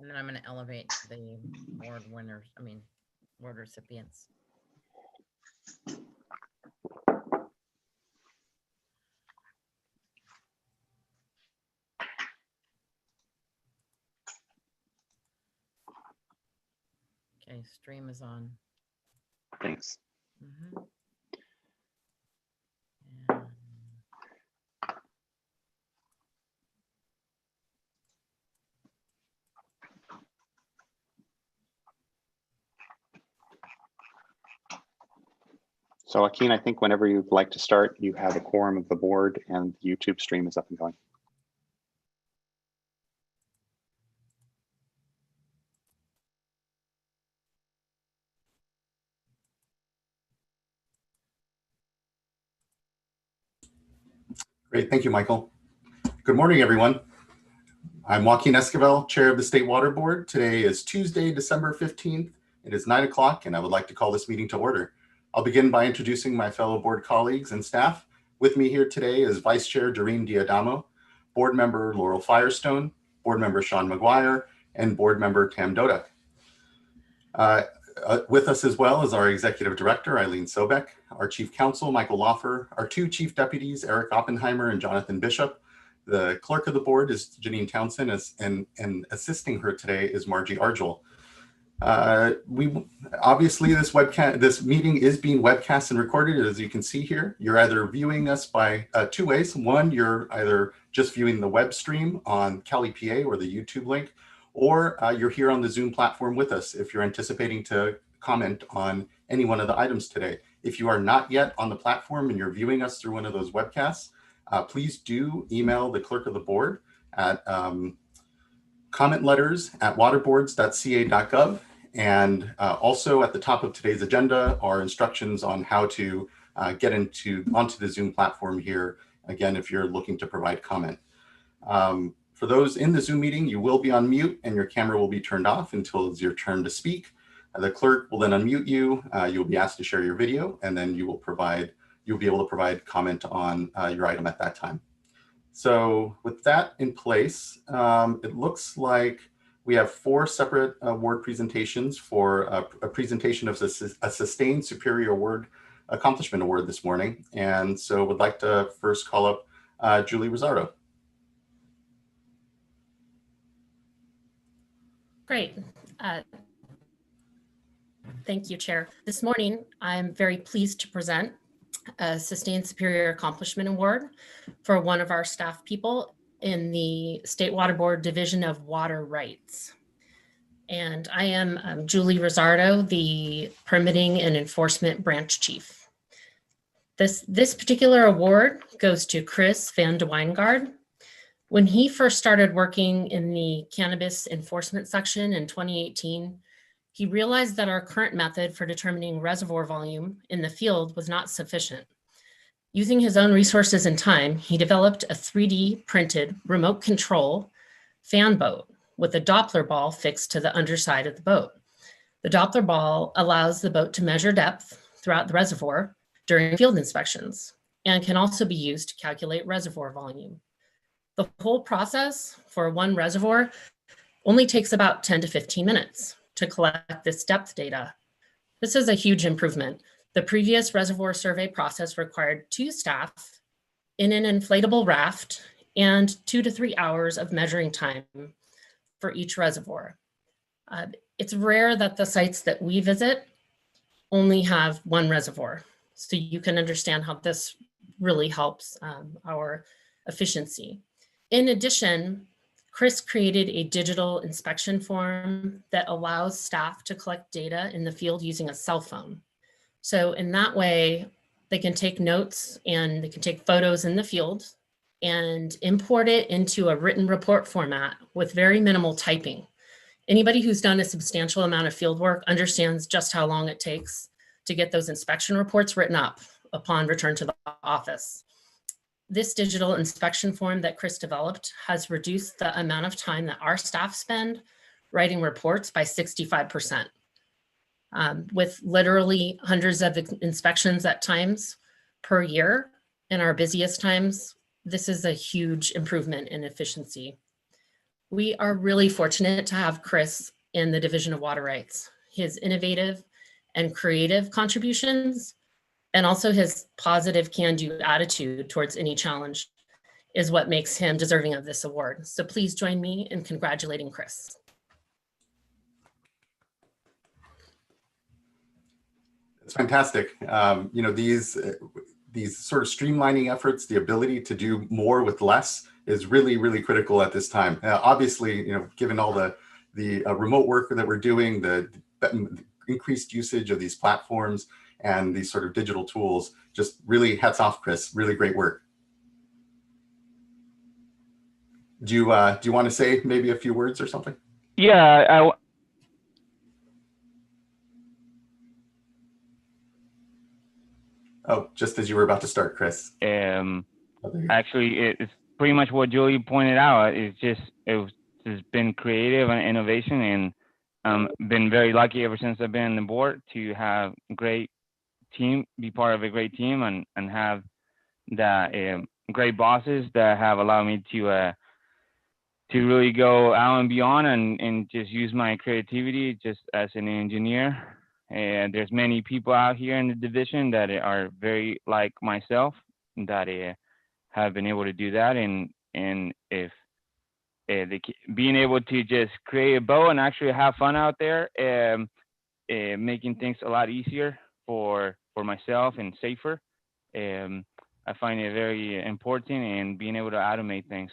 And then I'm going to elevate the award winners, award recipients. Okay, stream is on. Thanks. Mm-hmm. So Joaquin, I think whenever you'd like to start, you have a quorum of the board and the YouTube stream is up and going. Great, thank you, Michael. Good morning, everyone. I'm Joaquin Esquivel, Chair of the State Water Board. Today is Tuesday, December 15th. It is 9 o'clock, and I would like to call this meeting to order. I'll begin by introducing my fellow board colleagues and staff. With me here today is Vice Chair Doreen Diadamo, Board Member Laurel Firestone, Board Member Sean McGuire, and Board Member Tam Dodak. With us as well is our Executive Director, Eileen Sobek, our Chief Counsel, Michael Loffer, our two Chief Deputies, Eric Oppenheimer and Jonathan Bishop. The Clerk of the Board is Janine Townsend, and assisting her today is Margie Argel. Obviously this meeting is being webcast and recorded, as you can see here. You're either viewing us by two ways. One, you're either just viewing the web stream on Cali PA or the YouTube link, or you're here on the Zoom platform with us if you're anticipating to comment on any one of the items today. If you are not yet on the platform and you're viewing us through one of those webcasts, please do email the Clerk of the Board at commentletters@waterboards.ca.gov. And also at the top of today's agenda are instructions on how to get onto the Zoom platform here, again, if you're looking to provide comment. For those in the Zoom meeting, you will be on mute and your camera will be turned off until it's your turn to speak. The clerk will then unmute you. You'll be asked to share your video, and then you'll be able to provide comment on your item at that time. So with that in place, it looks like we have 4 separate award presentations for a presentation of a Sustained Superior Award Accomplishment Award this morning. And so would like to first call up Julie Rosardo. Great. Thank you, Chair. This morning, I'm very pleased to present a Sustained Superior Accomplishment Award for one of our staff people in the State Water Board Division of Water Rights. And I am Julie Rosardo, the Permitting and Enforcement Branch Chief. This particular award goes to Chris Van de Wijngaard. When he first started working in the cannabis enforcement section in 2018, he realized that our current method for determining reservoir volume in the field was not sufficient. Using his own resources and time, he developed a 3D printed remote control fan boat with a Doppler ball fixed to the underside of the boat. The Doppler ball allows the boat to measure depth throughout the reservoir during field inspections and can also be used to calculate reservoir volume. The whole process for one reservoir only takes about 10 to 15 minutes to collect this depth data. This is a huge improvement. The previous reservoir survey process required 2 staff in an inflatable raft and 2 to 3 hours of measuring time for each reservoir. It's rare that the sites that we visit only have one reservoir. So you can understand how this really helps our efficiency. In addition, Chris created a digital inspection form that allows staff to collect data in the field using a cell phone. So in that way, they can take notes and they can take photos in the field and import it into a written report format with very minimal typing. Anybody who's done a substantial amount of field work understands just how long it takes to get those inspection reports written up upon return to the office. This digital inspection form that Chris developed has reduced the amount of time that our staff spend writing reports by 65%. With literally hundreds of inspections at times per year in our busiest times, this is a huge improvement in efficiency. We are really fortunate to have Chris in the Division of Water Rights. His innovative and creative contributions, and also his positive can-do attitude towards any challenge, is what makes him deserving of this award. So please join me in congratulating Chris. It's fantastic. You know, these sort of streamlining efforts, the ability to do more with less is really, really critical at this time. Obviously, you know, given all the remote work that we're doing, the increased usage of these platforms and these sort of digital tools, just really hats off, Chris. Really great work. Do you want to say maybe a few words or something? Yeah, Oh, just as you were about to start, Chris. Actually, it's pretty much what Julie pointed out. It's just been creative and innovation, and been very lucky ever since I've been on the board to have a great team, be part of a great team, and have the great bosses that have allowed me to really go out and beyond and just use my creativity just as an engineer. And there's many people out here in the division that are very like myself that have been able to do that. And if being able to just create a boat and actually have fun out there, making things a lot easier for myself and safer, I find it very important, and being able to automate things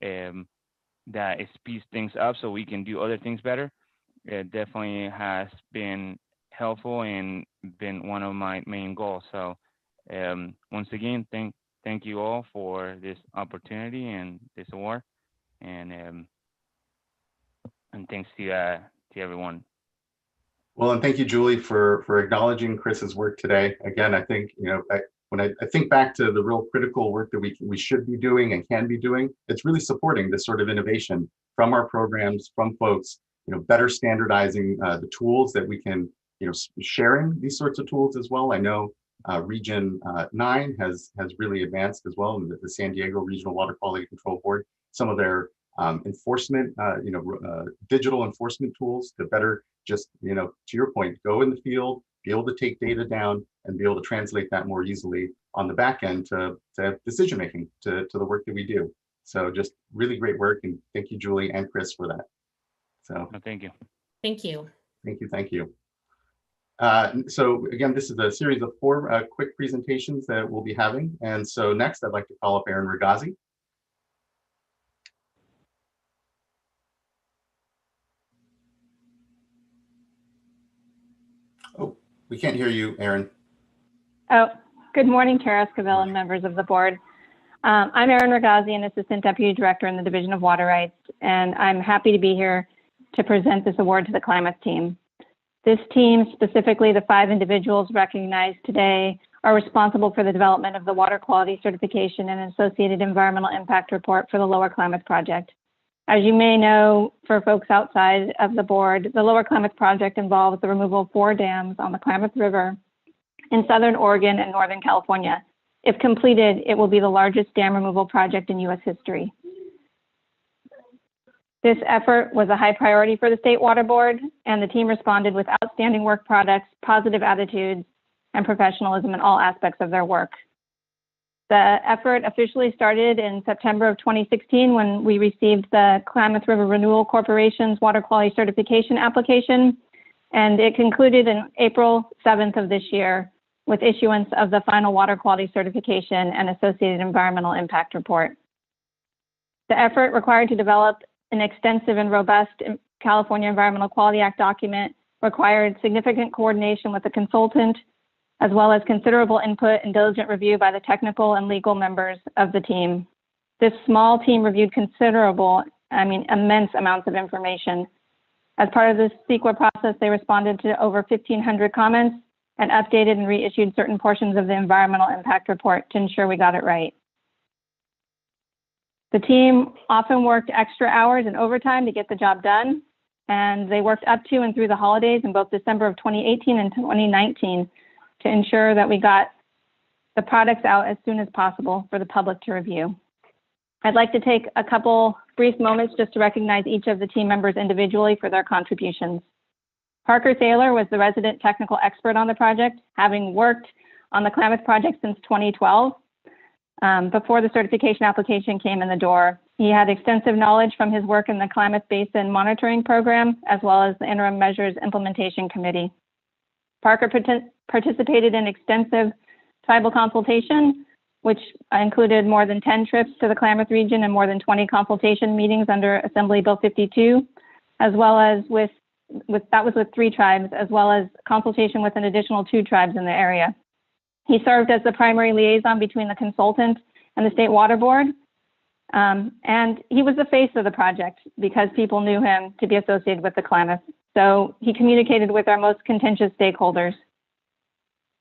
that it speeds things up so we can do other things better. It definitely has been helpful and been one of my main goals. So once again, thank you all for this opportunity and this award, and thanks to everyone. Well, and thank you, Julie, for acknowledging Chris's work today. Again, I think, you know, when I think back to the real critical work that we should be doing and can be doing, it's really supporting this sort of innovation from our programs, from folks, you know, better standardizing the tools that we can, you know, sharing these sorts of tools as well. I know Region 9 has really advanced as well, and the San Diego Regional Water Quality Control Board, some of their enforcement, digital enforcement tools to better just, you know, to your point, go in the field, be able to take data down and be able to translate that more easily on the back end to decision making, to the work that we do. So just really great work, and thank you, Julie and Chris, for that. So Thank you. Thank you. Thank you. So again, this is a series of 4 quick presentations that we'll be having. And so next, I'd like to call up Aaron Ragazzi. Oh, we can't hear you, Aaron. Oh, good morning, Chair Esquivel and members of the board. I'm Erin Ragazzi, an Assistant Deputy Director in the Division of Water Rights, and I'm happy to be here to present this award to the Klamath team. This team, specifically the 5 individuals recognized today, are responsible for the development of the water quality certification and associated environmental impact report for the Lower Klamath Project. As you may know, for folks outside of the board, the Lower Klamath Project involves the removal of 4 dams on the Klamath River in Southern Oregon and Northern California. If completed, it will be the largest dam removal project in U.S. history. This effort was a high priority for the State Water Board, and the team responded with outstanding work products, positive attitudes, and professionalism in all aspects of their work. The effort officially started in September of 2016 when we received the Klamath River Renewal Corporation's water quality certification application, and it concluded in April 7th of this year with issuance of the final water quality certification and associated environmental impact report. The effort required to develop an extensive and robust California Environmental Quality Act document required significant coordination with the consultant, as well as considerable input and diligent review by the technical and legal members of the team. This small team reviewed immense amounts of information. As part of this CEQA process, they responded to over 1,500 comments and updated and reissued certain portions of the environmental impact report to ensure we got it right. The team often worked extra hours and overtime to get the job done, and they worked up to and through the holidays in both December of 2018 and 2019 to ensure that we got the products out as soon as possible for the public to review. I'd like to take a couple brief moments just to recognize each of the team members individually for their contributions. Parker Thaler was the resident technical expert on the project, having worked on the Klamath project since 2012, before the certification application came in the door. He had extensive knowledge from his work in the Klamath Basin Monitoring Program, as well as the Interim Measures Implementation Committee. Parker participated in extensive tribal consultation, which included more than 10 trips to the Klamath region and more than 20 consultation meetings under Assembly Bill 52, as well as that was with 3 tribes, as well as consultation with an additional 2 tribes in the area. He served as the primary liaison between the consultant and the State Water Board. And he was the face of the project because people knew him to be associated with the Klamath. So he communicated with our most contentious stakeholders.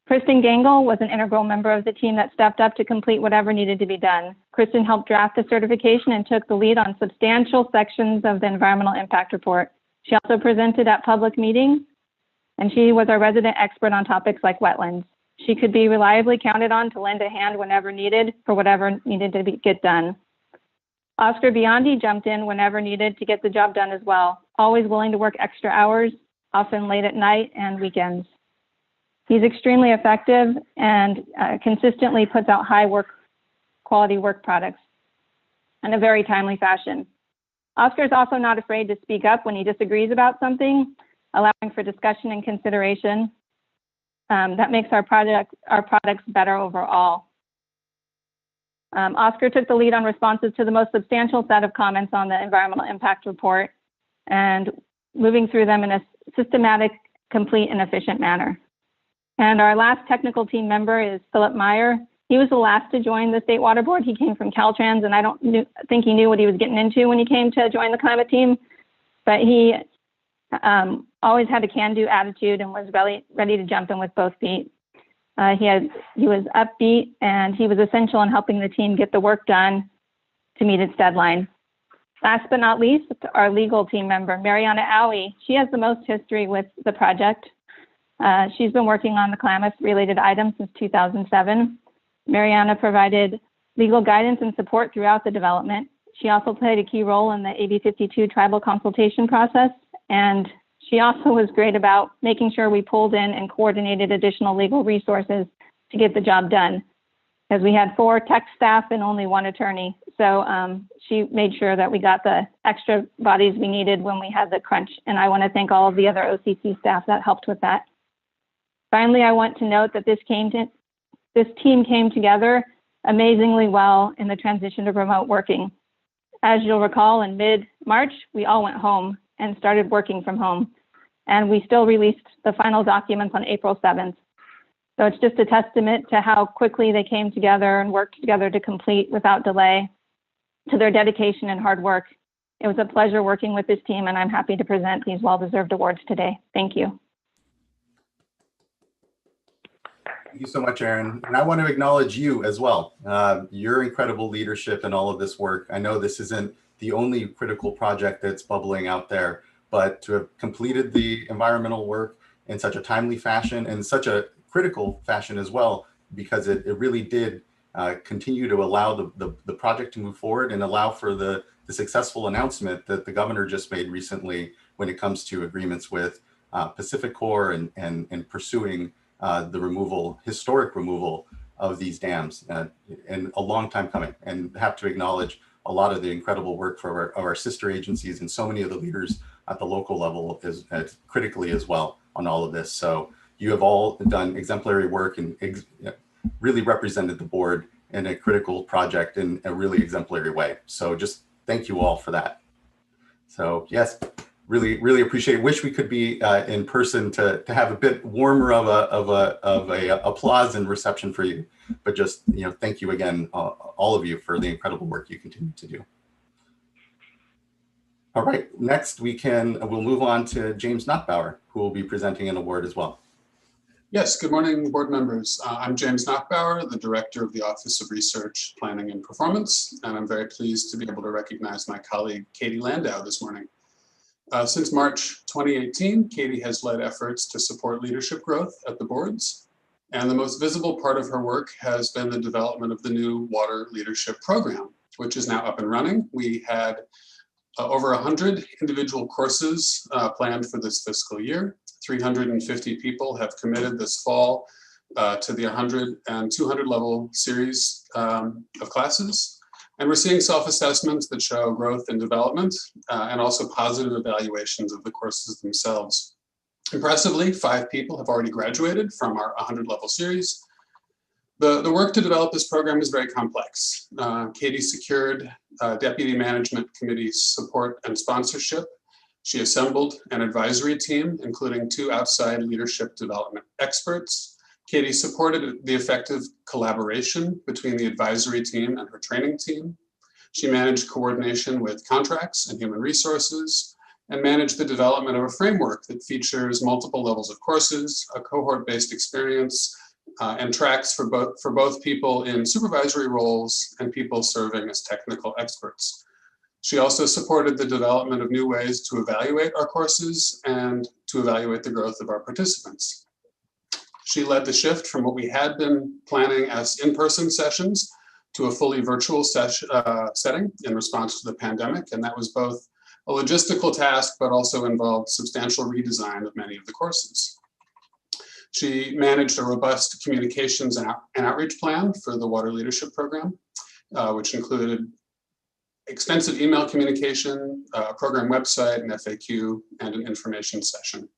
Kristen Gangle was an integral member of the team that stepped up to complete whatever needed to be done. Kristen helped draft the certification and took the lead on substantial sections of the environmental impact report. She also presented at public meetings, and she was our resident expert on topics like wetlands. She could be reliably counted on to lend a hand whenever needed for whatever needed to get done. Oscar Biondi jumped in whenever needed to get the job done as well, always willing to work extra hours, often late at night and weekends. He's extremely effective and consistently puts out high quality work products in a very timely fashion. Oscar is also not afraid to speak up when he disagrees about something, allowing for discussion and consideration. That makes our products better overall. Oscar took the lead on responses to the most substantial set of comments on the environmental impact report and moving through them in a systematic, complete, and efficient manner. And our last technical team member is Philip Meyer. He was the last to join the State Water Board. He came from Caltrans, and I don't think he knew what he was getting into when he came to join the Klamath team, but he always had a can-do attitude and was ready to jump in with both feet. He was upbeat, and he was essential in helping the team get the work done to meet its deadline. Last but not least, our legal team member, Mariana Owie. She has the most history with the project. She's been working on the Klamath-related items since 2007. Mariana provided legal guidance and support throughout the development. She also played a key role in the AB 52 tribal consultation process, and she also was great about making sure we pulled in and coordinated additional legal resources to get the job done, because we had 4 tech staff and only 1 attorney. So she made sure that we got the extra bodies we needed when we had the crunch. And I want to thank all of the other OCC staff that helped with that. Finally, I want to note that this team came together amazingly well in the transition to remote working. As you'll recall, in mid-March, we all went home and started working from home. And we still released the final documents on April 7th. So it's just a testament to how quickly they came together and worked together to complete without delay, to their dedication and hard work. It was a pleasure working with this team, and I'm happy to present these well-deserved awards today. Thank you. Thank you so much, Erin. And I want to acknowledge you as well. Your incredible leadership in all of this work. I know this isn't the only critical project that's bubbling out there, but to have completed the environmental work in such a timely fashion and such a critical fashion as well, because it really did continue to allow the project to move forward and allow for the successful announcement that the governor just made recently when it comes to agreements with Pacific Corps and pursuing the historic removal of these dams, and a long time coming. And have to acknowledge a lot of the incredible work for our sister agencies and so many of the leaders at the local level is critically as well on all of this. So you have all done exemplary work and really represented the board in a critical project in a really exemplary way. So just thank you all for that. So yes, really appreciate it. Wish we could be in person to have a bit warmer of a applause and reception for you. But just thank you again, all of you, for the incredible work you continue to do. All right, next we'll move on to James Nottbauer, who will be presenting an award as well. Yes, good morning, board members. I'm James Nottbauer, the Director of the Office of Research, Planning and Performance, and I'm very pleased to be able to recognize my colleague, Katie Landau, this morning. Since March 2018, Katie has led efforts to support leadership growth at the boards, and the most visible part of her work has been the development of the new Water Leadership Program. which is now up and running. We had over 100 individual courses planned for this fiscal year. 350 people have committed this fall to the 100 and 200 level series of classes. And we're seeing self-assessments that show growth and development and also positive evaluations of the courses themselves. Impressively, 5 people have already graduated from our 100 level series. The work to develop this program is very complex. Katie secured Deputy Management Committee support and sponsorship. She assembled an advisory team, including 2 outside leadership development experts. Katie supported the effective collaboration between the advisory team and her training team. She managed coordination with contracts and human resources, and managed the development of a framework that features multiple levels of courses, a cohort-based experience, and tracks for both people in supervisory roles and people serving as technical experts. She also supported the development of new ways to evaluate our courses and to evaluate the growth of our participants. She led the shift from what we had been planning as in-person sessions to a fully virtual setting in response to the pandemic, and that was both a logistical task, but also involved substantial redesign of many of the courses. She managed a robust communications and outreach plan for the Water Leadership Program, which included extensive email communication, a program website, an FAQ, and an information session.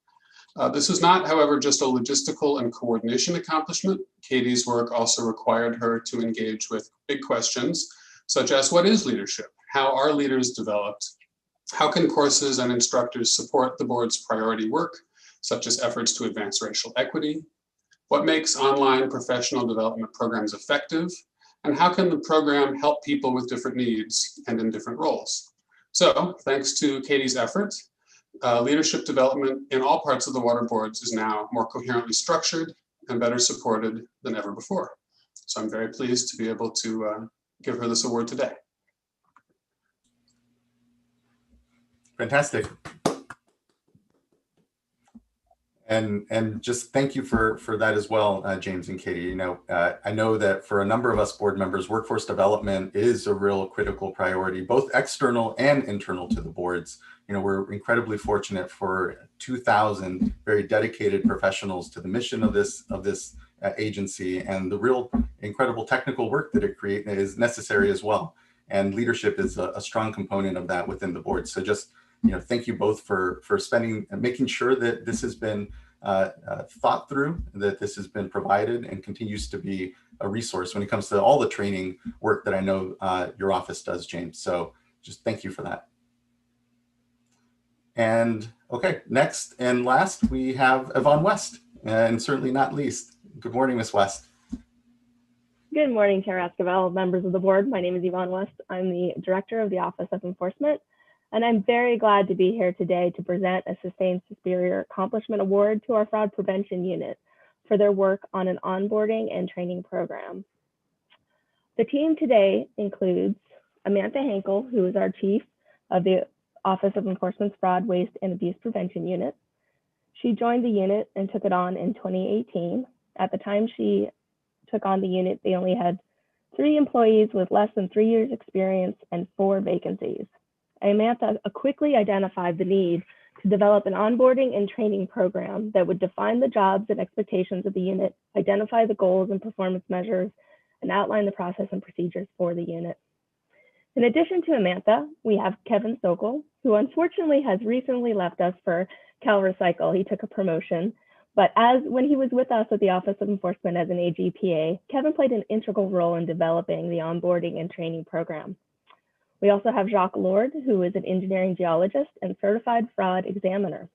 This was not, however, just a logistical and coordination accomplishment. Katie's work also required her to engage with big questions, such as what is leadership? How are leaders developed? How can courses and instructors support the board's priority work, such as efforts to advance racial equity? What makes online professional development programs effective? And how can the program help people with different needs and in different roles? So, thanks to Katie's effort, leadership development in all parts of the water boards is now more coherently structured and better supported than ever before. So I'm very pleased to be able to give her this award today. Fantastic. And just thank you for that as well, James and Katie. You know, I know that for a number of us board members, workforce development is a real critical priority, both external and internal to the boards. You know, we're incredibly fortunate for 2,000 very dedicated professionals to the mission of this agency, and the real incredible technical work that it creates is necessary as well. And leadership is a strong component of that within the board. So just, you know, thank you both for spending and making sure that this has been thought through, that this has been provided and continues to be a resource when it comes to all the training work that I know your office does, James. So just thank you for that. And okay, next and last, we have Yvonne West, and certainly not least. Good morning, Ms. West. Good morning, Chair Esquivel, members of the board. My name is Yvonne West. I'm the Director of the Office of Enforcement, and I'm very glad to be here today to present a Sustained Superior Accomplishment Award to our Fraud Prevention Unit for their work on an onboarding and training program. The team today includes Amantha Henkel, who is our Chief of the Office of Enforcement's Fraud, Waste, and Abuse Prevention Unit. She joined the unit and took it on in 2018. At the time she took on the unit, they only had 3 employees with less than 3 years experience and 4 vacancies. Amantha quickly identified the need to develop an onboarding and training program that would define the jobs and expectations of the unit, identify the goals and performance measures, and outline the process and procedures for the unit. In addition to Amantha, we have Kevin Sokol, who unfortunately has recently left us for Cal Recycle. He took a promotion, but when he was with us at the Office of Enforcement as an AGPA, Kevin played an integral role in developing the onboarding and training program. We also have Jacques Lord, who is an engineering geologist and certified fraud examiner.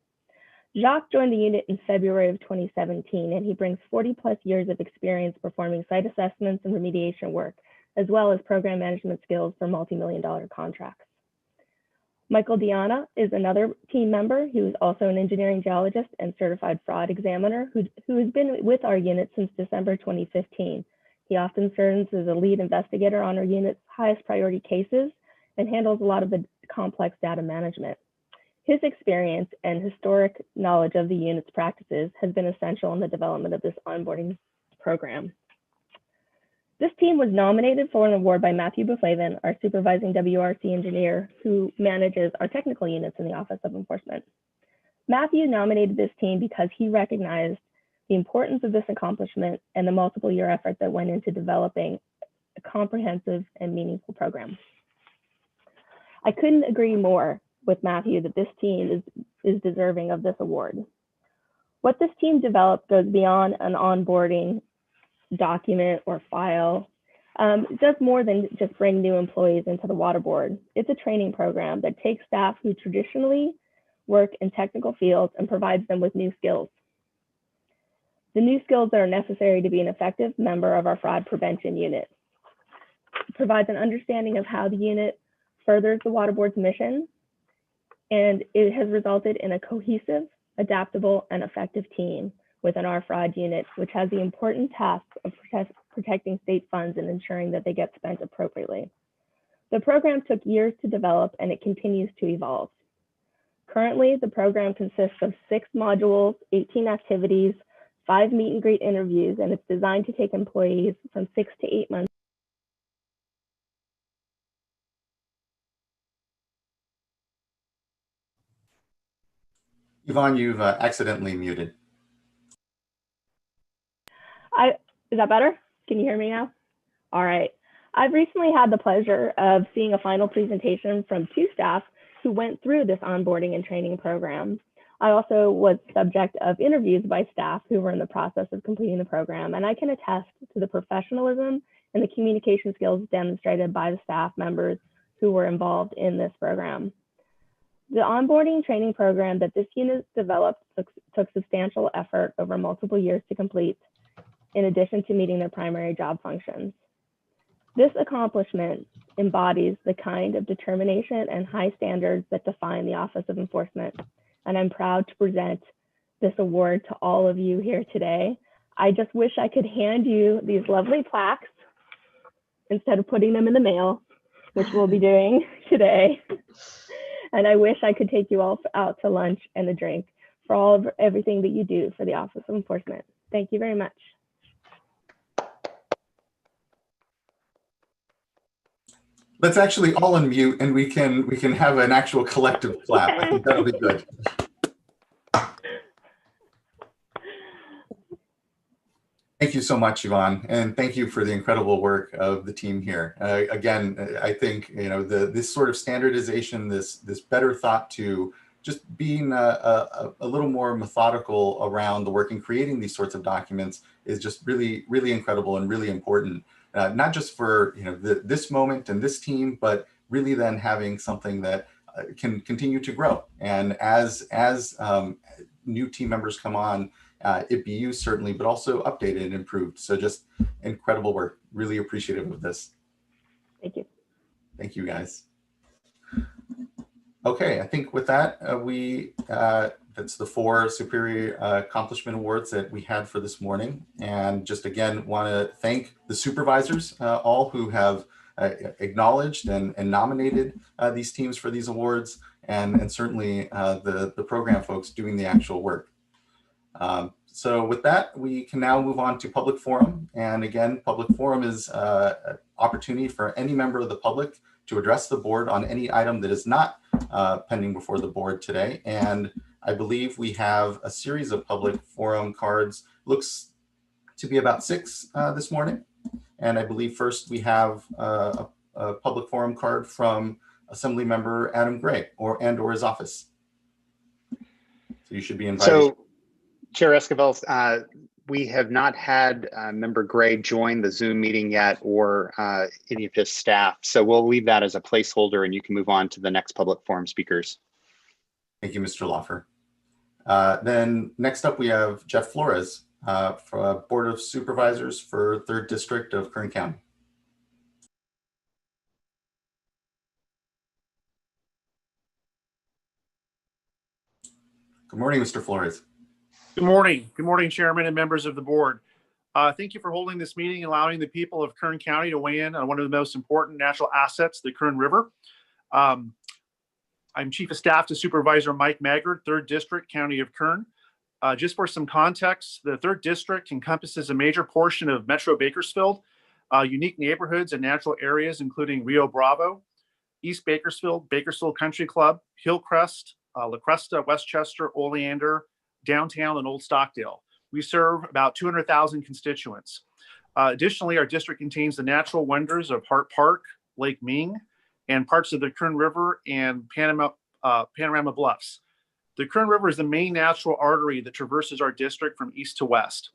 Jacques joined the unit in February of 2017, and he brings 40+ years of experience performing site assessments and remediation work, as well as program management skills for multi-million-dollar contracts. Michael Diana is another team member who is also an engineering geologist and certified fraud examiner who has been with our unit since December 2015. He often serves as a lead investigator on our unit's highest priority cases and handles a lot of the complex data management. His experience and historic knowledge of the unit's practices has been essential in the development of this onboarding program. This team was nominated for an award by Matthew Buflavin, our supervising WRC engineer, who manages our technical units in the Office of Enforcement. Matthew nominated this team because he recognized the importance of this accomplishment and the multiple year effort that went into developing a comprehensive and meaningful program. I couldn't agree more with Matthew that this team is deserving of this award. What this team developed goes beyond an onboarding document or file. It does more than just bring new employees into the water board. It's a training program that takes staff who traditionally work in technical fields and provides them with new skills. The new skills that are necessary to be an effective member of our fraud prevention unit. It provides an understanding of how the unit furthers the water board's mission, and it has resulted in a cohesive, adaptable, and effective team within our fraud unit, which has the important task of protecting state funds and ensuring that they get spent appropriately. The program took years to develop, and it continues to evolve. Currently, the program consists of 6 modules, 18 activities, 5 meet and greet interviews, and it's designed to take employees from 6 to 8 months. Yvonne, you've accidentally muted. Is that better? Can you hear me now? All right. I've recently had the pleasure of seeing a final presentation from 2 staff who went through this onboarding and training program. I also was subject of interviews by staff who were in the process of completing the program, and I can attest to the professionalism and the communication skills demonstrated by the staff members who were involved in this program. The onboarding training program that this unit developed took substantial effort over multiple years to complete, in addition to meeting their primary job functions. This accomplishment embodies the kind of determination and high standards that define the Office of Enforcement, and I'm proud to present this award to all of you here today. I just wish I could hand you these lovely plaques instead of putting them in the mail, which we'll be doing today. And I wish I could take you all out to lunch and a drink for all of everything that you do for the Office of Enforcement. Thank you very much. Let's actually all unmute and we can have an actual collective clap. I think that'll be good. Thank you so much, Yvonne, and thank you for the incredible work of the team here. Again, I think this sort of standardization, this better thought to just being a little more methodical around the work and creating these sorts of documents is just really, really incredible and really important. Not just for this moment and this team, but really then having something that can continue to grow. And as new team members come on, it be used certainly, but also updated and improved. So just incredible work. Really appreciative of this. Thank you. Thank you, guys. Okay, I think with that, that's the 4 Superior Accomplishment Awards that we had for this morning. And just again, want to thank the supervisors, all who have acknowledged and nominated these teams for these awards, and certainly the program folks doing the actual work. So with that, we can now move on to public forum. And again, public forum is an opportunity for any member of the public to address the board on any item that is not pending before the board today. And I believe we have a series of public forum cards, looks to be about 6 this morning. And I believe first we have a public forum card from Assembly Member Adam Gray or his office. So you should be invited. So, Chair Esquivel, we have not had Member Gray join the Zoom meeting yet, or any of his staff. So we'll leave that as a placeholder and you can move on to the next public forum speakers. Thank you, Mr. Lawfer. Then next up, we have Jeff Flores for Board of Supervisors for 3rd District of Kern County. Good morning, Mr. Flores. Good morning. Good morning, Chairman and members of the board. Thank you for holding this meeting, allowing the people of Kern County to weigh in on one of the most important natural assets, the Kern River. I'm Chief of Staff to Supervisor Mike Maggard, 3rd District, County of Kern. Just for some context, the 3rd District encompasses a major portion of Metro Bakersfield, unique neighborhoods and natural areas, including Rio Bravo, East Bakersfield, Bakersfield Country Club, Hillcrest, La Cresta, Westchester, Oleander, downtown, and Old Stockdale. We serve about 200,000 constituents. Additionally, our district contains the natural wonders of Hart Park, Lake Ming, and parts of the Kern River and Panorama Bluffs. The Kern River is the main natural artery that traverses our district from east to west.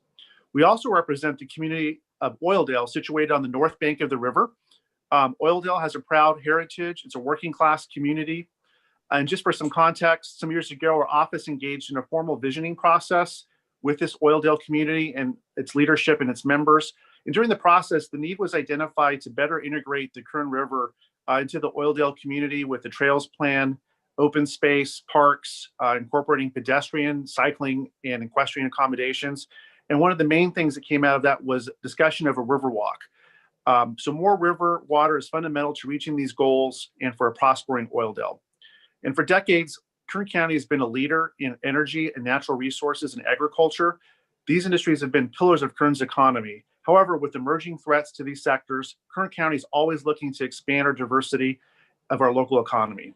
We also represent the community of Oildale, situated on the north bank of the river. Oildale has a proud heritage. It's a working class community. And just for some context, some years ago, our office engaged in a formal visioning process with this Oildale community and its leadership and its members. And during the process, the need was identified to better integrate the Kern River into the Oildale community with the trails plan, open space, parks, incorporating pedestrian, cycling, and equestrian accommodations. And one of the main things that came out of that was discussion of a river walk. So more river water is fundamental to reaching these goals and for a prospering Oildale. And for decades, Kern County has been a leader in energy and natural resources and agriculture. These industries have been pillars of Kern's economy. However, with emerging threats to these sectors, Kern County is always looking to expand our diversity of our local economy.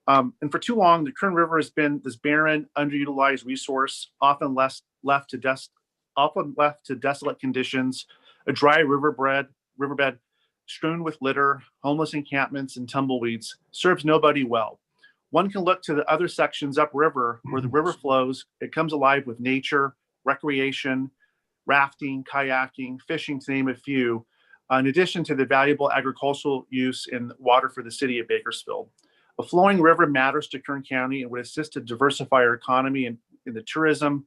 And for too long, the Kern River has been this barren, underutilized resource, often left to desolate conditions, a dry riverbed strewn with litter, homeless encampments, and tumbleweeds, serves nobody well. One can look to the other sections upriver where the river flows. It comes alive with nature, recreation, rafting, kayaking, fishing, to name a few, in addition to the valuable agricultural use in water for the city of Bakersfield. A flowing river matters to Kern County and would assist to diversify our economy in the tourism,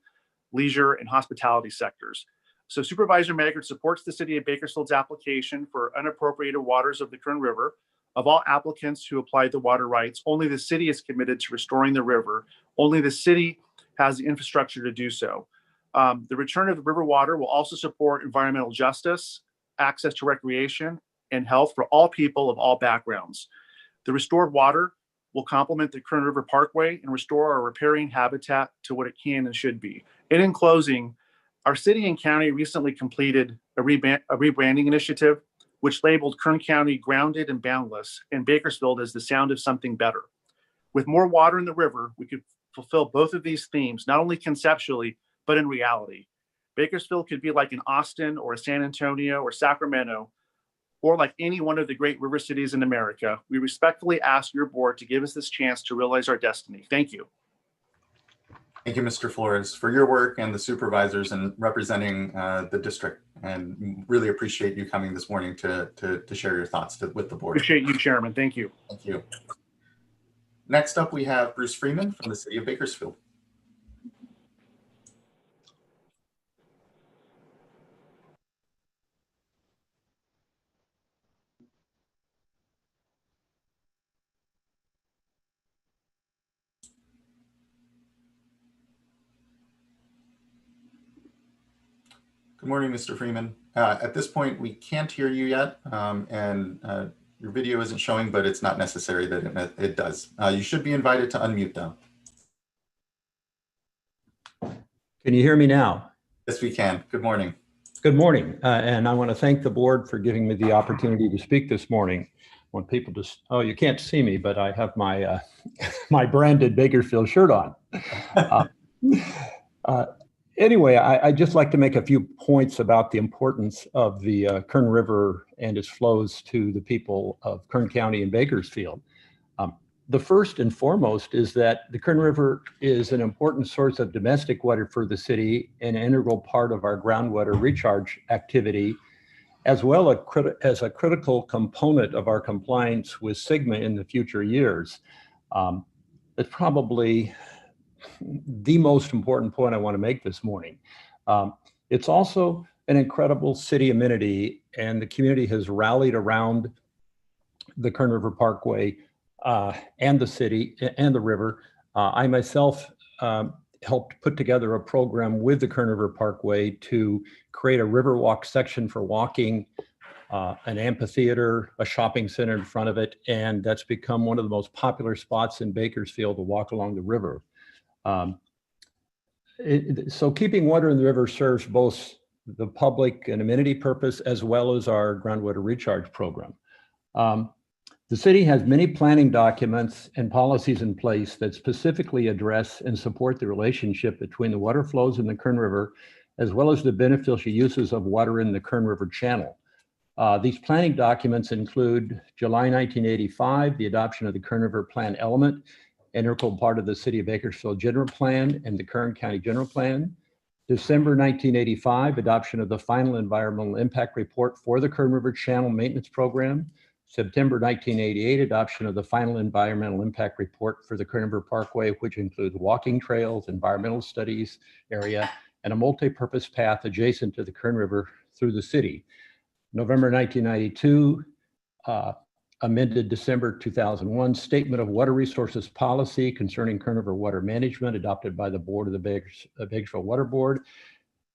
leisure, and hospitality sectors. So Supervisor Maggard supports the city of Bakersfield's application for unappropriated waters of the Kern River. Of all applicants who applied the water rights, only the city is committed to restoring the river. Only the city has the infrastructure to do so. The return of the river water will also support environmental justice, access to recreation, and health for all people of all backgrounds. The restored water will complement the Kern River Parkway and restore our riparian habitat to what it can and should be. And in closing, our city and county recently completed a rebranding initiative which labeled Kern County grounded and boundless, and Bakersfield as the sound of something better. With more water in the river, we could fulfill both of these themes, not only conceptually, but in reality. Bakersfield could be like an Austin or a San Antonio or Sacramento, or like any one of the great river cities in America. We respectfully ask your board to give us this chance to realize our destiny. Thank you. Thank you, Mr. Flores, for your work and the supervisors and representing the district. And really appreciate you coming this morning to share your thoughts with the board. Appreciate you, Chairman. Thank you. Thank you. Next up, we have Bruce Freeman from the city of Bakersfield. Good morning, Mr. Freeman. At this point, we can't hear you yet, and your video isn't showing, but it's not necessary that it does. You should be invited to unmute, though. Can you hear me now? Yes, we can. Good morning. Good morning, and I want to thank the board for giving me the opportunity to speak this morning. When people just, oh, you can't see me, but I have my my branded Bakersfield shirt on. Anyway, I'd just like to make a few points about the importance of the Kern River and its flows to the people of Kern County and Bakersfield. The first and foremost is that the Kern River is an important source of domestic water for the city, an integral part of our groundwater recharge activity, as well as a critical component of our compliance with SGMA in the future years. It's probably the most important point I want to make this morning. It's also an incredible city amenity, and the community has rallied around the Kern River Parkway and the city and the river. I myself helped put together a program with the Kern River Parkway to create a Riverwalk section for walking, an amphitheater, a shopping center in front of it, and that's become one of the most popular spots in Bakersfield to walk along the river. So keeping water in the river serves both the public and amenity purpose, as well as our groundwater recharge program. The city has many planning documents and policies in place that specifically address and support the relationship between the water flows in the Kern River, as well as the beneficial uses of water in the Kern River Channel. These planning documents include July 1985, the adoption of the Kern River Plan element, integral part of the City of Bakersfield General Plan and the Kern County General Plan. December 1985, adoption of the final environmental impact report for the Kern River Channel Maintenance Program. September 1988, adoption of the final environmental impact report for the Kern River Parkway, which includes walking trails, environmental studies area, and a multi-purpose path adjacent to the Kern River through the city. November 1992, amended December 2001 Statement of Water Resources Policy concerning Kern River water management adopted by the board of the Bakersfield Water Board.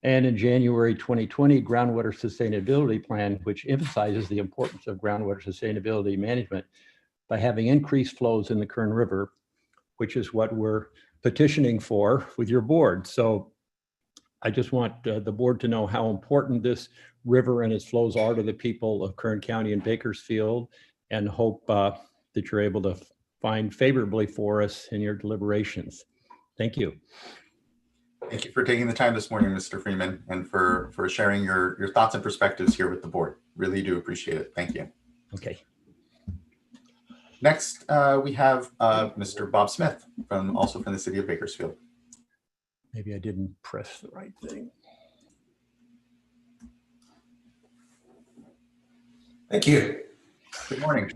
And in January 2020, Groundwater Sustainability Plan, which emphasizes the importance of groundwater sustainability management by having increased flows in the Kern River, which is what we're petitioning for with your board. So I just want the board to know how important this river and its flows are to the people of Kern County and Bakersfield, and hope that you're able to find favorably for us in your deliberations. Thank you. Thank you for taking the time this morning, Mr. Freeman, and for sharing your thoughts and perspectives here with the board. Really do appreciate it. Thank you. Okay. Next, we have Mr. Bob Smith, also from the City of Bakersfield. Maybe I didn't press the right thing. Thank you. Good morning.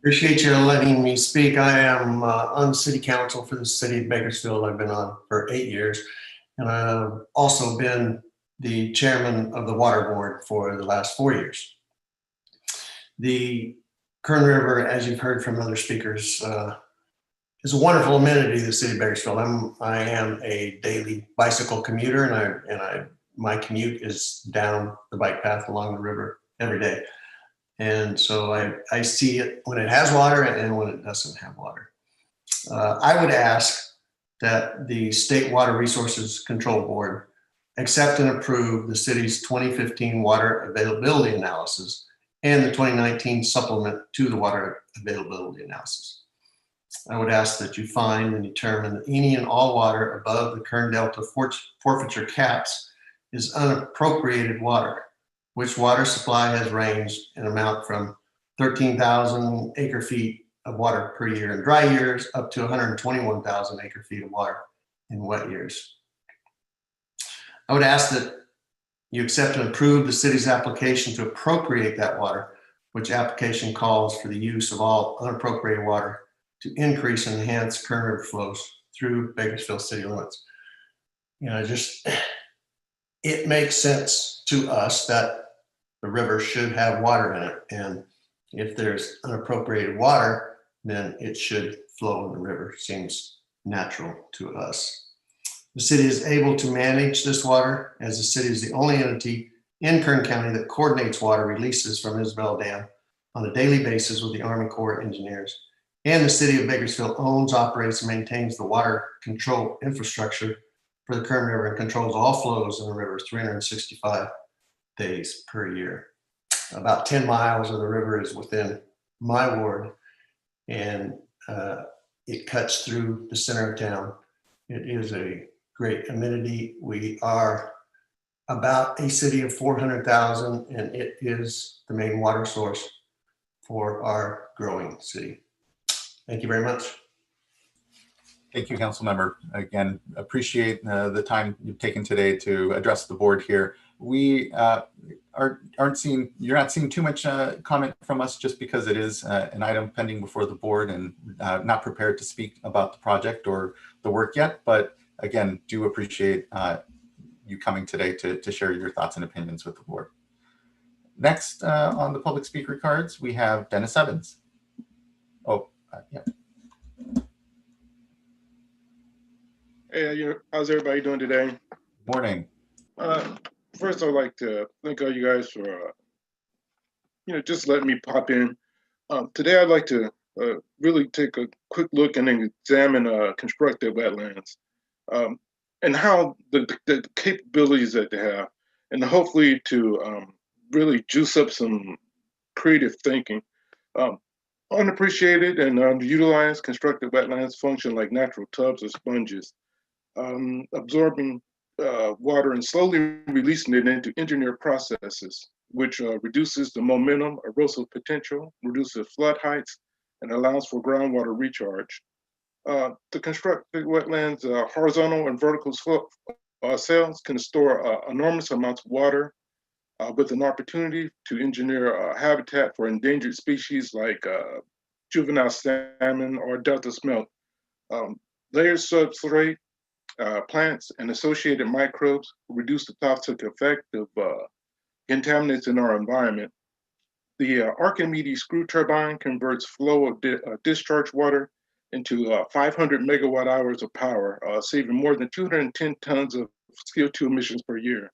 Appreciate you letting me speak. I am on City Council for the City of Bakersfield. I've been on for 8 years, and I've also been the chairman of the Water Board for the last 4 years. The Kern River, as you've heard from other speakers, is a wonderful amenity to the City of Bakersfield. I am a daily bicycle commuter, and my commute is down the bike path along the river every day. And so I see it when it has water and when it doesn't have water. I would ask that the State Water Resources Control Board accept and approve the city's 2015 water availability analysis and the 2019 supplement to the water availability analysis. I would ask that you find and determine that any and all water above the Kern Delta forfeiture caps is unappropriated water, which water supply has ranged in amount from 13,000 acre feet of water per year in dry years up to 121,000 acre feet of water in wet years. I would ask that you accept and approve the city's application to appropriate that water, which application calls for the use of all unappropriated water to increase and enhance Kern River flows through Bakersfield city limits. You know, it makes sense to us that the river should have water in it. And if there's unappropriated water, then it should flow in the river. Seems natural to us. The city is able to manage this water, as the city is the only entity in Kern County that coordinates water releases from Isabel Dam on a daily basis with the Army Corps of Engineers. And the city of Bakersfield owns, operates, and maintains the water control infrastructure for the Kern River and controls all flows in the river 365 days per year. About 10 miles of the river is within my ward, and it cuts through the center of town. It is a great amenity. We are about a city of 400,000, and it is the main water source for our growing city. Thank you very much. Thank you, Council Member. Again, appreciate the time you've taken today to address the board here. We you're not seeing too much comment from us just because it is an item pending before the board and not prepared to speak about the project or the work yet. But again, do appreciate you coming today to share your thoughts and opinions with the board. Next on the public speaker cards, we have Dennis Evans. Oh, yeah. Hey, how's everybody doing today? Morning. First, I'd like to thank all you guys for, just letting me pop in. Today, I'd like to really take a quick look and examine constructive wetlands and how the capabilities that they have. and hopefully to really juice up some creative thinking. Um, Unappreciated and underutilized constructed wetlands function like natural tubs or sponges, absorbing water and slowly releasing it into engineered processes, which reduces the momentum, erosive potential, reduces flood heights, and allows for groundwater recharge. The constructed wetlands, horizontal and vertical slope cells can store enormous amounts of water with an opportunity to engineer habitat for endangered species like juvenile salmon or delta smelt. Layered substrate plants and associated microbes reduce the toxic effect of contaminants in our environment. The Archimedes screw turbine converts flow of discharge water into 500 megawatt hours of power, saving more than 210 tons of CO2 emissions per year.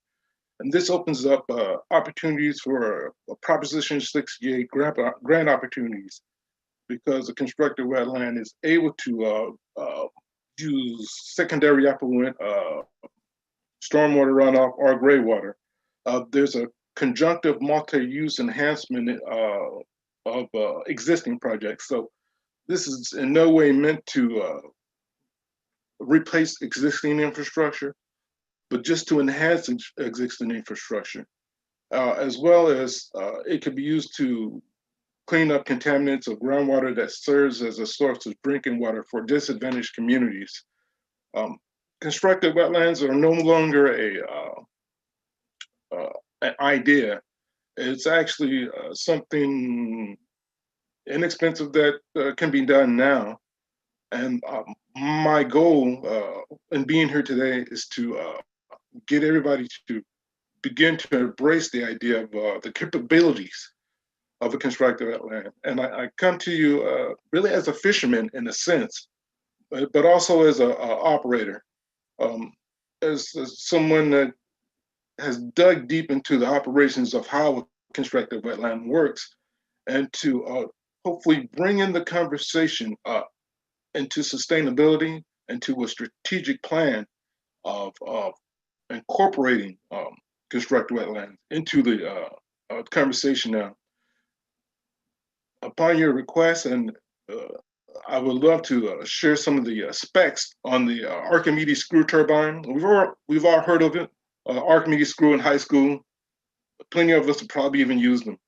And this opens up opportunities for Proposition 68 grant opportunities, because the constructed wetland is able to use secondary effluent, stormwater runoff, or gray water. There's a conjunctive multi-use enhancement of existing projects. So this is in no way meant to replace existing infrastructure, but just to enhance existing infrastructure, as well as it could be used to clean up contaminants of groundwater that serves as a source of drinking water for disadvantaged communities. Constructed wetlands are no longer an idea. It's actually something inexpensive that can be done now. And my goal in being here today is to get everybody to begin to embrace the idea of the capabilities of a constructed wetland. And I come to you really as a fisherman in a sense, but also as an operator, as someone that has dug deep into the operations of how a constructed wetland works, and to hopefully bring in the conversation into sustainability and to a strategic plan of incorporating constructed wetlands into the conversation now. Upon your request, and I would love to share some of the specs on the Archimedes screw turbine. We've all heard of it, Archimedes screw in high school. Plenty of us have probably even used them.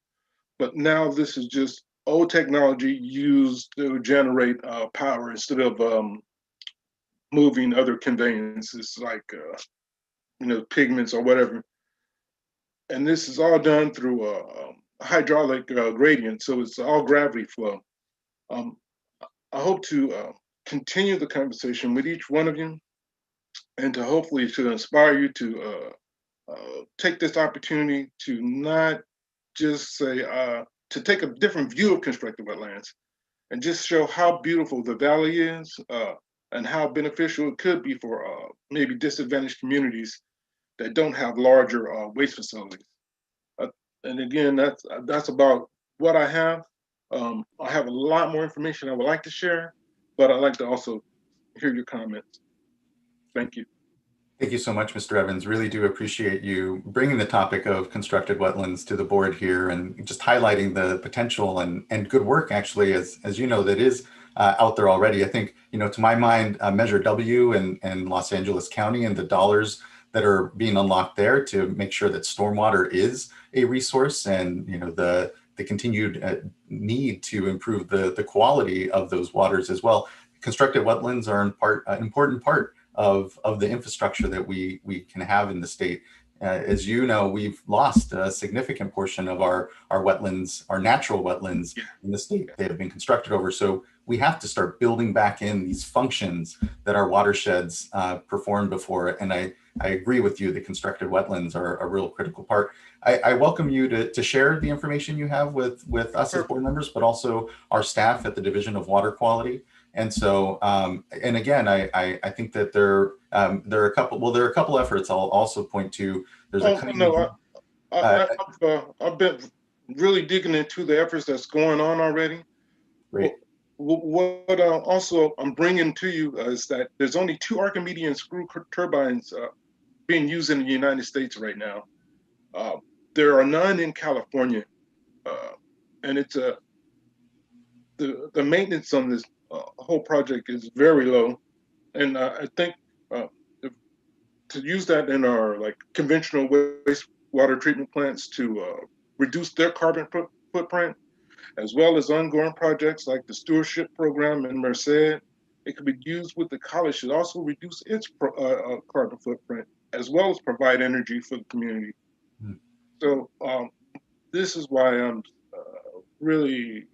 But now this is just old technology used to generate power instead of moving other conveyances like pigments or whatever. And this is all done through a hydraulic gradient, so it's all gravity flow. I hope to continue the conversation with each one of you, and to hopefully to inspire you to take this opportunity to not just say, to take a different view of constructed wetlands, and just show how beautiful the valley is and how beneficial it could be for maybe disadvantaged communities that don't have larger waste facilities. And again, that's about what I have. I have a lot more information I would like to share, but I'd like to also hear your comments. Thank you. Thank you so much, Mr. Evans. Really do appreciate you bringing the topic of constructed wetlands to the board here, and just highlighting the potential and good work, actually, as you know, that is out there already. I think, to my mind, Measure W and Los Angeles County and the dollars that are being unlocked there to make sure that stormwater is a resource, and the continued need to improve the quality of those waters as well. Constructed wetlands are an important part of the infrastructure that we can have in the state. As you know, we've lost a significant portion of our wetlands, our natural wetlands in the state. They have been constructed over. So we have to start building back in these functions that our watersheds performed before. And I agree with you that constructed wetlands are a real critical part. I welcome you to share the information you have with us as board members, but also our staff at the Division of Water Quality. And so, and again, I think that there are a couple efforts I'll also point to. There's I've been really digging into the efforts that's going on already. Great. What also I'm bringing to you is that there's only 2 Archimedes screw turbines being used in the United States right now. There are none in California, and it's the maintenance on this whole project is very low, and I think to use that in our like conventional wastewater treatment plants to reduce their carbon footprint, as well as ongoing projects like the stewardship program in Merced, it could be used with the college to also reduce its carbon footprint, as well as provide energy for the community. Mm. So this is why I'm really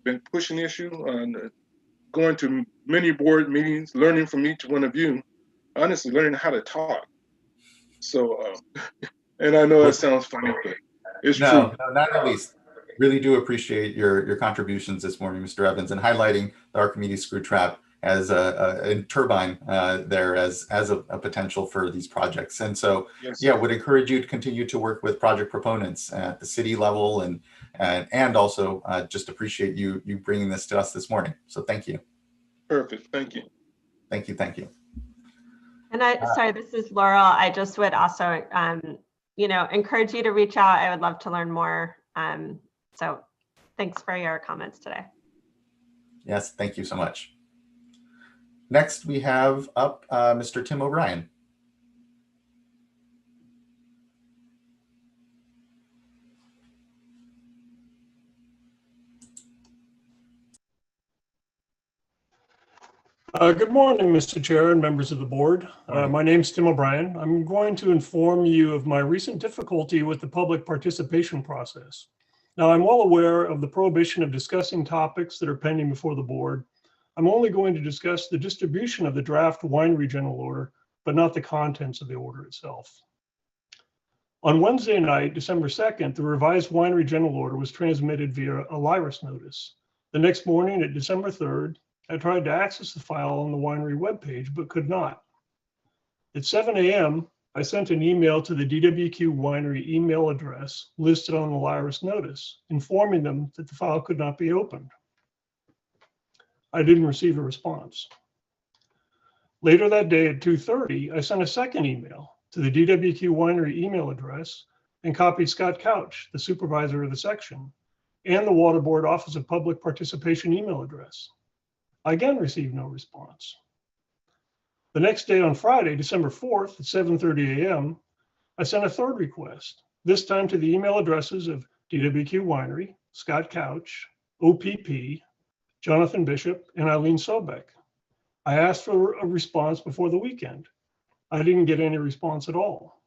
been pushing the issue and going to many board meetings, learning from each one of you, honestly learning how to talk. So, and I know that sounds funny, but it's true. No, not in the least. Really do appreciate your contributions this morning, Mr. Evans, and highlighting the Archimedes screw trap as a turbine there as a potential for these projects. And so, yes, yeah, would encourage you to continue to work with project proponents at the city level and also just appreciate you bringing this to us this morning. So thank you. Perfect. Thank you. Thank you. Thank you. And sorry, this is Laurel. I just would also, encourage you to reach out. I would love to learn more. So thanks for your comments today. Yes, thank you so much. Next, we have up Mr. Tim O'Brien. Good morning, Mr. Chair and members of the board. My name is Tim O'Brien. I'm going to inform you of my recent difficulty with the public participation process. Now, I'm well aware of the prohibition of discussing topics that are pending before the board. I'm only going to discuss the distribution of the draft winery general order, but not the contents of the order itself. On Wednesday night, December 2nd, the revised winery general order was transmitted via a LIRIS notice. The next morning at December 3rd, I tried to access the file on the winery webpage, but could not. At 7 a.m., I sent an email to the DWQ winery email address listed on the LIRIS notice, informing them that the file could not be opened. I didn't receive a response. Later that day at 2:30, I sent a second email to the DWQ winery email address and copied Scott Couch, the supervisor of the section, and the Water Board Office of Public Participation email address. I again received no response. The next day on Friday, December 4th at 7:30 a.m., I sent a third request, this time to the email addresses of DWQ Winery, Scott Couch, OPP, Jonathan Bishop, and Eileen Sobeck. I asked for a response before the weekend. I didn't get any response at all.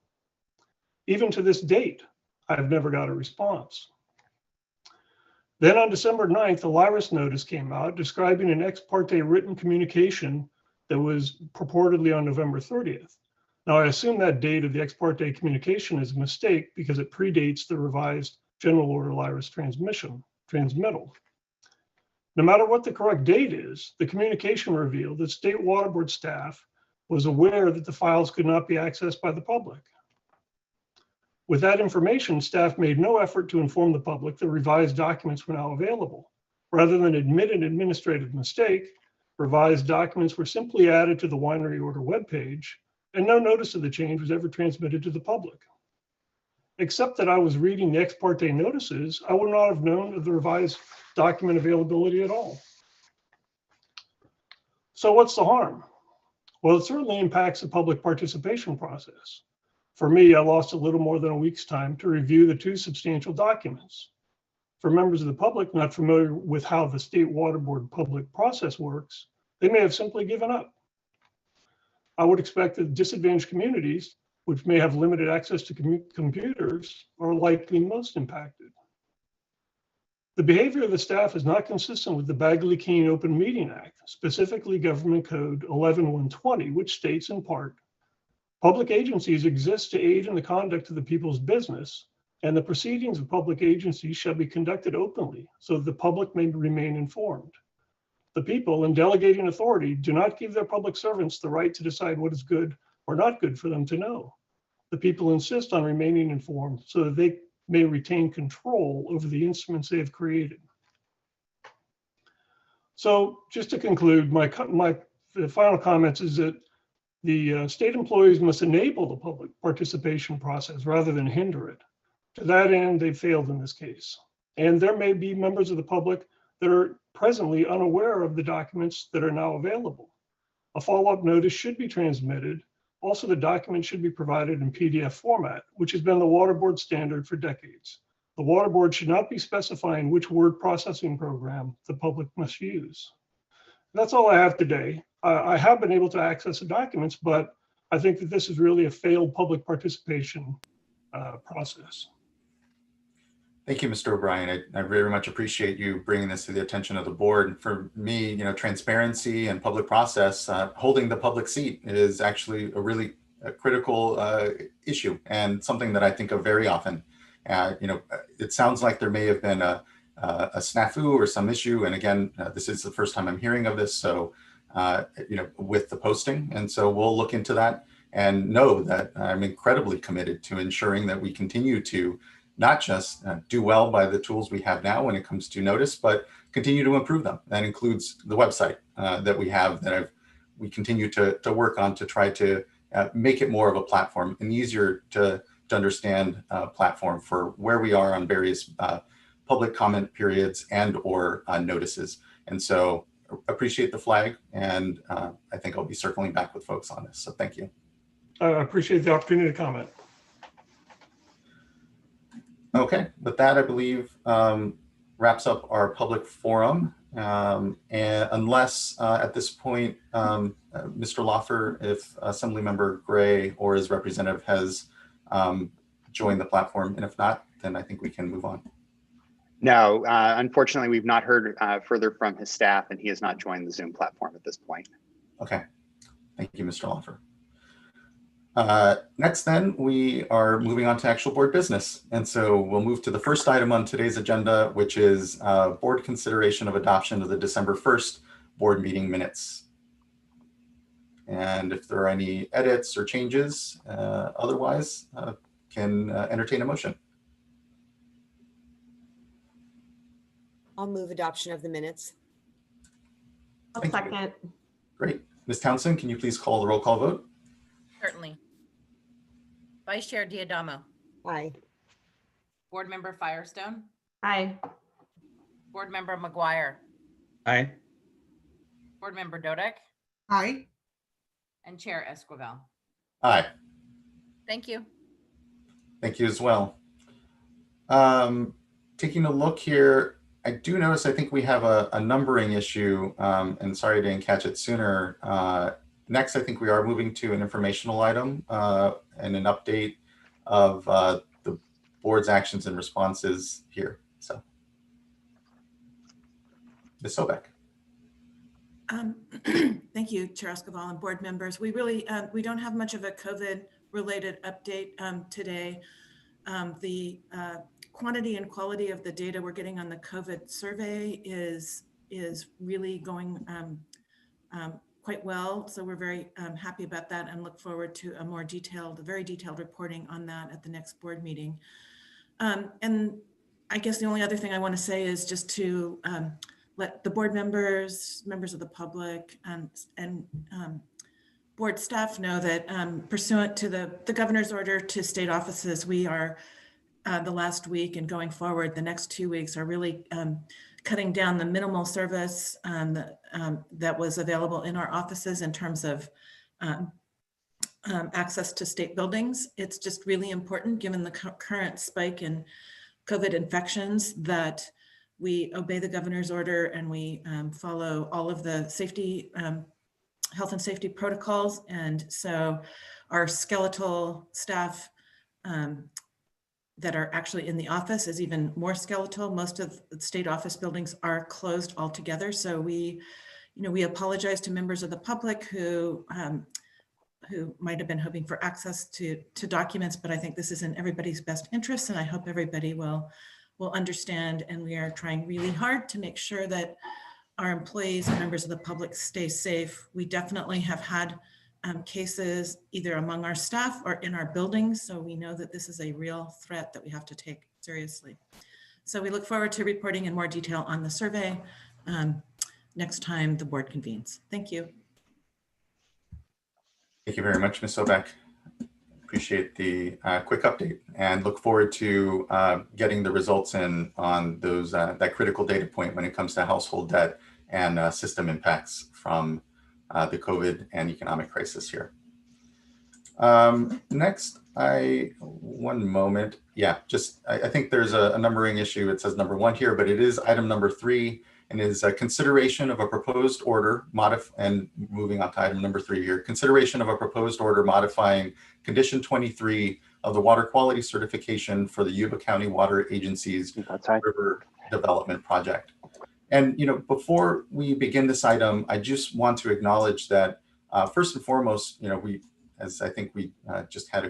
Even to this date, I have never got a response. Then on December 9th, a LIRIS notice came out describing an ex parte written communication that was purportedly on November 30th. Now, I assume that date of the ex parte communication is a mistake because it predates the revised general order LIRIS transmittal. No matter what the correct date is, the communication revealed that State Water Board staff was aware that the files could not be accessed by the public. With that information, staff made no effort to inform the public that revised documents were now available. Rather than admit an administrative mistake, revised documents were simply added to the winery order webpage, and no notice of the change was ever transmitted to the public. Except that I was reading the ex parte notices, I would not have known of the revised document availability at all. So what's the harm? Well, it certainly impacts the public participation process. For me, I lost a little more than a week's time to review the two substantial documents. For members of the public not familiar with how the State Water Board public process works, they may have simply given up. I would expect that disadvantaged communities, which may have limited access to computers, are likely most impacted. The behavior of the staff is not consistent with the Bagley-Keene Open Meeting Act, specifically Government Code 11120, which states in part, public agencies exist to aid in the conduct of the people's business, and the proceedings of public agencies shall be conducted openly so that the public may remain informed. The people, in delegating authority, do not give their public servants the right to decide what is good or not good for them to know. The people insist on remaining informed so that they may retain control over the instruments they have created. So just to conclude, my final comments is that The state employees must enable the public participation process rather than hinder it. To that end, they failed in this case. And there may be members of the public that are presently unaware of the documents that are now available. A follow-up notice should be transmitted. Also, the document should be provided in PDF format, which has been the Water Board standard for decades. The Water Board should not be specifying which word processing program the public must use. That's all I have today. I have been able to access the documents, but I think that this is really a failed public participation process. Thank you, Mr. O'Brien. I very much appreciate you bringing this to the attention of the board. For me, transparency and public process, holding the public seat is actually a really critical issue and something that I think of very often. It sounds like there may have been a snafu or some issue. And again, this is the first time I'm hearing of this. So, with the posting. And so we'll look into that and know that I'm incredibly committed to ensuring that we continue to not just do well by the tools we have now when it comes to notice, but continue to improve them. That includes the website that we have that we continue to work on to try to make it more of a platform, an easier to understand platform for where we are on various public comment periods and or notices. And so appreciate the flag, and I think I'll be circling back with folks on this. So thank you. I appreciate the opportunity to comment. Okay, with that, I believe wraps up our public forum. And unless at this point, Mr. Loffer, if Assemblymember Gray or his representative has joined the platform, and if not, then I think we can move on. No, unfortunately, we've not heard further from his staff, and he has not joined the Zoom platform at this point. Okay, thank you, Mr. Loffer. Next, then, we are moving on to actual board business. And so we'll move to the first item on today's agenda, which is board consideration of adoption of the December 1st board meeting minutes. And if there are any edits or changes, otherwise, can entertain a motion. I'll move adoption of the minutes. I'll second. Great. Ms. Townsend, can you please call the roll call vote? Certainly. Vice Chair Diadamo. Aye. Board Member Firestone. Aye. Board Member McGuire. Aye. Board Member Dodek. Aye. And Chair Esquivel. Aye. Thank you. Thank you as well. Taking a look here, I do notice I think we have a numbering issue, and sorry I didn't catch it sooner. Next, I think we are moving to an informational item and an update of the board's actions and responses here. So, Ms. Sobek. Thank you, Chair Esquivel and board members. We really, we don't have much of a COVID-related update today. The quantity and quality of the data we're getting on the COVID survey is really going quite well. So we're very happy about that and look forward to a more detailed, very detailed reporting on that at the next board meeting. And I guess the only other thing I want to say is just to let the board members, members of the public, and board staff know that pursuant to the governor's order to state offices, we are the last week and going forward, the next 2 weeks are really cutting down the minimal service that was available in our offices in terms of access to state buildings. It's just really important, given the current spike in COVID infections, that we obey the governor's order and we follow all of the safety, health and safety protocols. And so our skeletal staff that are actually in the office is even more skeletal. Most of the state office buildings are closed altogether. So we apologize to members of the public who might have been hoping for access to documents, but I think this is in everybody's best interest, and I hope everybody will understand. And we are trying really hard to make sure that our employees and members of the public stay safe. We definitely have had cases either among our staff or in our buildings. So we know that this is a real threat that we have to take seriously. So we look forward to reporting in more detail on the survey next time the board convenes. Thank you. Thank you very much, Ms. Sobek. Appreciate the quick update and look forward to getting the results in on those that critical data point when it comes to household debt and system impacts from the COVID and economic crisis here. Next, one moment. Yeah, just I think there's a numbering issue. It says number 1 here, but it is item number 3 and is a consideration of a proposed order and moving on to item number 3 here, consideration of a proposed order modifying condition 23 of the water quality certification for the Yuba County Water Agency's river development project. And, you know, before we begin this item, I just want to acknowledge that first and foremost, you know, as I think we just had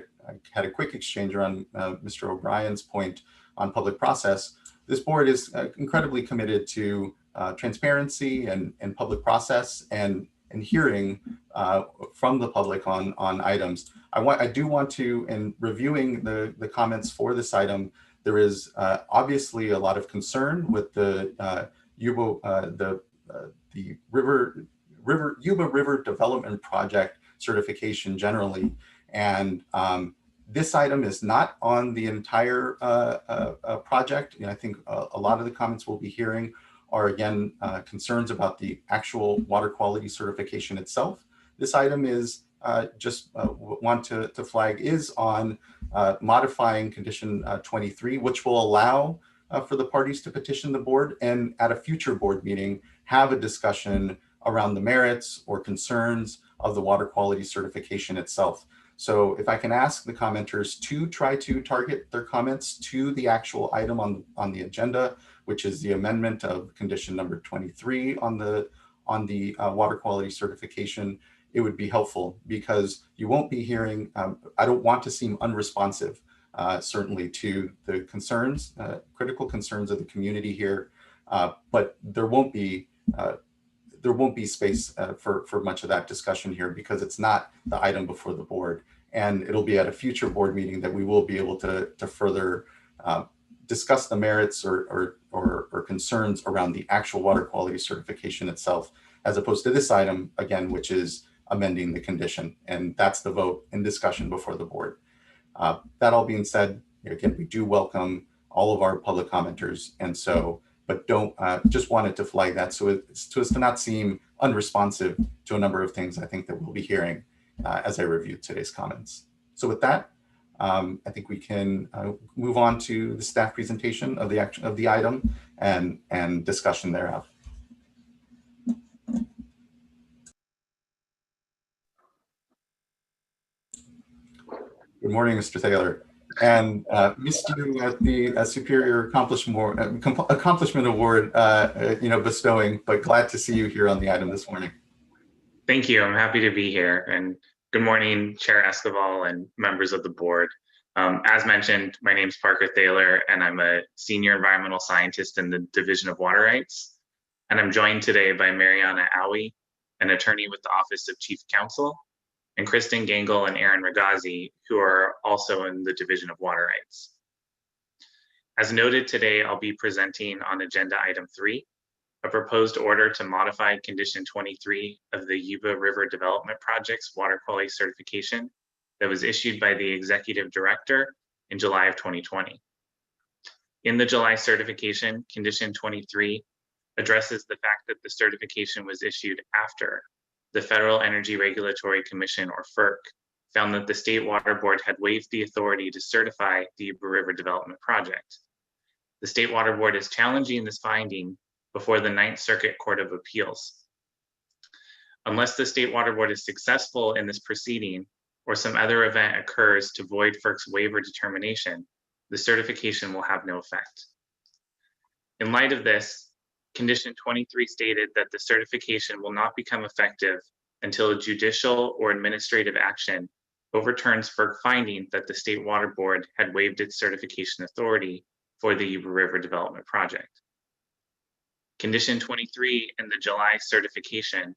a quick exchange around Mr. O'Brien's point on public process, this board is incredibly committed to transparency and public process and hearing from the public on items. I do want to, in reviewing the comments for this item, there is obviously a lot of concern with the Yuba River Development Project certification generally, and this item is not on the entire project. You know, I think a lot of the comments we'll be hearing are again concerns about the actual water quality certification itself. This item is want to flag is on modifying condition 23, which will allow for the parties to petition the board and at a future board meeting have a discussion around the merits or concerns of the water quality certification itself. So if I can ask the commenters to try to target their comments to the actual item on the agenda, which is the amendment of condition number 23 on the water quality certification, it would be helpful because you won't be hearing, I don't want to seem unresponsive, certainly to the concerns, critical concerns of the community here, but there won't be space for much of that discussion here because it's not the item before the board, and it'll be at a future board meeting that we will be able to further discuss the merits or concerns around the actual water quality certification itself, as opposed to this item again, which is amending the condition, and that's the vote and discussion before the board. That all being said, again, we do welcome all of our public commenters, and so, but don't just wanted to flag that so as to not seem unresponsive to a number of things I think that we'll be hearing as I review today's comments. So with that, I think we can move on to the staff presentation of the item and discussion thereof. Good morning, Mr. Taylor, and missed you at the Superior Accomplishment Award, bestowing, but glad to see you here on the item this morning. Thank you. I'm happy to be here, and good morning, Chair Escobar and members of the board. As mentioned, my name is Parker Thaler, and I'm a senior environmental scientist in the Division of Water Rights. And I'm joined today by Mariana Awi, an attorney with the Office of Chief Counsel, and Kristen Gangle and Aaron Ragazzi, who are also in the Division of Water Rights. As noted today, I'll be presenting on agenda item 3, a proposed order to modify condition 23 of the Yuba River Development Project's water quality certification that was issued by the executive director in July of 2020. In the July certification, condition 23 addresses the fact that the certification was issued after the Federal Energy Regulatory Commission, or FERC, found that the State Water Board had waived the authority to certify the Yuba River Development Project. The State Water Board is challenging this finding before the Ninth Circuit Court of Appeals. Unless the State Water Board is successful in this proceeding or some other event occurs to void FERC's waiver determination, the certification will have no effect. In light of this, condition 23 stated that the certification will not become effective until a judicial or administrative action overturns FERC finding that the State Water Board had waived its certification authority for the Yuba River Development Project. Condition 23 in the July certification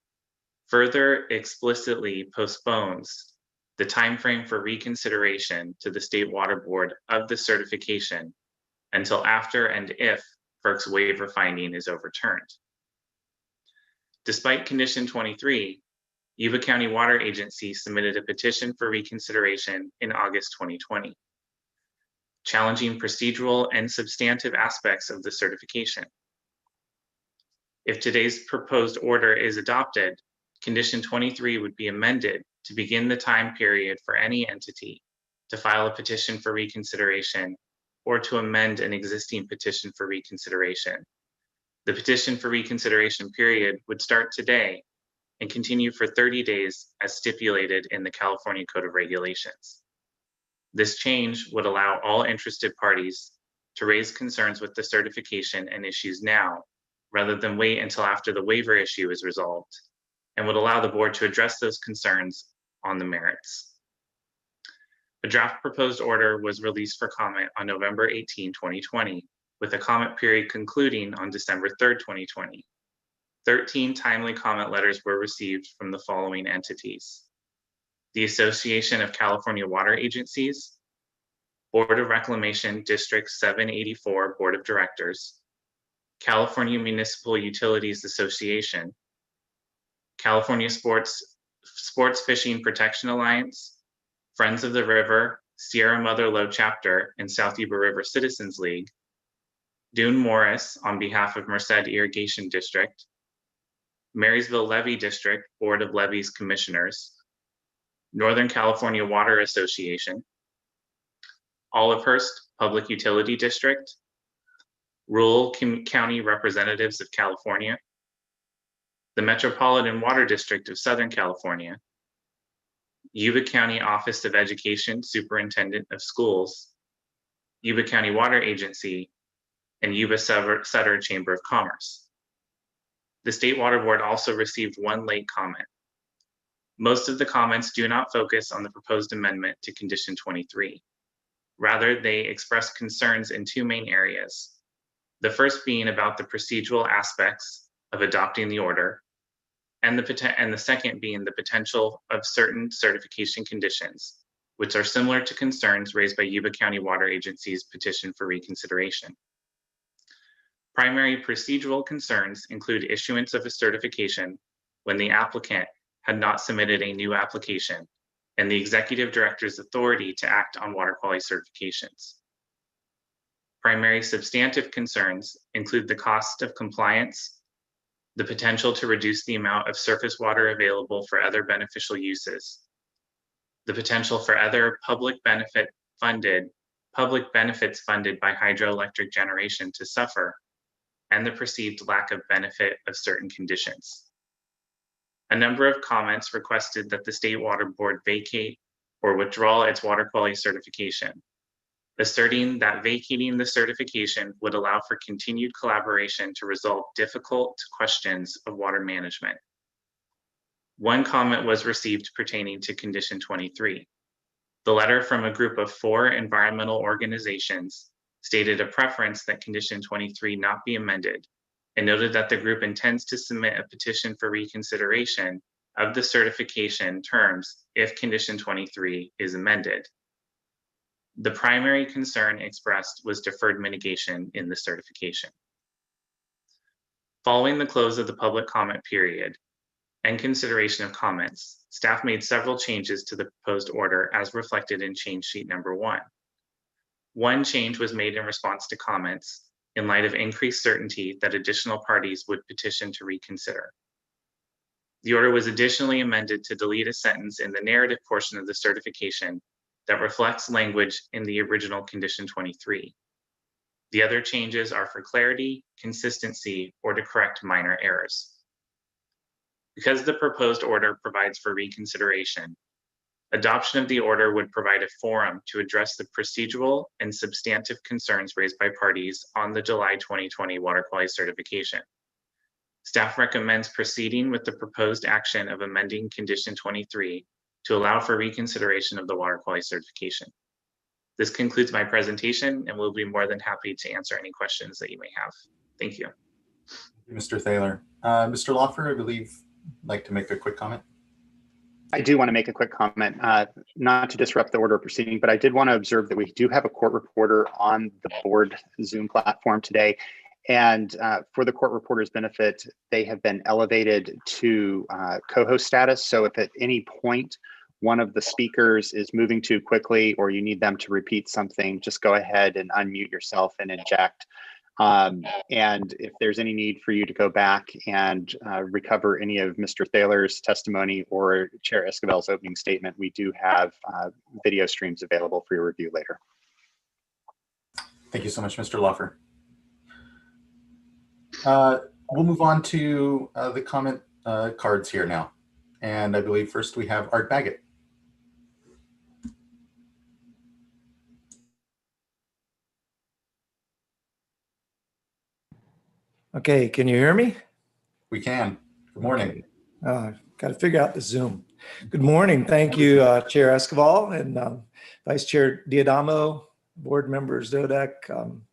further explicitly postpones the timeframe for reconsideration to the State Water Board of the certification until after and if FERC's waiver finding is overturned. Despite condition 23, Yuba County Water Agency submitted a petition for reconsideration in August 2020, challenging procedural and substantive aspects of the certification. If today's proposed order is adopted, Condition 23 would be amended to begin the time period for any entity to file a petition for reconsideration or to amend an existing petition for reconsideration. The petition for reconsideration period would start today and continue for 30 days as stipulated in the California Code of Regulations. This change would allow all interested parties to raise concerns with the certification and issues now, rather than wait until after the waiver issue is resolved, and would allow the board to address those concerns on the merits. A draft proposed order was released for comment on November 18, 2020, with a comment period concluding on December 3, 2020. 13 timely comment letters were received from the following entities: the Association of California Water Agencies, Board of Reclamation District 784 Board of Directors, California Municipal Utilities Association, California Sports Fishing Protection Alliance, Friends of the River, Sierra Mother Low Chapter, and South Yuba River Citizens League, Dune Morris on behalf of Merced Irrigation District, Marysville Levee District Board of Levees Commissioners, Northern California Water Association, Olivehurst Public Utility District, Rural County Representatives of California, the Metropolitan Water District of Southern California, Yuba County Office of Education Superintendent of Schools, Yuba County Water Agency, and Yuba Sutter Chamber of Commerce. The State Water Board also received one late comment. Most of the comments do not focus on the proposed amendment to Condition 23. Rather, they express concerns in two main areas. The first being about the procedural aspects of adopting the order, and the second being the potential of certain certification conditions, which are similar to concerns raised by Yuba County Water Agency's petition for reconsideration. Primary procedural concerns include issuance of a certification when the applicant had not submitted a new application, and the executive director's authority to act on water quality certifications. Primary substantive concerns include the cost of compliance, the potential to reduce the amount of surface water available for other beneficial uses, the potential for other public benefits funded by hydroelectric generation to suffer, and the perceived lack of benefit of certain conditions. A number of comments requested that the State Water Board vacate or withdraw its water quality certification, asserting that vacating the certification would allow for continued collaboration to resolve difficult questions of water management. One comment was received pertaining to Condition 23. The letter from a group of 4 environmental organizations stated a preference that Condition 23 not be amended, and noted that the group intends to submit a petition for reconsideration of the certification terms if Condition 23 is amended. The primary concern expressed was deferred mitigation in the certification. Following the close of the public comment period and consideration of comments, staff made several changes to the proposed order as reflected in change sheet number 1. One change was made in response to comments in light of increased certainty that additional parties would petition to reconsider. The order was additionally amended to delete a sentence in the narrative portion of the certification that reflects language in the original Condition 23. The other changes are for clarity, consistency, or to correct minor errors. Because the proposed order provides for reconsideration, adoption of the order would provide a forum to address the procedural and substantive concerns raised by parties on the July 2020 water quality certification. Staff recommends proceeding with the proposed action of amending Condition 23 to allow for reconsideration of the water quality certification. This concludes my presentation, and we'll be more than happy to answer any questions that you may have. Thank you. Mr. Thaler. Mr. Lawfer, I believe, would like to make a quick comment. I do want to make a quick comment, not to disrupt the order of proceeding, but I did want to observe that we do have a court reporter on the board Zoom platform today. And for the court reporter's benefit, they have been elevated to co-host status. So if at any point one of the speakers is moving too quickly or you need them to repeat something, just go ahead and unmute yourself and inject. And if there's any need for you to go back and recover any of Mr. Thaler's testimony or Chair Esquivel's opening statement, we do have video streams available for your review later. Thank you so much, Mr. Loffer. We'll move on to the comment cards here now. And I believe first we have Art Baggett. Okay, can you hear me? We can. Good morning. Okay. Got to figure out the Zoom. Good morning. Thank you, Chair Esquivel and Vice Chair Diadamo, board members Dodek,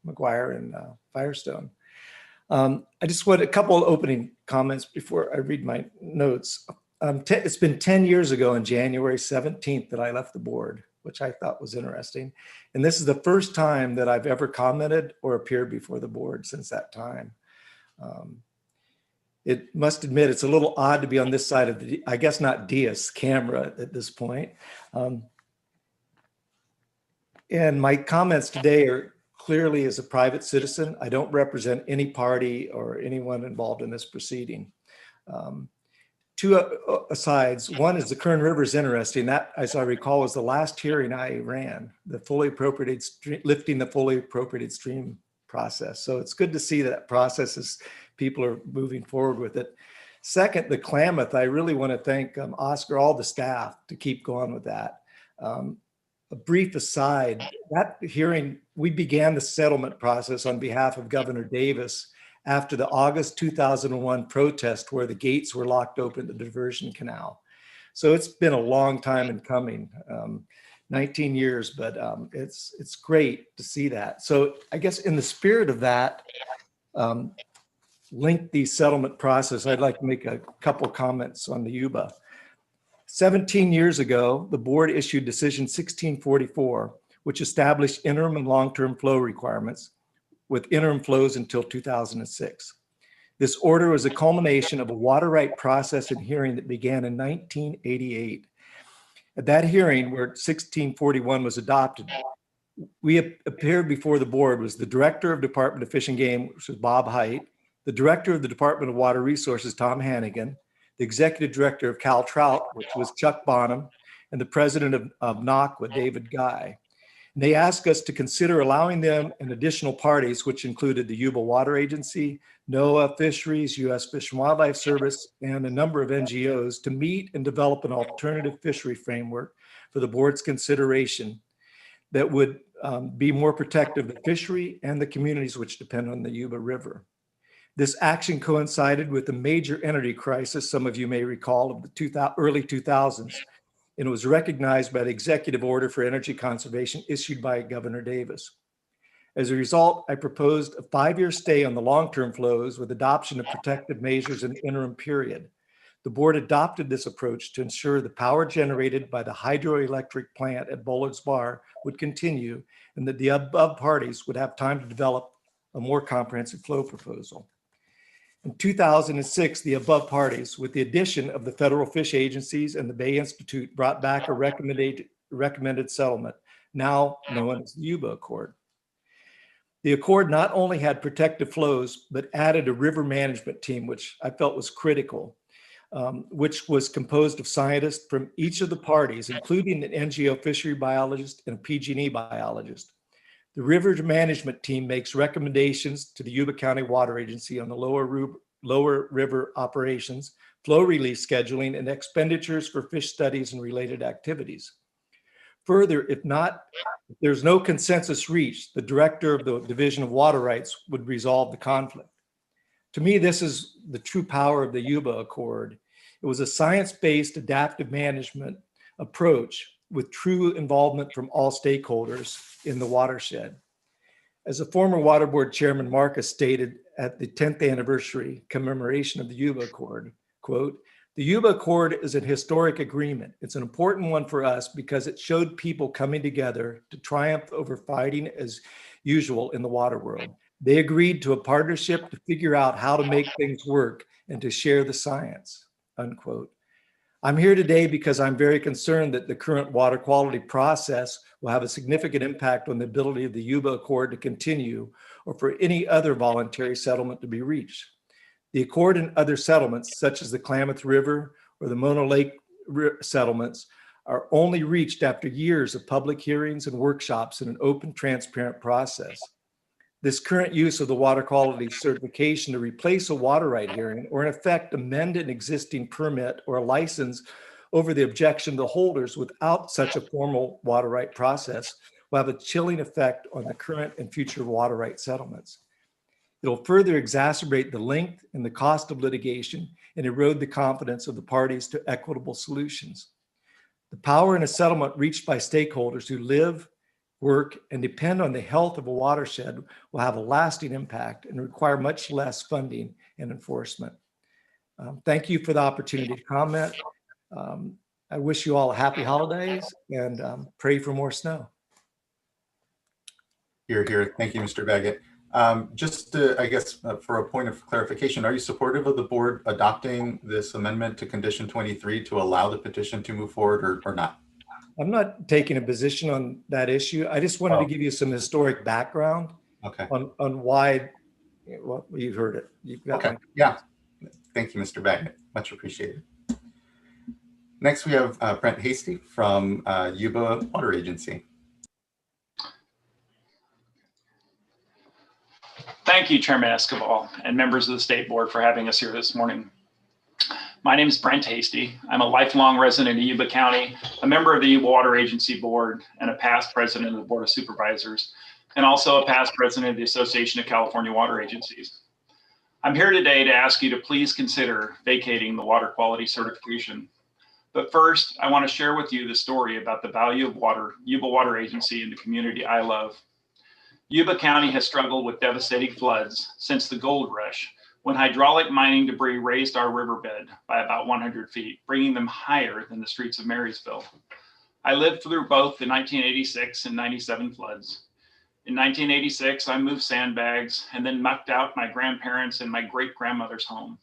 McGuire, and Firestone. I just want a couple of opening comments before I read my notes. It's been 10 years ago on January 17th that I left the board, which I thought was interesting. And this is the first time that I've ever commented or appeared before the board since that time. It must admit it's a little odd to be on this side of the, I guess not dais, camera at this point. And my comments today are clearly as a private citizen. I don't represent any party or anyone involved in this proceeding. Two asides. One is the Kern River is interesting. That, as I recall, was the last hearing I ran, the fully appropriated lifting the fully appropriated stream process. So it's good to see that process is people are moving forward with it. Second, the Klamath, I really want to thank Oscar, all the staff to keep going with that. A brief aside, that hearing, we began the settlement process on behalf of Governor Davis after the August 2001 protest where the gates were locked open to the diversion canal. So it's been a long time in coming. 19 years, but it's great to see that. So I guess in the spirit of that lengthy settlement process, I'd like to make a couple comments on the Yuba. 17 years ago, the board issued Decision 1644, which established interim and long-term flow requirements with interim flows until 2006. This order was a culmination of a water right process and hearing that began in 1988. At that hearing where 1641 was adopted, we appeared before the board was the Director of Department of Fish and Game, which was Bob Height, the Director of the Department of Water Resources, Tom Hannigan, the Executive Director of Cal Trout, which was Chuck Bonham, and the President of NACWA, David Guy. And they asked us to consider allowing them and additional parties, which included the Yuba Water Agency, NOAA Fisheries, U.S. Fish and Wildlife Service, and a number of NGOs to meet and develop an alternative fishery framework for the board's consideration that would be more protective of the fishery and the communities which depend on the Yuba River. This action coincided with the major energy crisis, some of you may recall, of the early 2000s, and it was recognized by the executive order for energy conservation issued by Governor Davis. As a result, I proposed a 5-year stay on the long-term flows with adoption of protective measures in the interim period. The board adopted this approach to ensure the power generated by the hydroelectric plant at Bullard's Bar would continue and that the above parties would have time to develop a more comprehensive flow proposal. In 2006, the above parties, with the addition of the federal fish agencies and the Bay Institute, brought back a recommended settlement, now known as the Yuba Accord. The accord not only had protective flows, but added a river management team, which I felt was critical, which was composed of scientists from each of the parties, including an NGO fishery biologist and a PG&E biologist. The river management team makes recommendations to the Yuba County Water Agency on the lower river operations, flow release scheduling, and expenditures for fish studies and related activities. Further, if there's no consensus reached, the director of the Division of Water Rights would resolve the conflict. To me, this is the true power of the Yuba Accord. It was a science-based adaptive management approach with true involvement from all stakeholders in the watershed. As a former Water Board Chairman, Marcus stated at the 10th anniversary commemoration of the Yuba Accord, quote, "The Yuba Accord is a historic agreement. It's an important one for us because it showed people coming together to triumph over fighting as usual in the water world. They agreed to a partnership to figure out how to make things work and to share the science, unquote. I'm here today because I'm very concerned that the current water quality process will have a significant impact on the ability of the Yuba Accord to continue or for any other voluntary settlement to be reached. The Accord and other settlements, such as the Klamath River or the Mono Lake settlements, are only reached after years of public hearings and workshops in an open, transparent process. This current use of the water quality certification to replace a water right hearing, or in effect amend an existing permit or a license over the objection of the holders without such a formal water right process, will have a chilling effect on the current and future water right settlements. It'll further exacerbate the length and the cost of litigation and erode the confidence of the parties to equitable solutions. The power in a settlement reached by stakeholders who live, work, and depend on the health of a watershed will have a lasting impact and require much less funding and enforcement. Thank you for the opportunity to comment. I wish you all a happy holidays and pray for more snow. Here, here. Thank you, Mr. Baggett. Just to, I guess, for a point of clarification, are you supportive of the board adopting this amendment to condition 23 to allow the petition to move forward or not? I'm not taking a position on that issue. I just wanted to give you some historic background on why, well, you've heard it. You've got okay. Yeah. Thank you, Mr. Baggett. Much appreciated. Next, we have Brent Hasty from Yuba Water Agency. Thank you, Chairman Escobar and members of the State Board for having us here this morning. My name is Brent Hasty. I'm a lifelong resident of Yuba County, a member of the Yuba Water Agency Board, and a past president of the Board of Supervisors, and also a past president of the Association of California Water Agencies. I'm here today to ask you to please consider vacating the water quality certification. But first, I want to share with you the story about the value of water, Yuba Water Agency, and the community I love. Yuba County has struggled with devastating floods since the gold rush, when hydraulic mining debris raised our riverbed by about 100 feet, bringing them higher than the streets of Marysville. I lived through both the 1986 and 97 floods. In 1986, I moved sandbags and then mucked out my grandparents' and my great-grandmother's home.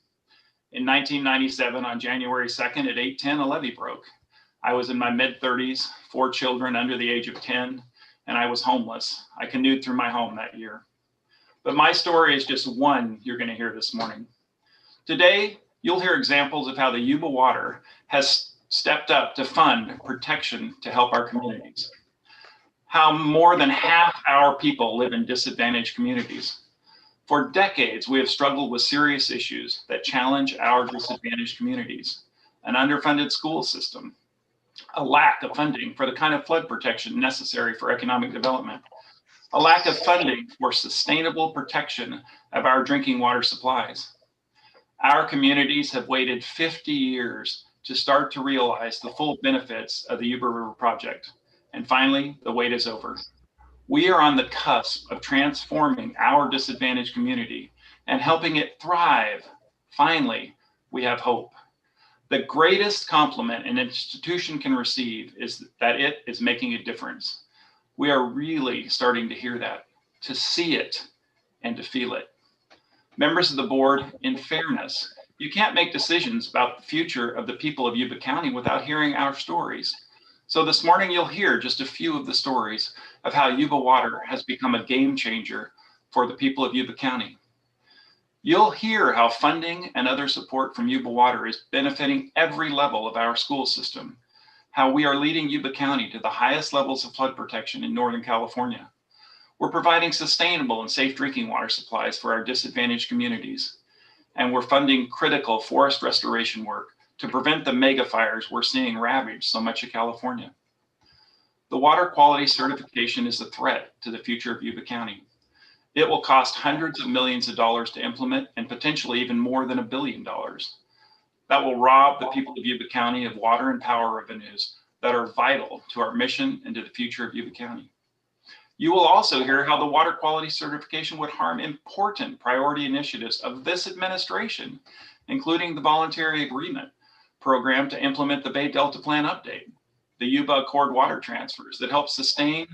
In 1997, on January 2nd at 8:10, a levee broke. I was in my mid-30s, 4 children under the age of 10, and I was homeless. I canoed through my home that year. But my story is just one you're going to hear this morning. Today, you'll hear examples of how the Yuba Water has stepped up to fund protection to help our communities. How more than half our people live in disadvantaged communities. For decades, we have struggled with serious issues that challenge our disadvantaged communities. An underfunded school system, a lack of funding for the kind of flood protection necessary for economic development, a lack of funding for sustainable protection of our drinking water supplies. Our communities have waited 50 years to start to realize the full benefits of the Yuba River Project. And finally, the wait is over. We are on the cusp of transforming our disadvantaged community and helping it thrive. Finally, we have hope. The greatest compliment an institution can receive is that it is making a difference. We are really starting to hear that, to see it, and to feel it. Members of the board, in fairness, you can't make decisions about the future of the people of Yuba County without hearing our stories. So this morning, you'll hear just a few of the stories of how Yuba Water has become a game changer for the people of Yuba County. You'll hear how funding and other support from Yuba Water is benefiting every level of our school system, how we are leading Yuba County to the highest levels of flood protection in Northern California. We're providing sustainable and safe drinking water supplies for our disadvantaged communities. And we're funding critical forest restoration work to prevent the mega fires we're seeing ravage so much of California. The water quality certification is a threat to the future of Yuba County. It will cost hundreds of millions of dollars to implement and potentially even more than $1 billion. That will rob the people of Yuba County of water and power revenues that are vital to our mission and to the future of Yuba County. You will also hear how the water quality certification would harm important priority initiatives of this administration, including the voluntary agreement program to implement the Bay Delta Plan update, the Yuba Accord water transfers that help sustain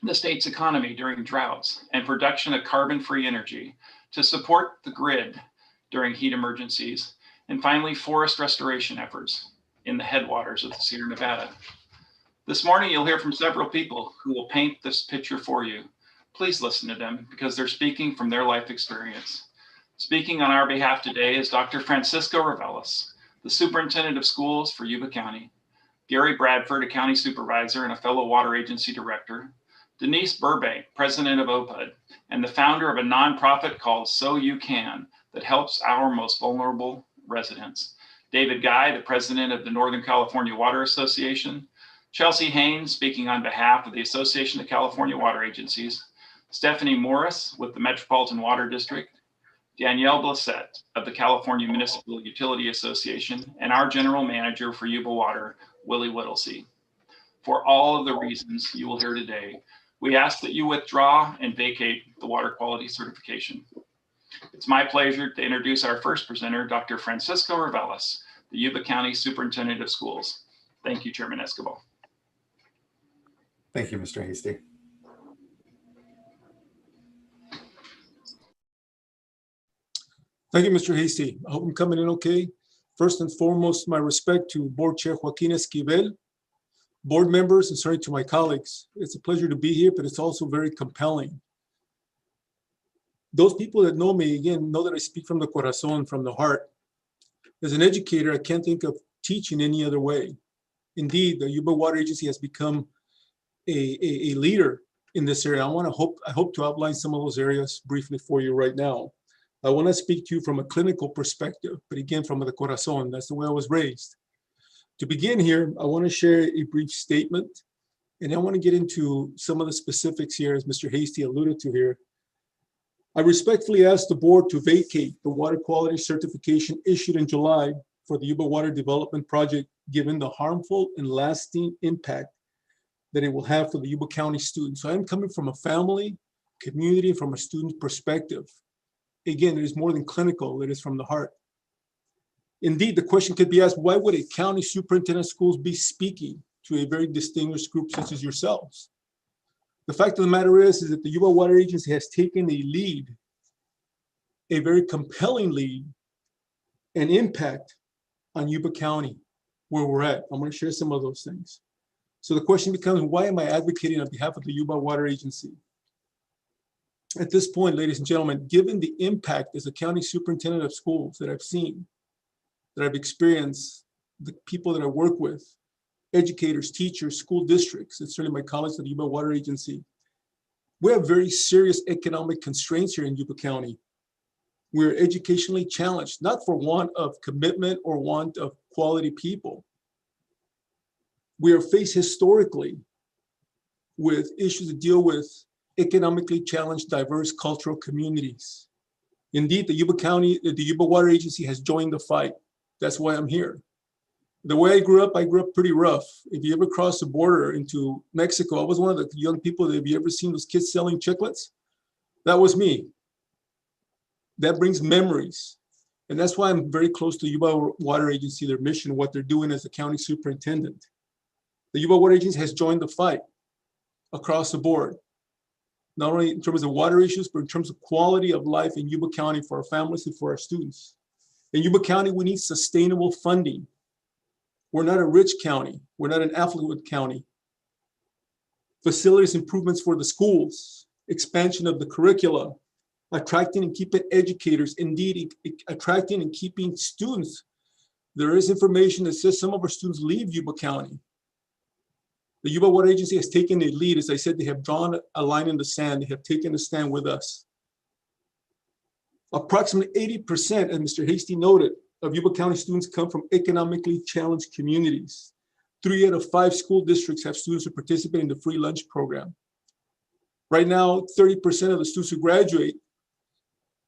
the state's economy during droughts, and production of carbon-free energy to support the grid during heat emergencies, and finally, forest restoration efforts in the headwaters of the Sierra Nevada. This morning, you'll hear from several people who will paint this picture for you. Please listen to them because they're speaking from their life experience. Speaking on our behalf today is Dr. Francisco Reveles, the Superintendent of Schools for Yuba County, Gary Bradford, a County Supervisor and a fellow Water Agency Director, Denise Burbank, President of OPUD, and the founder of a nonprofit called So You Can that helps our most vulnerable residents, David Guy, the President of the Northern California Water Association, Chelsea Haynes, speaking on behalf of the Association of California Water Agencies, Stephanie Morris with the Metropolitan Water District, Danielle Blissett of the California Municipal Utility Association, and our General Manager for Yuba Water, Willie Whittlesey. For all of the reasons you will hear today, we ask that you withdraw and vacate the water quality certification. It's my pleasure to introduce our first presenter, Dr. Francisco Reveles, the Yuba County Superintendent of Schools. Thank you, Chairman Escobar. Thank you, Mr. Hasty. Thank you, Mr. Hasty. I hope I'm coming in okay. First and foremost, my respect to Board Chair Joaquin Esquivel, board members, and sorry to my colleagues. It's a pleasure to be here, but it's also very compelling. Those people that know me, again, know that I speak from the corazon, from the heart. As an educator, I can't think of teaching any other way. Indeed, the Yuba Water Agency has become a leader in this area. I hope to outline some of those areas briefly for you right now. I want to speak to you from a clinical perspective, but again, from the corazon. That's the way I was raised. To begin here, I want to share a brief statement, and I want to get into some of the specifics here, as Mr. Hasty alluded to here. I respectfully ask the board to vacate the water quality certification issued in July for the Yuba Water Development Project, given the harmful and lasting impact that it will have for the Yuba County students. So I'm coming from a family, community, from a student perspective. Again, it is more than clinical, it is from the heart. Indeed, the question could be asked, why would a county superintendent of schools be speaking to a very distinguished group such as yourselves? The fact of the matter is that the Yuba Water Agency has taken a lead, a very compelling lead, and impact on Yuba County, where we're at. I'm going to share some of those things. So the question becomes, why am I advocating on behalf of the Yuba Water Agency? At this point, ladies and gentlemen, given the impact as a county superintendent of schools that I've seen, that I've experienced, the people that I work with, educators, teachers, school districts, and certainly my colleagues at the Yuba Water Agency, we have very serious economic constraints here in Yuba County. We're educationally challenged, not for want of commitment or want of quality people. We are faced historically with issues that deal with economically challenged, diverse cultural communities. Indeed, the Yuba Water Agency has joined the fight. That's why I'm here. The way I grew up pretty rough. If you ever cross the border into Mexico, I was one of the young people that, have you ever seen those kids selling chiclets? That was me. That brings memories. And that's why I'm very close to Yuba Water Agency, their mission, what they're doing as a county superintendent. The Yuba Water Agency has joined the fight across the board, not only in terms of water issues, but in terms of quality of life in Yuba County for our families and for our students. In Yuba County, we need sustainable funding. We're not a rich county. We're not an affluent county. Facilities improvements for the schools, expansion of the curricula, attracting and keeping educators, indeed attracting and keeping students. There is information that says some of our students leave Yuba County. The Yuba Water Agency has taken a lead. As I said, they have drawn a line in the sand. They have taken a stand with us. Approximately 80%, as Mr. Hasty noted, of Yuba County students come from economically challenged communities. 3 out of 5 school districts have students who participate in the free lunch program. Right now, 30% of the students who graduate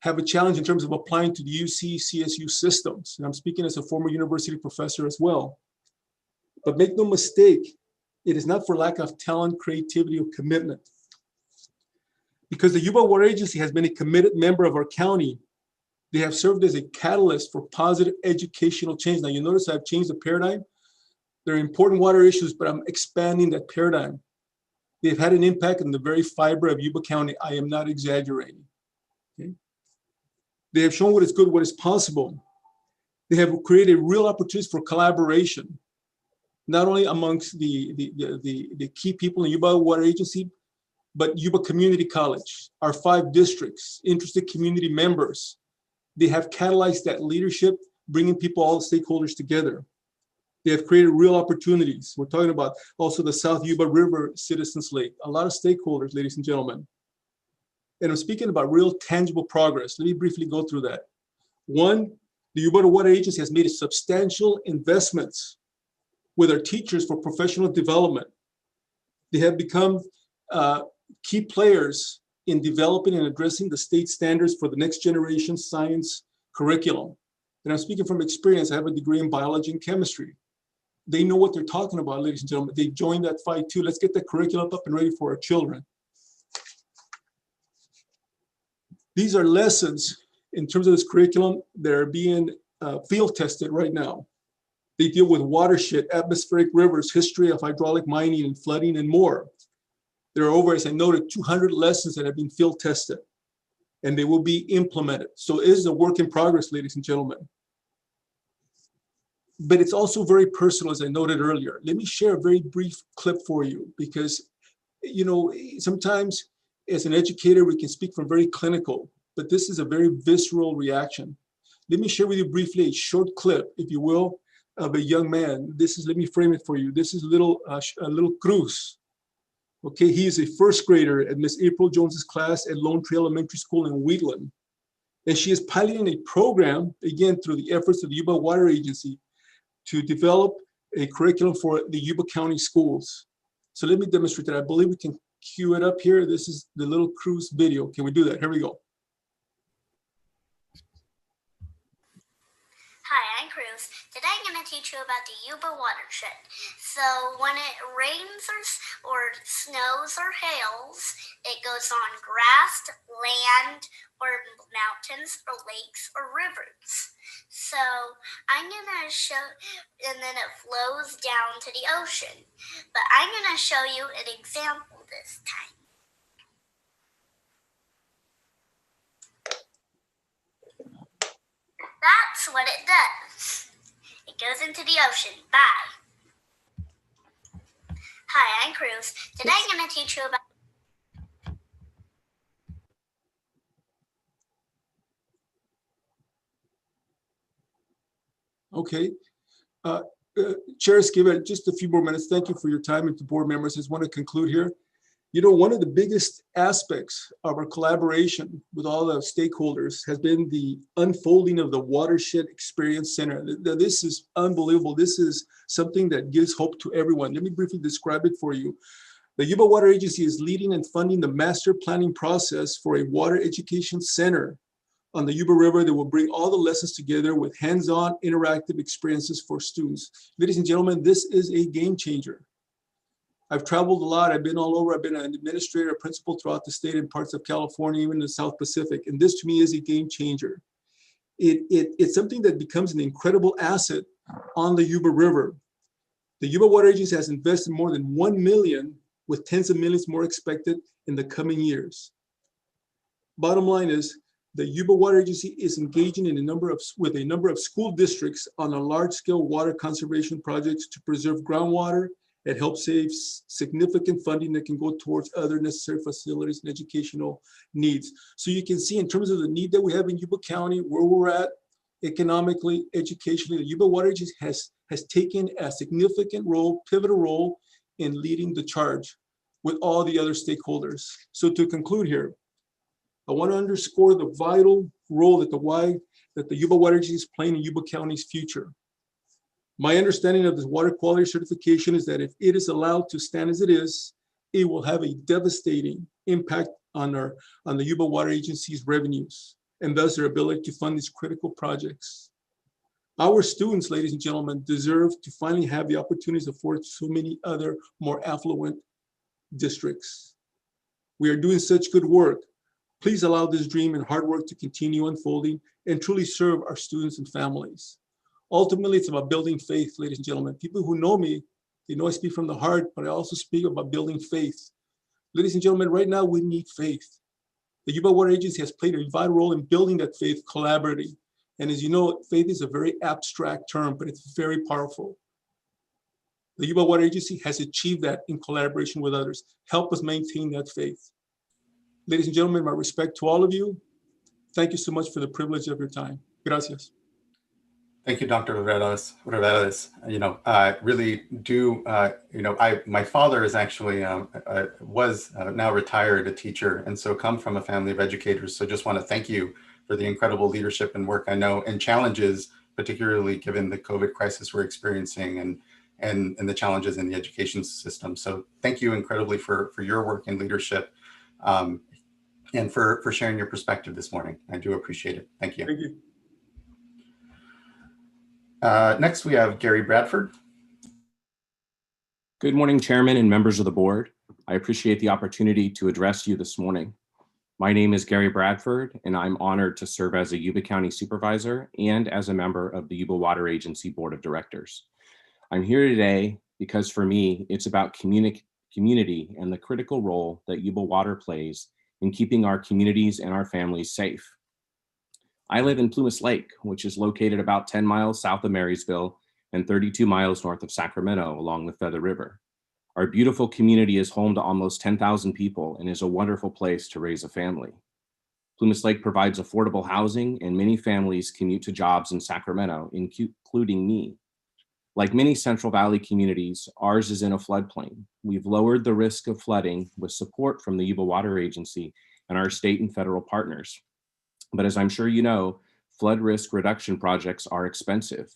have a challenge in terms of applying to the UC, CSU systems. And I'm speaking as a former university professor as well. But make no mistake, it is not for lack of talent, creativity, or commitment. Because the Yuba Water Agency has been a committed member of our county, they have served as a catalyst for positive educational change. Now you notice I've changed the paradigm. There are important water issues, but I'm expanding that paradigm. They've had an impact on the very fiber of Yuba County. I am not exaggerating. Okay? They have shown what is good, what is possible. They have created real opportunities for collaboration, not only amongst the key people in Yuba Water Agency, but Yuba Community College, our 5 districts, interested community members. They have catalyzed that leadership, bringing people, all the stakeholders together. They have created real opportunities. We're talking about also the South Yuba River Citizens Lake, a lot of stakeholders, ladies and gentlemen. And I'm speaking about real tangible progress. Let me briefly go through that. One, the Yuba Water Agency has made substantial investments with our teachers for professional development. They have become key players in developing and addressing the state standards for the next generation science curriculum. And I'm speaking from experience. I have a degree in biology and chemistry. They know what they're talking about, ladies and gentlemen. They joined that fight too. Let's get the curriculum up and ready for our children. These are lessons in terms of this curriculum that are being field tested right now. They deal with watershed, atmospheric rivers, history of hydraulic mining and flooding, and more. There are over, as I noted, 200 lessons that have been field tested, and they will be implemented. So it is a work in progress, ladies and gentlemen. But it's also very personal, as I noted earlier. Let me share a very brief clip for you, because, you know, sometimes as an educator, we can speak from very clinical, but this is a very visceral reaction. Let me share with you briefly a short clip, if you will, of a young man. This is, let me frame it for you. This is little Cruz. Okay, he is a first grader at Miss April Jones's class at Lone Trail Elementary School in Wheatland. And she is piloting a program, again, through the efforts of the Yuba Water Agency, to develop a curriculum for the Yuba County schools. So let me demonstrate that. I believe we can cue it up here. This is the little Cruz video. Can we do that? Here we go. Hi, I'm Cruz. Today I'm going to teach you about the Yuba watershed. So when it rains or snows or hails, it goes on grass, land, or mountains, or lakes, or rivers. So I'm going to show, and then it flows down to the ocean. But I'm going to show you an example this time. That's what it does. It goes into the ocean. Bye. Hi, I'm Cruz. Today I'm going to teach you about... Okay. Chair Esquivel, just a few more minutes. Thank you for your time, and to board members. I just want to conclude here. You know, one of the biggest aspects of our collaboration with all the stakeholders has been the unfolding of the Watershed Experience Center. This is unbelievable. This is something that gives hope to everyone. Let me briefly describe it for you. The Yuba Water Agency is leading and funding the master planning process for a water education center on the Yuba River that will bring all the lessons together with hands-on interactive experiences for students. Ladies and gentlemen, this is a game changer. I've traveled a lot. I've been all over. I've been an administrator, principal throughout the state and parts of California, even the South Pacific. And this to me is a game changer. It's something that becomes an incredible asset on the Yuba River. The Yuba Water Agency has invested more than $1 million, with tens of millions more expected in the coming years. Bottom line is, the Yuba Water Agency is engaging in with a number of school districts on a large-scale water conservation projects to preserve groundwater and help save significant funding that can go towards other necessary facilities and educational needs. So you can see in terms of the need that we have in Yuba County, where we're at economically, educationally, the Yuba Water Agency has taken a significant role, pivotal role in leading the charge with all the other stakeholders. So to conclude here, I want to underscore the vital role that the Yuba Water Agency is playing in Yuba County's future. My understanding of this water quality certification is that if it is allowed to stand as it is, it will have a devastating impact on the Yuba Water Agency's revenues, and thus their ability to fund these critical projects. Our students, ladies and gentlemen, deserve to finally have the opportunities afforded to so many other more affluent districts. We are doing such good work. Please allow this dream and hard work to continue unfolding and truly serve our students and families. Ultimately, it's about building faith, ladies and gentlemen. People who know me, they know I speak from the heart, but I also speak about building faith Ladies and gentlemen, right now we need faith. The Yuba Water Agency has played a vital role in building that faith collaboratively. And as you know, faith is a very abstract term, but it's very powerful. The Yuba Water Agency has achieved that in collaboration with others. Help us maintain that faith. Ladies and gentlemen, my respect to all of you. Thank you so much for the privilege of your time. Gracias. Thank you, Dr. Rivera. You know, I really do, you know, my father is actually, was now retired, a teacher, and so come from a family of educators. So just want to thank you for the incredible leadership and work I know, and challenges, particularly given the COVID crisis we're experiencing and the challenges in the education system. So thank you incredibly for your work and leadership, and for sharing your perspective this morning. I do appreciate it. Thank you. Thank you. Next, we have Gary Bradford. Good morning, Chairman and members of the board. I appreciate the opportunity to address you this morning. My name is Gary Bradford, and I'm honored to serve as a Yuba County Supervisor and as a member of the Yuba Water Agency Board of Directors. I'm here today because for me, it's about community and the critical role that Yuba Water plays in keeping our communities and our families safe. I live in Plumas Lake, which is located about 10 miles south of Marysville and 32 miles north of Sacramento along the Feather River. Our beautiful community is home to almost 10,000 people and is a wonderful place to raise a family. Plumas Lake provides affordable housing, and many families commute to jobs in Sacramento, including me. Like many Central Valley communities, ours is in a floodplain. We've lowered the risk of flooding with support from the Yuba Water Agency and our state and federal partners. But as I'm sure you know, flood risk reduction projects are expensive.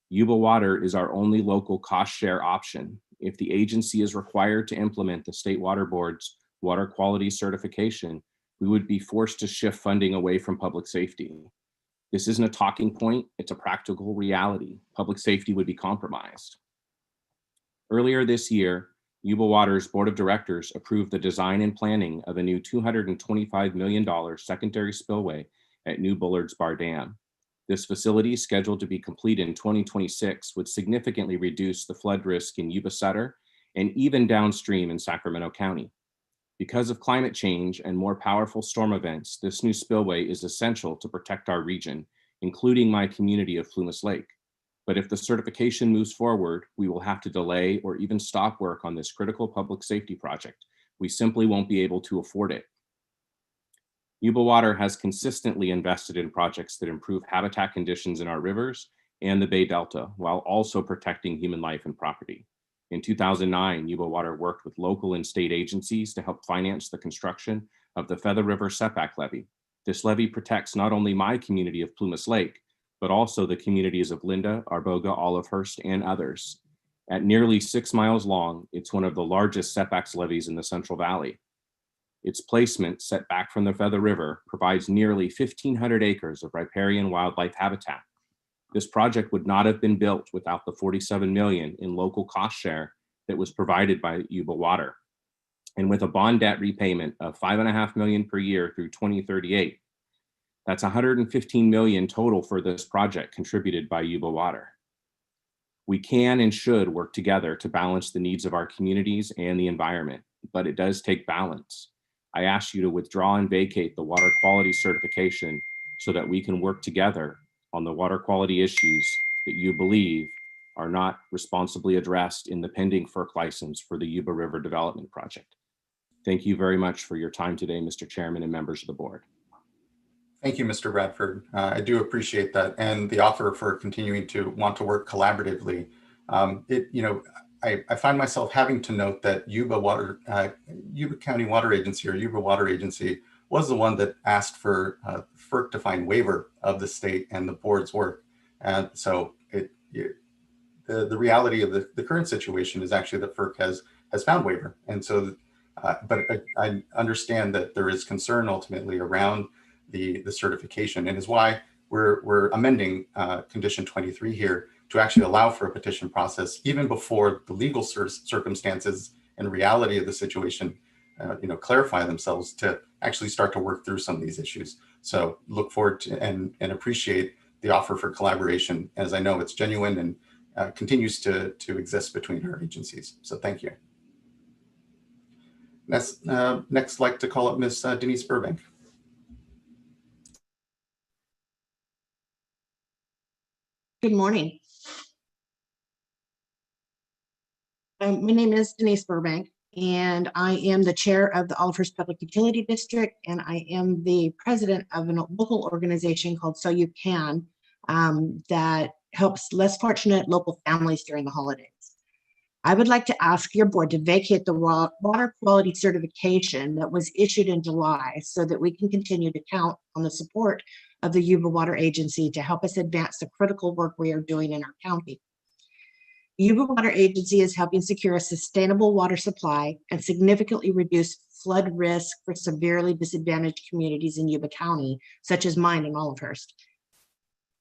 Yuba Water is our only local cost share option. If the agency is required to implement the State Water Board's water quality certification, we would be forced to shift funding away from public safety. This isn't a talking point, it's a practical reality. Public safety would be compromised. Earlier this year, Yuba Water's Board of Directors approved the design and planning of a new $225 million secondary spillway at New Bullards Bar Dam. This facility, scheduled to be complete in 2026, would significantly reduce the flood risk in Yuba Sutter and even downstream in Sacramento County. Because of climate change and more powerful storm events, this new spillway is essential to protect our region, including my community of Plumas Lake. But if the certification moves forward, we will have to delay or even stop work on this critical public safety project. We simply won't be able to afford it. Yuba Water has consistently invested in projects that improve habitat conditions in our rivers and the Bay Delta, while also protecting human life and property. In 2009, Yuba Water worked with local and state agencies to help finance the construction of the Feather River Setback Levee. This levee protects not only my community of Plumas Lake, but also the communities of Linda, Arboga, Olivehurst, and others. At nearly 6 miles long, it's one of the largest setbacks levees in the Central Valley. Its placement, set back from the Feather River, provides nearly 1,500 acres of riparian wildlife habitat. This project would not have been built without the $47 million in local cost share that was provided by Yuba Water. And with a bond debt repayment of $5.5 million per year through 2038, that's $115 million total for this project contributed by Yuba Water. We can and should work together to balance the needs of our communities and the environment, but it does take balance. I ask you to withdraw and vacate the water quality certification so that we can work together on the water quality issues that you believe are not responsibly addressed in the pending FERC license for the Yuba River Development Project. Thank you very much for your time today, Mr. Chairman and members of the board. Thank you, Mr. Bradford. I do appreciate that, and the offer for continuing to want to work collaboratively. I find myself having to note that Yuba County Water Agency, or Yuba Water Agency, was the one that asked for FERC to find waiver of the state and the board's work. And so the reality of the current situation is actually that FERC has found waiver. And so, but I understand that there is concern ultimately around the certification, and is why we're amending condition 23 here to actually allow for a petition process even before the legal circumstances and reality of the situation clarify themselves, to actually start to work through some of these issues. So look forward to and appreciate the offer for collaboration, as I know it's genuine and continues to exist between our agencies. So thank you. Next, like to call up Ms. Denise Burbank. Good morning. My name is Denise Burbank, and I am the chair of the Olivehurst Public Utility District, and I am the president of a local organization called So You Can that helps less fortunate local families during the holidays. I would like to ask your board to vacate the water quality certification that was issued in July so that we can continue to count on the support of the Yuba Water Agency to help us advance the critical work we are doing in our county. Yuba Water Agency is helping secure a sustainable water supply and significantly reduce flood risk for severely disadvantaged communities in Yuba County, such as mine in Olivehurst.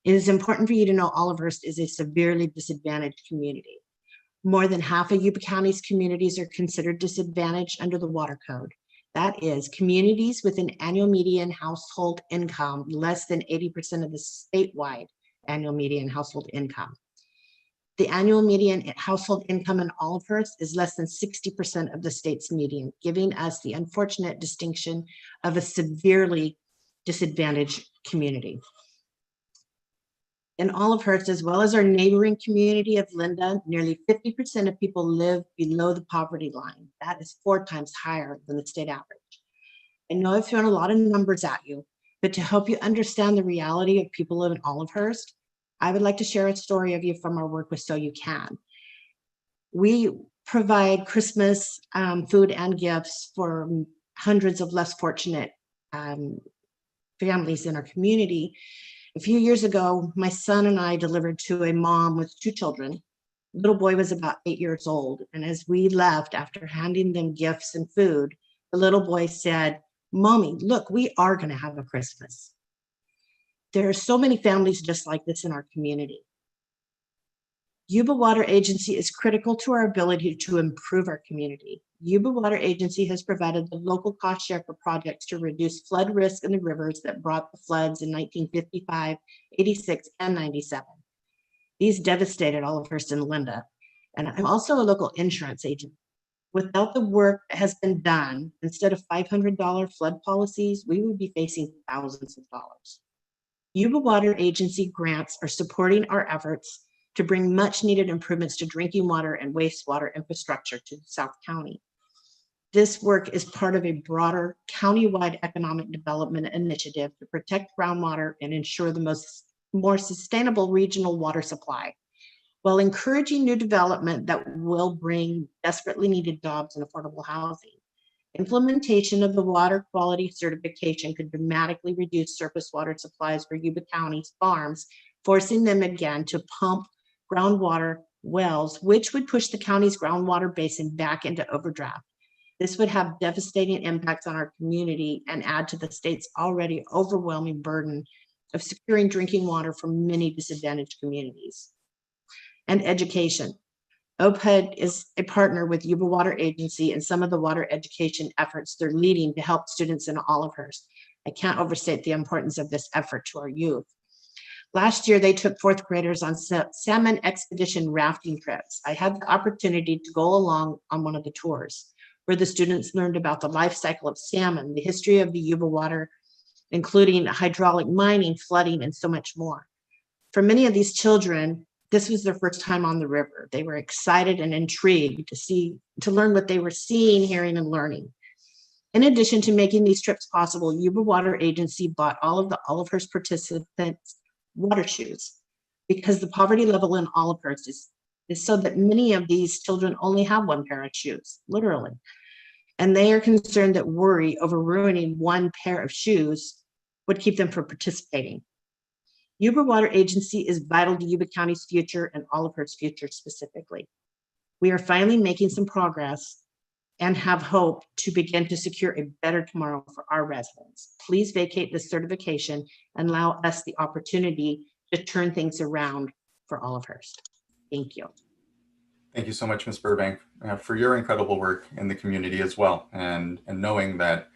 It is important for you to know Olivehurst is a severely disadvantaged community. More than half of Yuba County's communities are considered disadvantaged under the water code. That is, communities with an annual median household income less than 80% of the statewide annual median household income. The annual median household income in Olivehurst is less than 60% of the state's median, giving us the unfortunate distinction of a severely disadvantaged community. In Olivehurst, as well as our neighboring community of Linda, nearly 50% of people live below the poverty line. That is 4 times higher than the state average. I know I've thrown a lot of numbers at you, but to help you understand the reality of people in Olivehurst, I would like to share a story of you from our work with So You Can. We provide Christmas food and gifts for hundreds of less fortunate families in our community. A few years ago, my son and I delivered to a mom with 2 children. The little boy was about 8 years old. And as we left after handing them gifts and food, the little boy said, "Mommy, look, we are going to have a Christmas." There are so many families just like this in our community. Yuba Water Agency is critical to our ability to improve our community. Yuba Water Agency has provided the local cost share for projects to reduce flood risk in the rivers that brought the floods in 1955, 86, and 97. These devastated Olivehurst and Linda. And I'm also a local insurance agent. Without the work that has been done, instead of $500 flood policies, we would be facing thousands of dollars. Yuba Water Agency grants are supporting our efforts to bring much needed improvements to drinking water and wastewater infrastructure to South County. This work is part of a broader countywide economic development initiative to protect groundwater and ensure the more sustainable regional water supply, while encouraging new development that will bring desperately needed jobs and affordable housing. Implementation of the water quality certification could dramatically reduce surface water supplies for Yuba County's farms, forcing them again to pump groundwater wells, which would push the county's groundwater basin back into overdraft. This would have devastating impacts on our community and add to the state's already overwhelming burden of securing drinking water for many disadvantaged communities. And education. OPED is a partner with Yuba Water Agency and some of the water education efforts they're leading to help students in Olivehurst. I can't overstate the importance of this effort to our youth. Last year, they took 4th graders on salmon expedition rafting trips. I had the opportunity to go along on one of the tours, where the students learned about the life cycle of salmon, the history of the Yuba Water, including hydraulic mining, flooding, and so much more. For many of these children, this was their first time on the river. They were excited and intrigued to learn what they were seeing, hearing, and learning. In addition to making these trips possible, Yuba Water Agency bought all of the Olivehurst participants water shoes because the poverty level in Olivehurst is so that many of these children only have 1 pair of shoes, literally. And they are concerned that worry over ruining 1 pair of shoes would keep them from participating. Yuba Water Agency is vital to Yuba County's future and Olivehurst's future specifically. We are finally making some progress and have hope to begin to secure a better tomorrow for our residents. Please vacate this certification and allow us the opportunity to turn things around for Olivehurst. Thank you. Thank you so much, Ms. Burbank, for your incredible work in the community as well, and knowing that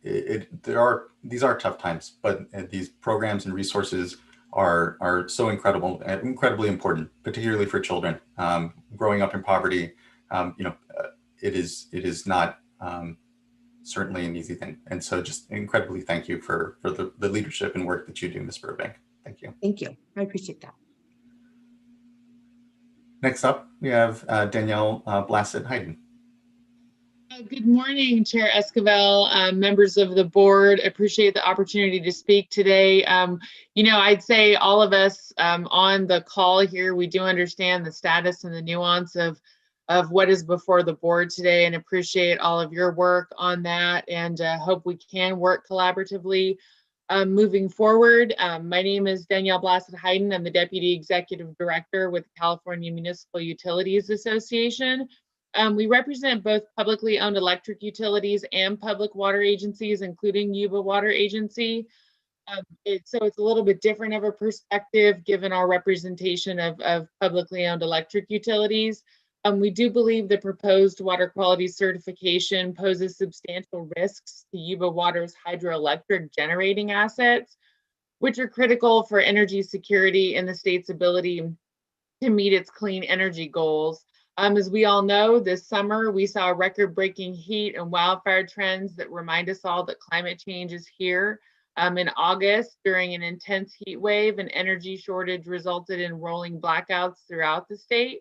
these are tough times, but these programs and resources are so incredible and incredibly important, particularly for children. Growing up in poverty, it is not certainly an easy thing. And so just incredibly thank you for the leadership and work that you do, Ms. Burbank. Thank you. Thank you. I appreciate that. Next up, we have Danielle Blassett-Hayden. Good morning, Chair Esquivel, members of the board. Appreciate the opportunity to speak today. You know, I'd say all of us on the call here, we do understand the status and the nuance of what is before the board today, and appreciate all of your work on that, and hope we can work collaboratively moving forward. My name is Danielle Blassett-Hayden. I'm the Deputy Executive Director with the California Municipal Utilities Association. We represent both publicly owned electric utilities and public water agencies, including Yuba Water Agency. So it's a little bit different of a perspective given our representation of publicly owned electric utilities. We do believe the proposed water quality certification poses substantial risks to Yuba Water's hydroelectric generating assets, which are critical for energy security and the state's ability to meet its clean energy goals. As we all know, this summer we saw record-breaking heat and wildfire trends that remind us all that climate change is here. In August, during an intense heat wave, an energy shortage resulted in rolling blackouts throughout the state.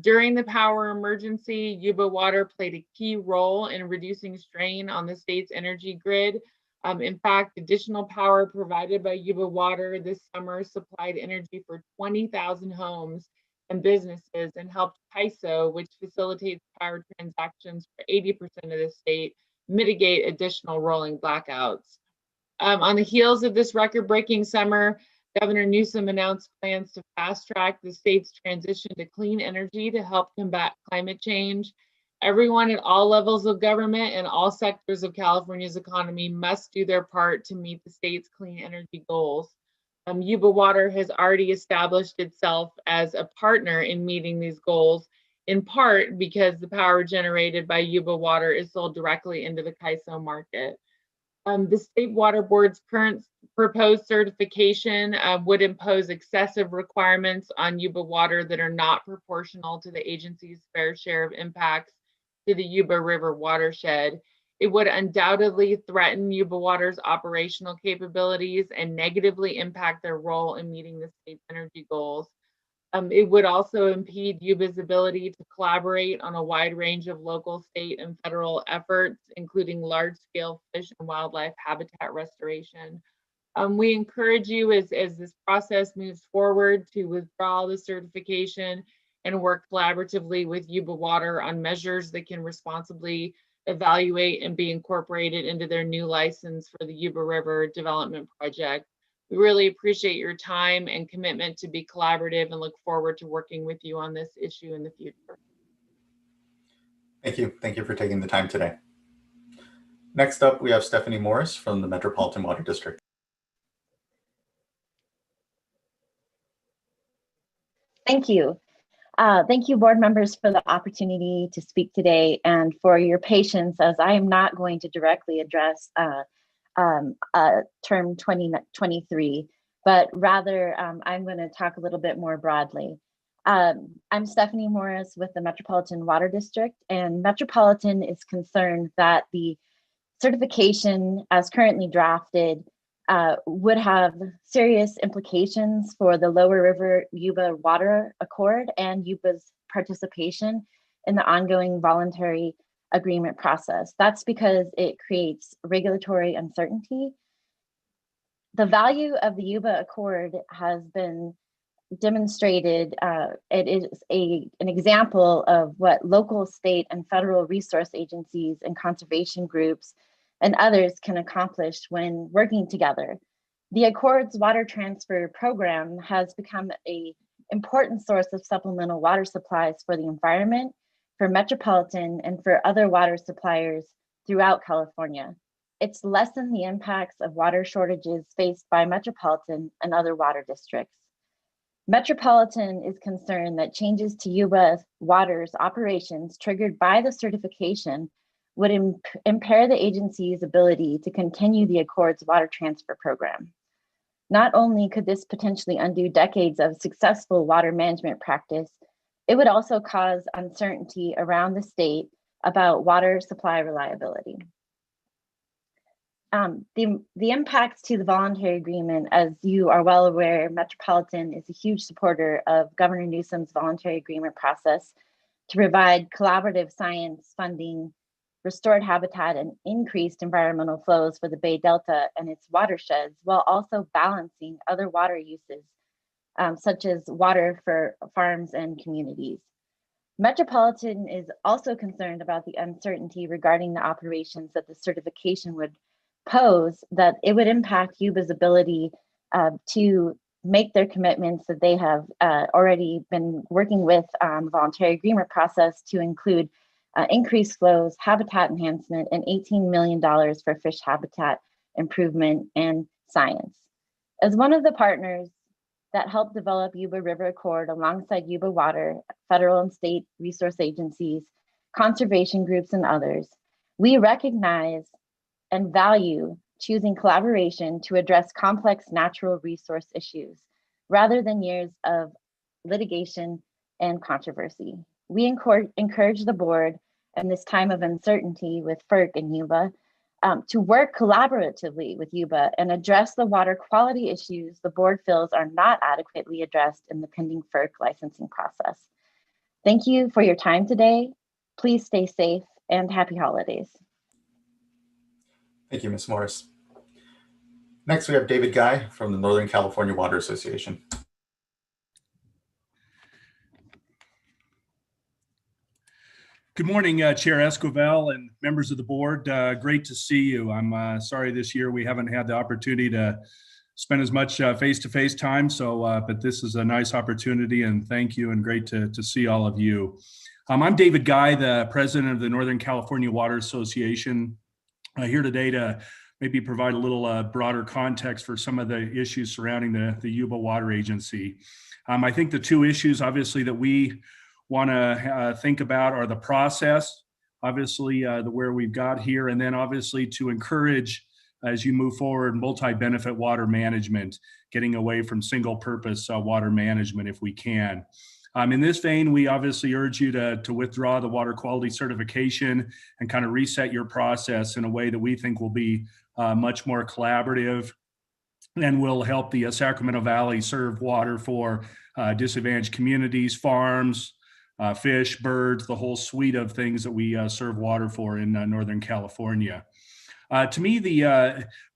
During the power emergency, Yuba Water played a key role in reducing strain on the state's energy grid. In fact, additional power provided by Yuba Water this summer supplied energy for 20,000 homes and businesses, and helped CAISO, which facilitates power transactions for 80% of the state, mitigate additional rolling blackouts. On the heels of this record-breaking summer, Governor Newsom announced plans to fast-track the state's transition to clean energy to help combat climate change. Everyone at all levels of government and all sectors of California's economy must do their part to meet the state's clean energy goals. Yuba Water has already established itself as a partner in meeting these goals, in part because the power generated by Yuba Water is sold directly into the CAISO market. The State Water Board's current proposed certification would impose excessive requirements on Yuba Water that are not proportional to the agency's fair share of impacts to the Yuba River watershed. It would undoubtedly threaten Yuba Water's operational capabilities and negatively impact their role in meeting the state's energy goals. It would also impede Yuba's ability to collaborate on a wide range of local, state, and federal efforts, including large-scale fish and wildlife habitat restoration. We encourage you as this process moves forward to withdraw the certification and work collaboratively with Yuba Water on measures that can responsibly evaluate and be incorporated into their new license for the Yuba River Development Project. We really appreciate your time and commitment to be collaborative and look forward to working with you on this issue in the future. Thank you. Thank you for taking the time today. Next up, we have Stephanie Morris from the Metropolitan Water District. Thank you. Thank you, board members, for the opportunity to speak today and for your patience, as I am not going to directly address term 2023, but rather I'm going to talk a little bit more broadly. I'm Stephanie Morris with the Metropolitan Water District, and Metropolitan is concerned that the certification as currently drafted would have serious implications for the Lower River Yuba Water Accord and Yuba's participation in the ongoing voluntary agreement process. That's because it creates regulatory uncertainty. The value of the Yuba Accord has been demonstrated. It is an example of what local, state, and federal resource agencies and conservation groups and others can accomplish when working together. The Accord's water transfer program has become an important source of supplemental water supplies for the environment, for Metropolitan, and for other water suppliers throughout California. It's lessened the impacts of water shortages faced by Metropolitan and other water districts. Metropolitan is concerned that changes to Yuba Water's operations triggered by the certification would impair the agency's ability to continue the Accord's water transfer program. Not only could this potentially undo decades of successful water management practice, it would also cause uncertainty around the state about water supply reliability. The impacts to the voluntary agreement, as you are well aware, Metropolitan is a huge supporter of Governor Newsom's voluntary agreement process to provide collaborative science funding, restored habitat, and increased environmental flows for the Bay Delta and its watersheds, while also balancing other water uses, such as water for farms and communities. Metropolitan is also concerned about the uncertainty regarding the operations that the certification would pose, that it would impact Yuba's ability to make their commitments that they have already been working with voluntary agreement process to include increased flows, habitat enhancement, and $18 million for fish habitat improvement and science. As one of the partners that helped develop Yuba River Accord alongside Yuba Water, federal and state resource agencies, conservation groups, and others, we recognize and value choosing collaboration to address complex natural resource issues rather than years of litigation and controversy. We encourage the board in this time of uncertainty with FERC and Yuba to work collaboratively with Yuba and address the water quality issues the board feels are not adequately addressed in the pending FERC licensing process. Thank you for your time today. Please stay safe and happy holidays. Thank you, Ms. Morris. Next, we have David Guy from the Northern California Water Association. Good morning, Chair Esquivel and members of the board. Great to see you. I'm sorry this year we haven't had the opportunity to spend as much face-to-face time, but this is a nice opportunity, and thank you, and great to see all of you. I'm David Guy, the president of the Northern California Water Association, here today to maybe provide a little broader context for some of the issues surrounding the Yuba Water Agency. I think the two issues, obviously, that we want to think about are the process, obviously, where we've got here, and then obviously to encourage, as you move forward, multi-benefit water management, getting away from single-purpose water management if we can. In this vein, we obviously urge you to withdraw the water quality certification and kind of reset your process in a way that we think will be much more collaborative and will help the Sacramento Valley serve water for disadvantaged communities, farms, fish, birds, the whole suite of things that we serve water for in Northern California. To me,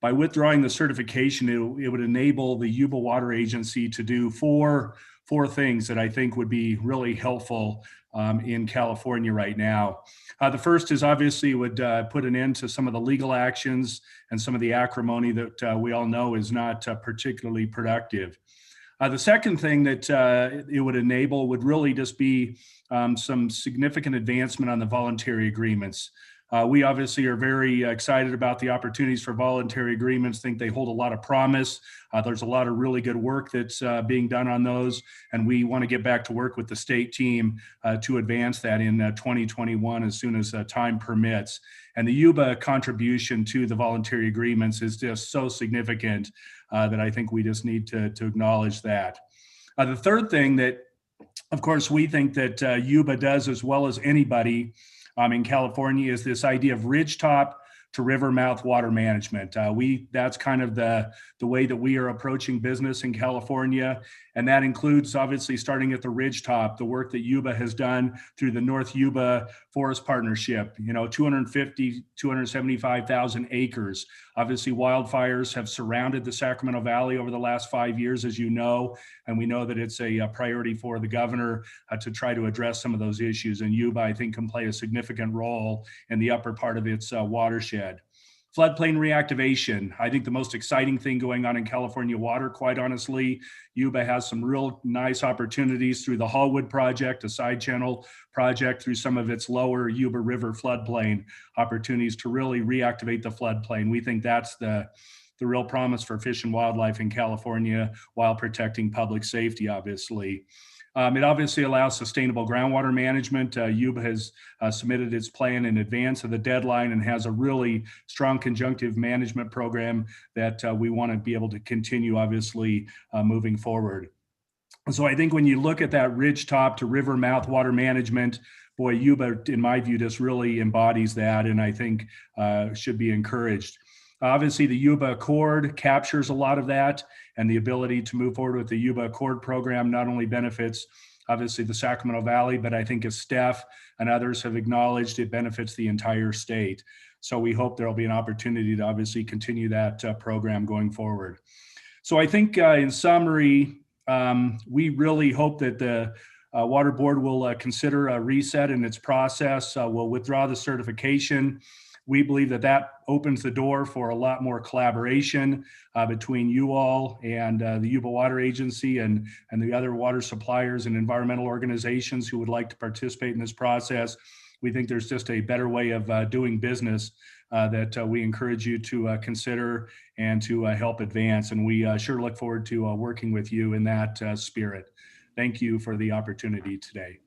by withdrawing the certification, it would enable the Yuba Water Agency to do four things that I think would be really helpful in California right now. The first is obviously would put an end to some of the legal actions and some of the acrimony that we all know is not particularly productive. The second thing that it would enable would really just be some significant advancement on the voluntary agreements. We obviously are very excited about the opportunities for voluntary agreements, think they hold a lot of promise. There's a lot of really good work that's being done on those, and we want to get back to work with the state team to advance that in 2021 as soon as time permits. And the Yuba contribution to the voluntary agreements is just so significant that I think we just need to acknowledge that. The third thing that, of course, we think that Yuba does as well as anybody in California is this idea of ridgetop to river mouth water management. That's kind of the way that we are approaching business in California. And that includes obviously starting at the ridgetop, the work that Yuba has done through the North Yuba Forest Partnership, 275,000 acres. Obviously wildfires have surrounded the Sacramento Valley over the last 5 years, as you know, and we know that it's a priority for the governor to try to address some of those issues. And Yuba, I think, can play a significant role in the upper part of its watershed. Floodplain reactivation. I think the most exciting thing going on in California water, quite honestly. Yuba has some real nice opportunities through the Hallwood project, a side channel project, through some of its lower Yuba River floodplain opportunities to really reactivate the floodplain. We think that's the real promise for fish and wildlife in California while protecting public safety, obviously. It obviously allows sustainable groundwater management. Yuba has submitted its plan in advance of the deadline and has a really strong conjunctive management program that we want to be able to continue, obviously, moving forward. So I think when you look at that ridgetop to river mouth water management, boy, Yuba, in my view, just really embodies that, and I think should be encouraged. Obviously, the Yuba Accord captures a lot of that, and the ability to move forward with the Yuba Accord program not only benefits, obviously, the Sacramento Valley, but I think as staff and others have acknowledged, it benefits the entire state. So we hope there'll be an opportunity to obviously continue that program going forward. So I think in summary, we really hope that the Water Board will consider a reset in its process. We'll withdraw the certification. We believe that that opens the door for a lot more collaboration between you all and the Yuba Water Agency and the other water suppliers and environmental organizations who would like to participate in this process. We think there's just a better way of doing business that we encourage you to consider and to help advance. And we sure look forward to working with you in that spirit. Thank you for the opportunity today.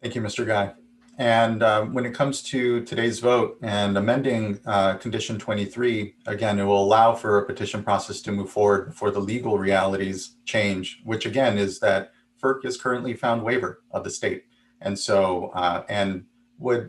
Thank you, Mr. Guy. And when it comes to today's vote and amending condition 23, again, it will allow for a petition process to move forward before the legal realities change, which again is that FERC is currently found waiver of the state. And so, and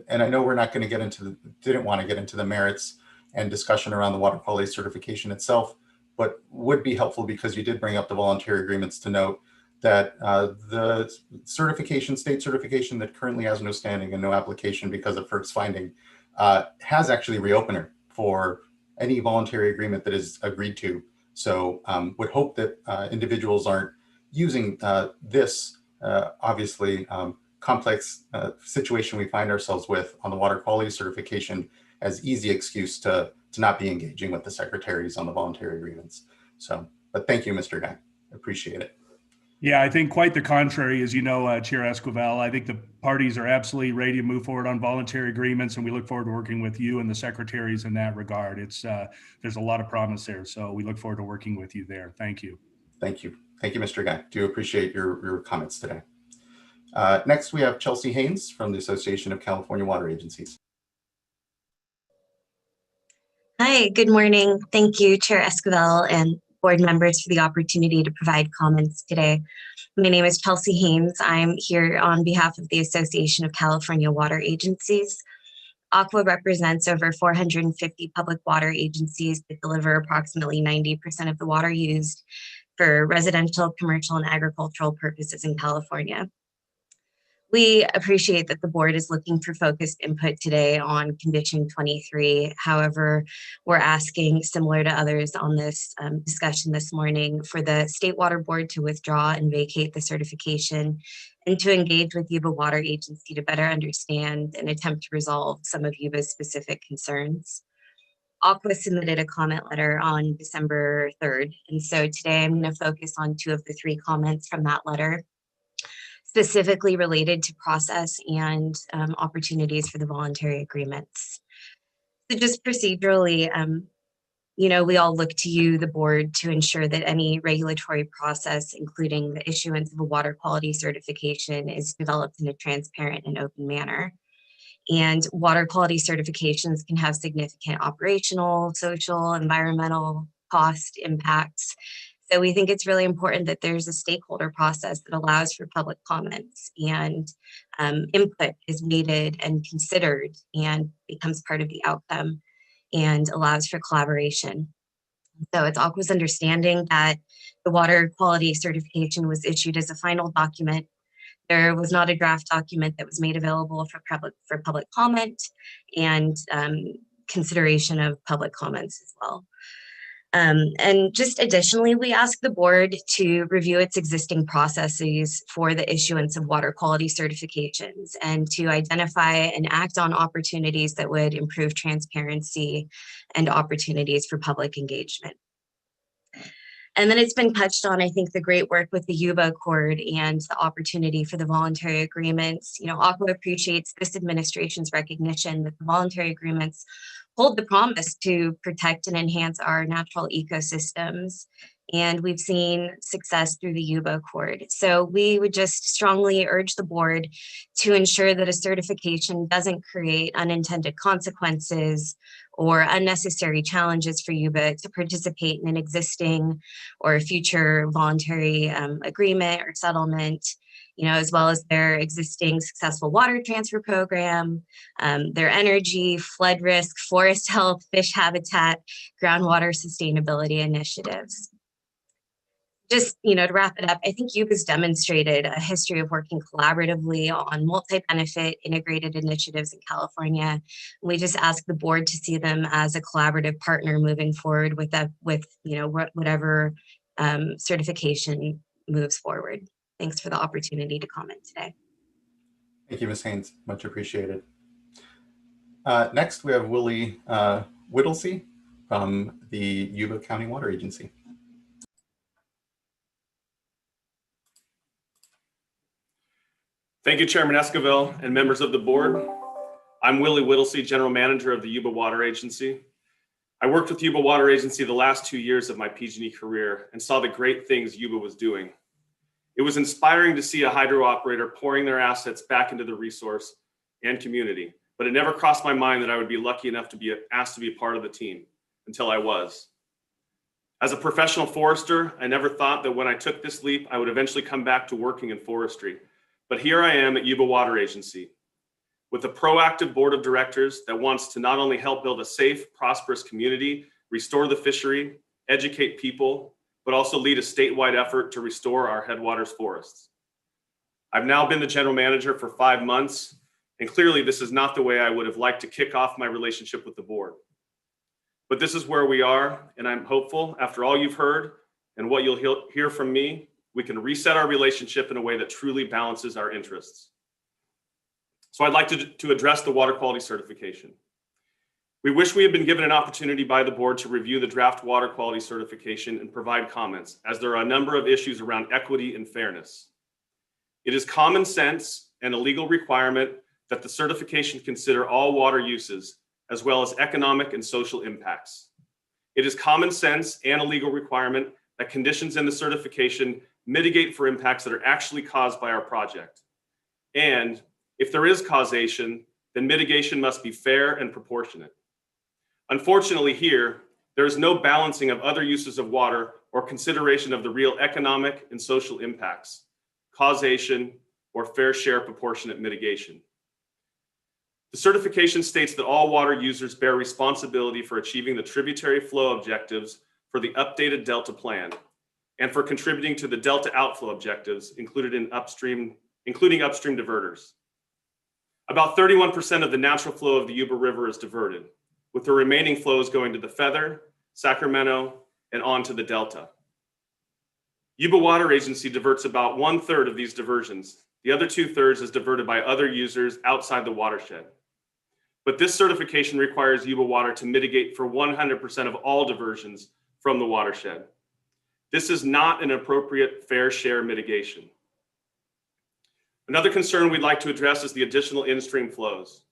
I know we're not going to get into, didn't want to get into the merits and discussion around the water quality certification itself, but would be helpful because you did bring up the voluntary agreements to note that the certification, state certification that currently has no standing and no application because of FERC's finding has actually reopener for any voluntary agreement that is agreed to. So would hope that individuals aren't using this obviously complex situation we find ourselves with on the water quality certification as easy excuse to not be engaging with the secretaries on the voluntary agreements. So, but thank you, Mr. Guy, appreciate it. Yeah, I think quite the contrary, as you know, Chair Esquivel. I think the parties are absolutely ready to move forward on voluntary agreements, and we look forward to working with you and the secretaries in that regard. It's there's a lot of promise there, so we look forward to working with you there. Thank you. Thank you. Thank you, Mr. Guy. Do appreciate your comments today. Next, we have Chelsea Haynes from the Association of California Water Agencies. Hi, good morning. Thank you, Chair Esquivel and board members for the opportunity to provide comments today. My name is Chelsea Haynes. I'm here on behalf of the Association of California Water Agencies. ACWA represents over 450 public water agencies that deliver approximately 90% of the water used for residential, commercial, and agricultural purposes in California. We appreciate that the board is looking for focused input today on condition 23. However, we're asking, similar to others on this discussion this morning, for the State Water Board to withdraw and vacate the certification and to engage with Yuba Water Agency to better understand and attempt to resolve some of Yuba's specific concerns. ACWA submitted a comment letter on December 3rd, and so today I'm going to focus on 2 of the 3 comments from that letter, specifically related to process and opportunities for the voluntary agreements. So just procedurally, you know, we all look to you, the board, to ensure that any regulatory process, including the issuance of a water quality certification, is developed in a transparent and open manner. And water quality certifications can have significant operational, social, environmental cost impacts. So we think it's really important that there's a stakeholder process that allows for public comments and input is needed and considered and becomes part of the outcome and allows for collaboration. So it's ACWA's understanding that the water quality certification was issued as a final document. There was not a draft document that was made available for public comment and consideration of public comments as well. And just additionally, we ask the board to review its existing processes for the issuance of water quality certifications and to identify and act on opportunities that would improve transparency and opportunities for public engagement. And then it's been touched on, I think, the great work with the Yuba Accord and the opportunity for the voluntary agreements. You know, ACWA appreciates this administration's recognition that the voluntary agreements hold the promise to protect and enhance our natural ecosystems. And we've seen success through the Yuba Accord. So we would just strongly urge the board to ensure that a certification doesn't create unintended consequences or unnecessary challenges for Yuba to participate in an existing or future voluntary agreement or settlement. as well as their existing successful water transfer program, their energy, flood risk, forest health, fish habitat, groundwater sustainability initiatives. Just, to wrap it up, I think Yuba's demonstrated a history of working collaboratively on multi-benefit integrated initiatives in California. We just ask the board to see them as a collaborative partner moving forward with whatever certification moves forward. Thanks for the opportunity to comment today. Thank you, Ms. Haynes. Much appreciated. Next, we have Willie Whittlesey from the Yuba County Water Agency. Thank you, Chairman Esquivel and members of the board. I'm Willie Whittlesey, General Manager of the Yuba Water Agency. I worked with Yuba Water Agency the last 2 years of my PG&E career and saw the great things Yuba was doing. It was inspiring to see a hydro operator pouring their assets back into the resource and community, but it never crossed my mind that I would be lucky enough to be asked to be a part of the team until I was. As a professional forester, I never thought that when I took this leap, I would eventually come back to working in forestry. But here I am at Yuba Water Agency with a proactive board of directors that wants to not only help build a safe, prosperous community, restore the fishery, educate people, but also lead a statewide effort to restore our headwaters forests. I've now been the general manager for 5 months, and clearly this is not the way I would have liked to kick off my relationship with the board. But this is where we are, and I'm hopeful after all you've heard and what you'll hear from me, we can reset our relationship in a way that truly balances our interests. So I'd like to address the water quality certification. We wish we had been given an opportunity by the board to review the draft water quality certification and provide comments, as there are a number of issues around equity and fairness. It is common sense and a legal requirement that the certification consider all water uses, as well as economic and social impacts. It is common sense and a legal requirement that conditions in the certification mitigate for impacts that are actually caused by our project. And if there is causation, then mitigation must be fair and proportionate. Unfortunately here, there is no balancing of other uses of water or consideration of the real economic and social impacts, causation, or fair share proportionate mitigation. The certification states that all water users bear responsibility for achieving the tributary flow objectives for the updated Delta plan, and for contributing to the Delta outflow objectives including upstream diverters. About 31% of the natural flow of the Yuba River is diverted, with the remaining flows going to the Feather, Sacramento, and on to the Delta. Yuba Water Agency diverts about 1/3 of these diversions. The other 2/3 is diverted by other users outside the watershed. But this certification requires Yuba Water to mitigate for 100% of all diversions from the watershed. This is not an appropriate fair share mitigation. Another concern we'd like to address is the additional in-stream flows.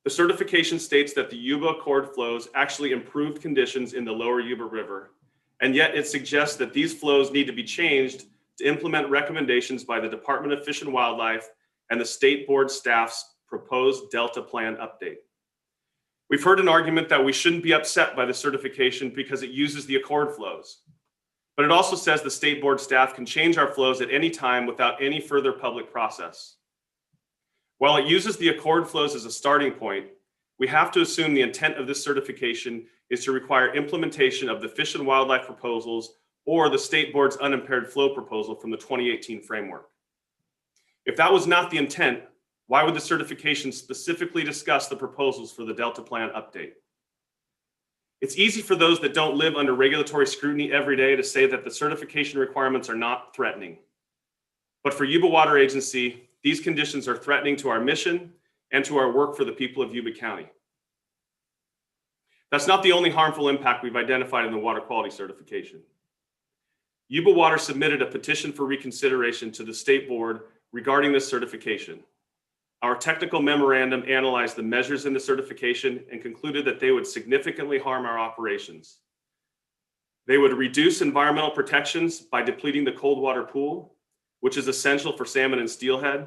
The certification states that the Yuba Accord flows actually improved conditions in the lower Yuba River, and yet it suggests that these flows need to be changed to implement recommendations by the Department of Fish and Wildlife and the state board staff's proposed Delta plan update. We've heard an argument that we shouldn't be upset by the certification because it uses the Accord flows. But it also says the state board staff can change our flows at any time without any further public process. While it uses the Accord flows as a starting point, we have to assume the intent of this certification is to require implementation of the Fish and Wildlife proposals or the state board's unimpaired flow proposal from the 2018 framework. If that was not the intent, why would the certification specifically discuss the proposals for the Delta plan update? It's easy for those that don't live under regulatory scrutiny every day to say that the certification requirements are not threatening. But for Yuba Water Agency, these conditions are threatening to our mission and to our work for the people of Yuba County. That's not the only harmful impact we've identified in the water quality certification. Yuba Water submitted a petition for reconsideration to the state board regarding this certification. Our technical memorandum analyzed the measures in the certification and concluded that they would significantly harm our operations. They would reduce environmental protections by depleting the cold water pool, which is essential for salmon and steelhead,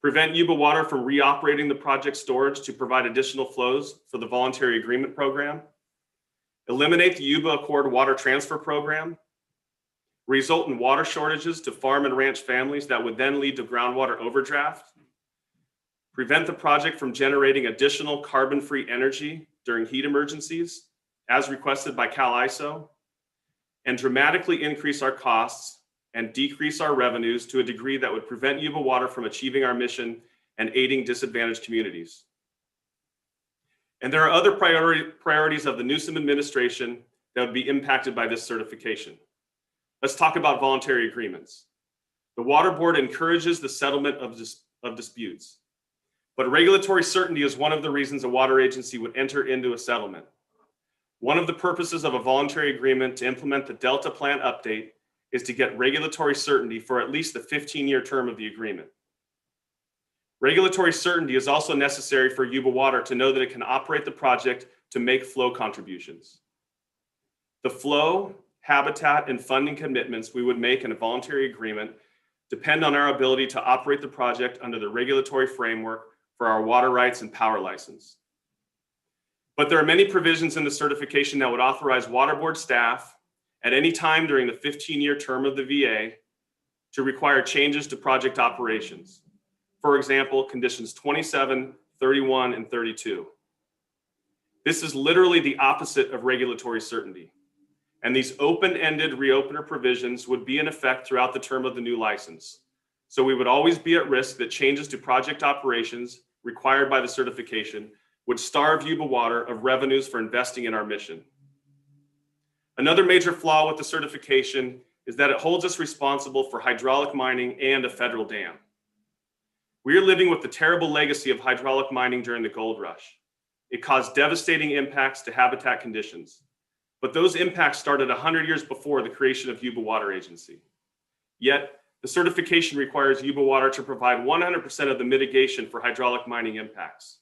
prevent Yuba Water from reoperating the project storage to provide additional flows for the voluntary agreement program, eliminate the Yuba Accord water transfer program, result in water shortages to farm and ranch families that would then lead to groundwater overdraft, prevent the project from generating additional carbon-free energy during heat emergencies, as requested by CAISO, and dramatically increase our costs and decrease our revenues to a degree that would prevent Yuba Water from achieving our mission and aiding disadvantaged communities. And there are other priorities of the Newsom administration that would be impacted by this certification. Let's talk about voluntary agreements. The Water Board encourages the settlement of disputes, but regulatory certainty is one of the reasons a water agency would enter into a settlement. One of the purposes of a voluntary agreement to implement the Delta plant update is to get regulatory certainty for at least the 15-year term of the agreement. Regulatory certainty is also necessary for Yuba Water to know that it can operate the project to make flow contributions. The flow, habitat, and funding commitments we would make in a voluntary agreement depend on our ability to operate the project under the regulatory framework for our water rights and power license. But there are many provisions in the certification that would authorize Water Board staff at any time during the 15-year term of the VA to require changes to project operations. For example, conditions 27, 31, and 32. This is literally the opposite of regulatory certainty. And these open-ended reopener provisions would be in effect throughout the term of the new license. So we would always be at risk that changes to project operations required by the certification would starve Yuba Water of revenues for investing in our mission. Another major flaw with the certification is that it holds us responsible for hydraulic mining and a federal dam. We are living with the terrible legacy of hydraulic mining during the gold rush. It caused devastating impacts to habitat conditions, but those impacts started 100 years before the creation of Yuba Water Agency. Yet, the certification requires Yuba Water to provide 100% of the mitigation for hydraulic mining impacts,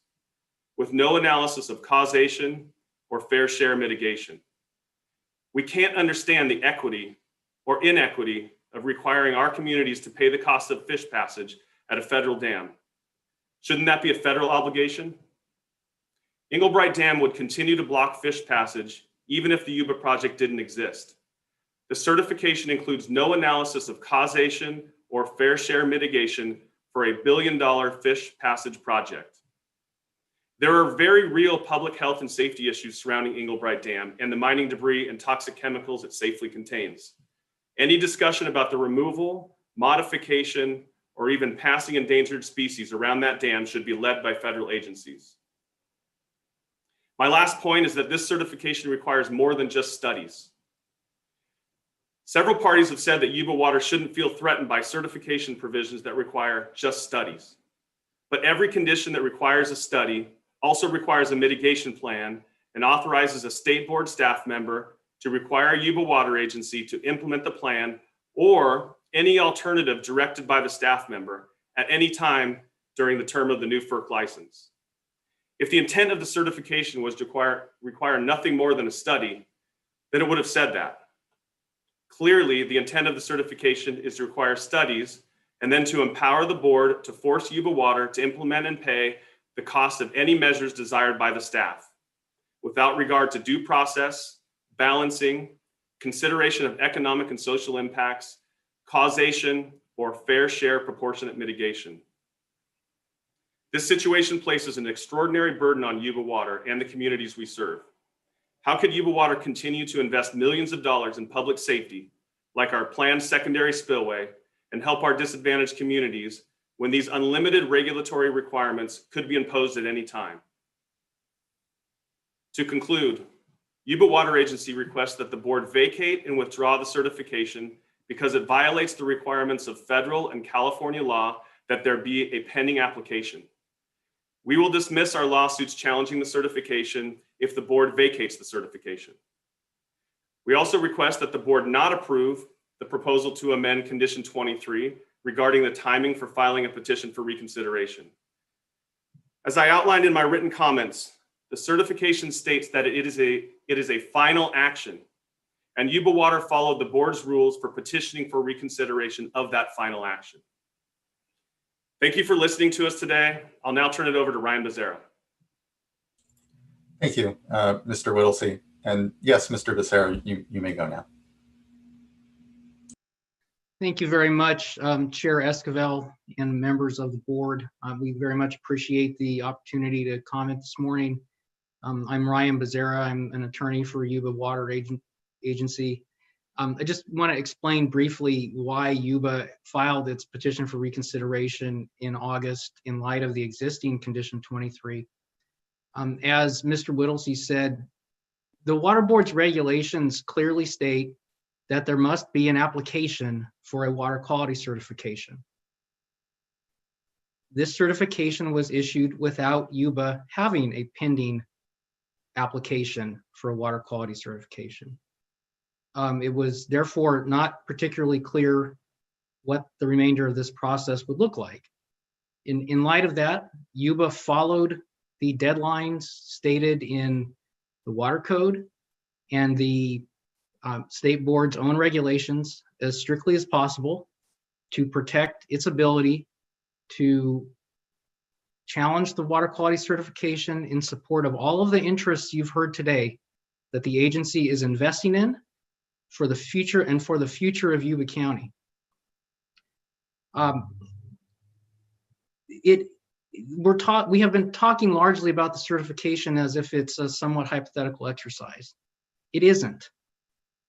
with no analysis of causation or fair share mitigation. We can't understand the equity or inequity of requiring our communities to pay the cost of fish passage at a federal dam. Shouldn't that be a federal obligation? Englebright Dam would continue to block fish passage even if the Yuba project didn't exist. The certification includes no analysis of causation or fair share mitigation for a $1 billion fish passage project. There are very real public health and safety issues surrounding Englebright Dam and the mining debris and toxic chemicals it safely contains. Any discussion about the removal, modification, or even passing endangered species around that dam should be led by federal agencies. My last point is that this certification requires more than just studies. Several parties have said that Yuba Water shouldn't feel threatened by certification provisions that require just studies. But every condition that requires a study also requires a mitigation plan and authorizes a state board staff member to require Yuba Water Agency to implement the plan or any alternative directed by the staff member at any time during the term of the new FERC license. If the intent of the certification was to require nothing more than a study, then it would have said that. Clearly, the intent of the certification is to require studies and then to empower the board to force Yuba Water to implement and pay the cost of any measures desired by the staff, without regard to due process, balancing, consideration of economic and social impacts, causation, or fair share proportionate mitigation. This situation places an extraordinary burden on Yuba Water and the communities we serve. How could Yuba Water continue to invest millions of dollars in public safety, like our planned secondary spillway, and help our disadvantaged communities when these unlimited regulatory requirements could be imposed at any time? To conclude, Yuba Water Agency requests that the board vacate and withdraw the certification because it violates the requirements of federal and California law that there be a pending application. We will dismiss our lawsuits challenging the certification if the board vacates the certification. We also request that the board not approve the proposal to amend condition 23 regarding the timing for filing a petition for reconsideration. As I outlined in my written comments, the certification states that it is a final action, and Yuba Water followed the board's rules for petitioning for reconsideration of that final action. Thank you for listening to us today. I'll now turn it over to Ryan Becerra. Thank you, Mr. Whittlesey. And yes, Mr. Becerra, you may go now. Thank you very much, Chair Esquivel and members of the board. We very much appreciate the opportunity to comment this morning. I'm Ryan Becerra. I'm an attorney for Yuba Water Agency. I just want to explain briefly why Yuba filed its petition for reconsideration in August in light of the existing condition 23. As Mr. Whittlesey said, the Water Board's regulations clearly state that there must be an application for a water quality certification. This certification was issued without Yuba having a pending application for a water quality certification. It was therefore not particularly clear what the remainder of this process would look like. In light of that, Yuba followed the deadlines stated in the water code and the state board's own regulations as strictly as possible to protect its ability to challenge the water quality certification in support of all of the interests you've heard today that the agency is investing in for the future and for the future of Yuba County. We have been talking largely about the certification as if it's a somewhat hypothetical exercise. It isn't.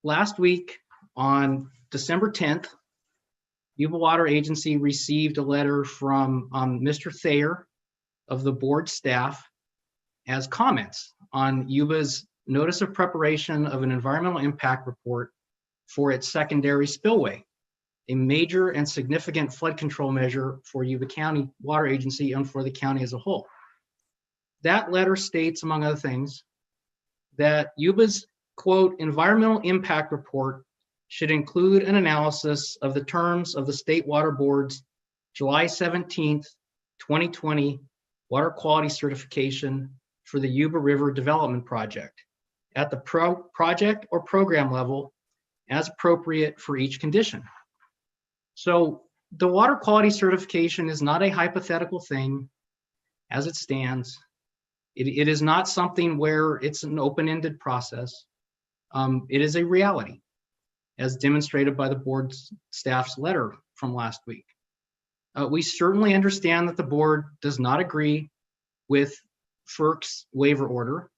Last week on December 10th, Yuba Water Agency received a letter from Mr. Thayer of the board staff as comments on Yuba's notice of preparation of an environmental impact report for its secondary spillway, a major and significant flood control measure for Yuba County Water Agency and for the county as a whole. That letter states, among other things, that Yuba's, quote, environmental impact report should include an analysis of the terms of the State Water Board's July 17th, 2020 water quality certification for the Yuba River Development Project at the project or program level as appropriate for each condition. So the water quality certification is not a hypothetical thing as it stands. It is not something where it's an open-ended process. It is a reality, as demonstrated by the board's staff's letter from last week. We certainly understand that the board does not agree with FERC's waiver order,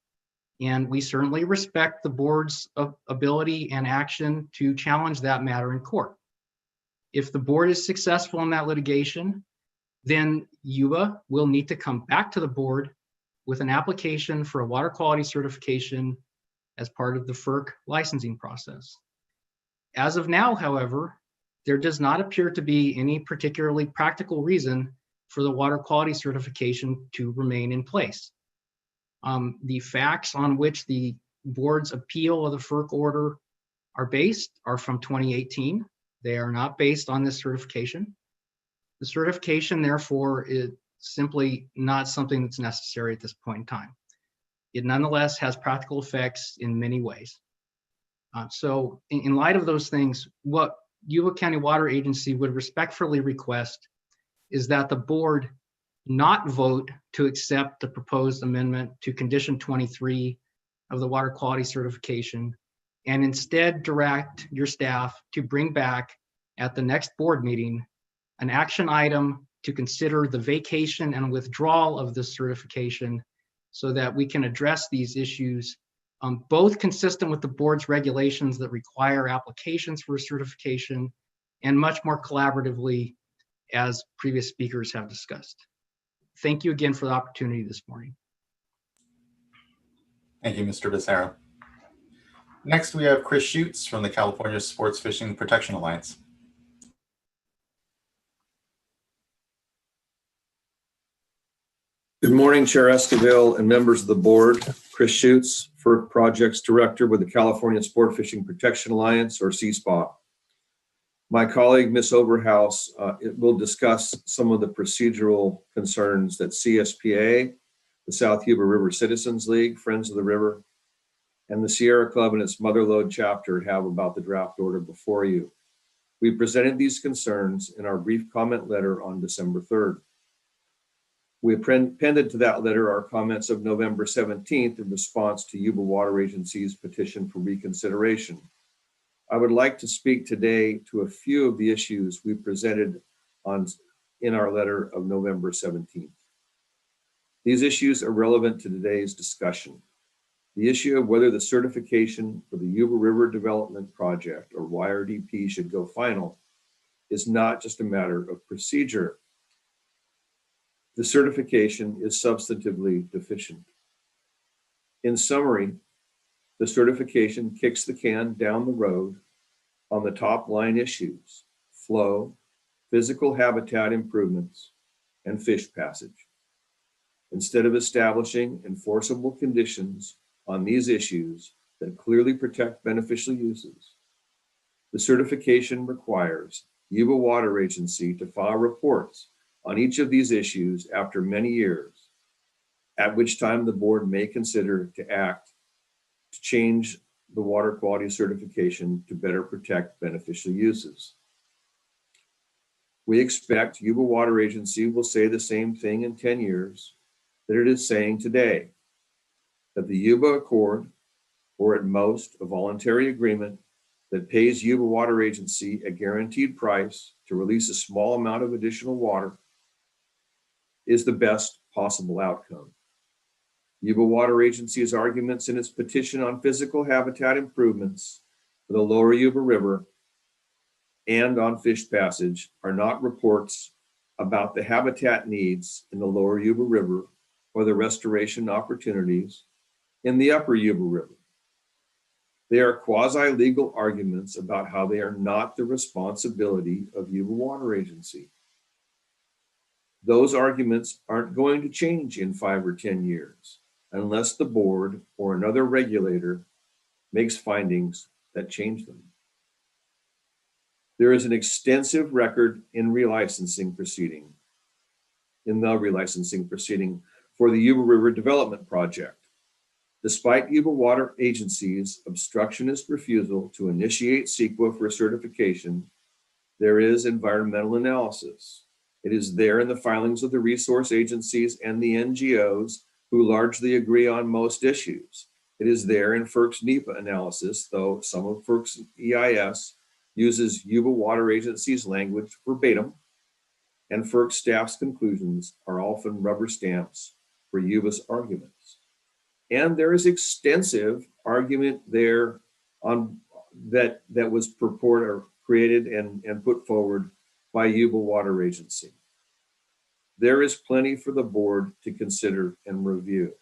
and we certainly respect the board's ability and action to challenge that matter in court. If the board is successful in that litigation, then Yuba will need to come back to the board with an application for a water quality certification as part of the FERC licensing process. As of now, however, there does not appear to be any particularly practical reason for the water quality certification to remain in place. The facts on which the board's appeal of the FERC order are based are from 2018. They are not based on this certification. The certification, therefore, is simply not something that's necessary at this point in time. It nonetheless has practical effects in many ways. So in light of those things, what Yuba County Water Agency would respectfully request is that the board not vote to accept the proposed amendment to condition 23 of the water quality certification, and instead direct your staff to bring back at the next board meeting an action item to consider the vacation and withdrawal of this certification so that we can address these issues, both consistent with the board's regulations that require applications for certification and much more collaboratively as previous speakers have discussed. Thank you again for the opportunity this morning. Thank you, Mr. Becerra. Next, we have Chris Schutz from the California Sports Fishing Protection Alliance. Good morning, Chair Esquivel and members of the board. Chris Schutz, FERC Projects Director with the California Sport Fishing Protection Alliance, or CSPA. My colleague, Ms. Overhouse, will discuss some of the procedural concerns that CSPA, the South Yuba River Citizens League, Friends of the River, and the Sierra Club and its Motherlode chapter have about the draft order before you. We presented these concerns in our brief comment letter on December 3rd. We appended to that letter our comments of November 17th in response to Yuba Water Agency's petition for reconsideration. I would like to speak today to a few of the issues we presented in our letter of November 17th. These issues are relevant to today's discussion. The issue of whether the certification for the Yuba River Development Project, or YRDP, should go final is not just a matter of procedure. The certification is substantively deficient. In summary, the certification kicks the can down the road on the top line issues: flow, physical habitat improvements, and fish passage. Instead of establishing enforceable conditions on these issues that clearly protect beneficial uses, the certification requires Yuba Water Agency to file reports on each of these issues after many years, at which time the board may consider to act to change the water quality certification to better protect beneficial uses. We expect Yuba Water Agency will say the same thing in 10 years that it is saying today, that the Yuba Accord, or at most a voluntary agreement that pays Yuba Water Agency a guaranteed price to release a small amount of additional water, is the best possible outcome. Yuba Water Agency's arguments in its petition on physical habitat improvements for the lower Yuba River and on fish passage are not reports about the habitat needs in the lower Yuba River or the restoration opportunities in the upper Yuba River. They are quasi-legal arguments about how they are not the responsibility of Yuba Water Agency. Those arguments aren't going to change in 5 or 10 years unless the board or another regulator makes findings that change them. There is an extensive record in the relicensing proceeding for the Yuba River Development Project. Despite Yuba Water Agency's obstructionist refusal to initiate CEQA for certification, there is environmental analysis. It is there in the filings of the resource agencies and the NGOs who largely agree on most issues. It is there in FERC's NEPA analysis, though some of FERC's EIS uses Yuba Water Agency's language verbatim, and FERC staff's conclusions are often rubber stamps for Yuba's arguments. And there is extensive argument there on that was purported or created and put forward by Yuba Water Agency. There is plenty for the board to consider and review.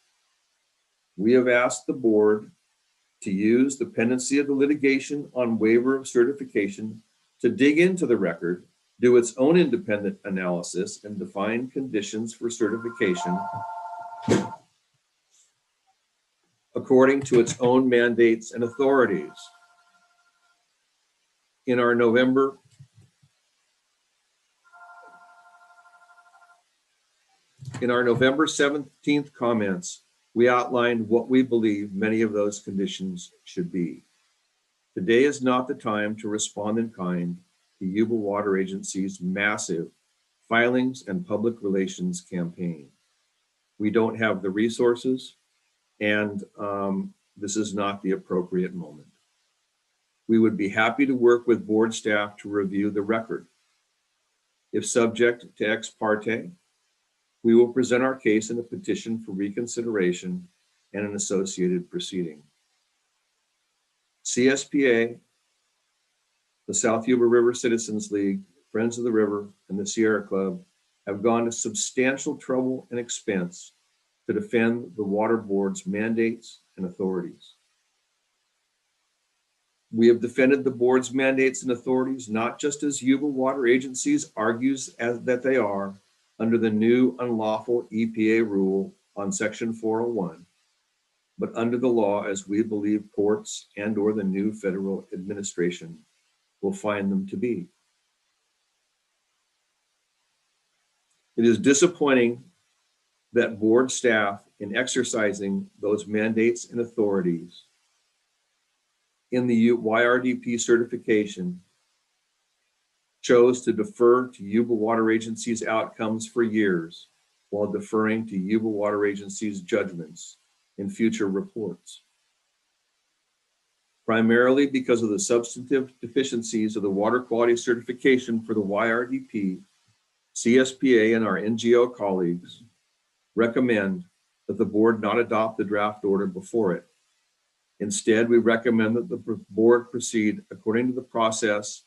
We have asked the board to use the pendency of the litigation on waiver of certification to dig into the record, do its own independent analysis, and define conditions for certification according to its own mandates and authorities. In our November 17th comments, we outlined what we believe many of those conditions should be. Today is not the time to respond in kind to Yuba Water Agency's massive filings and public relations campaign. We don't have the resources, and this is not the appropriate moment. We would be happy to work with board staff to review the record. If subject to ex parte, we will present our case in a petition for reconsideration and an associated proceeding. CSPA, the South Yuba River Citizens League, Friends of the River, and the Sierra Club have gone to substantial trouble and expense to defend the Water Board's mandates and authorities. We have defended the board's mandates and authorities not just as Yuba Water Agencies argues that they are under the new unlawful EPA rule on Section 401, but under the law as we believe courts and or the new federal administration will find them to be. It is disappointing that board staff, in exercising those mandates and authorities in the YRDP certification, chose to defer to Yuba Water Agency's outcomes for years while deferring to Yuba Water Agency's judgments in future reports. primarily because of the substantive deficiencies of the water quality certification for the YRDP, CSPA, and our NGO colleagues, recommend that the board not adopt the draft order before it. Instead, we recommend that the board proceed according to the process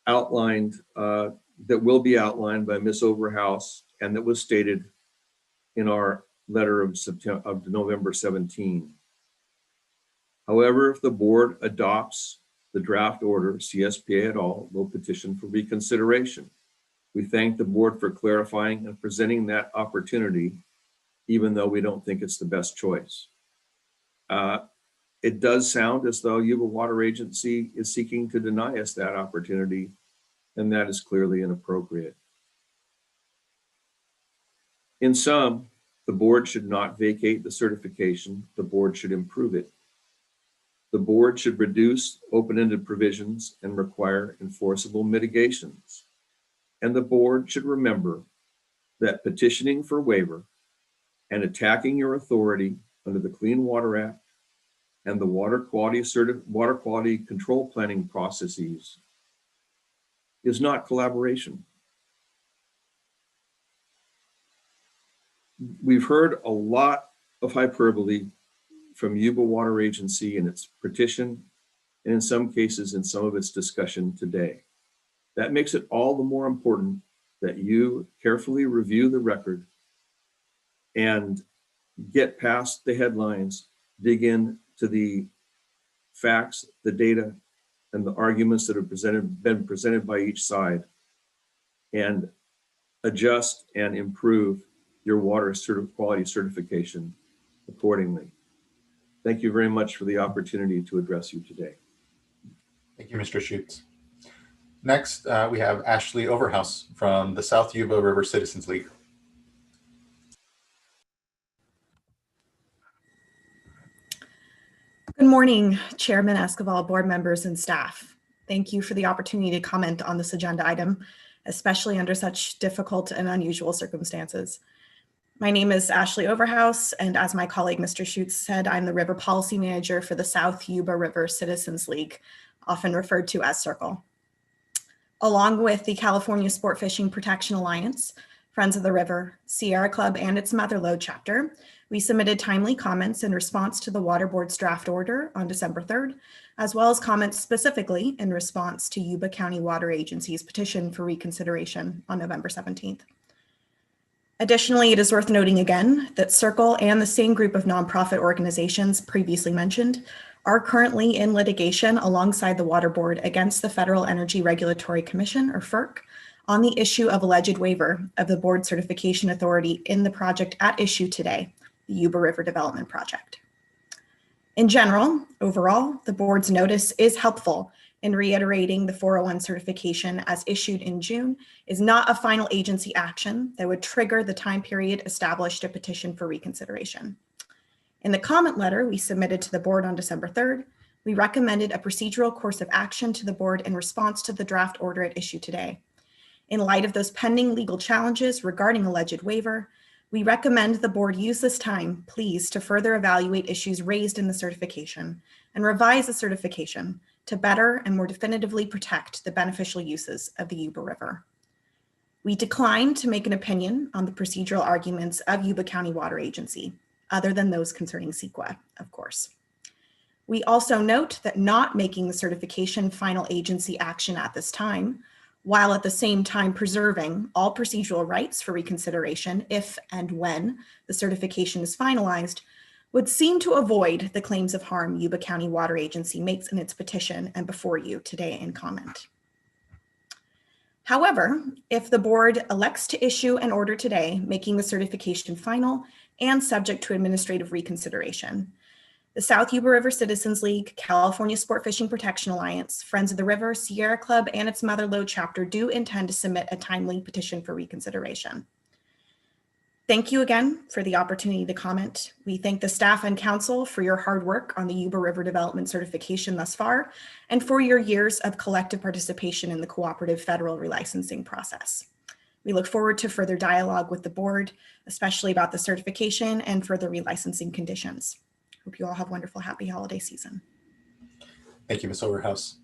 outlined, that will be outlined by Ms. Overhouse and that was stated in our letter of November 17. However, if the board adopts the draft order, CSPA et al. Will petition for reconsideration. We thank the board for clarifying and presenting that opportunity, even though we don't think it's the best choice. It does sound as though Yuba Water Agency is seeking to deny us that opportunity, and that is clearly inappropriate. In sum, the board should not vacate the certification. The board should improve it. The board should reduce open-ended provisions and require enforceable mitigations. And the board should remember that petitioning for waiver and attacking your authority under the Clean Water Act and the water quality control planning processes is not collaboration. We've heard a lot of hyperbole from Yuba Water Agency in its petition, and in some cases in some of its discussion today. That makes it all the more important that you carefully review the record and get past the headlines, dig in to the facts, the data, and the arguments that have been presented by each side, and adjust and improve your water quality certification accordingly. Thank you very much for the opportunity to address you today. Thank you, Mr. Schutz. Next, we have Ashley Overhouse from the South Yuba River Citizens League. Good morning, Chairman Escobar, board members, and staff. Thank you for the opportunity to comment on this agenda item, especially under such difficult and unusual circumstances. My name is Ashley Overhouse, and as my colleague Mr. Schutz said, I'm the River Policy Manager for the South Yuba River Citizens League, often referred to as CIRCLE. Along with the California Sport Fishing Protection Alliance, Friends of the River, Sierra Club, and its Mother Lode chapter, we submitted timely comments in response to the Water Board's draft order on December 3rd, as well as comments specifically in response to Yuba County Water Agency's petition for reconsideration on November 17th. Additionally, it is worth noting again that CIRCLE and the same group of nonprofit organizations previously mentioned are currently in litigation alongside the Water Board against the Federal Energy Regulatory Commission, or FERC, on the issue of alleged waiver of the board certification authority in the project at issue today, the Yuba River Development Project. In general, overall, the board's notice is helpful in reiterating the 401 certification as issued in June is not a final agency action that would trigger the time period established to petition for reconsideration. In the comment letter we submitted to the board on December 3rd, we recommended a procedural course of action to the board in response to the draft order at issue today. In light of those pending legal challenges regarding alleged waiver, we recommend the board use this time, please, to further evaluate issues raised in the certification and revise the certification to better and more definitively protect the beneficial uses of the Yuba River. We decline to make an opinion on the procedural arguments of Yuba County Water Agency, other than those concerning CEQA, of course. We also note that not making the certification final agency action at this time, while at the same time preserving all procedural rights for reconsideration if and when the certification is finalized, would seem to avoid the claims of harm Yuba County Water Agency makes in its petition and before you today in comment. However, if the board elects to issue an order today making the certification final and subject to administrative reconsideration, the South Yuba River Citizens League, California Sport Fishing Protection Alliance, Friends of the River, Sierra Club, and its Mother Lode chapter do intend to submit a timely petition for reconsideration. Thank you again for the opportunity to comment. We thank the staff and council for your hard work on the Yuba River Development Certification thus far, and for your years of collective participation in the cooperative federal relicensing process. We look forward to further dialogue with the board, especially about the certification and further relicensing conditions. Hope you all have a wonderful, happy holiday season. Thank you, Ms. Overhouse.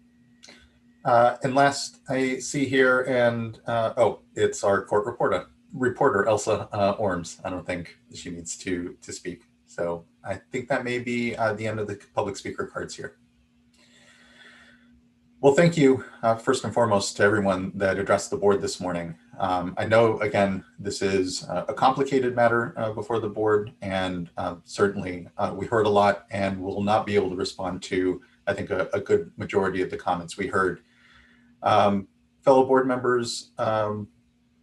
And last I see here, and oh, it's our court reporter, Elsa Orms. I don't think she needs to speak. So I think that may be the end of the public speaker cards here. Well, thank you first and foremost to everyone that addressed the board this morning. I know, again, this is a complicated matter before the board, and certainly we heard a lot and will not be able to respond to, I think, a good majority of the comments we heard. Fellow board members,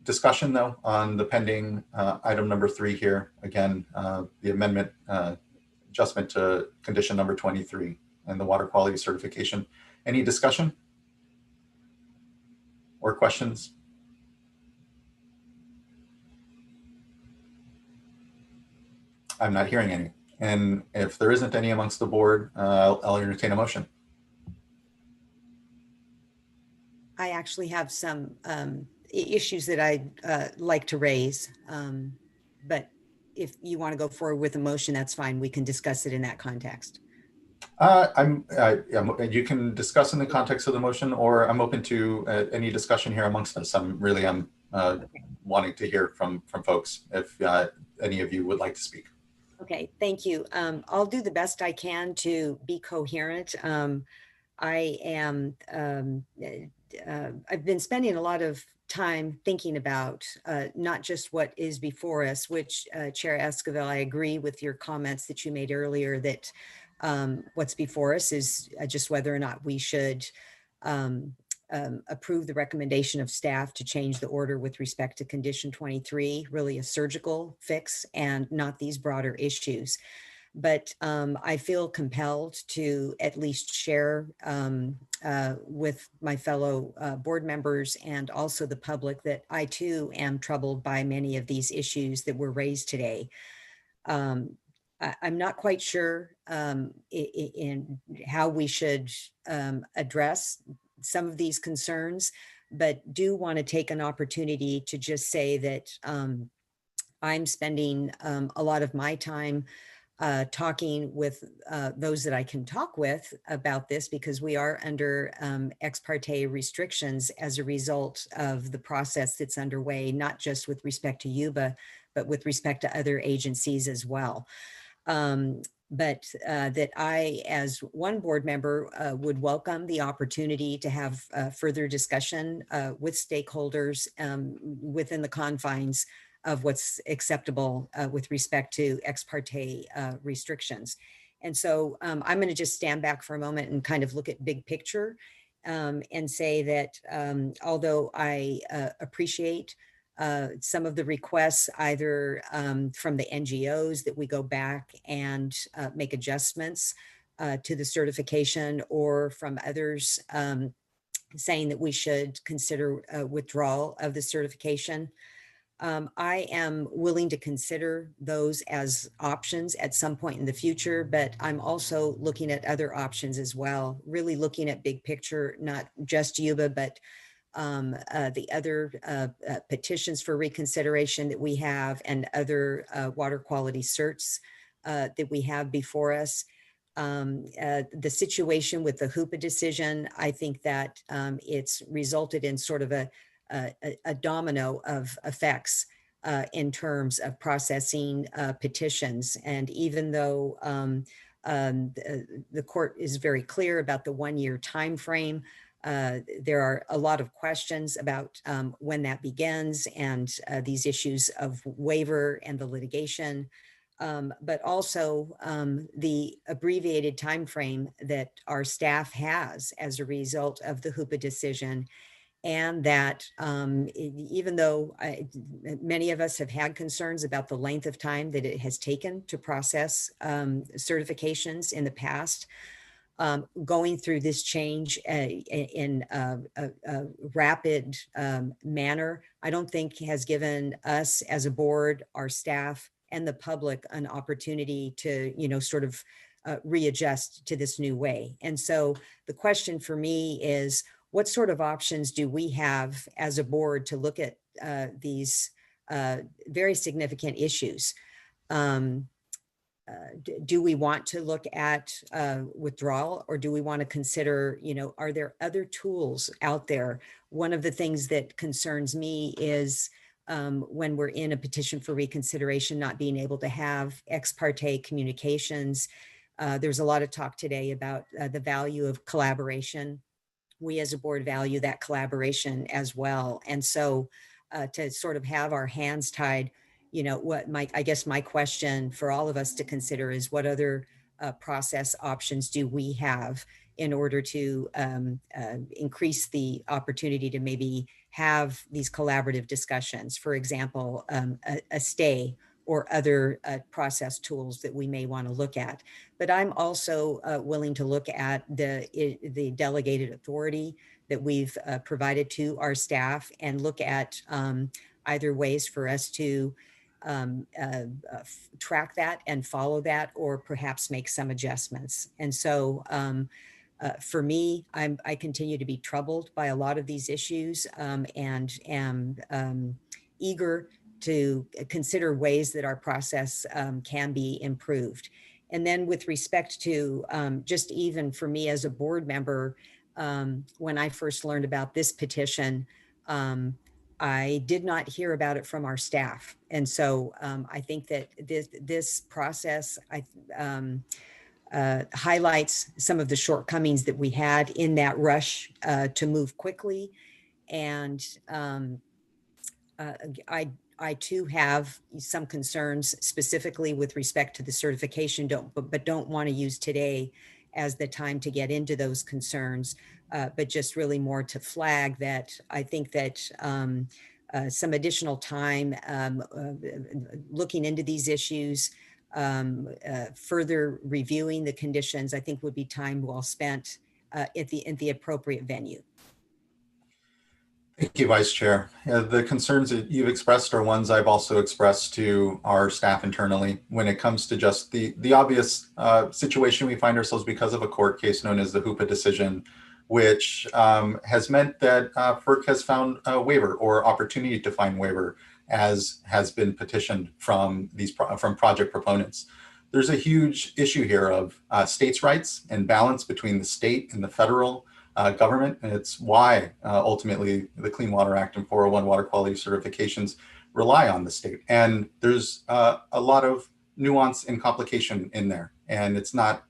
discussion though on the pending item number 3 here. Again, the amendment adjustment to condition number 23 and the water quality certification. Any discussion or questions? I'm not hearing any. And if there isn't any amongst the board, I'll entertain a motion. I actually have some issues that I'd like to raise, but if you want to go forward with a motion, that's fine. We can discuss it in that context. You can discuss in the context of the motion, or I'm open to any discussion here amongst us. I'm wanting to hear from folks if any of you would like to speak. Okay, thank you. I'll do the best I can to be coherent. I am, I've been spending a lot of time thinking about not just what is before us, which Chair Esquivel, I agree with your comments that you made earlier that what's before us is just whether or not we should approve the recommendation of staff to change the order with respect to condition 23, really a surgical fix and not these broader issues. But I feel compelled to at least share with my fellow board members and also the public that I too am troubled by many of these issues that were raised today. I'm not quite sure in how we should address some of these concerns, but do want to take an opportunity to just say that I'm spending a lot of my time talking with those that I can talk with about this, because we are under ex parte restrictions as a result of the process that's underway, not just with respect to Yuba, but with respect to other agencies as well. But that I, as one board member, would welcome the opportunity to have further discussion with stakeholders within the confines of what's acceptable with respect to ex parte restrictions. And so I'm going to just stand back for a moment and kind of look at big picture and say that although I appreciate some of the requests either from the NGOs that we go back and make adjustments to the certification, or from others saying that we should consider withdrawal of the certification. I am willing to consider those as options at some point in the future, but I'm also looking at other options as well, really looking at big picture, not just Yuba, but the other petitions for reconsideration that we have and other water quality certs that we have before us. The situation with the HOOPA decision, I think that it's resulted in sort of a domino of effects in terms of processing petitions. And even though the court is very clear about the 1-year time frame, there are a lot of questions about when that begins and these issues of waiver and the litigation, but also the abbreviated time frame that our staff has as a result of the HOOPA decision. And that even though many of us have had concerns about the length of time that it has taken to process certifications in the past, going through this change in a rapid manner, I don't think has given us as a board, our staff, and the public an opportunity to, sort of readjust to this new way. And so the question for me is, what sort of options do we have as a board to look at these very significant issues? do we want to look at withdrawal, or do we want to consider, are there other tools out there? One of the things that concerns me is when we're in a petition for reconsideration, not being able to have ex parte communications. There's a lot of talk today about the value of collaboration. We as a board value that collaboration as well. And so to sort of have our hands tied, I guess my question for all of us to consider is, what other process options do we have in order to increase the opportunity to maybe have these collaborative discussions? For example, a stay or other process tools that we may want to look at. But I'm also willing to look at the delegated authority that we've provided to our staff, and look at either ways for us to track that and follow that, or perhaps make some adjustments. And so for me, I continue to be troubled by a lot of these issues, and am eager to consider ways that our process can be improved. And then with respect to just even for me as a board member, when I first learned about this petition, I did not hear about it from our staff. And so I think that this process highlights some of the shortcomings that we had in that rush to move quickly. And I too have some concerns specifically with respect to the certification, but don't want to use today as the time to get into those concerns, but just really more to flag that I think that some additional time looking into these issues, further reviewing the conditions, I think would be time well spent at the appropriate venue. Thank you, Vice Chair. The concerns that you've expressed are ones I've also expressed to our staff internally when it comes to just the obvious situation we find ourselves because of a court case known as the Hoopa decision, which has meant that FERC has found a waiver or opportunity to find waiver, as has been petitioned from project proponents. There's a huge issue here of states' rights and balance between the state and the federal government, and it's why ultimately the Clean Water Act and 401 water quality certifications rely on the state. And there's a lot of nuance and complication in there, and it's not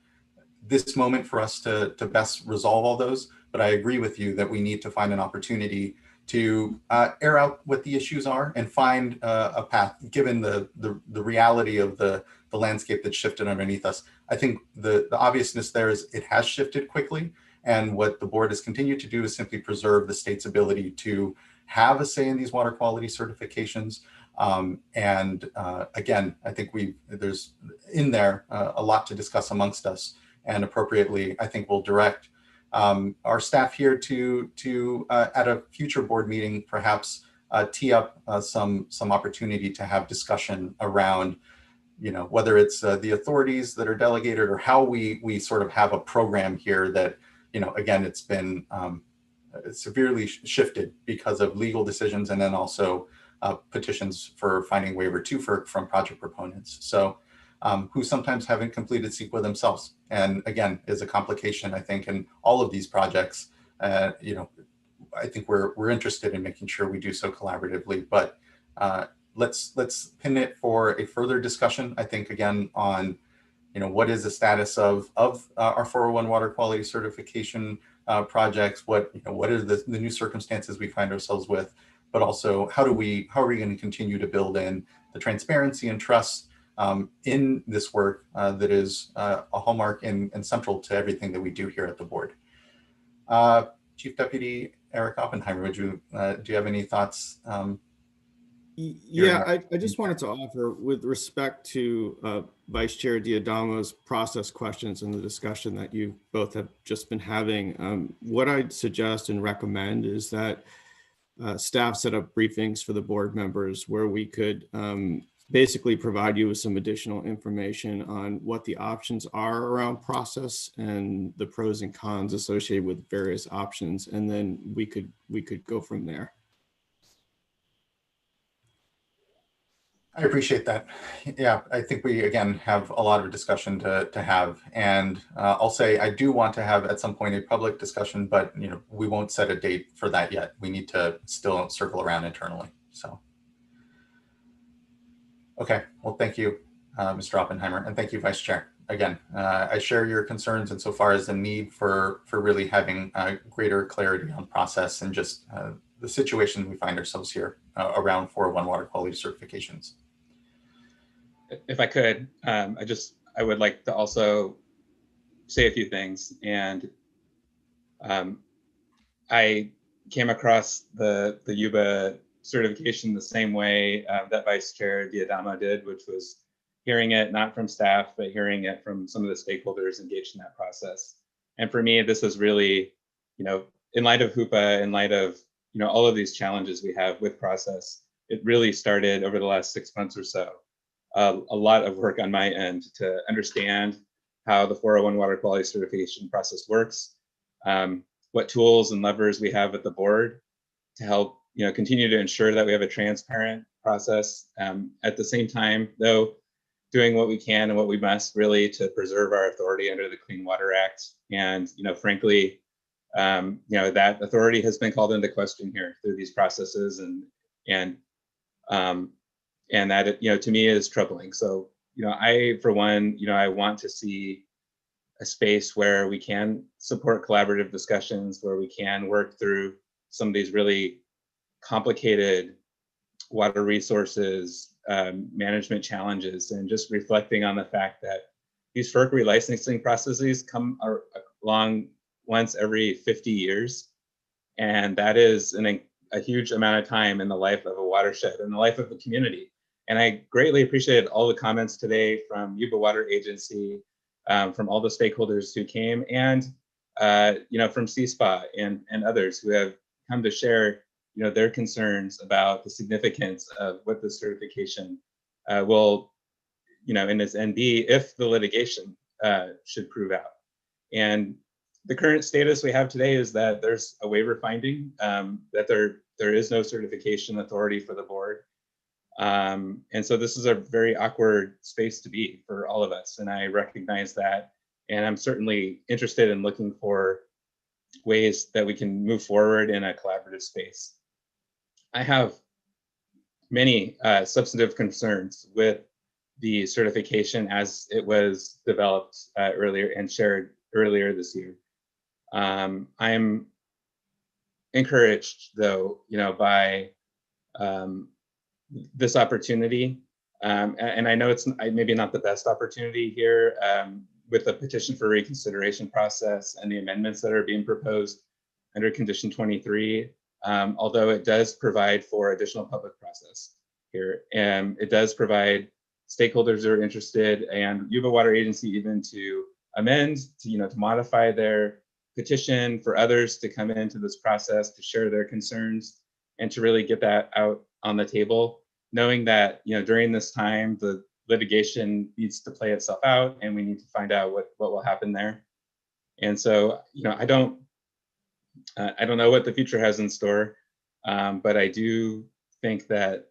this moment for us to best resolve all those, but I agree with you that we need to find an opportunity to air out what the issues are and find a path, given the reality of the landscape that's shifted underneath us. I think the obviousness there is it has shifted quickly, and what the board has continued to do is simply preserve the state's ability to have a say in these water quality certifications. Again, I think there's in there a lot to discuss amongst us, and appropriately, I think we'll direct our staff here to at a future board meeting, perhaps tee up some opportunity to have discussion around, whether it's the authorities that are delegated, or how we sort of have a program here that, again, it's been severely shifted because of legal decisions, and then also petitions for finding waiver from project proponents. So who sometimes haven't completed CEQA themselves. And again, is a complication, I think, in all of these projects. I think we're interested in making sure we do so collaboratively, but let's pin it for a further discussion, I think, again, on what is the status of our 401 water quality certification projects, what are the new circumstances we find ourselves with, but also how are we going to continue to build in the transparency and trust in this work that is a hallmark and central to everything that we do here at the board. Chief Deputy Eric Oppenheimer, do you have any thoughts? Yeah, I just wanted to offer, with respect to Vice Chair Diadamo's process questions and the discussion that you both have just been having, what I'd suggest and recommend is that staff set up briefings for the board members where we could basically provide you with some additional information on what the options are around process and the pros and cons associated with various options, and then we could go from there. I appreciate that. Yeah, I think we, again, have a lot of discussion to have. And I'll say I do want to have at some point a public discussion, but we won't set a date for that yet. We need to still circle around internally. So, okay, well, thank you, Mr. Oppenheimer, and thank you, Vice Chair. Again, I share your concerns insofar as the need for really having greater clarity on process and just the situation we find ourselves here around 401 water quality certifications. If I could, I would like to also say a few things. And I came across the Yuba certification the same way that Vice Chair Diadamo did, which was hearing it not from staff, but hearing it from some of the stakeholders engaged in that process. And for me, this is really, in light of HOOPA, in light of all of these challenges we have with process, it really started over the last 6 months or so. A lot of work on my end to understand how the 401 water quality certification process works, what tools and levers we have at the board to help continue to ensure that we have a transparent process. At the same time, though, doing what we can and what we must really to preserve our authority under the Clean Water Act. And frankly, that authority has been called into question here through these processes, and that to me is troubling. So I, for one, I want to see a space where we can support collaborative discussions, where we can work through some of these really complicated water resources management challenges, and just reflecting on the fact that these FERC relicensing processes come along once every 50 years. And that is a huge amount of time in the life of a watershed and the life of a community. And I greatly appreciated all the comments today from Yuba Water Agency, from all the stakeholders who came, and from CSPA and others who have come to share their concerns about the significance of what the certification will, in its end be if the litigation should prove out. And the current status we have today is that there's a waiver finding, that there is no certification authority for the board. And so this is a very awkward space to be for all of us, and I recognize that. And I'm certainly interested in looking for ways that we can move forward in a collaborative space. I have many substantive concerns with the certification as it was developed earlier and shared earlier this year. I'm encouraged, though, by this opportunity, and I know it's maybe not the best opportunity here with the petition for reconsideration process and the amendments that are being proposed under Condition 23. Although it does provide for additional public process here, and it does provide stakeholders who are interested and Yuba Water Agency even to amend, to modify their petition for others to come into this process to share their concerns and to really get that out on the table, knowing that during this time the litigation needs to play itself out and we need to find out what will happen there. And so I don't know what the future has in store, but I do think that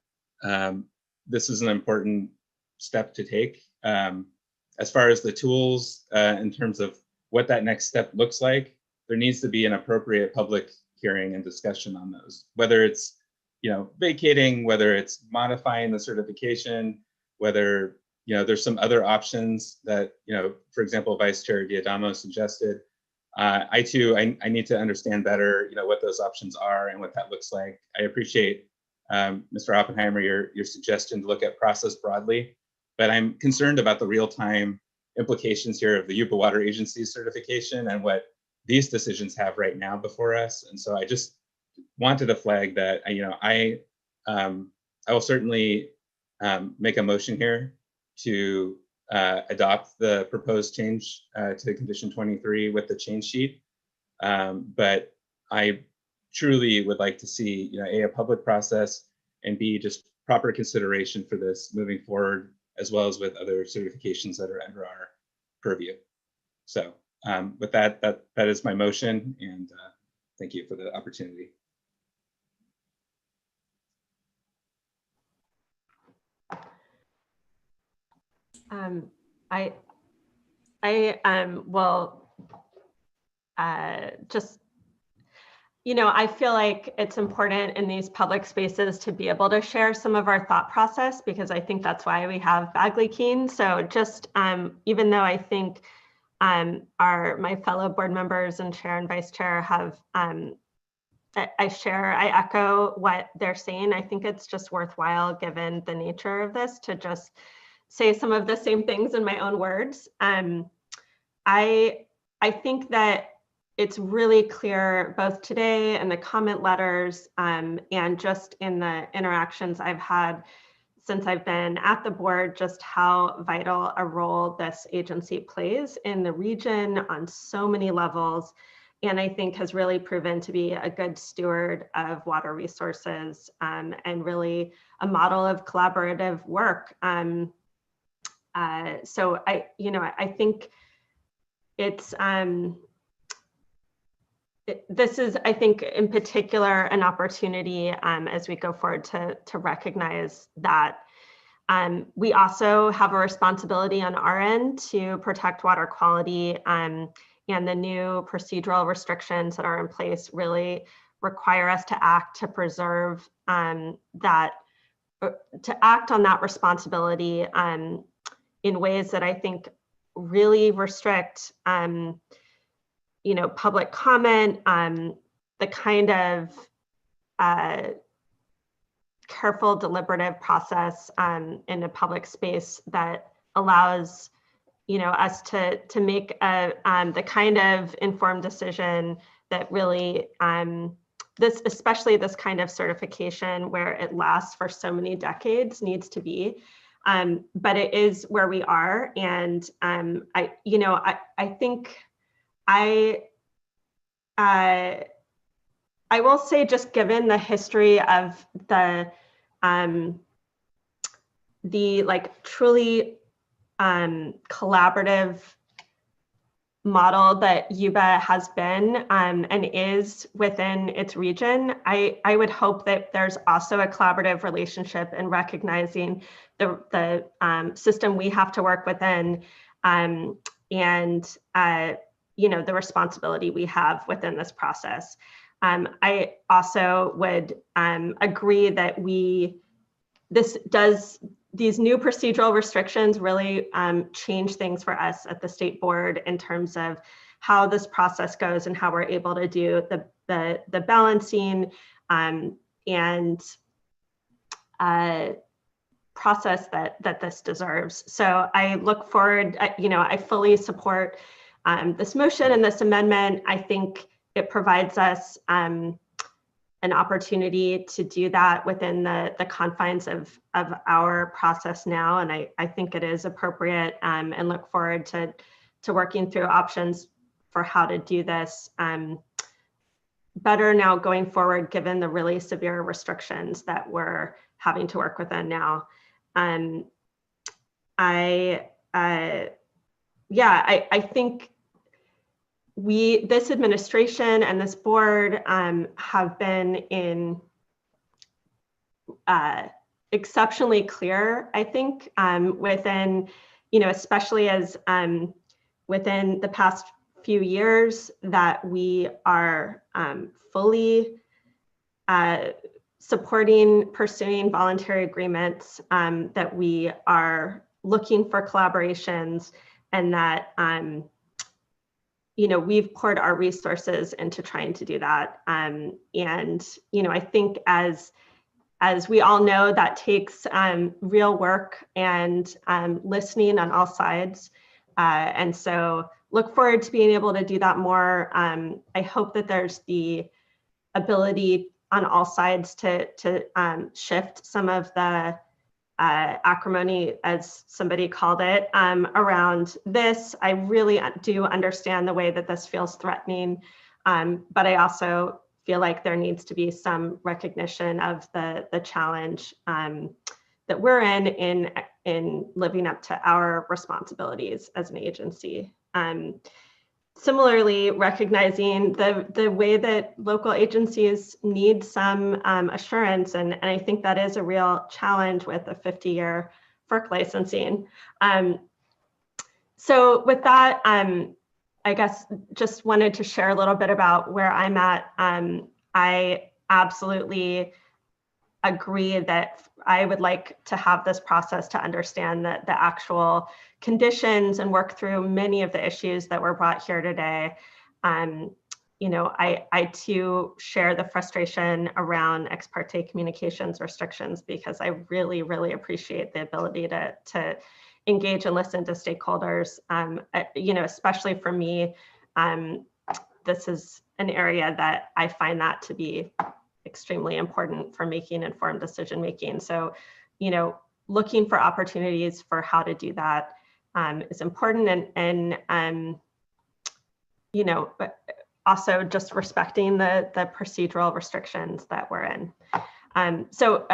this is an important step to take. As far as the tools, in terms of what that next step looks like, there needs to be an appropriate public hearing and discussion on those, whether it's vacating, whether it's modifying the certification, whether there's some other options that for example, Vice Chair Diadamo suggested. I need to understand better, what those options are and what that looks like. I appreciate, Mr. Oppenheimer, your suggestion to look at process broadly, but I'm concerned about the real-time implications here of the Yuba Water Agency certification and what these decisions have right now before us. And so I just wanted to flag that, I will certainly make a motion here to adopt the proposed change to Condition 23 with the change sheet. But I truly would like to see, A, public process, and B, just proper consideration for this moving forward, as well as with other certifications that are under our purview. So with that is my motion, and thank you for the opportunity. I will just, I feel like it's important in these public spaces to be able to share some of our thought process, because I think that's why we have Bagley Keene. So just even though I think my fellow board members and chair and vice chair have, I echo what they're saying. I think it's just worthwhile, given the nature of this, to just say some of the same things in my own words. I think that it's really clear both today and the comment letters and just in the interactions I've had since I've been at the board, just how vital a role this agency plays in the region on so many levels. And I think has really proven to be a good steward of water resources and really a model of collaborative work. So I think it's, this is, I think, in particular, an opportunity as we go forward to recognize that we also have a responsibility on our end to protect water quality, and the new procedural restrictions that are in place really require us to act to preserve to act on that responsibility in ways that I think really restrict public comment, the kind of careful, deliberative process in a public space that allows us to make the kind of informed decision that really especially this kind of certification where it lasts for so many decades needs to be. But it is where we are, and I think I will say, just given the history of the truly collaborative model that Yuba has been and is within its region, I would hope that there's also a collaborative relationship in recognizing the system we have to work within and the responsibility we have within this process. I also would agree that these new procedural restrictions really change things for us at the state board in terms of how this process goes and how we're able to do the balancing and process that this deserves. So I look forward, I fully support this motion and this amendment. I think it provides us an opportunity to do that within the confines of our process now. And I think it is appropriate and look forward to working through options for how to do this better now going forward, given the really severe restrictions that we're having to work within now. I think this administration and this board have been exceptionally clear, I think, within, especially as within the past few years, that we are fully pursuing voluntary agreements, that we are looking for collaborations, and that we've poured our resources into trying to do that. And I think as we all know, that takes real work and listening on all sides. And so look forward to being able to do that more. I hope that there's the ability on all sides to shift some of the acrimony, as somebody called it, around this. I really do understand the way that this feels threatening, but I also feel like there needs to be some recognition of the challenge that we're in living up to our responsibilities as an agency. Similarly, recognizing the way that local agencies need some assurance, and I think that is a real challenge with a 50-year FERC licensing. So with that, I guess just wanted to share a little bit about where I'm at. I absolutely agree that I would like to have this process to understand the actual conditions and work through many of the issues that were brought here today. You know, I too share the frustration around ex parte communications restrictions, because I really, really appreciate the ability to engage and listen to stakeholders. You know, especially for me, this is an area that I find that to be extremely important for making informed decision making. So, you know, looking for opportunities for how to do that is important, and you know, but also just respecting the procedural restrictions that we're in. So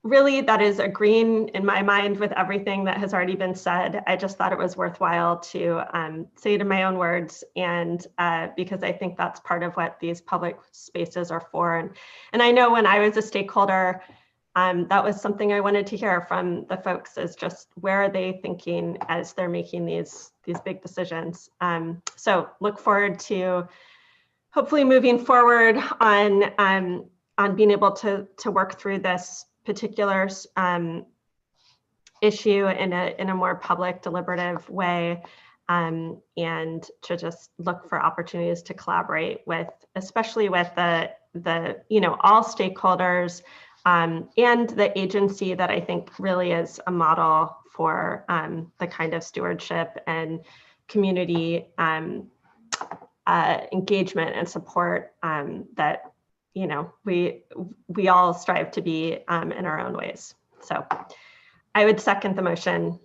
really, that is agreeing in my mind with everything that has already been said. I just thought it was worthwhile to say it in my own words, and because I think that's part of what these public spaces are for. And I know when I was a stakeholder, that was something I wanted to hear from the folks, is just where are they thinking as they're making these big decisions. So look forward to hopefully moving forward on being able to work through this particular issue in a more public, deliberative way, and to just look for opportunities to collaborate with, especially with the you know, all stakeholders, and the agency that I think really is a model for the kind of stewardship and community engagement and support that, you know, we all strive to be in our own ways. So I would second the motion.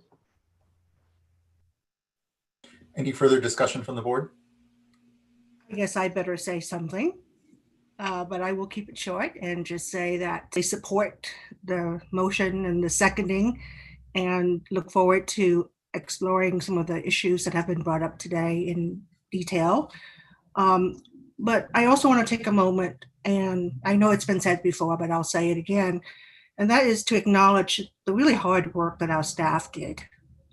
Any further discussion from the board? I guess I better say something, but I will keep it short and just say that I support the motion and the seconding, and look forward to exploring some of the issues that have been brought up today in detail. But I also want to take a moment, and I know it's been said before, but I'll say it again, and that is to acknowledge the really hard work that our staff did.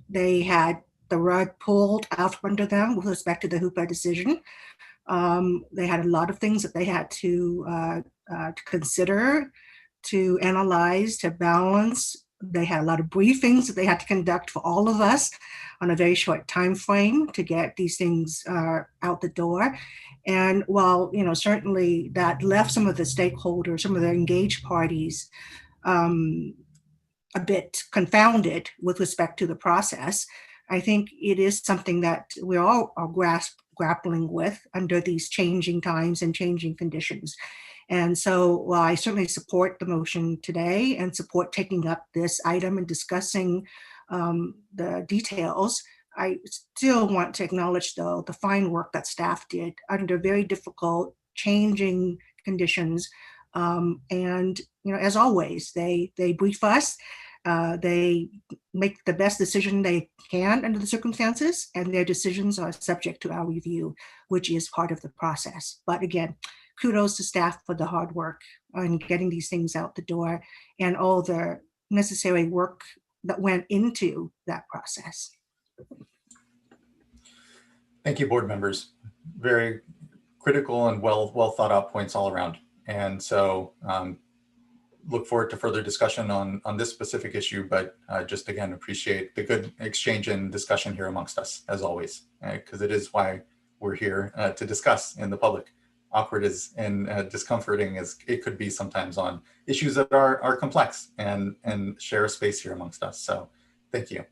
They had the rug pulled out from under them with respect to the HOOPA decision. They had a lot of things that they had to consider, to analyze, to balance. They had a lot of briefings that they had to conduct for all of us on a very short time frame to get these things out the door. And while, you know, certainly that left some of the stakeholders, some of the engaged parties a bit confounded with respect to the process, I think it is something that we all are grappling with under these changing times and changing conditions. And so while I certainly support the motion today and support taking up this item and discussing the details, I still want to acknowledge, though, the fine work that staff did under very difficult, changing conditions. And, you know, as always, they brief us, they make the best decision they can under the circumstances, and their decisions are subject to our review, which is part of the process. But again, kudos to staff for the hard work on getting these things out the door and all the necessary work that went into that process. Thank you, board members. Very critical and well thought out points all around. And so look forward to further discussion on this specific issue, but just again, appreciate the good exchange and discussion here amongst us, as always, because it is why we're here to discuss in the public. Awkward as and discomforting as it could be sometimes on issues that are complex, and share a space here amongst us. So thank you.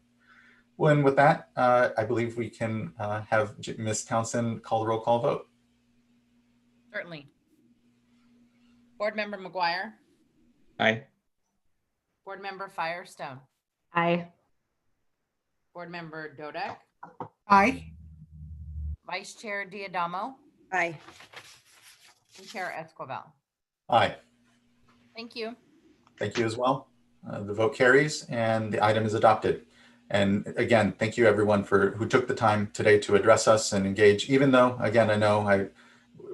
Well, and with that, I believe we can have Ms. Townsend call the roll call vote. Certainly. Board Member McGuire. Aye. Board Member Firestone. Aye. Board Member Dodek. Aye. Vice Chair Diadamo. Aye. And Chair Esquivel. Aye. Thank you. Thank you as well. The vote carries and the item is adopted. And again, thank you everyone who took the time today to address us and engage, even though, again, I know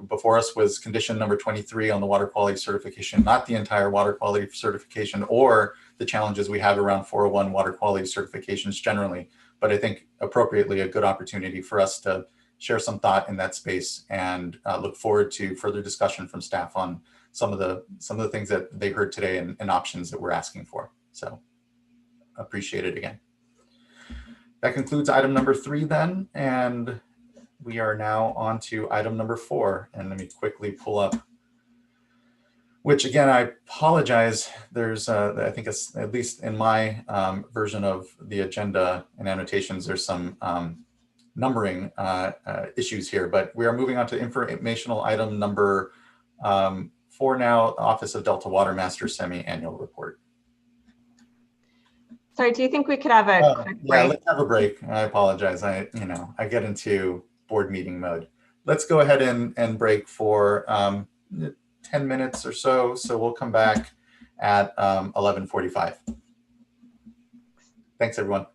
before us was condition number 23 on the water quality certification, not the entire water quality certification or the challenges we have around 401 water quality certifications generally, but I think appropriately a good opportunity for us to share some thought in that space, and look forward to further discussion from staff on some of the things that they heard today and options that we're asking for. So appreciate it again. That concludes item number 3 then, and we are now on to item number 4. And let me quickly pull up, which again, I apologize. There's, I think it's, at least in my version of the agenda and annotations, there's some numbering issues here, but we are moving on to informational item number 4 now, Office of Delta Watermaster semi-annual report. Sorry, do you think we could have a quick break? Yeah, let's have a break. I apologize. I get into board meeting mode. Let's go ahead and break for 10 minutes or so. So we'll come back at 11:45. Thanks, everyone.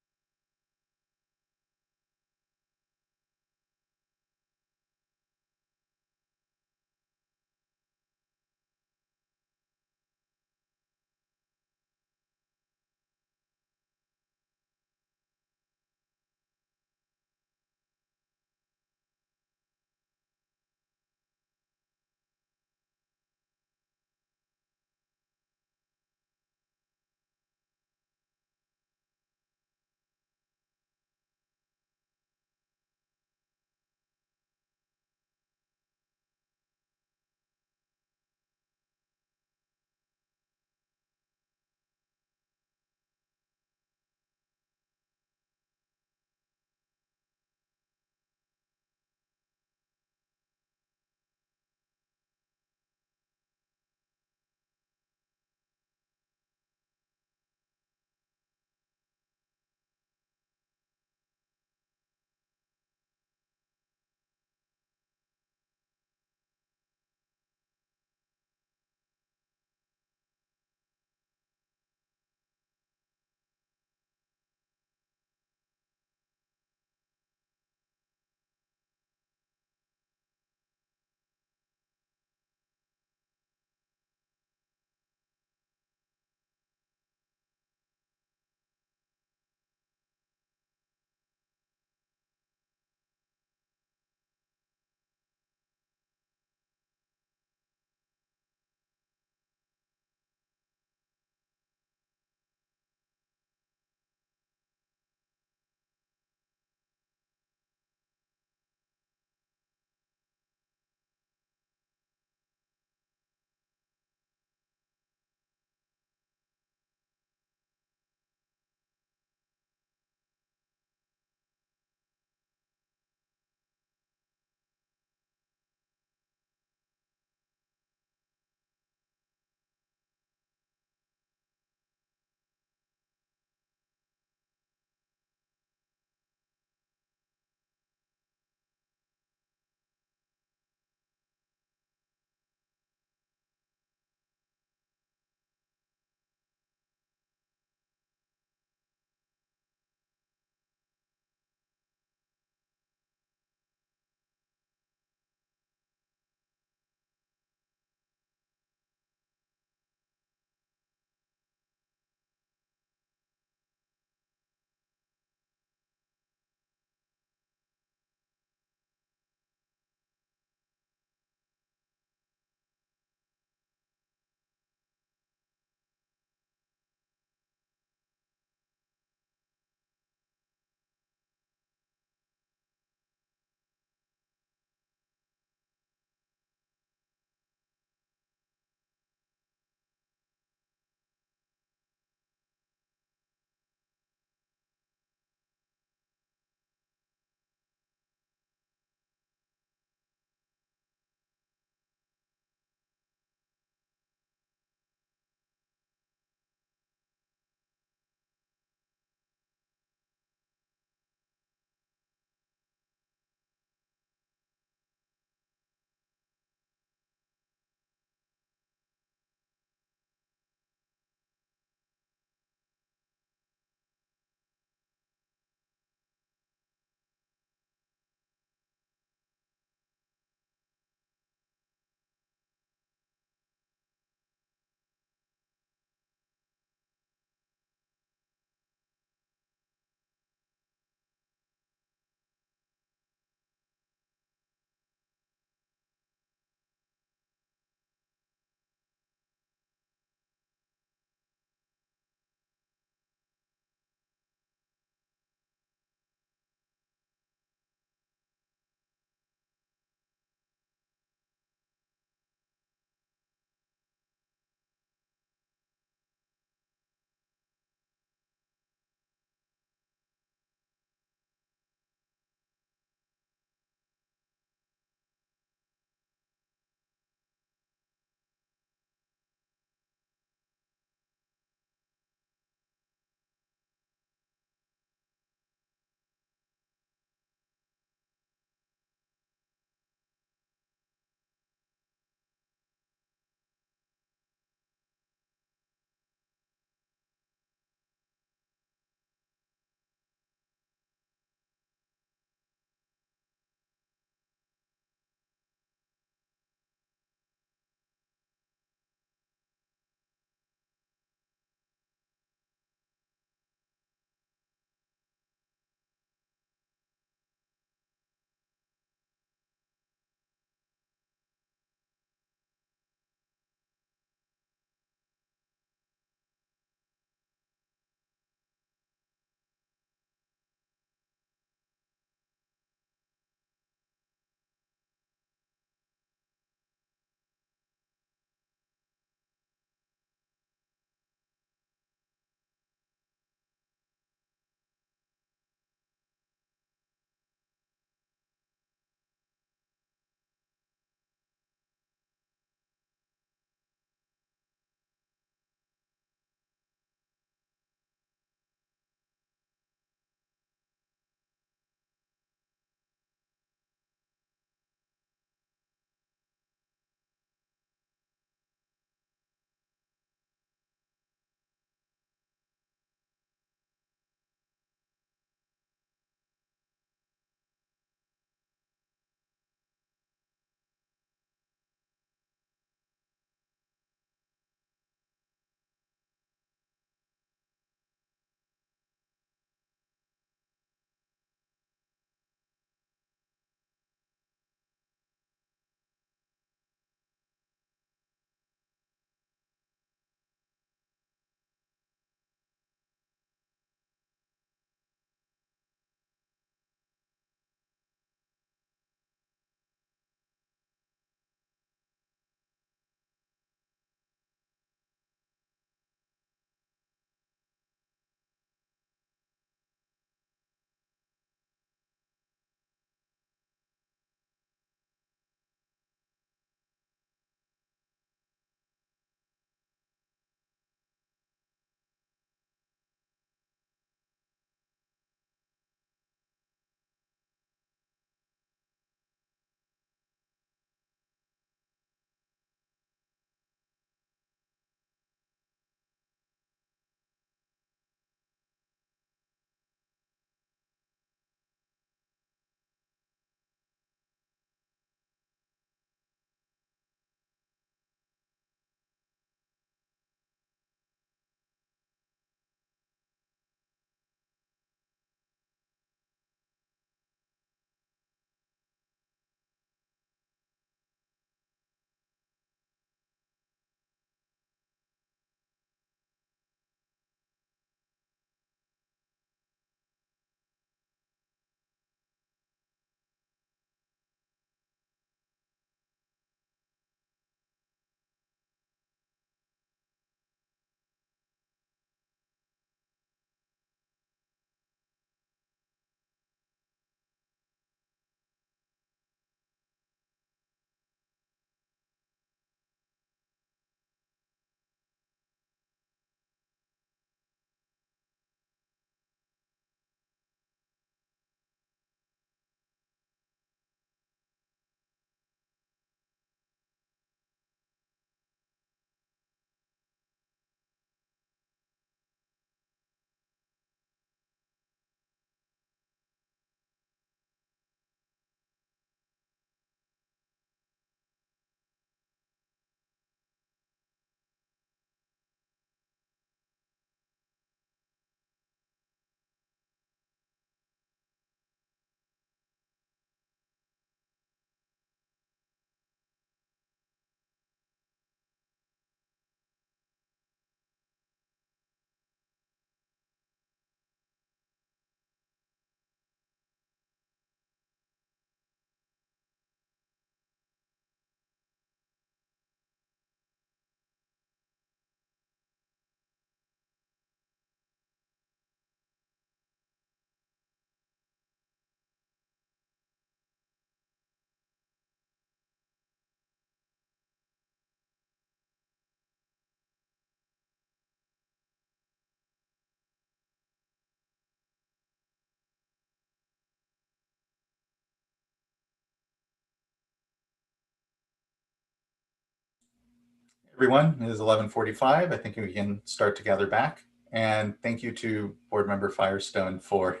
Everyone, it is 11:45. I think we can start to gather back. And thank you to Board Member Firestone for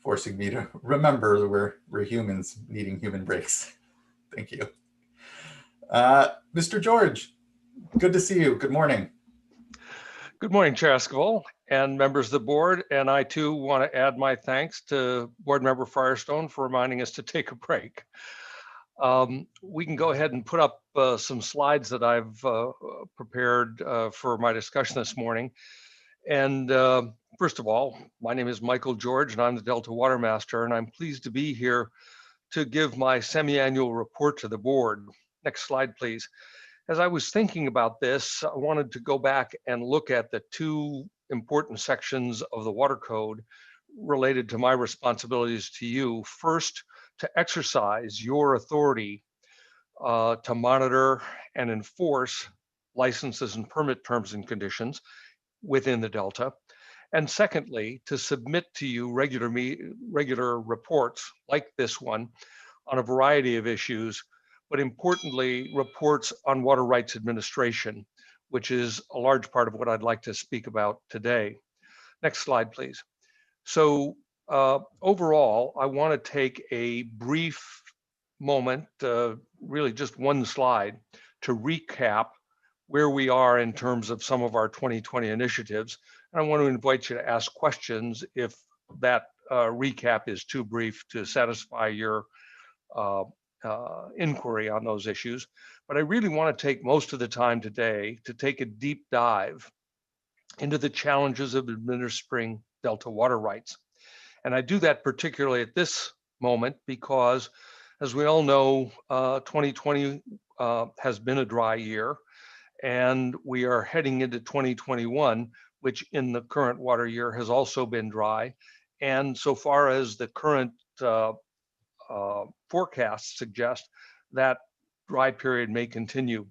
forcing me to remember that we're humans needing human breaks. Thank you. Mr. George, good to see you. Good morning. Good morning, Chair Esquivel and members of the board. And I too want to add my thanks to Board Member Firestone for reminding us to take a break. We can go ahead and put up some slides that I've prepared for my discussion this morning. And first of all, my name is Michael George and I'm the Delta Watermaster, and I'm pleased to be here to give my semi-annual report to the board. Next slide, please. As I was thinking about this, I wanted to go back and look at the two important sections of the Water Code related to my responsibilities to you. First, to exercise your authority to monitor and enforce licenses and permit terms and conditions within the Delta. And secondly, to submit to you regular reports like this one on a variety of issues, but importantly, reports on water rights administration, which is a large part of what I'd like to speak about today. Next slide, please. So overall, I want to take a brief moment, really just one slide, to recap where we are in terms of some of our 2020 initiatives. And I want to invite you to ask questions if that recap is too brief to satisfy your inquiry on those issues. But I really want to take most of the time today to take a deep dive into the challenges of administering Delta water rights. And I do that particularly at this moment because, as we all know, 2020 has been a dry year, and we are heading into 2021, which in the current water year has also been dry. And so far as the current forecasts suggest, that dry period may continue.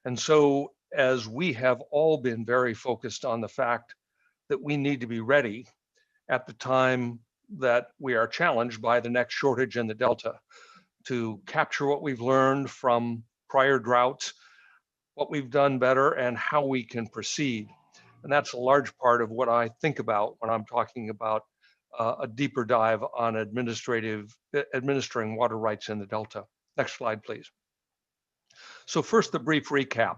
And so, as we have all been very focused on the fact that we need to be ready at the time that we are challenged by the next shortage in the Delta, to capture what we've learned from prior droughts, what we've done better, and how we can proceed. And that's a large part of what I think about when I'm talking about a deeper dive on administering water rights in the Delta. Next slide, please. So first, the brief recap.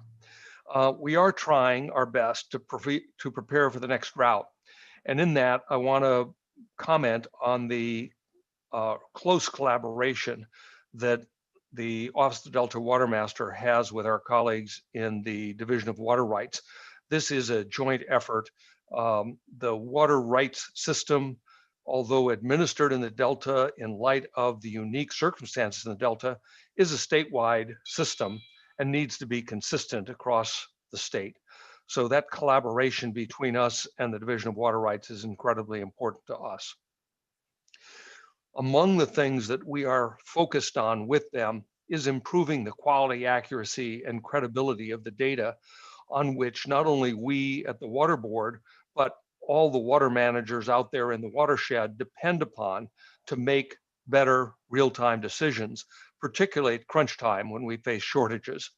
We are trying our best to prepare for the next drought. And in that, I want to comment on the close collaboration that the Office of the Delta Watermaster has with our colleagues in the Division of Water Rights. This is a joint effort. The water rights system, although administered in the Delta in light of the unique circumstances in the Delta, is a statewide system and needs to be consistent across the state. So that collaboration between us and the Division of Water Rights is incredibly important to us. Among the things that we are focused on with them is improving the quality, accuracy, and credibility of the data on which not only we at the Water Board, but all the water managers out there in the watershed depend upon to make better real-time decisions, particularly at crunch time when we face shortages.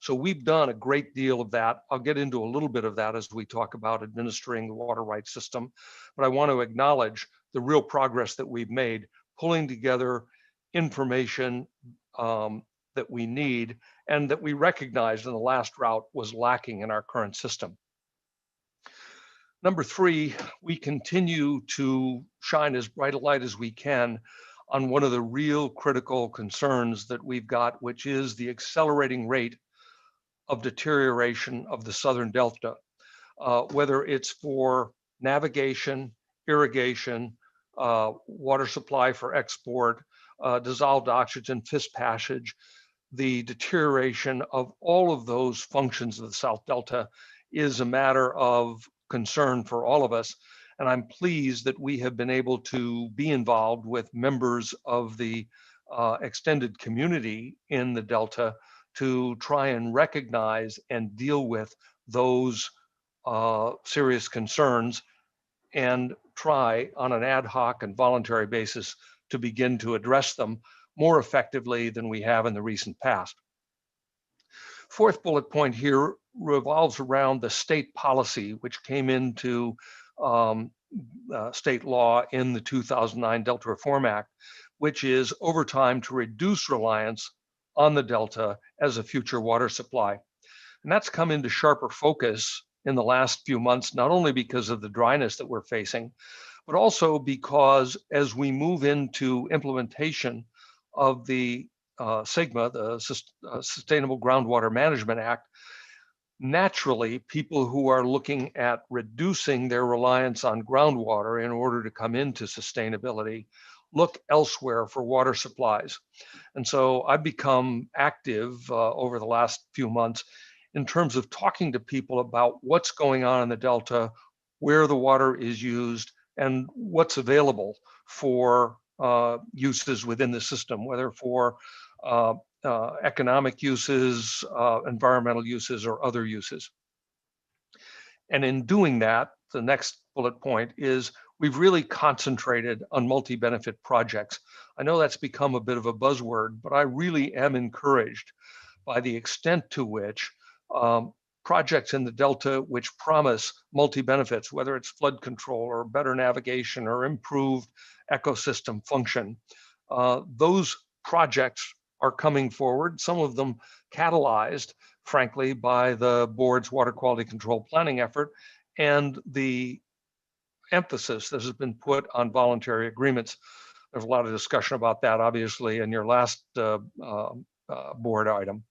So we've done a great deal of that. I'll get into a little bit of that as we talk about administering the water rights system, but I want to acknowledge the real progress that we've made, pulling together information that we need and that we recognized in the last drought was lacking in our current system. Number three, we continue to shine as bright a light as we can on one of the real critical concerns that we've got, which is the accelerating rate of deterioration of the Southern Delta, whether it's for navigation, irrigation, water supply for export, dissolved oxygen, fish passage. The deterioration of all of those functions of the South Delta is a matter of concern for all of us. And I'm pleased that we have been able to be involved with members of the extended community in the Delta to try and recognize and deal with those serious concerns and try on an ad hoc and voluntary basis to begin to address them more effectively than we have in the recent past. Fourth bullet point here revolves around the state policy, which came into state law in the 2009 Delta Reform Act, which is over time to reduce reliance on the Delta as a future water supply. And that's come into sharper focus in the last few months, not only because of the dryness that we're facing, but also because as we move into implementation of the SGMA, the Sustainable Groundwater Management Act, naturally, people who are looking at reducing their reliance on groundwater in order to come into sustainability look elsewhere for water supplies. And so I've become active over the last few months in terms of talking to people about what's going on in the Delta, where the water is used, and what's available for uses within the system, whether for economic uses, environmental uses, or other uses. And in doing that, the next bullet point is we've really concentrated on multi-benefit projects. I know that's become a bit of a buzzword, but I really am encouraged by the extent to which projects in the Delta which promise multi-benefits, whether it's flood control or better navigation or improved ecosystem function, those projects are coming forward, some of them catalyzed, frankly, by the board's water quality control planning effort and the emphasis that has been put on voluntary agreements. There's a lot of discussion about that, obviously, in your last board item.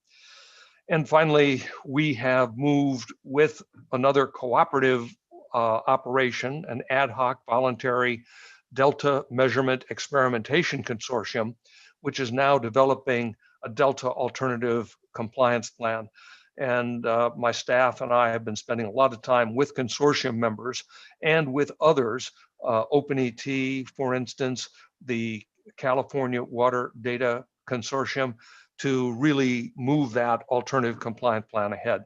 And finally, we have moved with another cooperative operation, an ad hoc voluntary Delta Measurement Experimentation Consortium, which is now developing a Delta alternative compliance plan. And my staff and I have been spending a lot of time with consortium members and with others, OpenET, for instance, the California Water Data Consortium, to really move that alternative compliance plan ahead.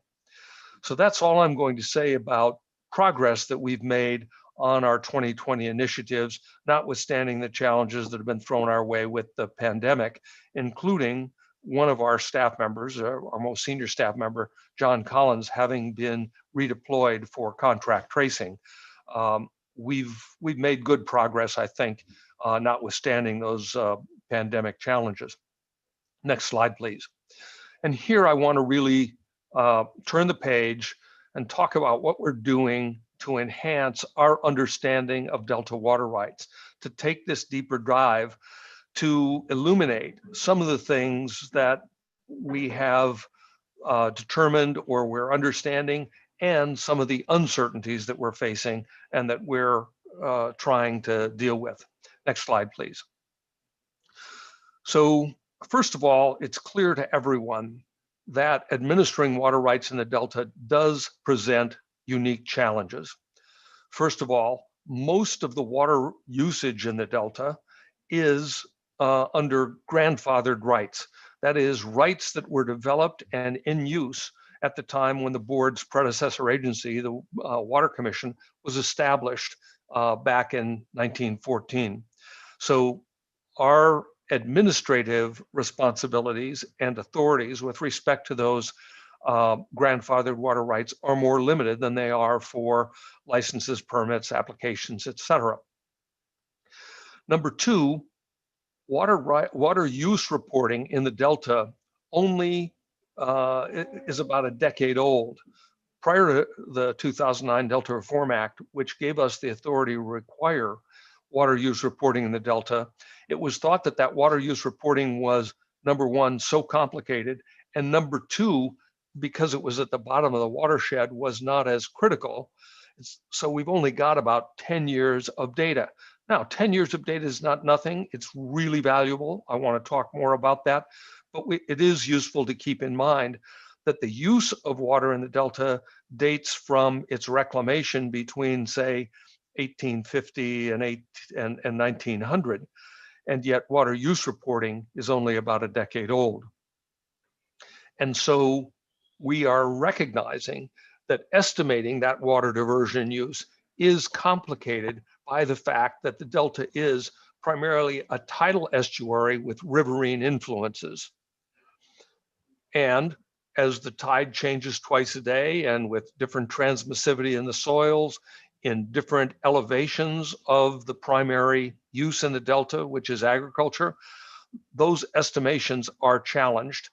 So that's all I'm going to say about progress that we've made on our 2020 initiatives, notwithstanding the challenges that have been thrown our way with the pandemic, including one of our staff members, our most senior staff member, John Collins, having been redeployed for contract tracing. We've made good progress, I think, notwithstanding those pandemic challenges. Next slide, please. And here I want to really turn the page and talk about what we're doing to enhance our understanding of Delta water rights, to take this deeper dive, to illuminate some of the things that we have determined or we're understanding, and some of the uncertainties that we're facing and that we're trying to deal with. Next slide, please. So first of all, it's clear to everyone that administering water rights in the Delta does present unique challenges. First of all, most of the water usage in the Delta is under grandfathered rights. That is, rights that were developed and in use at the time when the board's predecessor agency, the Water Commission, was established back in 1914. So our administrative responsibilities and authorities with respect to those grandfathered water rights are more limited than they are for licenses, permits, applications, etc. Number two, water use reporting in the Delta only is about a decade old. Prior to the 2009 Delta Reform Act, which gave us the authority to require water use reporting in the Delta, it was thought that that water use reporting was, number one, so complicated, and number two, because it was at the bottom of the watershed, was not as critical. So we've only got about 10 years of data. Now, 10 years of data is not nothing. It's really valuable. I want to talk more about that, but it is useful to keep in mind that the use of water in the Delta dates from its reclamation between, say, 1850 and 1900, and yet water use reporting is only about a decade old. And so we are recognizing that estimating that water diversion use is complicated by the fact that the Delta is primarily a tidal estuary with riverine influences. And as the tide changes twice a day and with different transmissivity in the soils, in different elevations of the primary use in the Delta, which is agriculture, those estimations are challenged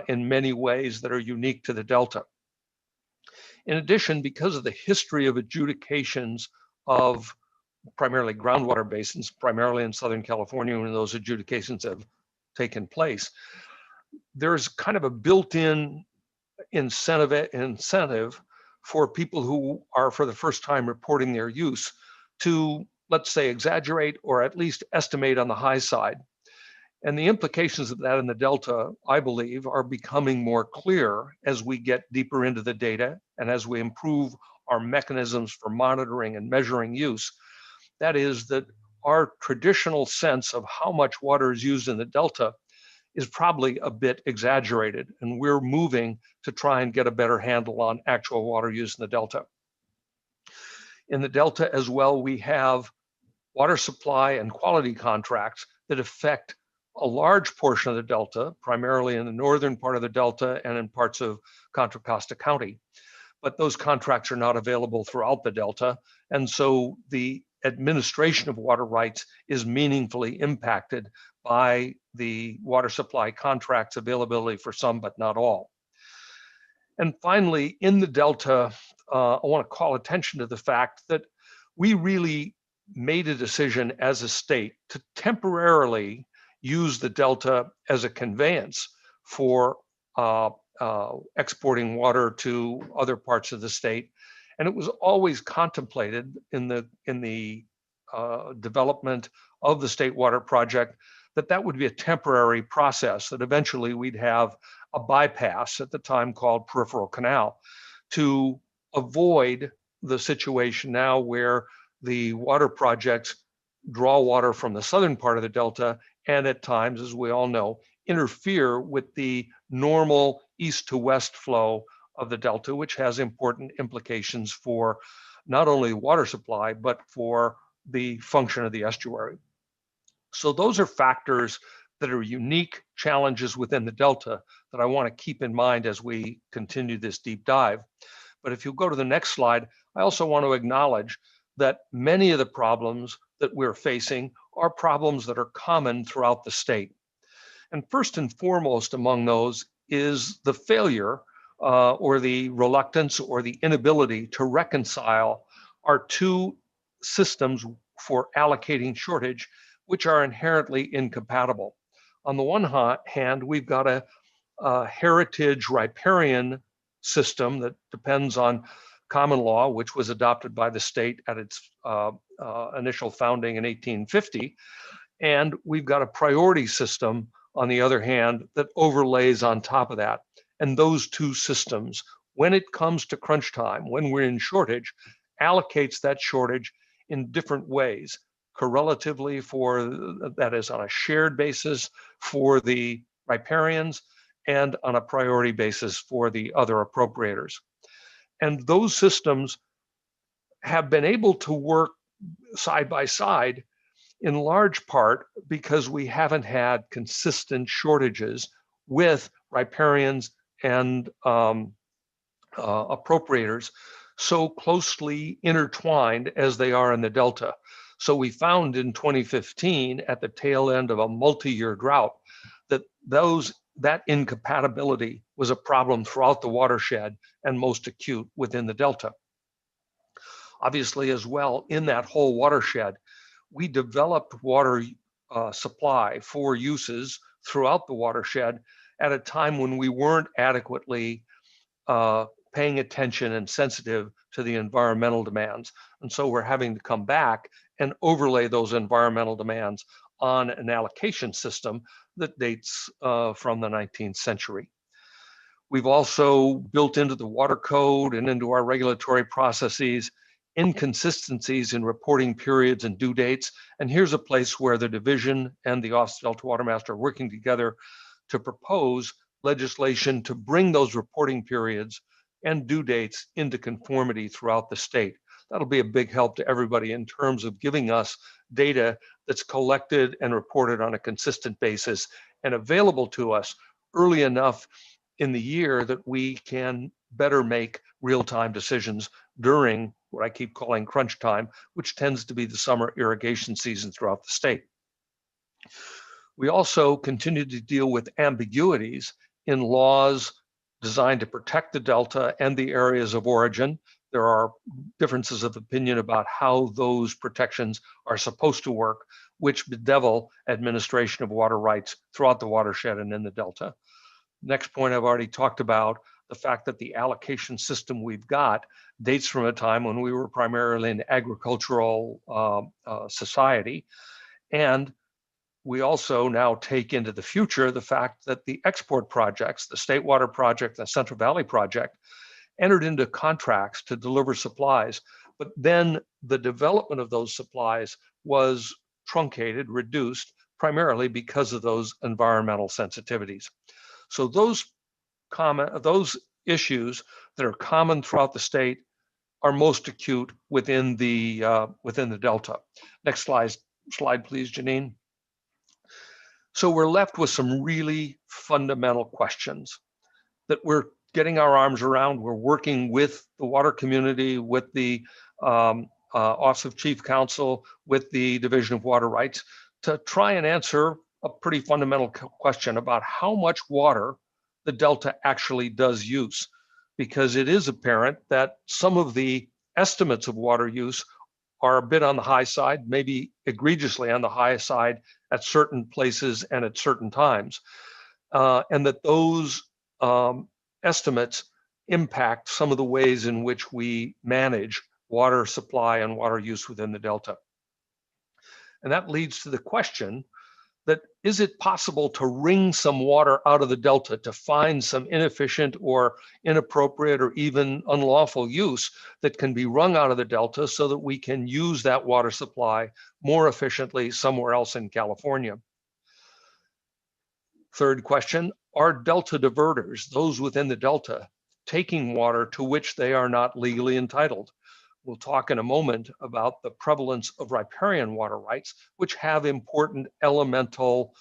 in many ways that are unique to the Delta. In addition, because of the history of adjudications of primarily groundwater basins, primarily in Southern California, when those adjudications have taken place, there's kind of a built-in incentive for people who are for the first time reporting their use to, let's say, exaggerate or at least estimate on the high side. And the implications of that in the Delta, I believe, are becoming more clear as we get deeper into the data and as we improve our mechanisms for monitoring and measuring use. That is, that our traditional sense of how much water is used in the Delta is probably a bit exaggerated, and we're moving to try and get a better handle on actual water use in the Delta. In the Delta as well, we have water supply and quality contracts that affect a large portion of the Delta, primarily in the northern part of the Delta and in parts of Contra Costa County. But those contracts are not available throughout the Delta, and so the administration of water rights is meaningfully impacted by the water supply contracts availability for some, but not all. And finally, in the Delta, I want to call attention to the fact that we really made a decision as a state to temporarily use the Delta as a conveyance for exporting water to other parts of the state. And it was always contemplated in the development of the State Water Project that that would be a temporary process, that eventually we'd have a bypass at the time called Peripheral Canal to avoid the situation now where the water projects draw water from the southern part of the Delta and at times, as we all know, interfere with the normal east to west flow of the Delta, which has important implications for not only water supply, but for the function of the estuary. So those are factors that are unique challenges within the Delta that I want to keep in mind as we continue this deep dive. But if you go to the next slide, I also want to acknowledge that many of the problems that we're facing are problems that are common throughout the state. And first and foremost among those is the failure or the reluctance or the inability to reconcile our two systems for allocating shortage, which are inherently incompatible. On the one hand, we've got a heritage riparian system that depends on common law, which was adopted by the state at its initial founding in 1850. And we've got a priority system, on the other hand, that overlays on top of that. And those two systems, when it comes to crunch time, when we're in shortage, allocates that shortage in different ways, correlatively that is on a shared basis for the riparians and on a priority basis for the other appropriators. And those systems have been able to work side by side in large part because we haven't had consistent shortages with riparians and appropriators so closely intertwined as they are in the Delta. So we found in 2015, at the tail end of a multi-year drought, that that incompatibility was a problem throughout the watershed and most acute within the Delta. Obviously, as well, in that whole watershed, we developed water supply for uses throughout the watershed at a time when we weren't adequately paying attention and sensitive to the environmental demands. And so we're having to come back and overlay those environmental demands on an allocation system that dates from the 19th century. We've also built into the water code and into our regulatory processes inconsistencies in reporting periods and due dates. And here's a place where the division and the Office of Delta Watermaster are working together to propose legislation to bring those reporting periods and due dates into conformity throughout the state. That'll be a big help to everybody in terms of giving us data that's collected and reported on a consistent basis and available to us early enough in the year that we can better make real-time decisions during what I keep calling crunch time, which tends to be the summer irrigation season throughout the state. We also continue to deal with ambiguities in laws designed to protect the Delta and the areas of origin. There are differences of opinion about how those protections are supposed to work, which bedevil administration of water rights throughout the watershed and in the Delta. Next point, I've already talked about the fact that the allocation system we've got dates from a time when we were primarily an agricultural society. And we also now take into the future the fact that the export projects, the State Water Project, the Central Valley Project, entered into contracts to deliver supplies, but then the development of those supplies was truncated, reduced, primarily because of those environmental sensitivities. So those issues that are common throughout the state are most acute within the Delta. Next slide, please, Janine. So we're left with some really fundamental questions that we're getting our arms around. We're working with the water community, with the Office of Chief Counsel, with the Division of Water Rights to try and answer a pretty fundamental question about how much water the Delta actually does use, because it is apparent that some of the estimates of water use are a bit on the high side, maybe egregiously on the high side at certain places and at certain times, and that those estimates impact some of the ways in which we manage water supply and water use within the Delta. And that leads to the question that, is it possible to wring some water out of the Delta, to find some inefficient or inappropriate or even unlawful use that can be wrung out of the Delta so that we can use that water supply more efficiently somewhere else in California? Third question, are Delta diverters, those within the Delta, taking water to which they are not legally entitled? We'll talk in a moment about the prevalence of riparian water rights, which have important elemental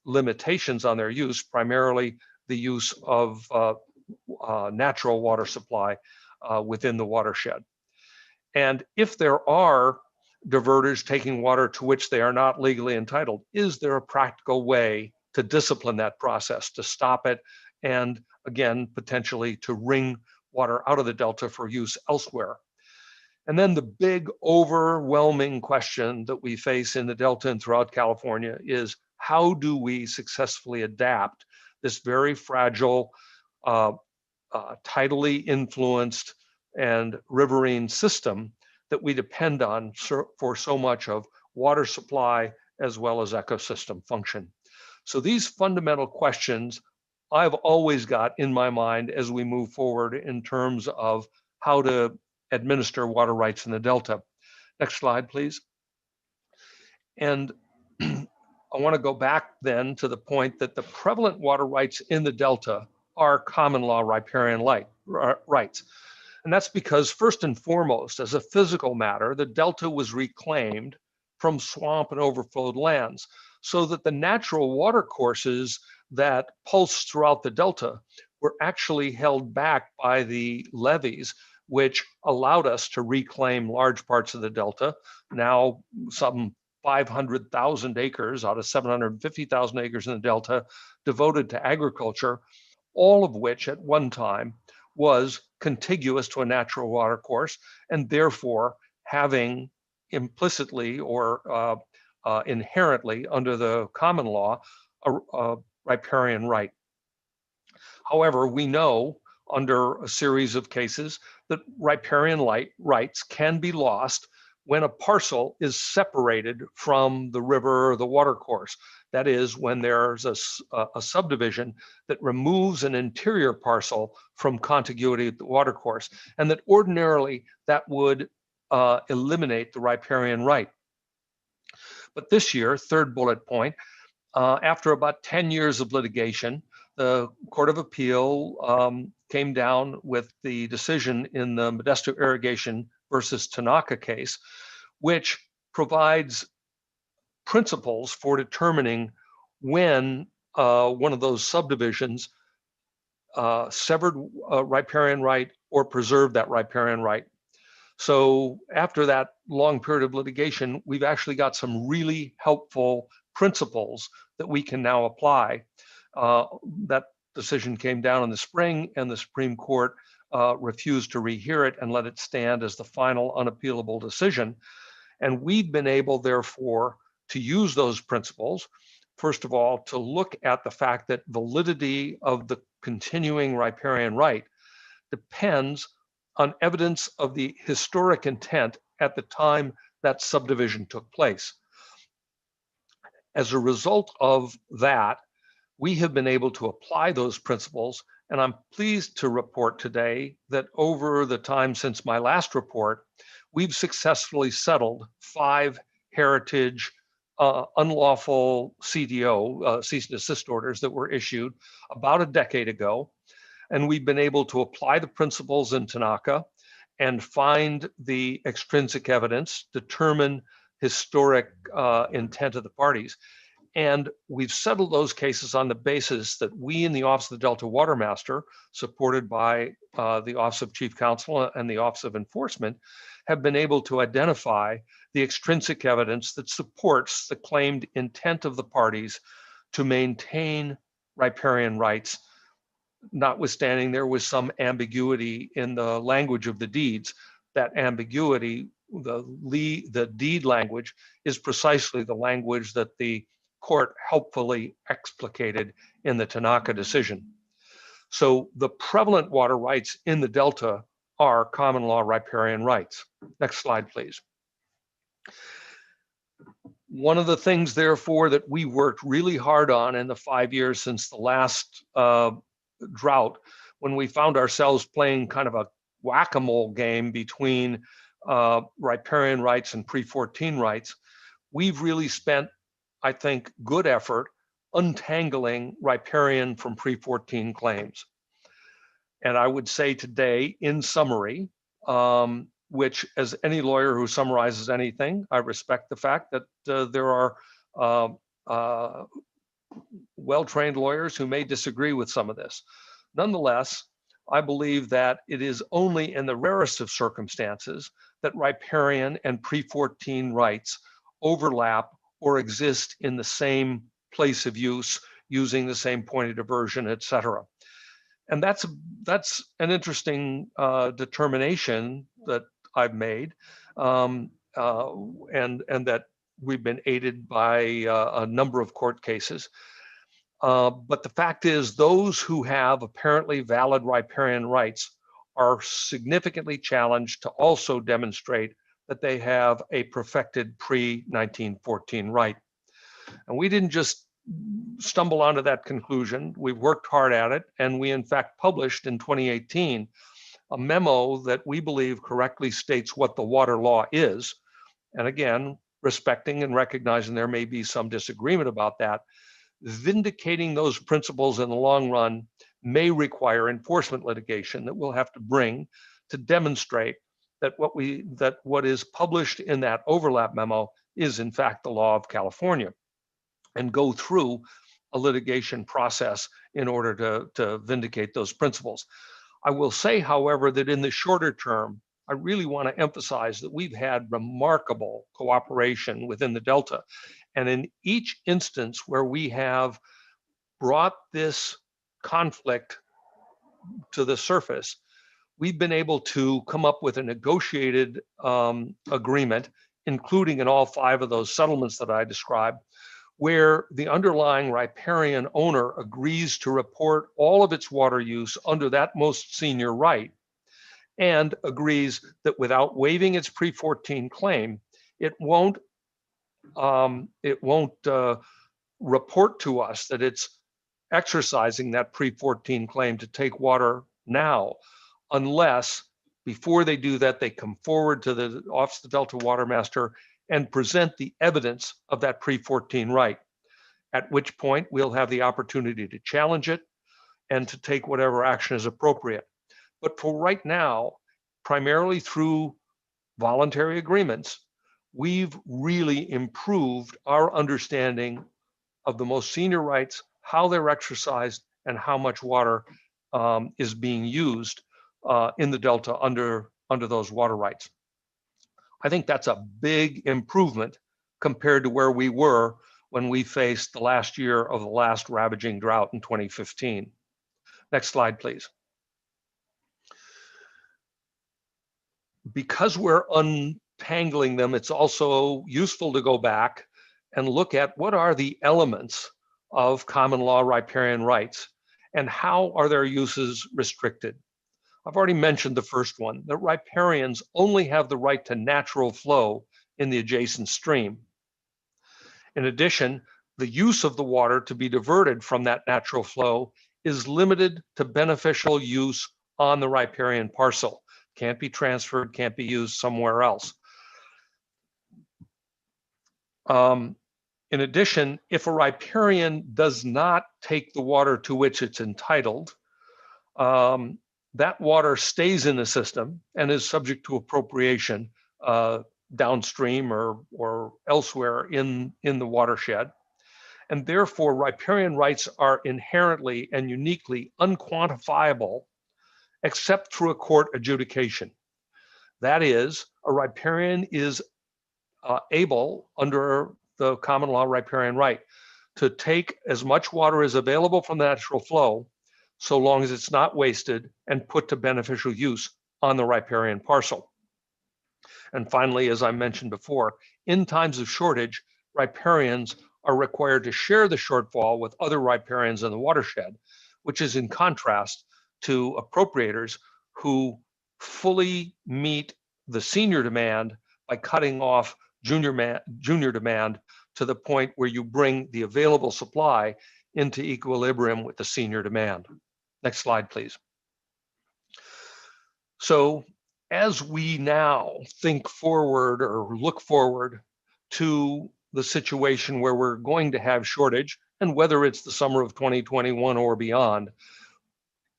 limitations on their use, primarily the use of natural water supply within the watershed. And if there are diverters taking water to which they are not legally entitled, is there a practical way to discipline that process, to stop it, and again, potentially to wring water out of the Delta for use elsewhere? And then the big overwhelming question that we face in the Delta and throughout California is, how do we successfully adapt this very fragile, tidally influenced and riverine system that we depend on for so much of water supply as well as ecosystem function? So these fundamental questions I've always got in my mind as we move forward in terms of how to administer water rights in the Delta. Next slide, please. And I want to go back then to the point that the prevalent water rights in the Delta are common law riparian rights. And that's because, first and foremost, as a physical matter, the Delta was reclaimed from swamp and overflowed lands, so that the natural water courses that pulse throughout the Delta were actually held back by the levees, which allowed us to reclaim large parts of the Delta, now some 500,000 acres out of 750,000 acres in the Delta devoted to agriculture, all of which at one time was contiguous to a natural water course, and therefore having implicitly or inherently under the common law a riparian right. However, we know under a series of cases that riparian rights can be lost when a parcel is separated from the river or the water course. That is, when there's a subdivision that removes an interior parcel from contiguity with the water course, and that ordinarily that would eliminate the riparian right. But this year, third bullet point, after about 10 years of litigation, the Court of Appeal came down with the decision in the Modesto Irrigation versus Tanaka case, which provides principles for determining when one of those subdivisions severed riparian right or preserved that riparian right. So after that long period of litigation, we've actually got some really helpful principles that we can now apply. That decision came down in the spring, and the Supreme Court refused to rehear it and let it stand as the final unappealable decision. And we've been able, therefore, to use those principles, first of all, to look at the fact that validity of the continuing riparian right depends on evidence of the historic intent at the time that subdivision took place. As a result of that, we have been able to apply those principles, and I'm pleased to report today that over the time since my last report, we've successfully settled 5 heritage unlawful CDO, cease and desist orders that were issued about a decade ago. And we've been able to apply the principles in Tanaka and find the extrinsic evidence, determine historic intent of the parties. And we've settled those cases on the basis that we in the Office of the Delta Watermaster, supported by the Office of Chief Counsel and the Office of Enforcement, have been able to identify the extrinsic evidence that supports the claimed intent of the parties to maintain riparian rights, notwithstanding there was some ambiguity in the language of the deeds. That ambiguity, the deed language, is precisely the language that the court helpfully explicated in the Tanaka decision. So the prevalent water rights in the Delta are common law riparian rights. Next slide, please. One of the things, therefore, that we worked really hard on in the 5 years since the last drought, when we found ourselves playing kind of a whack-a-mole game between riparian rights and pre-14 rights, we've really spent, I think, good effort untangling riparian from pre-14 claims. And I would say today, in summary, which as any lawyer who summarizes anything, I respect the fact that there are well-trained lawyers who may disagree with some of this. Nonetheless, I believe that it is only in the rarest of circumstances that riparian and pre-14 rights overlap or exist in the same place of use, using the same point of diversion, et cetera. And that's an interesting determination that I've made, and that we've been aided by a number of court cases. But the fact is, those who have apparently valid riparian rights are significantly challenged to also demonstrate that they have a perfected pre-1914 right. And we didn't just stumble onto that conclusion. We've worked hard at it, and we in fact published in 2018 a memo that we believe correctly states what the water law is. And again, respecting and recognizing there may be some disagreement about that, vindicating those principles in the long run may require enforcement litigation that we'll have to bring to demonstrate that what is published in that overlap memo is in fact the law of California, and go through a litigation process in order to vindicate those principles. I will say, however, that in the shorter term, I really want to emphasize that we've had remarkable cooperation within the Delta. And in each instance where we have brought this conflict to the surface, we've been able to come up with a negotiated agreement, including in all 5 of those settlements that I described, where the underlying riparian owner agrees to report all of its water use under that most senior right, and agrees that without waiving its pre-14 claim, it won't report to us that it's exercising that pre-14 claim to take water now, unless before they do that, they come forward to the Office of the Delta Watermaster and present the evidence of that pre-14 right, at which point we'll have the opportunity to challenge it and to take whatever action is appropriate. But for right now, primarily through voluntary agreements, we've really improved our understanding of the most senior rights, how they're exercised, and how much water is being used in the Delta under those water rights. I think that's a big improvement compared to where we were when we faced the last year of the last ravaging drought in 2015. Next slide, please. Because we're untangling them, it's also useful to go back and look at what are the elements of common law riparian rights and how are their uses restricted. I've already mentioned the first one, that riparians only have the right to natural flow in the adjacent stream. In addition, the use of the water to be diverted from that natural flow is limited to beneficial use on the riparian parcel. Can't be transferred, can't be used somewhere else. In addition, if a riparian does not take the water to which it's entitled, that water stays in the system and is subject to appropriation downstream or elsewhere in the watershed. And therefore, riparian rights are inherently and uniquely unquantifiable except through a court adjudication. That is, a riparian is able, under the common law riparian right, to take as much water as available from the natural flow, so long as it's not wasted and put to beneficial use on the riparian parcel. And finally, as I mentioned before, in times of shortage, riparians are required to share the shortfall with other riparians in the watershed, which is in contrast to appropriators who fully meet the senior demand by cutting off junior demand to the point where you bring the available supply into equilibrium with the senior demand. Next slide, please. So as we now think forward or look forward to the situation where we're going to have shortage, and whether it's the summer of 2021 or beyond,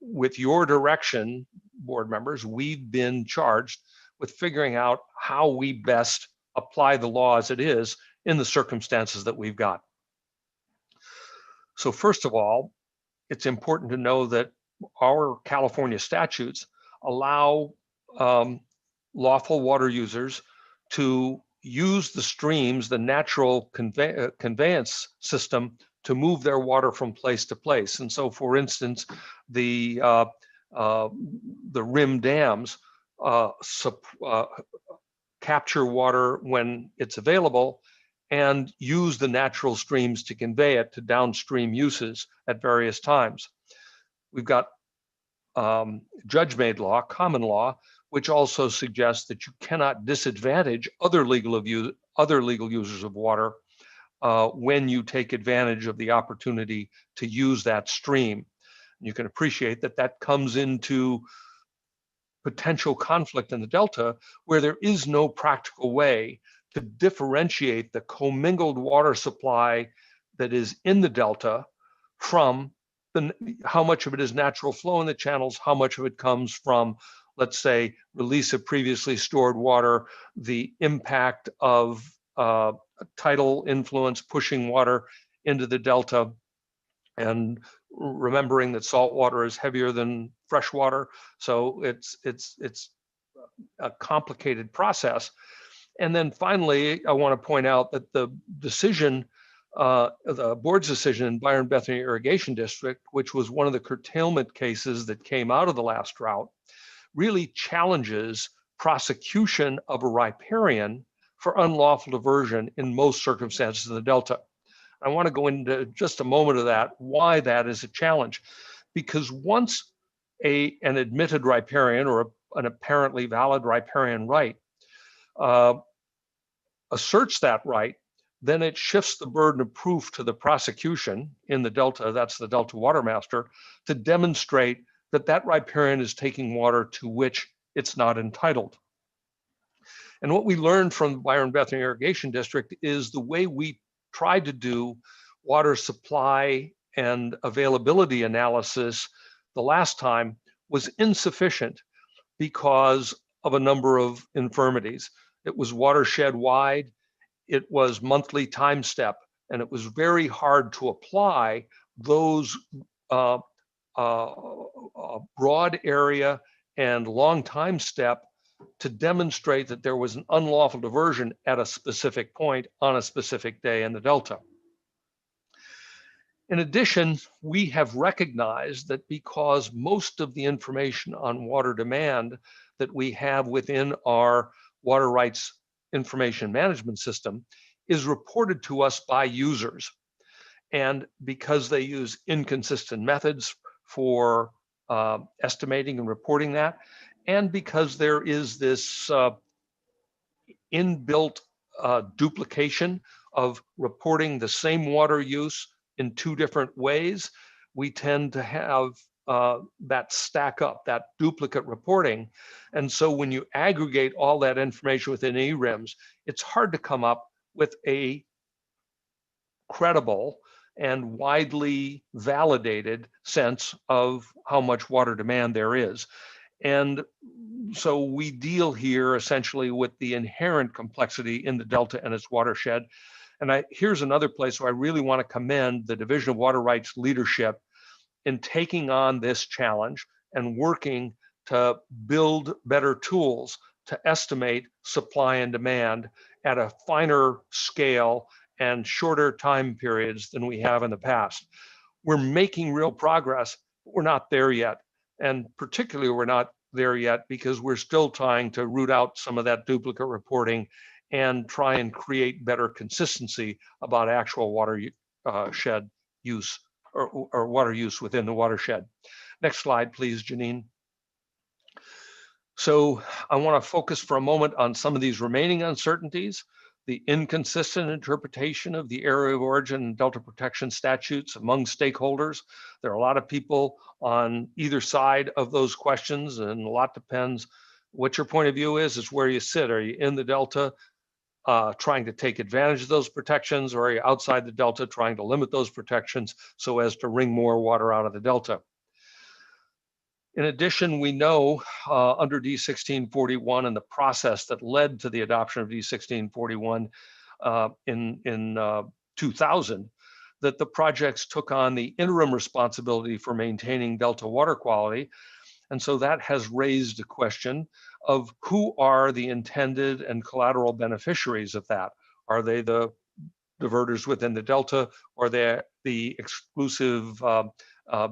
with your direction, board members, we've been charged with figuring out how we best apply the law as it is in the circumstances that we've got. So first of all, it's important to know that our California statutes allow lawful water users to use the streams, the natural conveyance system, to move their water from place to place. And so, for instance, the rim dams capture water when it's available and use the natural streams to convey it to downstream uses at various times. We've got judge-made law, common law, which also suggests that you cannot disadvantage other legal users of water when you take advantage of the opportunity to use that stream. You can appreciate that that comes into potential conflict in the Delta, where there is no practical way to differentiate the commingled water supply that is in the Delta from how much of it is natural flow in the channels, how much of it comes from, let's say, release of previously stored water, the impact of tidal influence pushing water into the Delta, and remembering that salt water is heavier than fresh water. So it's a complicated process. And then finally, I want to point out that the decision, the board's decision in Byron Bethany Irrigation District, which was one of the curtailment cases that came out of the last drought, really challenges prosecution of a riparian for unlawful diversion in most circumstances in the Delta. I want to go into just a moment of that, why that is a challenge. Because once an admitted riparian or an apparently valid riparian right asserts that right, then it shifts the burden of proof to the prosecution in the Delta, that's the Delta Watermaster, to demonstrate that that riparian is taking water to which it's not entitled. And what we learned from the Byron Bethany Irrigation District is the way we tried to do water supply and availability analysis the last time was insufficient because of a number of infirmities. It was watershed wide, it was monthly time step, and it was very hard to apply those broad area and long time step to demonstrate that there was an unlawful diversion at a specific point on a specific day in the Delta. In addition, we have recognized that because most of the information on water demand that we have within our water rights information management system is reported to us by users. And because they use inconsistent methods for estimating and reporting that, and because there is this inbuilt duplication of reporting the same water use in two different ways, we tend to have that stack up, that duplicate reporting. And so when you aggregate all that information within ERIMS, it's hard to come up with a credible and widely validated sense of how much water demand there is. And so we deal here essentially with the inherent complexity in the Delta and its watershed. And here's another place where I really want to commend the Division of Water Rights leadership in taking on this challenge and working to build better tools to estimate supply and demand at a finer scale and shorter time periods than we have in the past. We're making real progress, but we're not there yet. And particularly we're not there yet because we're still trying to root out some of that duplicate reporting and try and create better consistency about actual water shed use or water use within the watershed. Next slide, please, Janine. So I want to focus for a moment on some of these remaining uncertainties. The inconsistent interpretation of the area of origin and Delta protection statutes among stakeholders. There are a lot of people on either side of those questions, and a lot depends what your point of view is where you sit. Are you in the Delta trying to take advantage of those protections, or are you outside the Delta trying to limit those protections so as to wring more water out of the Delta? In addition, we know under D1641 and the process that led to the adoption of D1641 in 2000, that the projects took on the interim responsibility for maintaining Delta water quality. And so that has raised a question of who are the intended and collateral beneficiaries of that? Are they the diverters within the Delta, or the exclusive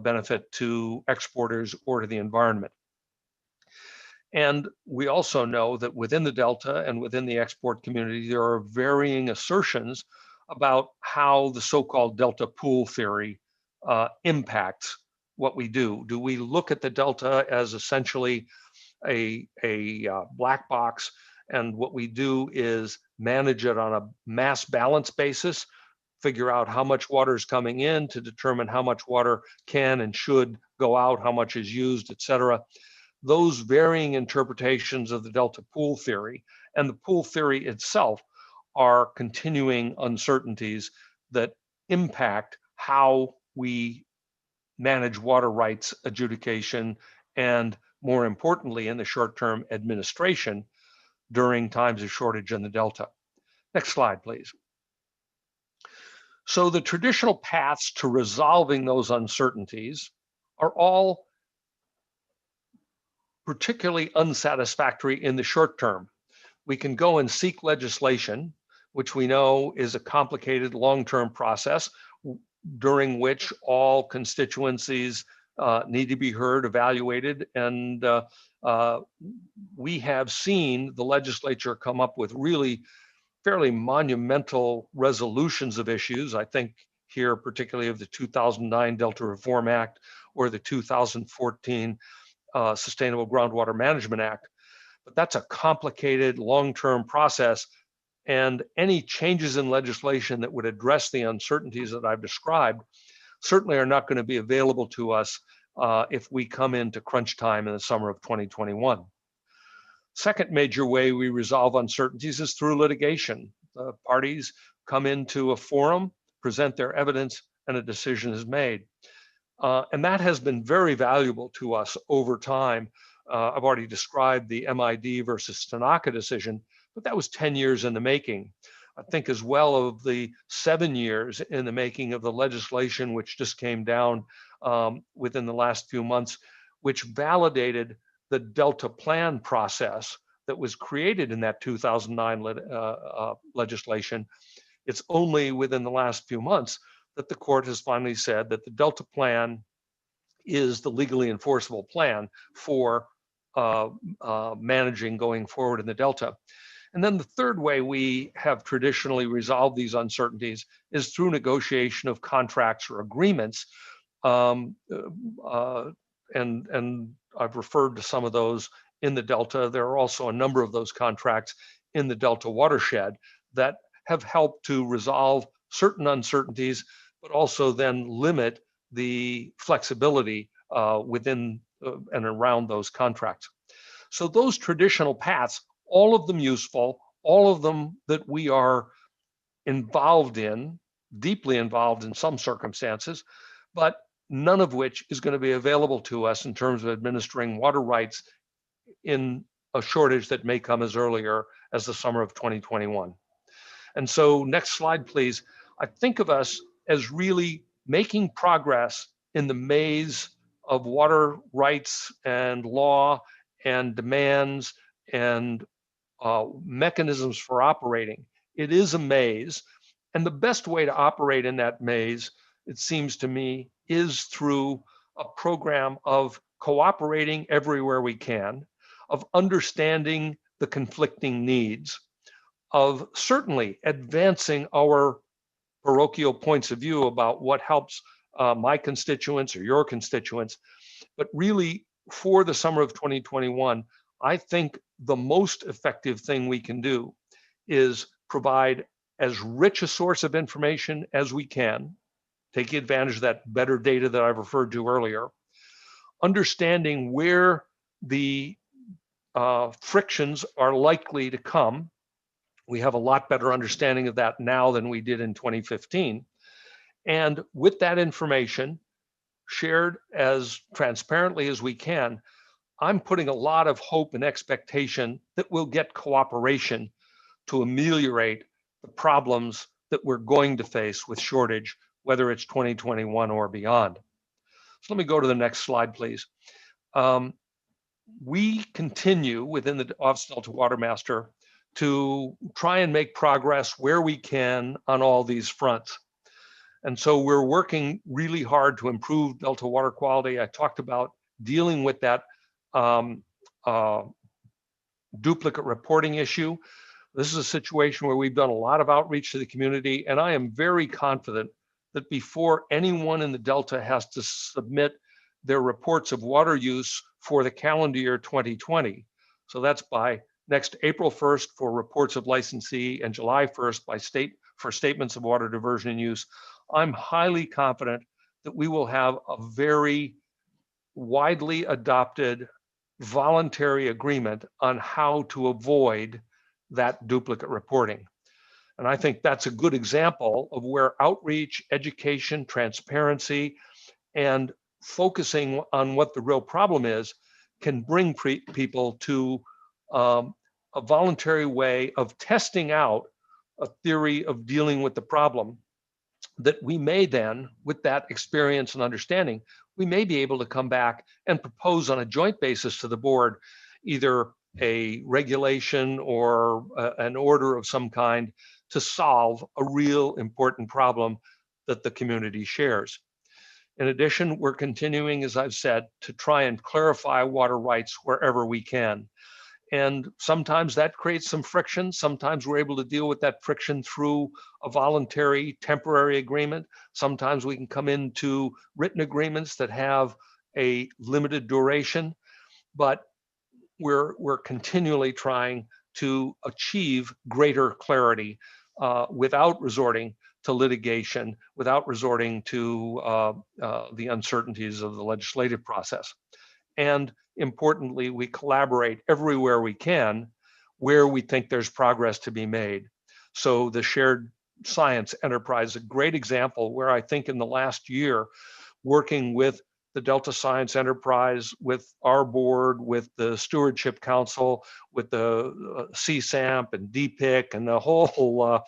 benefit to exporters or to the environment? And we also know that within the Delta and within the export community, there are varying assertions about how the so-called Delta pool theory impacts what we do. Do we look at the Delta as essentially a black box, and what we do is manage it on a mass balance basis, figure out how much water is coming in to determine how much water can and should go out, how much is used, et cetera? Those varying interpretations of the Delta pool theory and the pool theory itself are continuing uncertainties that impact how we manage water rights adjudication, and more importantly, in the short-term administration during times of shortage in the Delta. Next slide, please. So the traditional paths to resolving those uncertainties are all particularly unsatisfactory in the short term. We can go and seek legislation, which we know is a complicated long-term process during which all constituencies need to be heard, evaluated, and we have seen the legislature come up with really fairly monumental resolutions of issues. I think here particularly of the 2009 Delta Reform Act or the 2014 Sustainable Groundwater Management Act. But that's a complicated long-term process, and any changes in legislation that would address the uncertainties that I've described certainly are not going to be available to us if we come into crunch time in the summer of 2021. Second major way we resolve uncertainties is through litigation. The parties come into a forum, present their evidence, and a decision is made. And that has been very valuable to us over time. I've already described the MID versus Tanaka decision, but that was 10 years in the making. I think as well of the 7 years in the making of the legislation, which just came down within the last few months which validated the Delta Plan process that was created in that 2009 legislation. It's only within the last few months that the court has finally said that the Delta Plan is the legally enforceable plan for managing going forward in the Delta. And then the third way we have traditionally resolved these uncertainties is through negotiation of contracts or agreements. And I've referred to some of those in the Delta. There are also a number of those contracts in the Delta watershed that have helped to resolve certain uncertainties, but also then limit the flexibility within and around those contracts. So those traditional paths, all of them useful, all of them that we are involved in, deeply involved in some circumstances, but none of which is going to be available to us in terms of administering water rights in a shortage that may come as earlier as the summer of 2021. And so next slide, please. I think of us as really making progress in the maze of water rights and law and demands and mechanisms for operating. It is a maze. And the best way to operate in that maze, it seems to me, is through a program of cooperating everywhere we can, of understanding the conflicting needs, of certainly advancing our parochial points of view about what helps my constituents or your constituents. But really, for the summer of 2021, I think the most effective thing we can do is provide as rich a source of information as we can, taking advantage of that better data that I've referred to earlier, understanding where the frictions are likely to come. We have a lot better understanding of that now than we did in 2015. And with that information shared as transparently as we can, I'm putting a lot of hope and expectation that we'll get cooperation to ameliorate the problems that we're going to face with shortage, whether it's 2021 or beyond. So let me go to the next slide, please. We continue within the Office of Delta Watermaster to try and make progress where we can on all these fronts. And so we're working really hard to improve Delta water quality. I talked about dealing with that duplicate reporting issue. This is a situation where we've done a lot of outreach to the community, and I am very confident that before anyone in the Delta has to submit their reports of water use for the calendar year 2020, so that's by next April 1st for reports of licensee and July 1st for statements of water diversion and use, I'm highly confident that we will have a very widely adopted voluntary agreement on how to avoid that duplicate reporting. And I think that's a good example of where outreach, education, transparency, and focusing on what the real problem is can bring people to a voluntary way of testing out a theory of dealing with the problem that we may then, with that experience and understanding, we may be able to come back and propose on a joint basis to the board, either a regulation or an order of some kind to solve a real important problem that the community shares. In addition, we're continuing, as I've said, to try and clarify water rights wherever we can. And sometimes that creates some friction. Sometimes we're able to deal with that friction through a voluntary temporary agreement. Sometimes we can come into written agreements that have a limited duration, but we're continually trying to achieve greater clarity without resorting to litigation, without resorting to the uncertainties of the legislative process. And importantly, we collaborate everywhere we can where we think there's progress to be made. So the shared science enterprise is a great example where I think in the last year, working with the Delta Science Enterprise, with our board, with the Stewardship Council, with the CSAMP and DPIC and the whole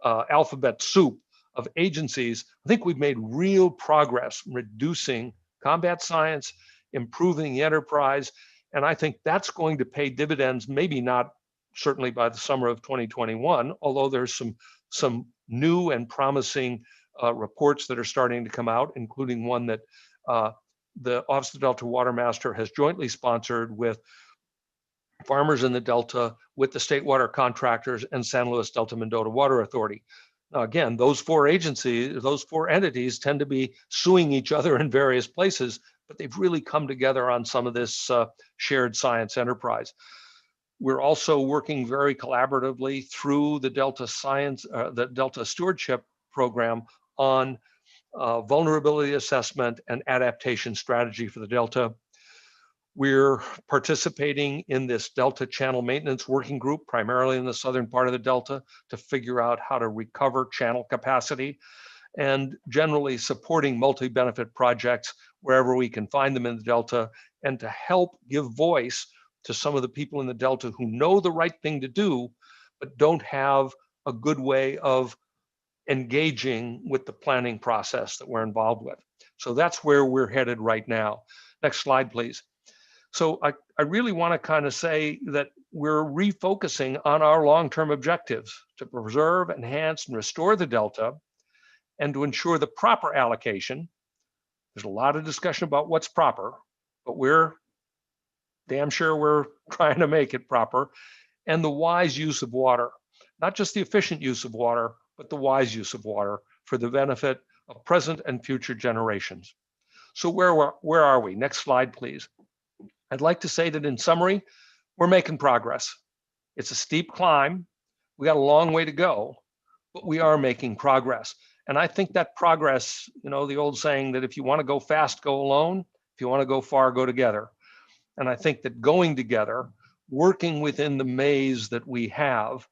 alphabet soup of agencies, I think we've made real progress in reducing combat science improving the enterprise. And I think that's going to pay dividends, maybe not certainly by the summer of 2021, although there's some new and promising reports that are starting to come out, including one that the Office of the Delta Watermaster has jointly sponsored with farmers in the Delta, with the state water contractors, and San Luis Delta Mendota Water Authority. Now, again, those four agencies, those four entities tend to be suing each other in various places, but they've really come together on some of this shared science enterprise. We're also working very collaboratively through the Delta Stewardship Program on vulnerability assessment and adaptation strategy for the Delta. We're participating in this Delta Channel Maintenance Working Group, primarily in the southern part of the Delta, to figure out how to recover channel capacity, and generally supporting multi-benefit projects wherever we can find them in the Delta, and to help give voice to some of the people in the Delta who know the right thing to do, but don't have a good way of engaging with the planning process that we're involved with. So that's where we're headed right now. Next slide, please. So I really want to kind of say that we're refocusing on our long-term objectives to preserve, enhance, and restore the Delta, and to ensure the proper allocation. There's a lot of discussion about what's proper, but we're damn sure we're trying to make it proper, and the wise use of water, not just the efficient use of water, but the wise use of water for the benefit of present and future generations. So where are we? Next slide, please. I'd like to say that in summary, we're making progress. It's a steep climb. We got a long way to go, but we are making progress. And I think that progress, you know, the old saying that if you want to go fast, go alone. If you want to go far, go together. And I think that going together, working within the maze that we have,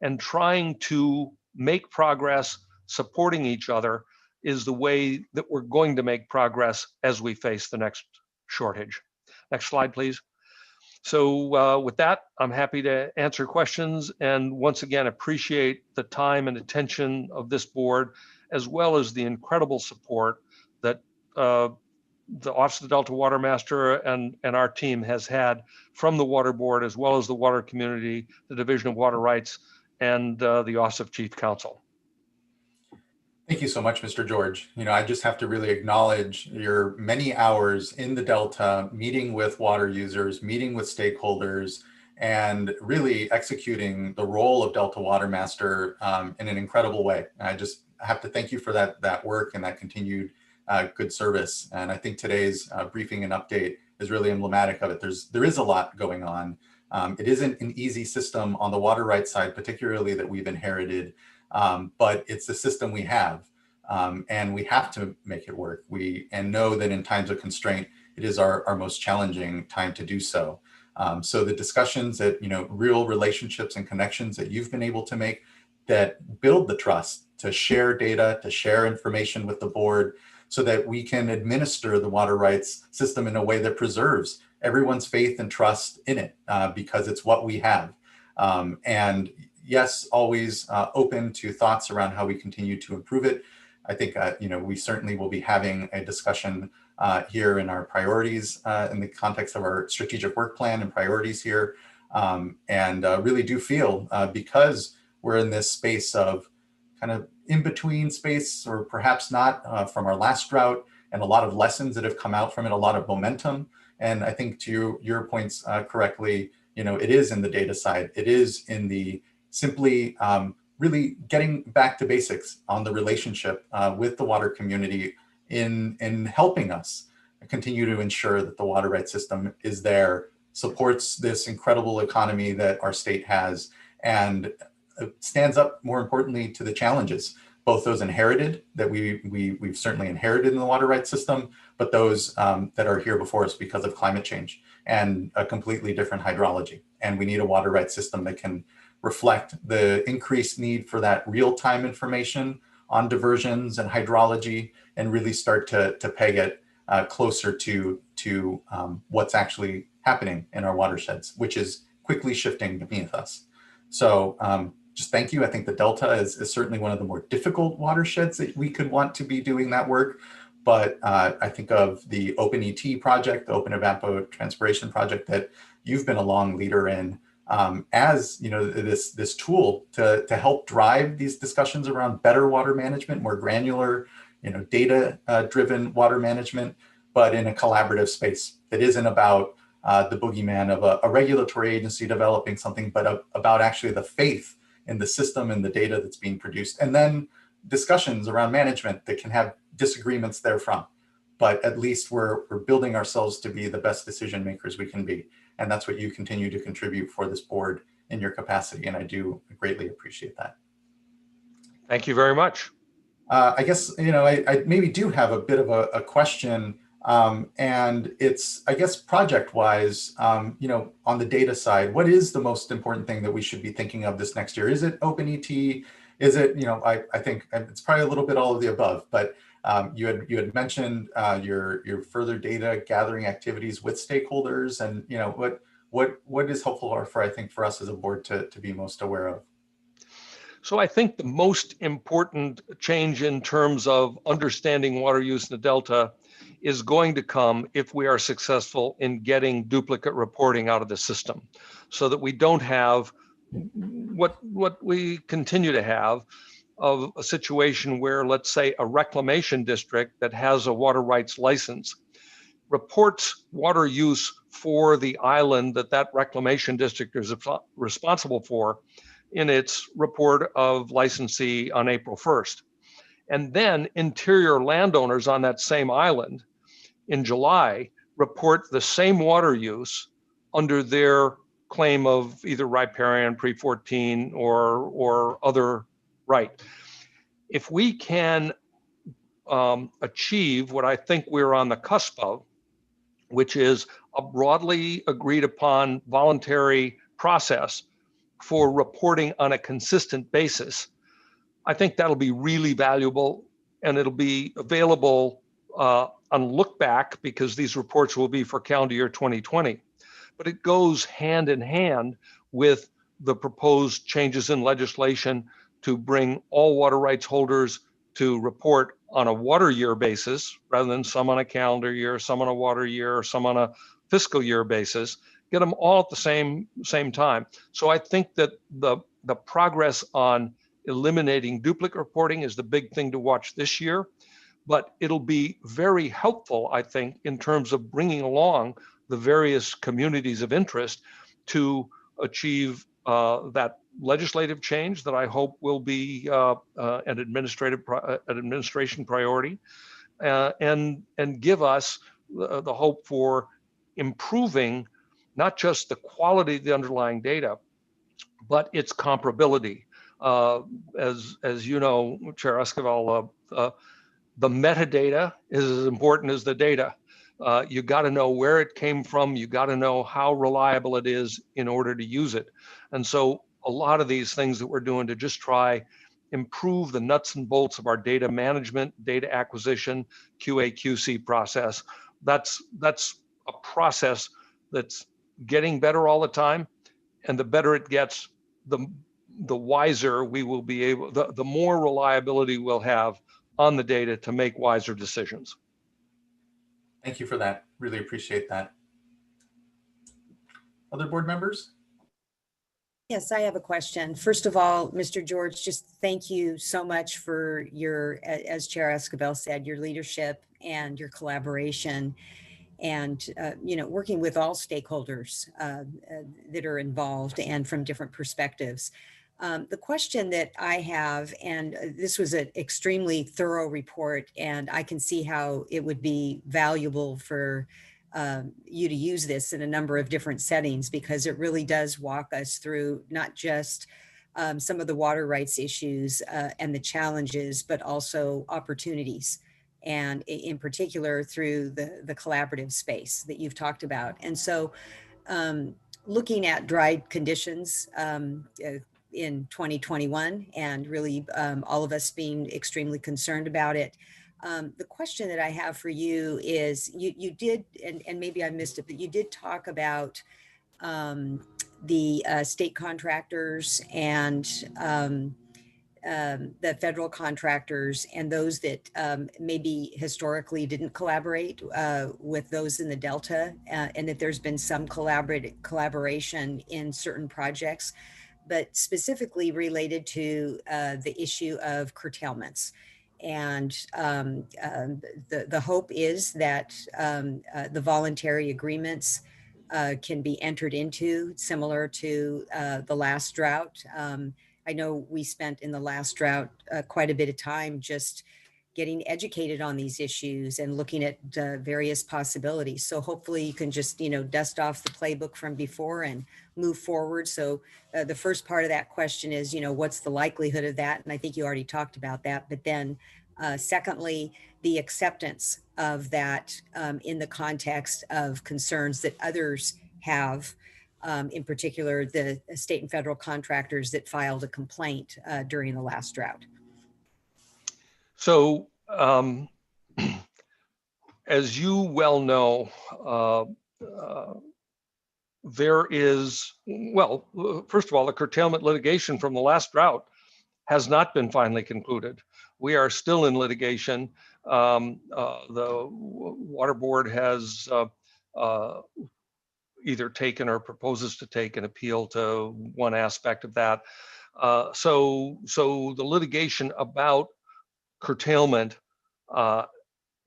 and trying to make progress, supporting each other, is the way that we're going to make progress as we face the next shortage. Next slide, please. So with that, I'm happy to answer questions, and once again, appreciate the time and attention of this board, as well as the incredible support that the Office of the Delta Watermaster and our team has had from the Water Board, as well as the water community, the Division of Water Rights, and the Office of Chief Counsel. Thank you so much, Mr. George. You know, I just have to really acknowledge your many hours in the Delta, meeting with water users, meeting with stakeholders, and really executing the role of Delta Watermaster in an incredible way. And I just have to thank you for that work and that continued good service. And I think today's briefing and update is really emblematic of it. There is a lot going on. It isn't an easy system on the water rights side, particularly that we've inherited. But it's the system we have, and we have to make it work. And know that in times of constraint, it is our most challenging time to do so. So the discussions that, you know, real relationships and connections that you've been able to make that build the trust to share data, to share information with the board, so that we can administer the water rights system in a way that preserves everyone's faith and trust in it, because it's what we have. And yes, always open to thoughts around how we continue to improve it. I think, you know, we certainly will be having a discussion here in our priorities in the context of our strategic work plan and priorities here. And really do feel, because we're in this space of kind of in-between space, or perhaps not, from our last drought, and a lot of lessons that have come out from it, a lot of momentum. And I think to your points correctly, you know, it is in the data side. It is in the simply really getting back to basics on the relationship with the water community in helping us continue to ensure that the water rights system is there, supports this incredible economy that our state has, and stands up, more importantly, to the challenges, both those inherited that we've certainly inherited in the water rights system, but those that are here before us because of climate change and a completely different hydrology. And we need a water rights system that can reflect the increased need for that real-time information on diversions and hydrology, and really start to peg it closer to what's actually happening in our watersheds, which is quickly shifting beneath us. So just thank you. I think the Delta is certainly one of the more difficult watersheds that we could want to be doing that work, but I think of the Open ET project, the Open Evapotranspiration project that you've been a long leader in, as this tool to help drive these discussions around better water management, more granular, data driven water management, but in a collaborative space that isn't about the boogeyman of a regulatory agency developing something, but about actually the faith in the system and the data that's being produced, and then discussions around management that can have disagreements therefrom. But at least we're building ourselves to be the best decision makers we can be. And that's what you continue to contribute for this board in your capacity. And I do greatly appreciate that. Thank you very much. I guess, I maybe do have a bit of a question. And it's, I guess, project-wise, on the data side, what is the most important thing that we should be thinking of this next year? Is it Open ET? Is it, I think it's probably a little bit all of the above, but you had mentioned your further data gathering activities with stakeholders, and what is helpful for I think for us as a board to be most aware of. So I think the most important change in terms of understanding water use in the Delta is going to come if we are successful in getting duplicate reporting out of the system, so that we don't have what we continue to have of a situation where, let's say, a reclamation district that has a water rights license reports water use for the island that reclamation district is responsible for in its report of licensee on April 1st. And then interior landowners on that same island in July report the same water use under their claim of either riparian, pre-14, or other right. If we can achieve what I think we're on the cusp of, which is a broadly agreed upon voluntary process for reporting on a consistent basis, I think that'll be really valuable, and it'll be available on look back, because these reports will be for calendar year 2020. But it goes hand in hand with the proposed changes in legislation to bring all water rights holders to report on a water year basis, rather than some on a calendar year, some on a water year, or some on a fiscal year basis. Get them all at the same time. So I think that the progress on eliminating duplicate reporting is the big thing to watch this year, but it'll be very helpful, I think, in terms of bringing along the various communities of interest to achieve that legislative change that I hope will be an administration priority, and give us the hope for improving not just the quality of the underlying data, but its comparability. As you know, Chair Esquivel, the metadata is as important as the data. You got to know where it came from. You got to know how reliable it is in order to use it. And so a lot of these things that we're doing to just try improve the nuts and bolts of our data management, data acquisition, QA/QC process. That's a process that's getting better all the time, and the better it gets, the wiser we will be able, the more reliability we'll have on the data to make wiser decisions. Thank you for that. Really appreciate that. Other board members? Yes, I have a question. First of all, Mr. George, just thank you so much for your, as Chair Esquivel said, your leadership and your collaboration, and working with all stakeholders that are involved and from different perspectives. The question that I have, and this was an extremely thorough report, and I can see how it would be valuable for you to use this in a number of different settings, because it really does walk us through not just some of the water rights issues and the challenges, but also opportunities, and in particular through the collaborative space that you've talked about. And so looking at dry conditions in 2021, and really all of us being extremely concerned about it. The question that I have for you is, you did, and maybe I missed it, but you did talk about the state contractors and the federal contractors and those that maybe historically didn't collaborate with those in the Delta, and that there's been some collaboration in certain projects, but specifically related to the issue of curtailments. And the hope is that the voluntary agreements can be entered into, similar to the last drought. I know we spent in the last drought quite a bit of time just getting educated on these issues and looking at various possibilities. So hopefully you can just, dust off the playbook from before and move forward. So the first part of that question is, what's the likelihood of that? And I think you already talked about that. But then secondly, the acceptance of that in the context of concerns that others have, in particular, the state and federal contractors that filed a complaint during the last drought. So, as you well know, there is, well, first of all, the curtailment litigation from the last drought has not been finally concluded. We are still in litigation. The Water Board has either taken or proposes to take an appeal to one aspect of that. So the litigation about curtailment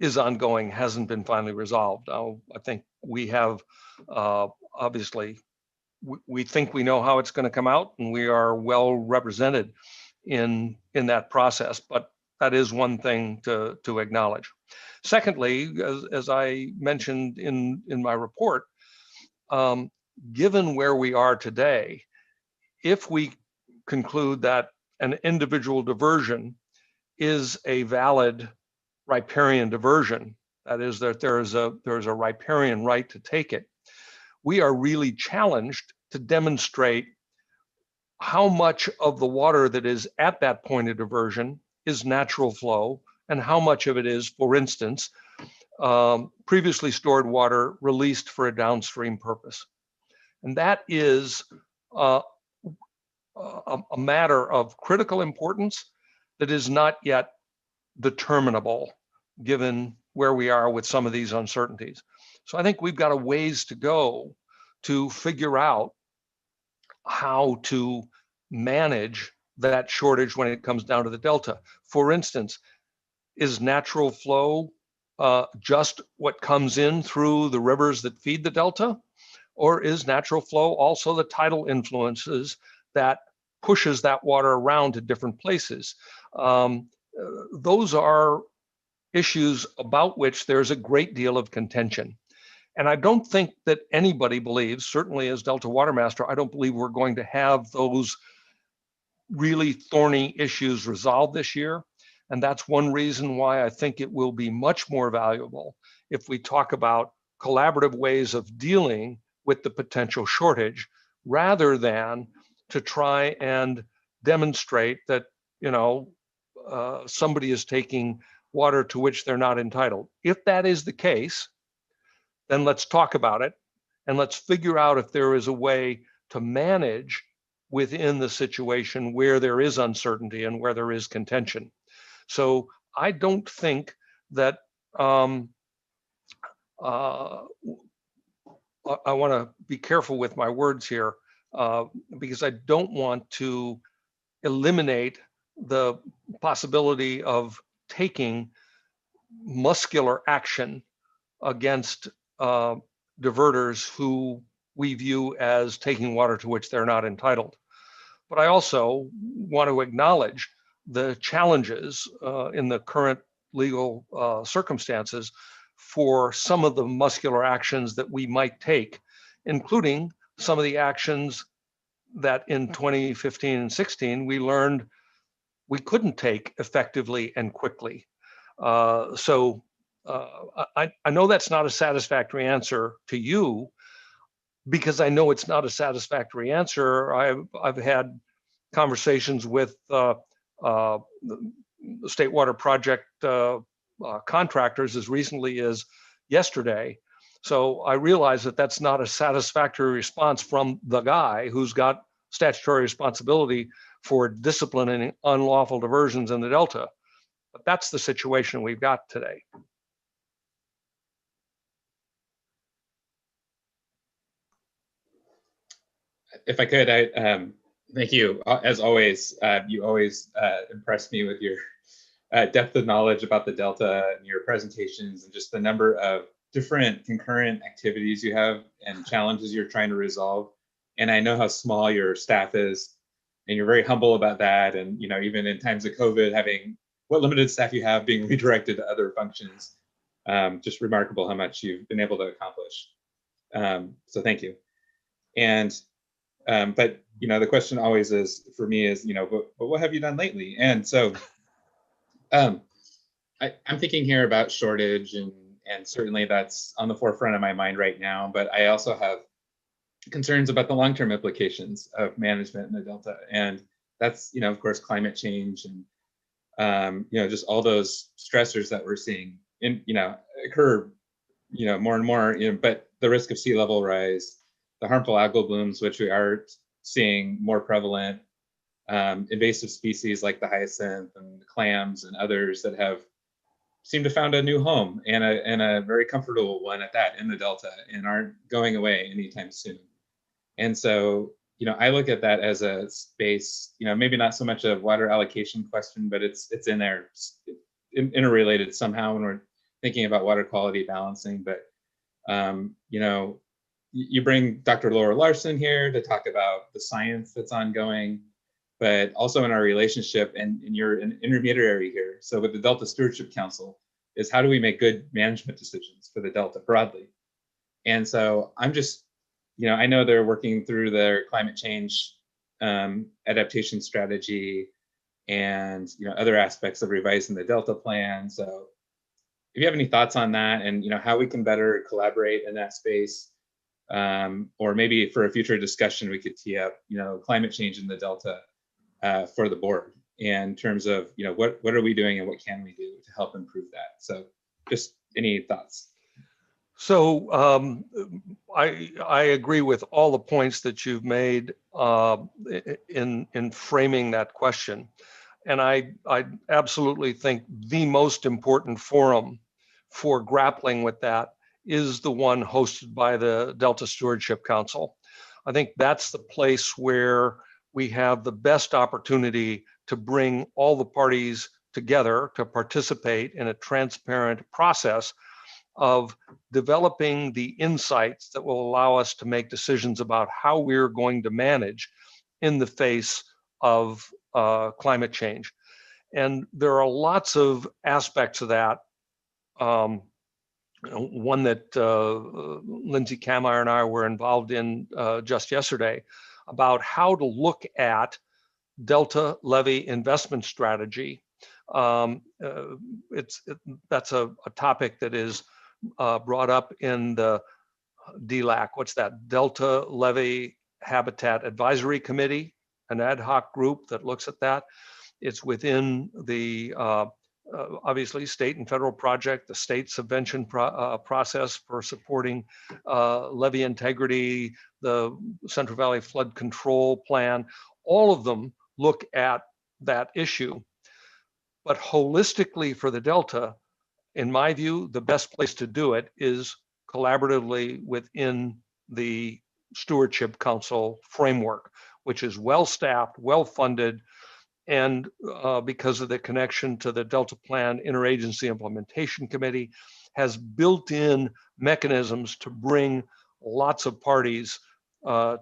is ongoing, hasn't been finally resolved. I think we have, obviously, we think we know how it's going to come out, and we are well represented in that process, but that is one thing to acknowledge. Secondly, as I mentioned in my report, given where we are today, if we conclude that an individual diversion is a valid riparian diversion, that is, that there is a riparian right to take it, we are really challenged to demonstrate how much of the water that is at that point of diversion is natural flow, and how much of it is, for instance, previously stored water released for a downstream purpose. And that is a matter of critical importance that is not yet determinable, given where we are with some of these uncertainties. So I think we've got a ways to go to figure out how to manage that shortage when it comes down to the Delta. For instance, is natural flow just what comes in through the rivers that feed the Delta? Or is natural flow also the tidal influences that pushes that water around to different places? Those are issues about which there's a great deal of contention. And I don't think that anybody believes, certainly as Delta Watermaster, I don't believe we're going to have those really thorny issues resolved this year. And that's one reason why I think it will be much more valuable if we talk about collaborative ways of dealing with the potential shortage, rather than to try and demonstrate that, somebody is taking water to which they're not entitled. If that is the case, then let's talk about it, and let's figure out if there is a way to manage within the situation where there is uncertainty and where there is contention. So I don't think that I want to be careful with my words here, because I don't want to eliminate the possibility of taking muscular action against diverters who we view as taking water to which they're not entitled. But I also want to acknowledge the challenges in the current legal circumstances for some of the muscular actions that we might take, including some of the actions that in 2015 and 16 we learned we couldn't take effectively and quickly. So I know that's not a satisfactory answer to you, because I know it's not a satisfactory answer. I've had conversations with the State Water Project contractors as recently as yesterday. So I realize that that's not a satisfactory response from the guy who's got statutory responsibility for disciplining unlawful diversions in the Delta. But that's the situation we've got today. If I could, thank you. As always, you always impress me with your depth of knowledge about the Delta and your presentations and just the number of different concurrent activities you have and challenges you're trying to resolve. And I know how small your staff is, and you're very humble about that. And even in times of COVID, having what limited staff you have being redirected to other functions, just remarkable how much you've been able to accomplish. So thank you. And but the question always is for me is but what have you done lately? And so I'm thinking here about shortage, and certainly that's on the forefront of my mind right now. But I also have concerns about the long-term implications of management in the Delta, and that's of course climate change and just all those stressors that we're seeing occur more and more. But the risk of sea level rise, the harmful algal blooms, which we are seeing more prevalent, invasive species like the hyacinth and the clams and others that have seemed to found a new home, and a very comfortable one at that in the Delta, and aren't going away anytime soon. And so I look at that as a space, maybe not so much a water allocation question, but it's in there, interrelated somehow when we're thinking about water quality balancing. But you bring Dr. Laura Larson here to talk about the science that's ongoing, but also in our relationship, and you're an intermediary here. So with the Delta Stewardship Council is how do we make good management decisions for the Delta broadly? And so I'm just, I know they're working through their climate change adaptation strategy and other aspects of revising the Delta plan. So if you have any thoughts on that, and how we can better collaborate in that space, or maybe for a future discussion we could tee up climate change in the Delta for the board in terms of what are we doing and what can we do to help improve that. So just any thoughts? So I agree with all the points that you've made in framing that question. And I absolutely think the most important forum for grappling with that is the one hosted by the Delta Stewardship Council. I think that's the place where we have the best opportunity to bring all the parties together to participate in a transparent process of developing the insights that will allow us to make decisions about how we're going to manage in the face of climate change. And there are lots of aspects of that. One that Lindsay Kammeyer and I were involved in just yesterday, about how to look at Delta levy investment strategy. That's a topic that is brought up in the DLAC. What's that? Delta Levy Habitat Advisory Committee, an ad hoc group that looks at that. It's within the obviously state and federal project, the state subvention process for supporting levee integrity, the Central Valley Flood Control Plan. All of them look at that issue. But holistically for the Delta, in my view, the best place to do it is collaboratively within the Stewardship Council framework, which is well-staffed, well-funded, and because of the connection to the Delta Plan Interagency Implementation Committee, has built-in mechanisms to bring lots of parties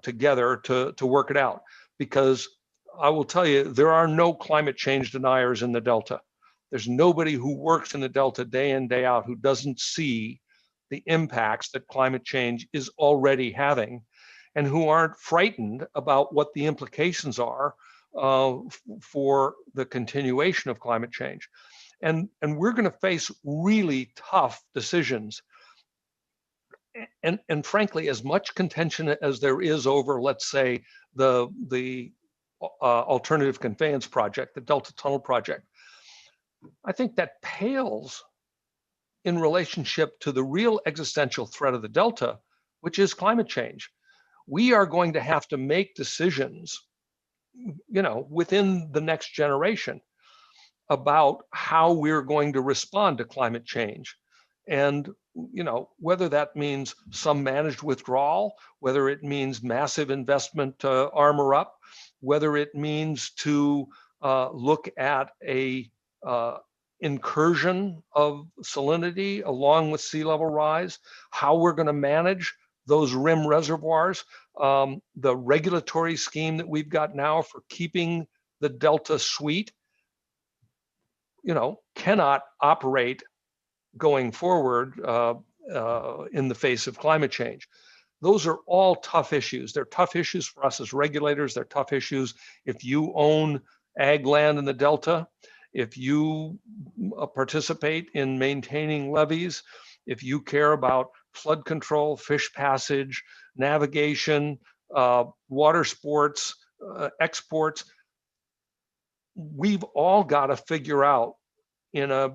together to work it out. Because I will tell you, there are no climate change deniers in the Delta. There's nobody who works in the Delta day in, day out who doesn't see the impacts that climate change is already having, and who aren't frightened about what the implications are for the continuation of climate change. And we're going to face really tough decisions. And frankly, as much contention as there is over, let's say, the alternative conveyance project, the Delta Tunnel project, I think that pales in relationship to the real existential threat of the Delta, which is climate change. We are going to have to make decisions within the next generation about how we're going to respond to climate change. And, whether that means some managed withdrawal, whether it means massive investment to armor up, whether it means to look at a incursion of salinity along with sea level rise, how we're going to manage those rim reservoirs, the regulatory scheme that we've got now for keeping the Delta sweet, cannot operate going forward in the face of climate change. Those are all tough issues. They're tough issues for us as regulators. They're tough issues if you own ag land in the Delta, if you participate in maintaining levees, if you care about flood control, fish passage, navigation, water sports, exports. We've all got to figure out in a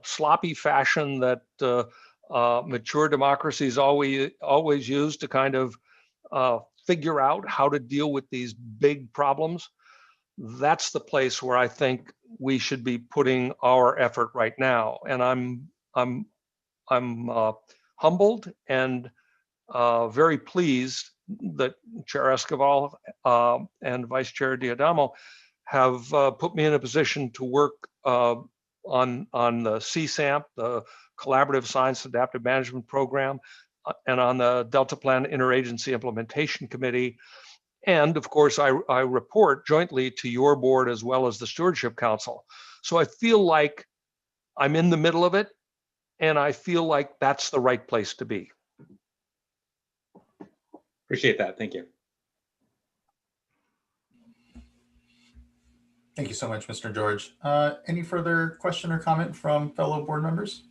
sloppy fashion that mature democracies always use to kind of figure out how to deal with these big problems. That's the place where I think we should be putting our effort right now. And I'm humbled and very pleased that Chair Esquivel and Vice Chair Diadamo have put me in a position to work on the CSAMP, the Collaborative Science Adaptive Management Program, and on the Delta Plan Interagency Implementation Committee. And of course, I report jointly to your board as well as the Stewardship Council. So I feel like I'm in the middle of it, and I feel like that's the right place to be. Appreciate that. Thank you. Thank you so much, Mr. George. Any further question or comment from fellow board members?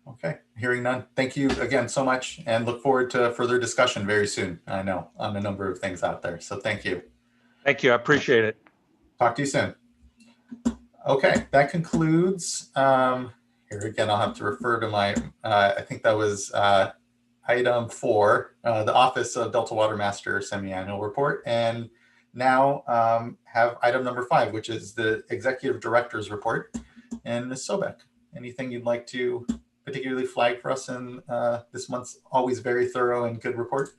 Okay, hearing none. Thank you again so much, and look forward to further discussion very soon, I know, on a number of things out there. So thank you. Thank you. I appreciate it. Talk to you soon. Okay, that concludes. Here again, I'll have to refer to my, I think that was item 4, the Office of Delta Watermaster semi-annual report. And now have item number 5, which is the Executive Director's report. And Ms. Sobek, anything you'd like to particularly flag for us in this month's always very thorough and good report?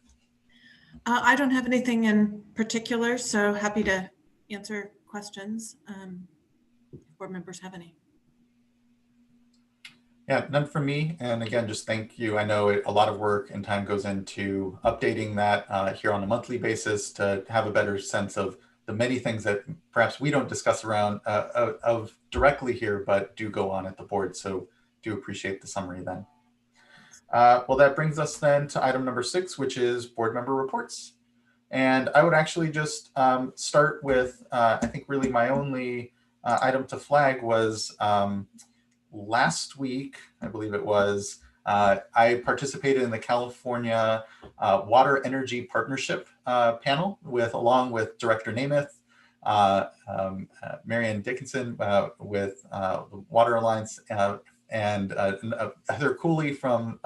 I don't have anything in particular, so happy to answer questions if board members have any. Yeah, none from me. And again, just thank you. I know a lot of work and time goes into updating that here on a monthly basis to have a better sense of the many things that perhaps we don't discuss around of directly here, but do go on at the board. So do appreciate the summary then. Well, that brings us then to item number 6, which is board member reports. And I would actually just start with, I think really my only item to flag was last week, I believe it was, I participated in the California Water Energy Partnership panel along with Director Namath, Marianne Dickinson with the Water Alliance, and Heather Cooley from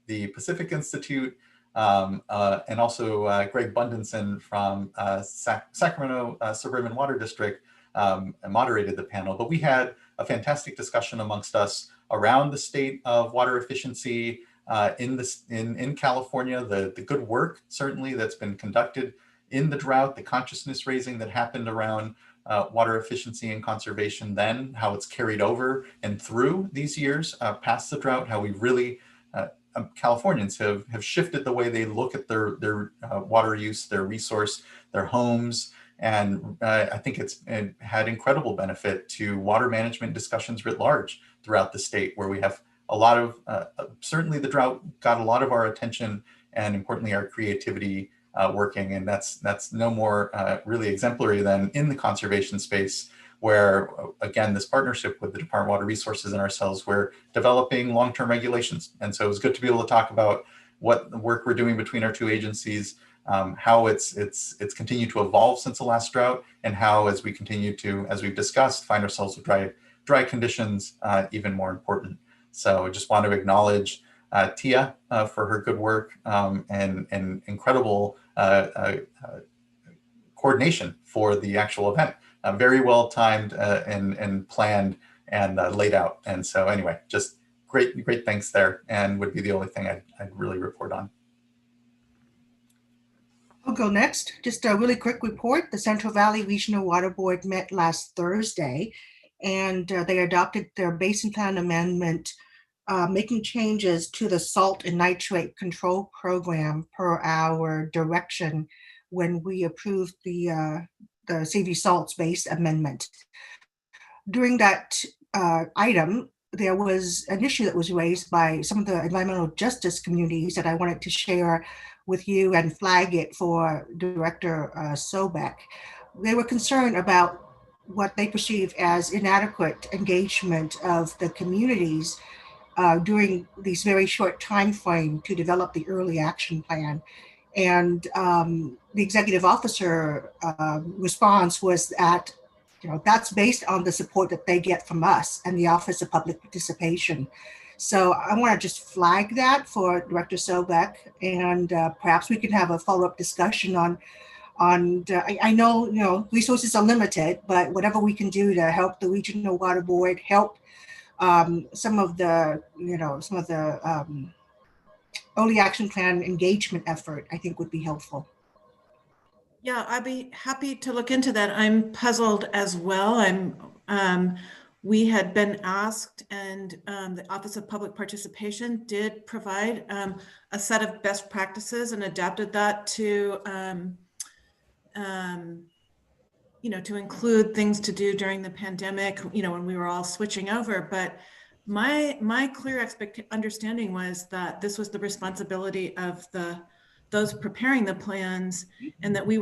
the Pacific Institute, and also Greg Bundenson from Sacramento Suburban Water District moderated the panel. But we had a fantastic discussion amongst us around the state of water efficiency in California, the good work certainly that's been conducted in the drought, the consciousness raising that happened around water efficiency and conservation then, how it's carried over and through these years past the drought, how we really, Californians have shifted the way they look at their water use, their resource, their homes. And I think it had incredible benefit to water management discussions writ large throughout the state, where we have a lot of, certainly the drought got a lot of our attention and importantly, our creativity working. And that's no more really exemplary than in the conservation space, where again, this partnership with the Department of Water Resources and ourselves, we're developing long-term regulations. And so it was good to be able to talk about what the work we're doing between our two agencies, how it's continued to evolve since the last drought, and how as we continue to, as we've discussed, find ourselves with dry conditions, even more important. So I just want to acknowledge Tia for her good work and incredible coordination for the actual event. Very well timed and planned and laid out. And so anyway, just great thanks there, and would be the only thing I'd really report on. I'll go next. Just a really quick report. The Central Valley Regional Water Board met last Thursday, and they adopted their basin plan amendment, making changes to the salt and nitrate control program per our direction when we approved the CV salts base amendment. During that item, there was an issue that was raised by some of the environmental justice communities that I wanted to share with you and flag it for Director Sobek. They were concerned about what they perceive as inadequate engagement of the communities during these very short time frame to develop the early action plan. And the executive officer response was that, that's based on the support that they get from us and the Office of Public Participation. So I want to just flag that for Director Sobek, and perhaps we can have a follow-up discussion on I know, resources are limited, but whatever we can do to help the Regional Water Board, help some of the early action plan engagement effort, I think would be helpful. Yeah, I'd be happy to look into that. I'm puzzled as well. We had been asked, and the Office of Public Participation did provide a set of best practices and adapted that to, to include things to do during the pandemic, when we were all switching over. But my clear understanding was that this was the responsibility of those preparing the plans, and that we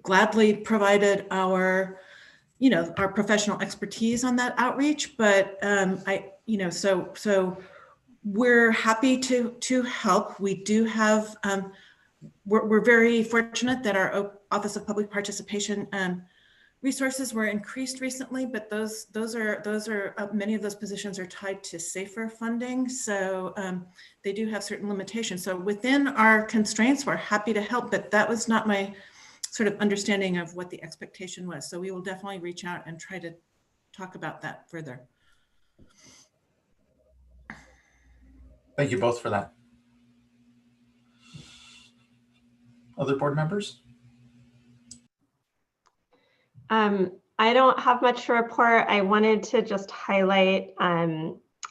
gladly provided our professional expertise on that outreach. But so we're happy to help. We do have, we're very fortunate that our Office of Public Participation resources were increased recently, but those are many of those positions are tied to SAFER funding, so they do have certain limitations. So within our constraints, we're happy to help, but that was not my sort of understanding of what the expectation was. So we will definitely reach out and try to talk about that further. Thank you both for that. Other board members? I don't have much to report. I wanted to just highlight,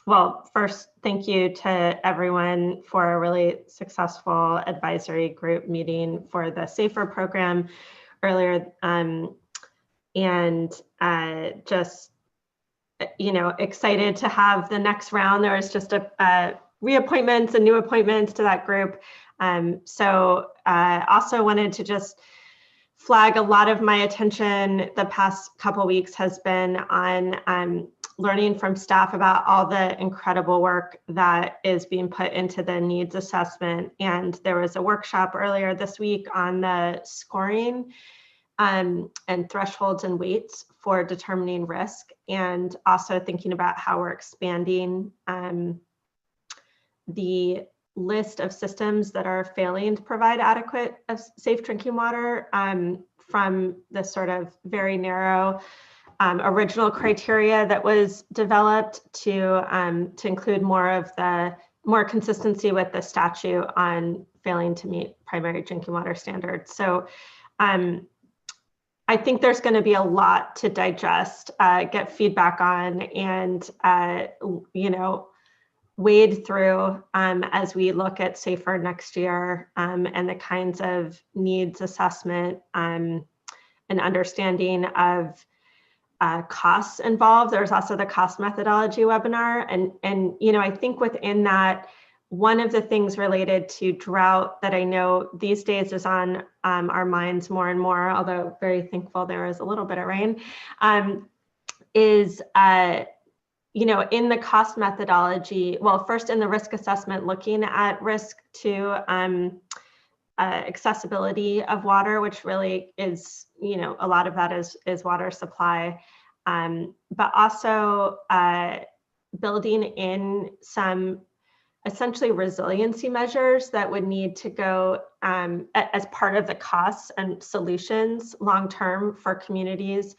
well, first, thank you to everyone for a really successful advisory group meeting for the SAFER program earlier. And just, excited to have the next round. There was just a reappointments and new appointments to that group. So also wanted to just flag, a lot of my attention the past couple of weeks has been on learning from staff about all the incredible work that is being put into the needs assessment. And there was a workshop earlier this week on the scoring and thresholds and weights for determining risk, and also thinking about how we're expanding the list of systems that are failing to provide adequate safe drinking water, from the sort of very narrow original criteria that was developed to include more consistency with the statute on failing to meet primary drinking water standards. So I think there's going to be a lot to digest, get feedback on, and wade through as we look at SAFER next year, and the kinds of needs assessment and understanding of costs involved. There's also the cost methodology webinar, and I think within that, one of the things related to drought that I know these days is on our minds more and more, although very thankful there is a little bit of rain, is in the cost methodology, well, first in the risk assessment, looking at risk to accessibility of water, which really is, a lot of that is water supply, but also building in some essentially resiliency measures that would need to go as part of the costs and solutions long-term for communities,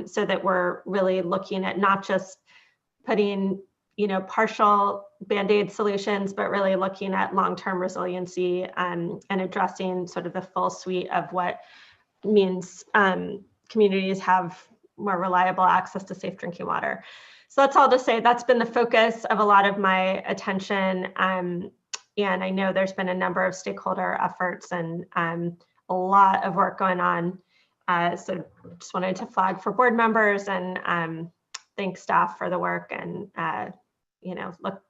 so that we're really looking at not just putting, partial Band-Aid solutions, but really looking at long-term resiliency and addressing sort of the full suite of what means communities have more reliable access to safe drinking water. So that's all to say that's been the focus of a lot of my attention. And I know there's been a number of stakeholder efforts and a lot of work going on. So just wanted to flag for board members and thank staff for the work, and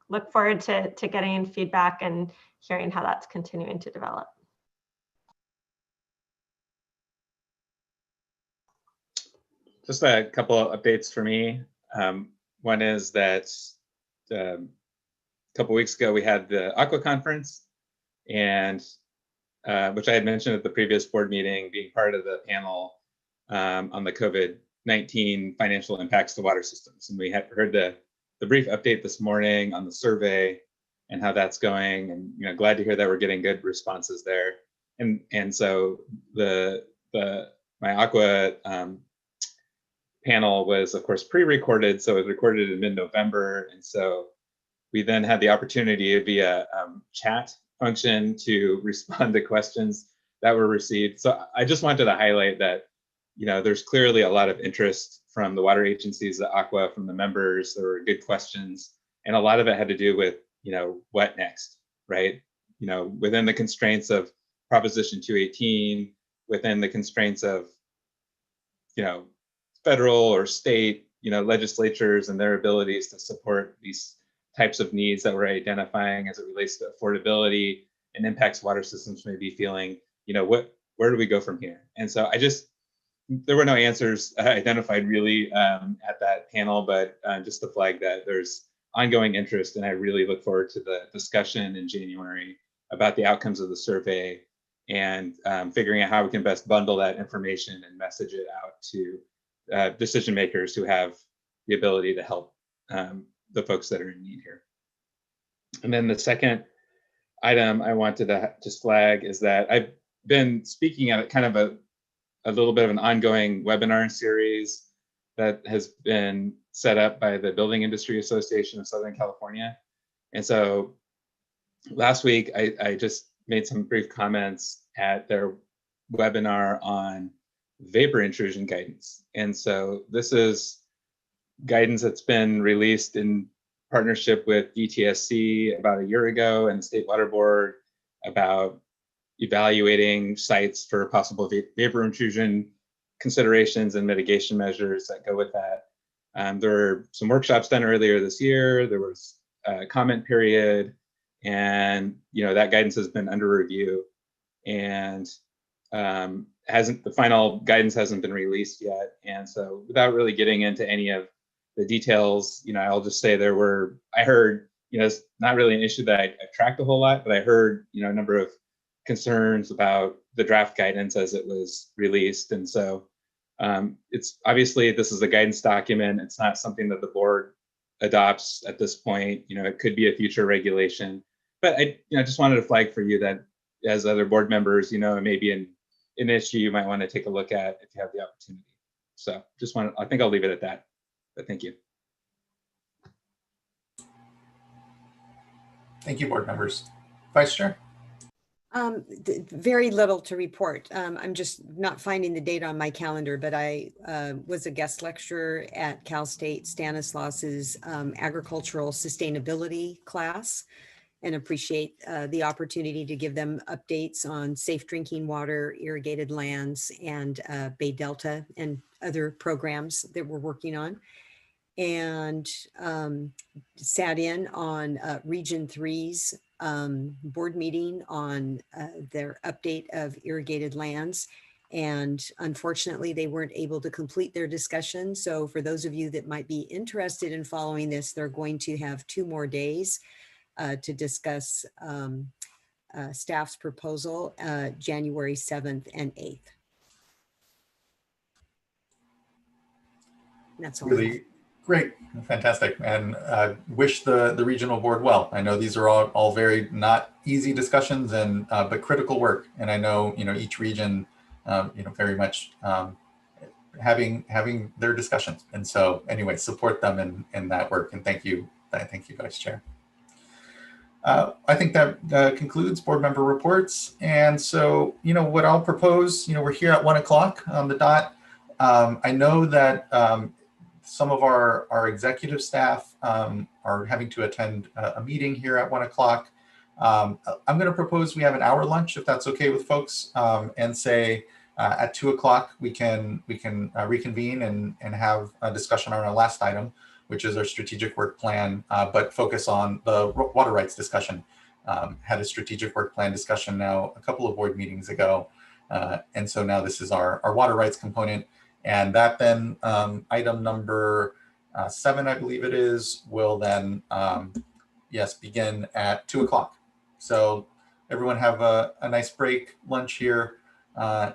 look forward to getting feedback and hearing how that's continuing to develop. Just a couple of updates for me. One is that a couple weeks ago we had the Aqua Conference, and which I had mentioned at the previous board meeting, being part of the panel on the COVID-19 financial impacts to water systems. And we had heard the brief update this morning on the survey and how that's going, and glad to hear that we're getting good responses there. And so my Aqua panel was, of course, pre-recorded, so it was recorded in mid-November, and so we then had the opportunity via chat function to respond to questions that were received. So I just wanted to highlight that there's clearly a lot of interest from the water agencies, the Aqua, from the members. There were good questions, and a lot of it had to do with what next, right? Within the constraints of Proposition 218, within the constraints of federal or state, legislatures and their abilities to support these types of needs that we're identifying as it relates to affordability and impacts water systems may be feeling, where do we go from here? And so there were no answers identified really at that panel, but just to flag that there's ongoing interest, and I really look forward to the discussion in January about the outcomes of the survey and figuring out how we can best bundle that information and message it out to decision makers who have the ability to help the folks that are in need here. And then the second item I wanted to just flag is that I've been speaking at kind of a little bit of an ongoing webinar series that has been set up by the Building Industry Association of Southern California. And so last week, I just made some brief comments at their webinar on vapor intrusion guidance. And so this is guidance that's been released in partnership with DTSC about a year ago and the State Water Board about evaluating sites for possible vapor intrusion considerations and mitigation measures that go with that. There were some workshops done earlier this year. There was a comment period, and that guidance has been under review, and the final guidance hasn't been released yet. And so without really getting into any of the details, I'll just say I heard, it's not really an issue that I tracked a whole lot, but I heard, a number of concerns about the draft guidance as it was released. And so it's obviously, this is a guidance document. It's not something that the board adopts at this point. It could be a future regulation, but I just wanted to flag for you that as other board members, it may be an issue you might want to take a look at if you have the opportunity. So I think I'll leave it at that, but thank you. Thank you, board members. Vice Chair? Very little to report. I'm just not finding the date on my calendar, but I was a guest lecturer at Cal State Stanislaus's agricultural sustainability class, and appreciate the opportunity to give them updates on safe drinking water, irrigated lands, and Bay Delta and other programs that we're working on. And sat in on Region 3's board meeting on their update of irrigated lands. And unfortunately, they weren't able to complete their discussion. So for those of you that might be interested in following this, they're going to have 2 more days to discuss staff's proposal, January 7th and 8th. And that's all. Really, Great, fantastic, and wish the regional board well. I know these are all very not easy discussions, and but critical work. And I know each region, very much having their discussions. And so anyway, support them in that work. And thank you, Vice Chair. I think that concludes board member reports. And so what I'll propose, we're here at 1 o'clock on the dot. I know that some of our executive staff are having to attend a meeting here at 1 o'clock. I'm going to propose we have an hour lunch, if that's okay with folks, and say at 2 o'clock we can reconvene and have a discussion on our last item, which is our strategic work plan, but focus on the water rights discussion. Had a strategic work plan discussion now a couple of board meetings ago, and so now this is our water rights component. And that then item number 7, I believe it is, will then, yes, begin at 2 o'clock. So everyone have a nice break, lunch here,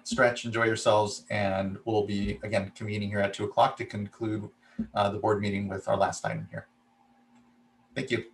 stretch, enjoy yourselves, and we'll be, again, convening here at 2 o'clock to conclude the board meeting with our last item here. Thank you.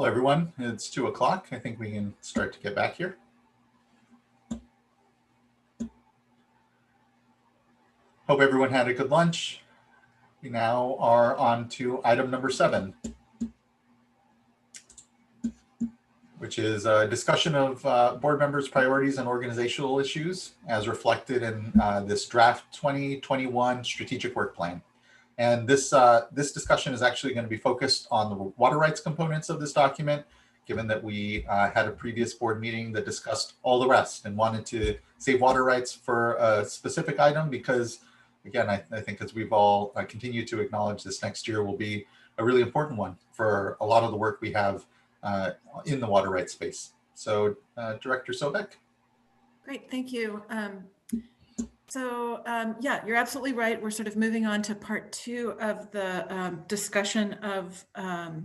Hello, everyone. It's 2 o'clock. I think we can start to get back here. Hope everyone had a good lunch. We now are on to item number 7, which is a discussion of board members' priorities and organizational issues as reflected in this draft 2021 strategic work plan. And this discussion is actually going to be focused on the water rights components of this document, given that we had a previous board meeting that discussed all the rest and wanted to save water rights for a specific item because, again, I think as we've all continued to acknowledge, this next year will be a really important one for a lot of the work we have in the water rights space. So Director Sobek. Great, thank you. Yeah, you're absolutely right. We're sort of moving on to part 2 of the discussion of the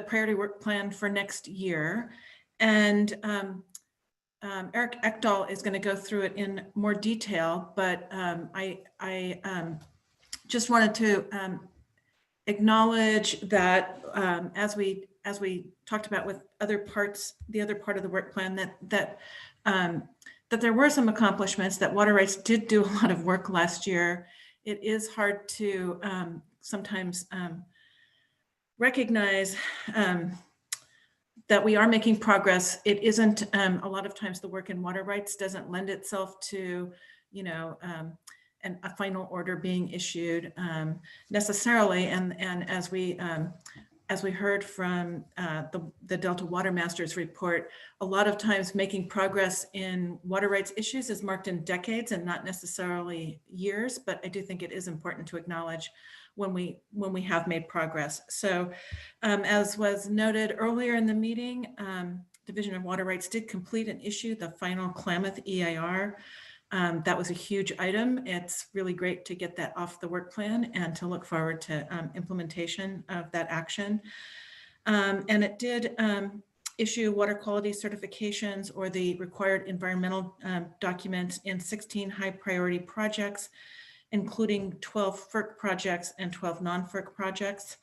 priority work plan for next year. And Eric Ekdahl is going to go through it in more detail, but I just wanted to acknowledge that as we talked about with the other part of the work plan, that there were some accomplishments, that water rights did do a lot of work last year. It is hard to sometimes recognize that we are making progress. It isn't, a lot of times the work in water rights doesn't lend itself to, a final order being issued necessarily. And as we heard from the Delta Watermaster's report, a lot of times making progress in water rights issues is marked in decades and not necessarily years, but I do think it is important to acknowledge when we have made progress. So as was noted earlier in the meeting, Division of Water Rights did complete and issue the final Klamath EIR. That was a huge item. It's really great to get that off the work plan and to look forward to implementation of that action. And it did issue water quality certifications or the required environmental documents in 16 high priority projects, including 12 FERC projects and 12 non-FERC projects.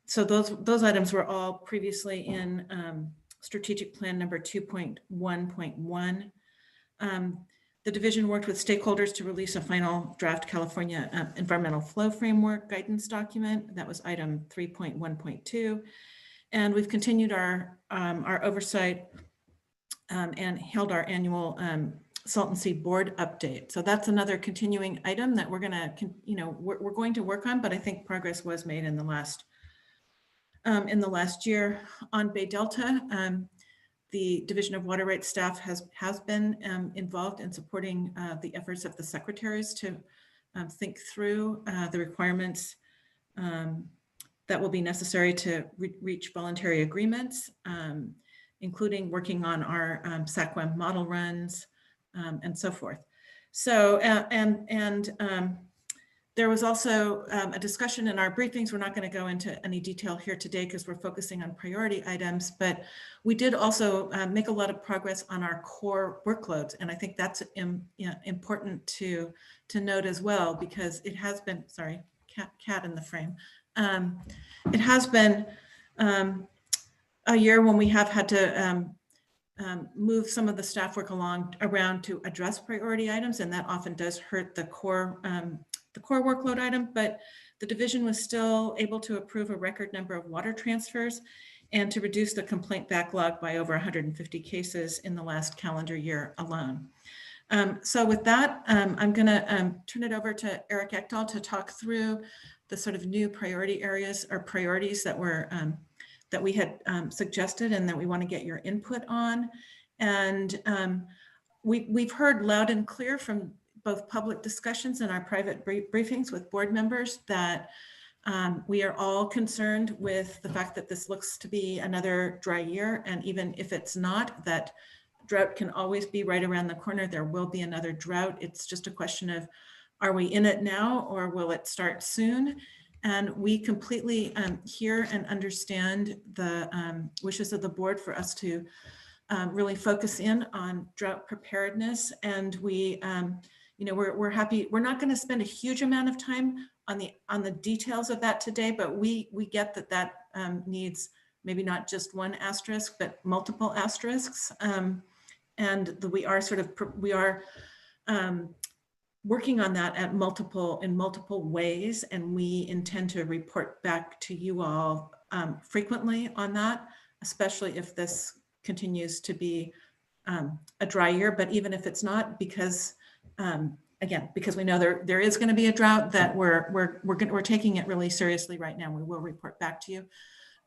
So those items were all previously in strategic plan number 2.1.1. The division worked with stakeholders to release a final draft California environmental flow framework guidance document. That was item 3.1.2. And we've continued our oversight and held our annual Salton Sea board update. So that's another continuing item that we're gonna, we're going to work on, but I think progress was made in the last year. On Bay Delta, the Division of Water Rights staff has been involved in supporting the efforts of the secretaries to think through the requirements that will be necessary to reach voluntary agreements, including working on our SACWEM model runs and so forth. So, there was also a discussion in our briefings. We're not going to go into any detail here today because we're focusing on priority items, but we did also make a lot of progress on our core workloads. And I think that's important to note as well, because it has been, sorry, cat in the frame. It has been a year when we have had to move some of the staff work around to address priority items, and that often does hurt the core workload item, but the division was still able to approve a record number of water transfers and to reduce the complaint backlog by over 150 cases in the last calendar year alone. So with that, I'm gonna turn it over to Eric Ekdahl to talk through the sort of new priority areas or priorities that were that we had suggested and that we want to get your input on. And we've heard loud and clear from both public discussions and our private briefings with board members that we are all concerned with the fact that this looks to be another dry year. And even if it's not, that drought can always be right around the corner. There will be another drought. It's just a question of, are we in it now or will it start soon? And we completely hear and understand the wishes of the board for us to really focus in on drought preparedness. And we, we're happy. We're not going to spend a huge amount of time on the details of that today, but we get that needs maybe not just one asterisk, but multiple asterisks. And we are working on that in multiple ways, and we intend to report back to you all frequently on that, especially if this continues to be a dry year. But even if it's not, because again, because we know there is going to be a drought, that we're taking it really seriously right now. We will report back to you.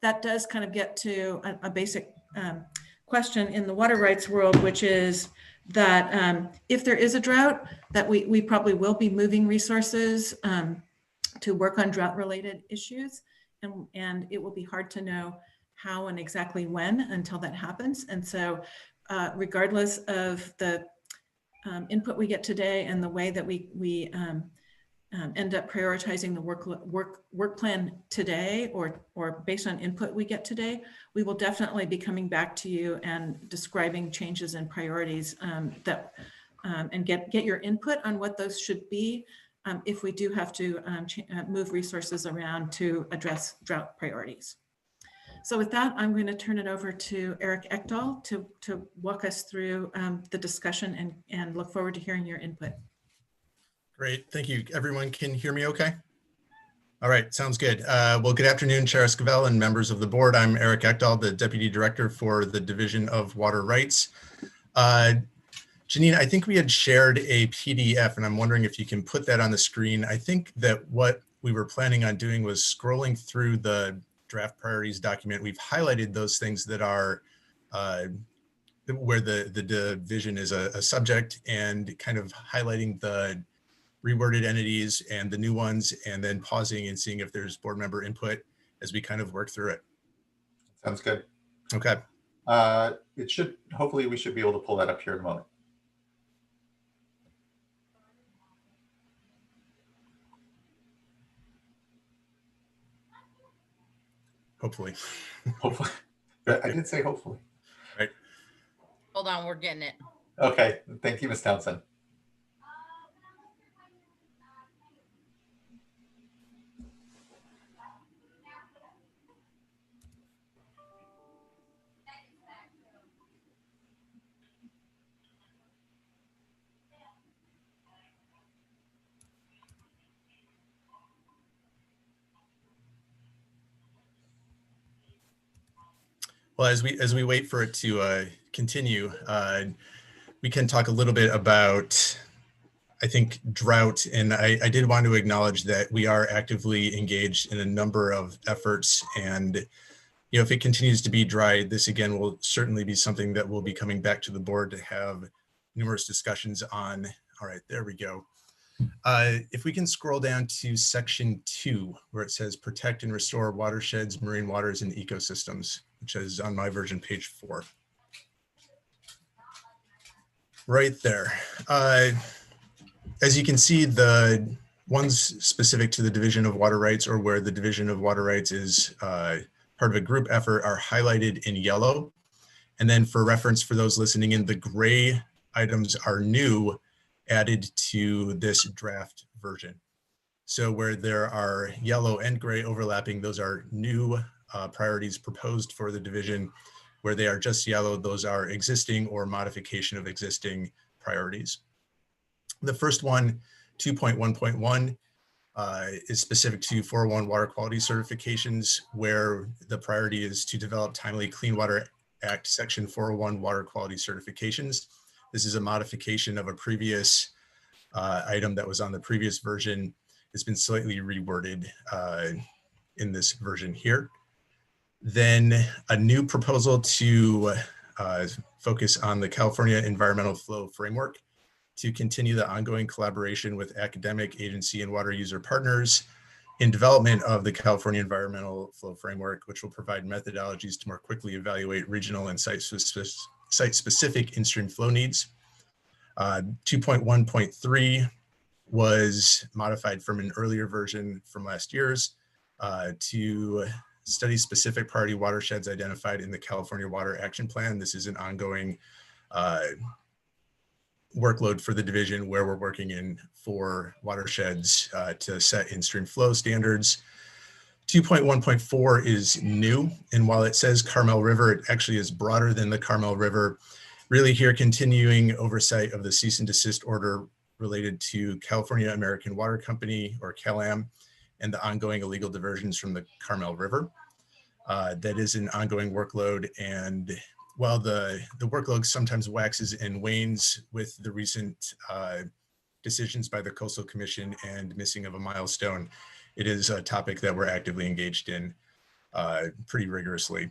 That does kind of get to a basic question in the water rights world, which is that if there is a drought, that we probably will be moving resources to work on drought-related issues, and it will be hard to know how and exactly when until that happens. And so regardless of the input we get today and the way that we end up prioritizing the work plan today, or based on input we get today, we will definitely be coming back to you and describing changes and priorities and get your input on what those should be if we do have to move resources around to address drought priorities. So with that, I'm going to turn it over to Eric Ekdahl to walk us through the discussion and look forward to hearing your input. Great, thank you. Everyone can hear me okay? All right, sounds good. Well, good afternoon, Chair Esquivel and members of the board. I'm Eric Ekdahl, the Deputy Director for the Division of Water Rights. Janine, I think we had shared a PDF, and I'm wondering if you can put that on the screen. I think that what we were planning on doing was scrolling through the draft priorities document. We've highlighted those things that are where the division is a subject, and kind of highlighting the reworded entities and the new ones, and then pausing and seeing if there's board member input as we kind of work through it. Sounds good. Okay. Hopefully we should be able to pull that up here in a moment. Hopefully. Hopefully. I did say hopefully. Right. Hold on, we're getting it. Okay, thank you, Ms. Townsend. Well, as we wait for it to continue, we can talk a little bit about, I think, drought. And I did want to acknowledge that we are actively engaged in a number of efforts. And if it continues to be dry, this again will certainly be something that we'll be coming back to the board to have numerous discussions on. All right, there we go. If we can scroll down to section 2, where it says protect and restore watersheds, marine waters, and ecosystems, which is on my version, page 4. Right there. As you can see, the ones specific to the Division of Water Rights, or where the Division of Water Rights is part of a group effort, are highlighted in yellow. And then for reference for those listening in, the gray items are new, added to this draft version. So where there are yellow and gray overlapping, those are new priorities proposed for the division. Where they are just yellow, those are existing or modification of existing priorities. The first one, 2.1.1, is specific to 401 water quality certifications, where the priority is to develop timely Clean Water Act Section 401 water quality certifications. This is a modification of a previous item that was on the previous version. It's been slightly reworded in this version here. Then a new proposal to focus on the California Environmental Flow Framework to continue the ongoing collaboration with academic, agency, and water user partners in development of the California Environmental Flow Framework, which will provide methodologies to more quickly evaluate regional and site-specific in-stream flow needs. 2.1.3 was modified from an earlier version from last year's to study specific priority watersheds identified in the California Water Action Plan. This is an ongoing workload for the division, where we're working in 4 watersheds to set in-stream flow standards. 2.1.4 is new, and while it says Carmel River, it actually is broader than the Carmel River. Really here continuing oversight of the cease and desist order related to California American Water Company, or CalAM, and the ongoing illegal diversions from the Carmel River. That is an ongoing workload, and while the workload sometimes waxes and wanes with the recent decisions by the Coastal Commission and missing of a milestone, it is a topic that we're actively engaged in pretty rigorously.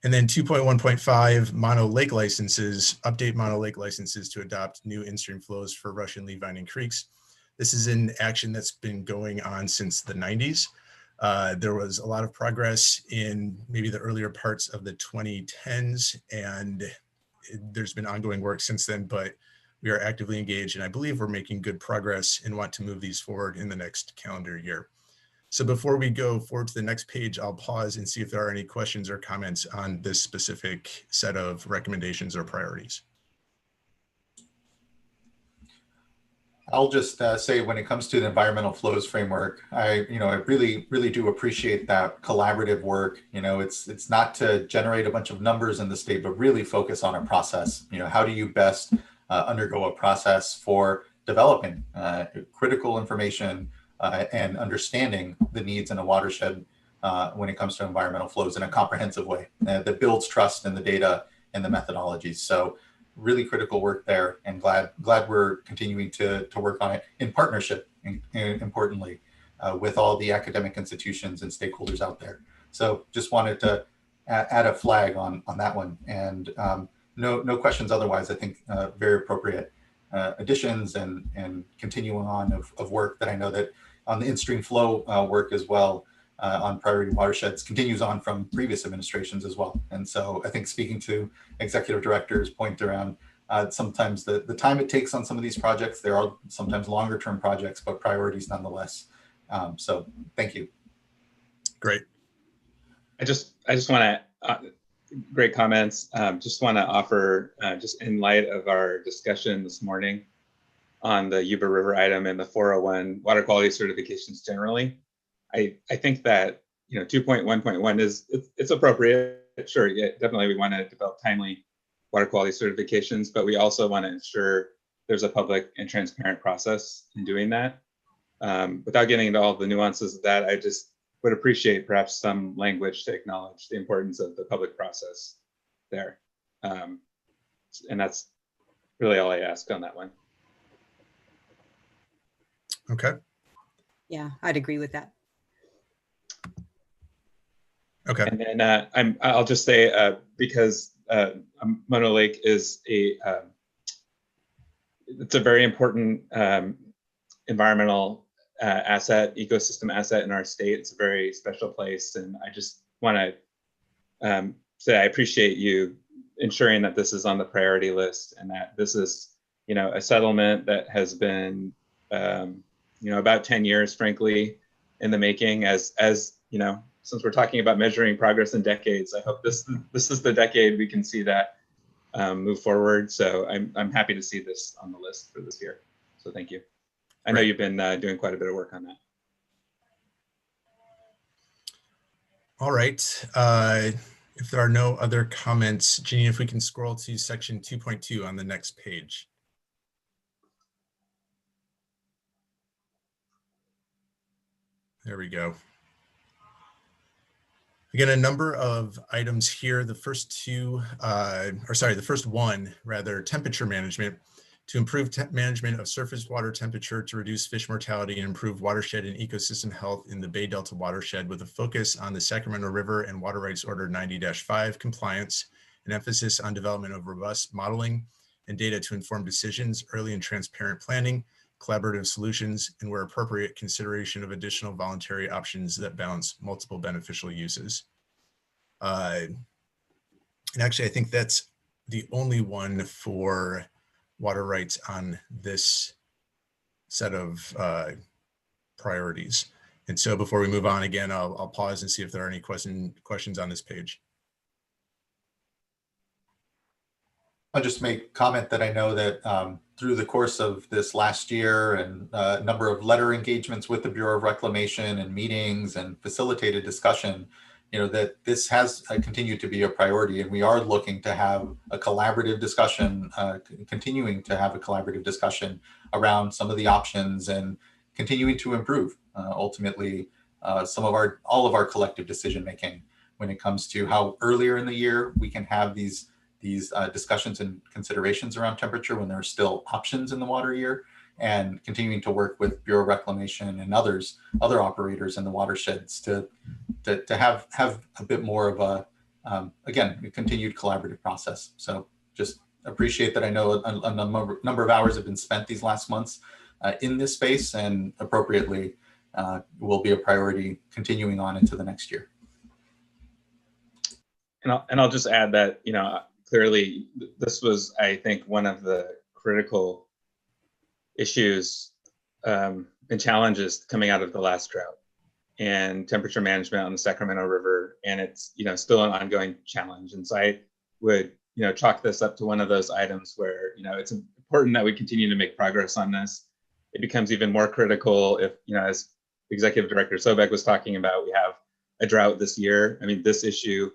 And then 2.1.5, mono lake licenses, update mono lake licenses to adopt new in-stream flows for Rush and Lee Vining creeks. This is an action that's been going on since the 90s. There was a lot of progress in maybe the earlier parts of the 2010s, and there's been ongoing work since then, but we are actively engaged, and I believe we're making good progress and want to move these forward in the next calendar year. So before we go forward to the next page, I'll pause and see if there are any questions or comments on this specific set of recommendations or priorities. I'll just say, when it comes to the environmental flows framework, I really do appreciate that collaborative work. It's not to generate a bunch of numbers in the state, but really focus on a process. How do you best undergo a process for developing critical information and understanding the needs in a watershed when it comes to environmental flows in a comprehensive way that builds trust in the data and the methodologies. So really critical work there, and glad we're continuing to work on it in partnership, importantly, with all the academic institutions and stakeholders out there. So just wanted to add a flag on that one, and no questions otherwise. I think very appropriate additions and continuing on of work that I know that on the in-stream flow work as well on priority watersheds continues on from previous administrations as well. And so I think, speaking to executive director's point around sometimes the time it takes on some of these projects, there are sometimes longer term projects, but priorities nonetheless. So thank you. Great. I just want to, great comments. Just want to offer, just in light of our discussion this morning on the Yuba River item and the 401 water quality certifications generally, I think that 2.1.1 is it's appropriate. Sure, yeah, definitely we want to develop timely water quality certifications, but we also want to ensure there's a public and transparent process in doing that. Without getting into all the nuances of that, I just would appreciate perhaps some language to acknowledge the importance of the public process there. And that's really all I ask on that one. Okay. Yeah, I'd agree with that. Okay. And then I'll just say, because Mono Lake is it's a very important environmental asset, ecosystem asset in our state. It's a very special place, and I just want to say I appreciate you ensuring that this is on the priority list, and that this is a settlement that has been about 10 years, frankly, in the making. As since we're talking about measuring progress in decades, I hope this is the decade we can see that move forward. So I'm happy to see this on the list for this year. So thank you. I know you've been doing quite a bit of work on that. All right. If there are no other comments, Jeannie, if we can scroll to section 2.2 on the next page. There we go. Again, a number of items here. The first the first one, temperature management, to improve management of surface water temperature to reduce fish mortality and improve watershed and ecosystem health in the Bay Delta watershed, with a focus on the Sacramento River and Water Rights Order 90-5 compliance, an emphasis on development of robust modeling and data to inform decisions, early and transparent planning, collaborative solutions, and where appropriate, consideration of additional voluntary options that balance multiple beneficial uses. And actually, I think that's the only one for water rights on this set of priorities. And so before we move on, again, I'll pause and see if there are any questions on this page. I'll just make comment that I know that through the course of this last year and a number of letter engagements with the Bureau of Reclamation and meetings and facilitated discussion, that this has continued to be a priority, and we are looking to have a collaborative discussion, continuing to have a collaborative discussion around some of the options and continuing to improve ultimately all of our collective decision making when it comes to how earlier in the year we can have these discussions and considerations around temperature when there are still options in the water year, and continuing to work with Bureau of Reclamation and other operators in the watersheds to have a bit more of a, again, a continued collaborative process. So just appreciate that. I know a number of hours have been spent these last months in this space, and appropriately will be a priority continuing on into the next year. And I'll just add that, clearly this was, I think, one of the critical issues and challenges coming out of the last drought and temperature management on the Sacramento River. And it's, still an ongoing challenge. And so I would, chalk this up to one of those items where, it's important that we continue to make progress on this. It becomes even more critical if, as Executive Director Sobek was talking about, we have a drought this year. I mean, this issue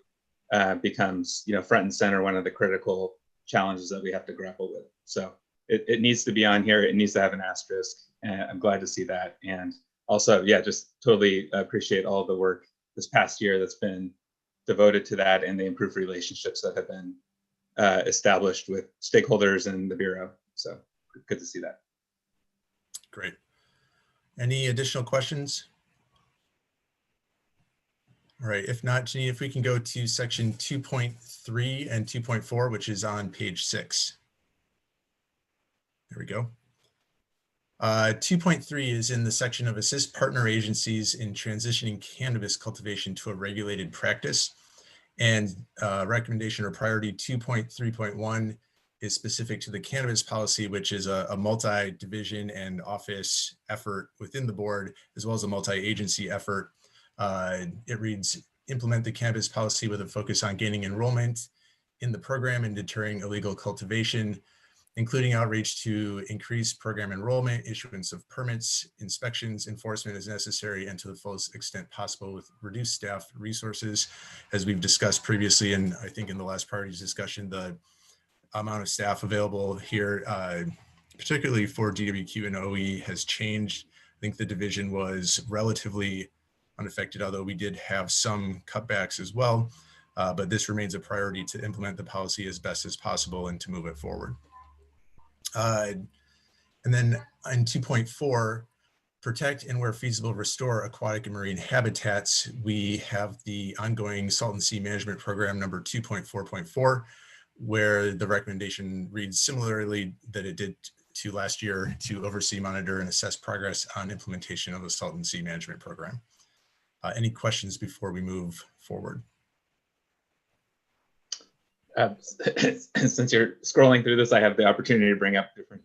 becomes, front and center, one of the critical challenges that we have to grapple with. So it needs to be on here. It needs to have an asterisk, and I'm glad to see that. And also, just totally appreciate all the work this past year that's been devoted to that, and the improved relationships that have been established with stakeholders and the Bureau. So good to see that. Great. Any additional questions? All right, if not, Janine, if we can go to section 2.3 and 2.4, which is on page 6. There we go. 2.3 is in the section of assist partner agencies in transitioning cannabis cultivation to a regulated practice. And recommendation or priority 2.3.1 is specific to the cannabis policy, which is a multi-division and office effort within the board, as well as a multi-agency effort. It reads, implement the cannabis policy with a focus on gaining enrollment in the program and deterring illegal cultivation, including outreach to increase program enrollment, issuance of permits, inspections, enforcement as necessary, and to the fullest extent possible with reduced staff resources. As we've discussed previously, and I think in the last priorities discussion, the amount of staff available here, particularly for DWQ and OE, has changed. I think the division was relatively unaffected, although we did have some cutbacks as well, but this remains a priority to implement the policy as best as possible and to move it forward. And then in 2.4, protect and where feasible restore aquatic and marine habitats. We have the ongoing salt and sea management program number 2.4.4, where the recommendation reads similarly that it did to last year, to oversee, monitor, and assess progress on implementation of the salt and sea management program. Any questions before we move forward? Since you're scrolling through this, I have the opportunity to bring up different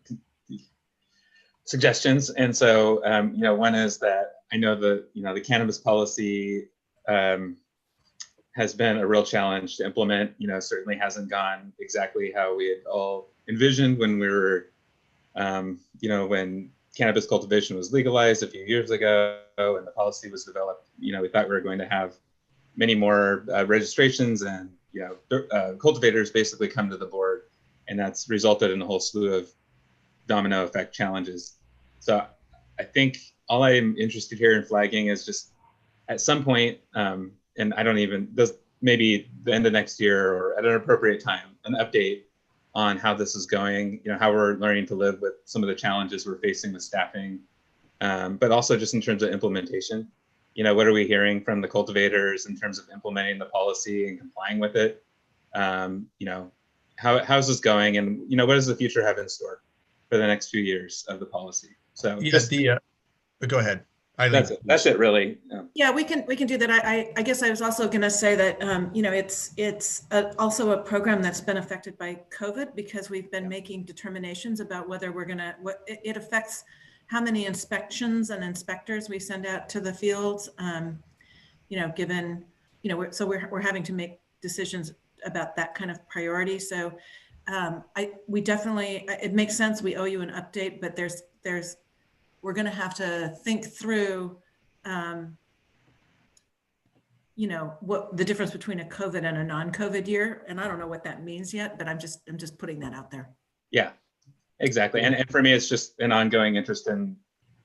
suggestions. And so, one is that I know the cannabis policy has been a real challenge to implement. Certainly hasn't gone exactly how we had all envisioned when we were, when cannabis cultivation was legalized a few years ago and the policy was developed. We thought we were going to have many more registrations and cultivators basically come to the board, and that's resulted in a whole slew of domino effect challenges. So I think all I'm interested here in flagging is just at some point, and I don't even, maybe the end of next year or at an appropriate time, an update on how this is going, how we're learning to live with some of the challenges we're facing with staffing, but also just in terms of implementation. What are we hearing from the cultivators in terms of implementing the policy and complying with it? How's this going? And, what does the future have in store for the next few years of the policy? So go ahead. That's it really. Yeah, we can do that. I guess I was also going to say that, it's also a program that's been affected by COVID, because we've been making determinations about whether we're going to, it affects how many inspections and inspectors we send out to the fields, given, so we're having to make decisions about that kind of priority. So we definitely, it makes sense. We owe you an update, but we're going to have to think through, you know, what the difference between a COVID and a non-COVID year. And I don't know what that means yet, but I'm just putting that out there. Yeah, exactly. And for me, it's just an ongoing interest in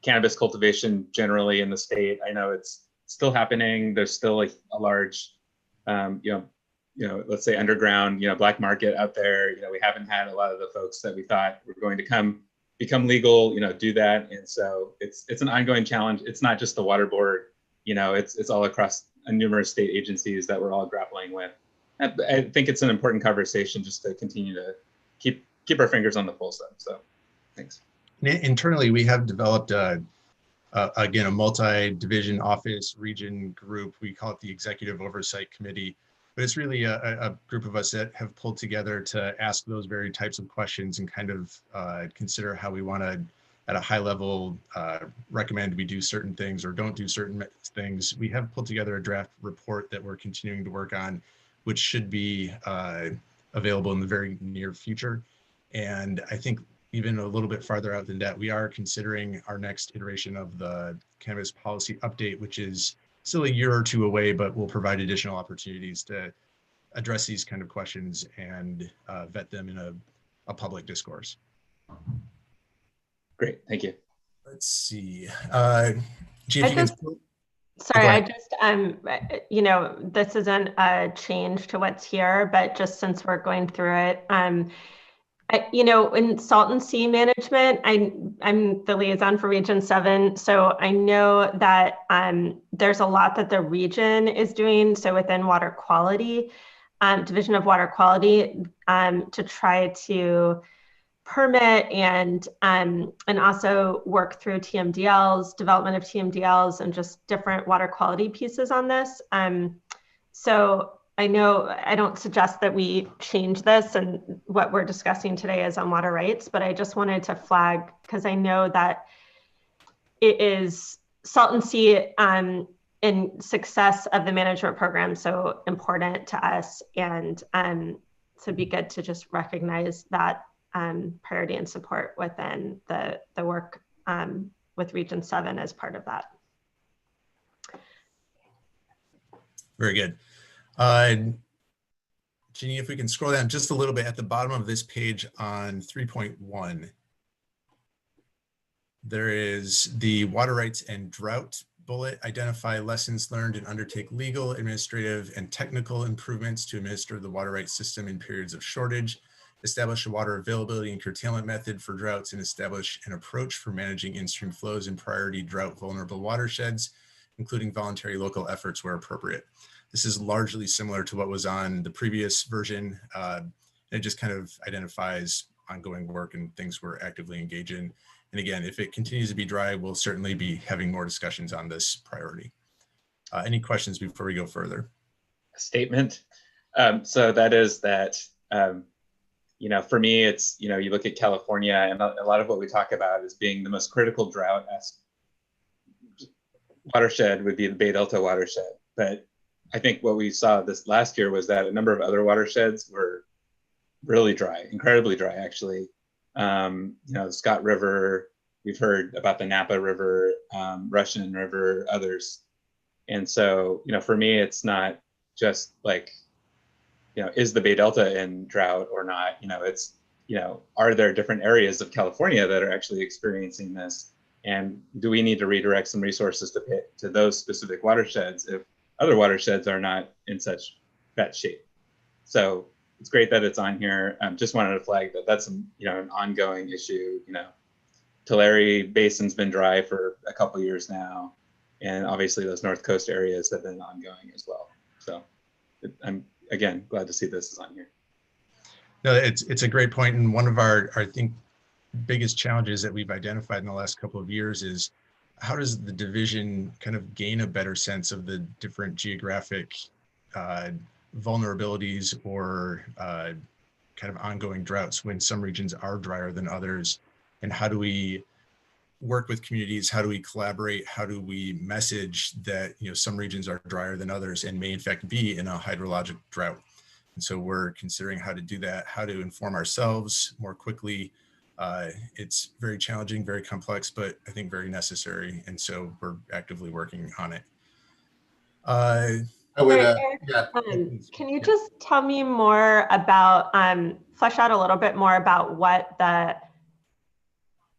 cannabis cultivation generally in the state. I know it's still happening. There's still a large, let's say underground, black market out there. We haven't had a lot of the folks that we thought were going to become legal, do that. And so it's an ongoing challenge. It's not just the water board, it's all across numerous state agencies that we're all grappling with. I think it's an important conversation just to continue to keep our fingers on the pulse of. So thanks. Internally, we have developed again, a multi-division office region group. We call it the Executive Oversight Committee, but it's really a group of us that have pulled together to ask those very types of questions and kind of consider how we want to, at a high level, recommend we do certain things or don't do certain things. We have pulled together a draft report that we're continuing to work on, which should be available in the very near future. And I think even a little bit farther out than that, we are considering our next iteration of the cannabis policy update, which is still a year or two away, but will provide additional opportunities to address these kind of questions and vet them in a public discourse. Great, thank you. Let's see. Sorry, this isn't a change to what's here, but just since we're going through it, in salt and sea management, I'm the liaison for Region 7. So I know that there's a lot that the region is doing. So within water quality, Division of Water Quality, to try to permit and also work through TMDLs, development of TMDLs, and just different water quality pieces on this. So I know I don't suggest that we change this, and what we're discussing today is on water rights, but I just wanted to flag, because I know that it is salt and sea and success of the management program so important to us, and so it'd be good to just recognize that priority and support within the work with Region 7 as part of that. Very good. Ginny, if we can scroll down just a little bit at the bottom of this page on 3.1, there is the water rights and drought bullet. Identify lessons learned and undertake legal, administrative, and technical improvements to administer the water rights system in periods of shortage. Establish a water availability and curtailment method for droughts, and establish an approach for managing in-stream flows in priority drought vulnerable watersheds, including voluntary local efforts where appropriate. This is largely similar to what was on the previous version. It just kind of identifies ongoing work and things we're actively engaged in. And again, if it continues to be dry, we'll certainly be having more discussions on this priority. Any questions before we go further? Statement. So that is that, for me, it's, you look at California, and a lot of what we talk about as being the most critical drought watershed would be the Bay Delta watershed. But I think what we saw this last year was that a number of other watersheds were really dry, incredibly dry, actually. The Scott River, we've heard about the Napa River, Russian River, others. And so, for me, it's not just like, is the Bay Delta in drought or not? It's, are there different areas of California that are actually experiencing this? And do we need to redirect some resources to those specific watersheds if other watersheds are not in such bad shape? So it's great that it's on here. Just wanted to flag that that's an ongoing issue. Tulare Basin's been dry for a couple of years now, and obviously those North Coast areas have been ongoing as well. So I'm again glad to see this is on here. No, it's a great point, and one of our I think biggest challenges that we've identified in the last couple of years is how does the division kind of gain a better sense of the different geographic vulnerabilities or kind of ongoing droughts when some regions are drier than others, and how do we work with communities? How do we collaborate? How do we message that some regions are drier than others and may in fact be in a hydrologic drought? And so we're considering how to do that, how to inform ourselves more quickly. It's very challenging, very complex, but I think very necessary. And so we're actively working on it. I would, can you just tell me more about, flesh out a little bit more about what the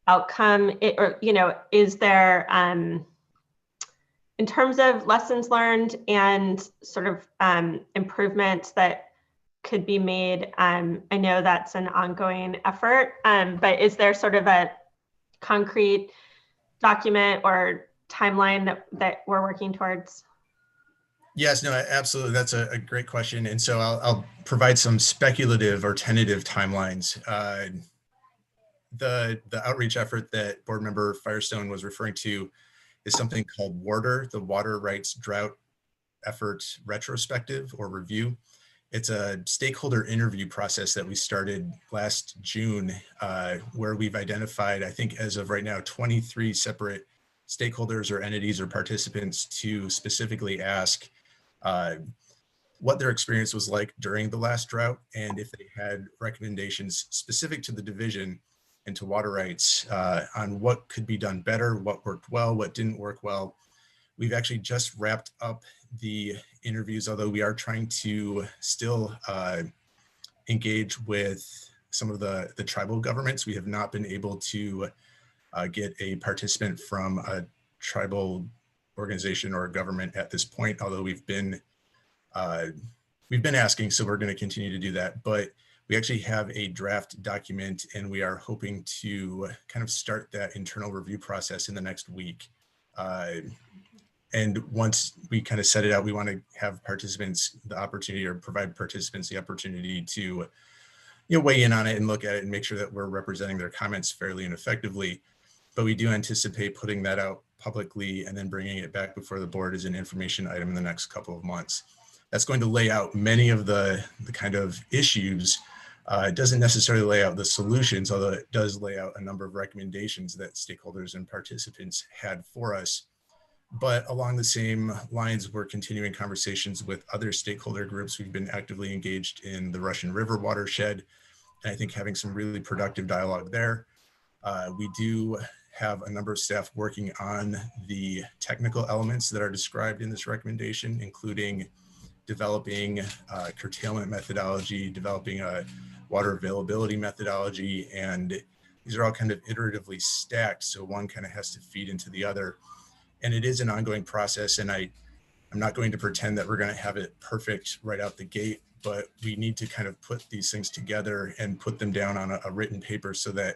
outcome, is there, in terms of lessons learned and sort of improvements that could be made? I know that's an ongoing effort, but is there sort of a concrete document or timeline that we're working towards? Yes, no, absolutely. That's a great question. And so I'll provide some speculative or tentative timelines. The outreach effort that Board Member Firestone was referring to is something called WARDER, the Water Rights Drought Effort Retrospective or Review. It's a stakeholder interview process that we started last June, where we've identified, I think as of right now, 23 separate stakeholders or entities or participants to specifically ask what their experience was like during the last drought, and if they had recommendations specific to the division and to water rights on what could be done better, what worked well, what didn't work well. We've actually just wrapped up the interviews, although we are trying to still engage with some of the tribal governments. We have not been able to get a participant from a tribal organization or government at this point, although we've been asking, so we're going to continue to do that. But we actually have a draft document, and we are hoping to kind of start that internal review process in the next week. And once we kind of set it out, we want to have participants the opportunity, or provide participants the opportunity to weigh in on it and look at it and make sure that we're representing their comments fairly and effectively. But we do anticipate putting that out publicly and then bringing it back before the board as an information item in the next couple of months. That's going to lay out many of the kind of issues. It doesn't necessarily lay out the solutions, although it does lay out a number of recommendations that stakeholders and participants had for us. But along the same lines, we're continuing conversations with other stakeholder groups. We've been actively engaged in the Russian River watershed, and I think having some really productive dialogue there. We do have a number of staff working on the technical elements that are described in this recommendation, including developing curtailment methodology, developing a water availability methodology, and these are all kind of iteratively stacked, so one kind of has to feed into the other. And it is an ongoing process, and I'm not going to pretend that we're going to have it perfect right out the gate, but we need to kind of put these things together and put them down on a written paper so that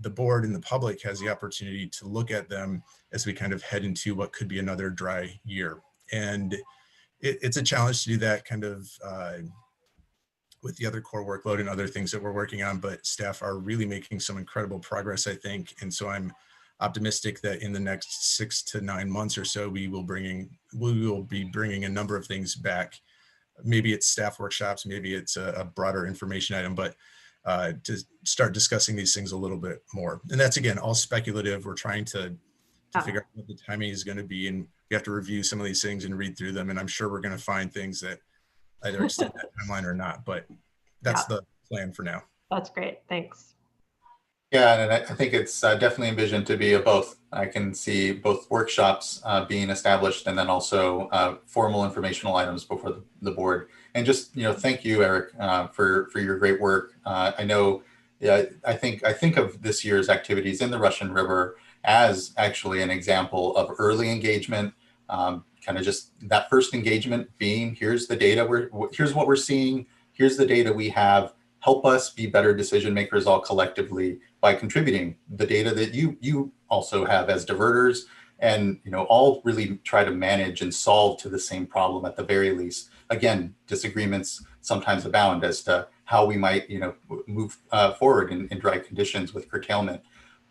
the board and the public has the opportunity to look at them as we kind of head into what could be another dry year. And it's a challenge to do that kind of with the other core workload and other things that we're working on, but staff are really making some incredible progress, I think. And so I'm optimistic that in the next 6 to 9 months or so, we will be bringing a number of things back. Maybe it's staff workshops, maybe it's a broader information item, but to start discussing these things a little bit more. And that's, again, all speculative. We're trying to figure out what the timing is going to be, and we have to review some of these things and read through them. And I'm sure we're going to find things that either extend that timeline or not, but that's the plan for now. That's great. Thanks. Yeah, and I think it's definitely envisioned to be a both. I can see both workshops being established, and then also formal informational items before the board. And just thank you, Eric, for your great work. I know, I think of this year's activities in the Russian River as actually an example of early engagement. Kind of just that first engagement being, here's the data, here's what we're seeing, here's the data we have. Help us be better decision makers all collectively by contributing the data that you also have as diverters, and all really try to manage and solve to the same problem at the very least. Again, disagreements sometimes abound as to how we might move forward in dry conditions with curtailment.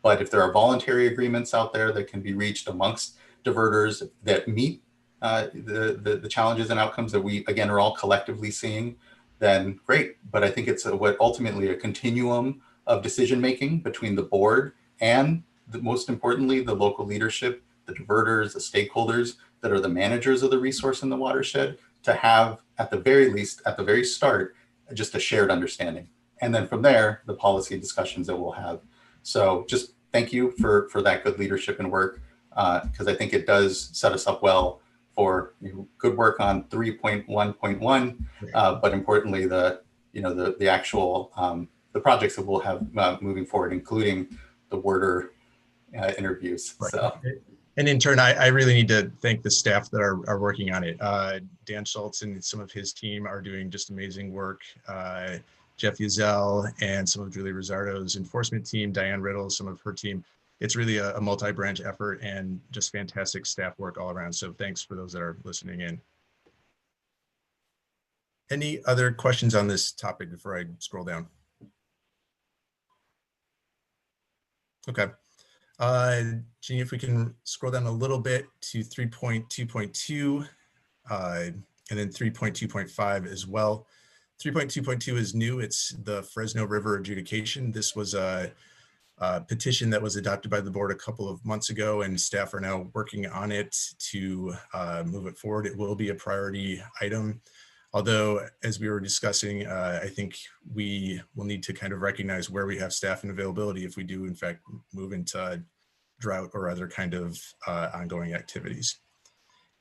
But if there are voluntary agreements out there that can be reached amongst diverters that meet the challenges and outcomes that we, again, are all collectively seeing, then great. But I think it's ultimately a continuum of decision making between the board and, most importantly, the local leadership, the diverters, the stakeholders that are the managers of the resource in the watershed, to have at the very least, at the very start, just a shared understanding. And then from there, the policy discussions that we'll have. So just thank you for that good leadership and work, because I think it does set us up well for good work on 3.1.1, but importantly, the actual the projects that we'll have moving forward, including the WRDR interviews. Right. So. And in turn, I really need to thank the staff that are working on it. Dan Schultz and some of his team are doing just amazing work. Jeff Yazell and some of Julie Rosardo's enforcement team, Diane Riddle, some of her team. It's really a multi-branch effort and just fantastic staff work all around. So thanks for those that are listening in. Any other questions on this topic before I scroll down? Okay. Jeannie, if we can scroll down a little bit to 3.2.2 and then 3.2.5 as well. 3.2.2 is new. It's the Fresno River adjudication. This was a petition that was adopted by the board a couple of months ago, and staff are now working on it to move it forward. It will be a priority item. Although, as we were discussing, I think we will need to kind of recognize where we have staff and availability if we do, in fact, move into drought or other kind of ongoing activities.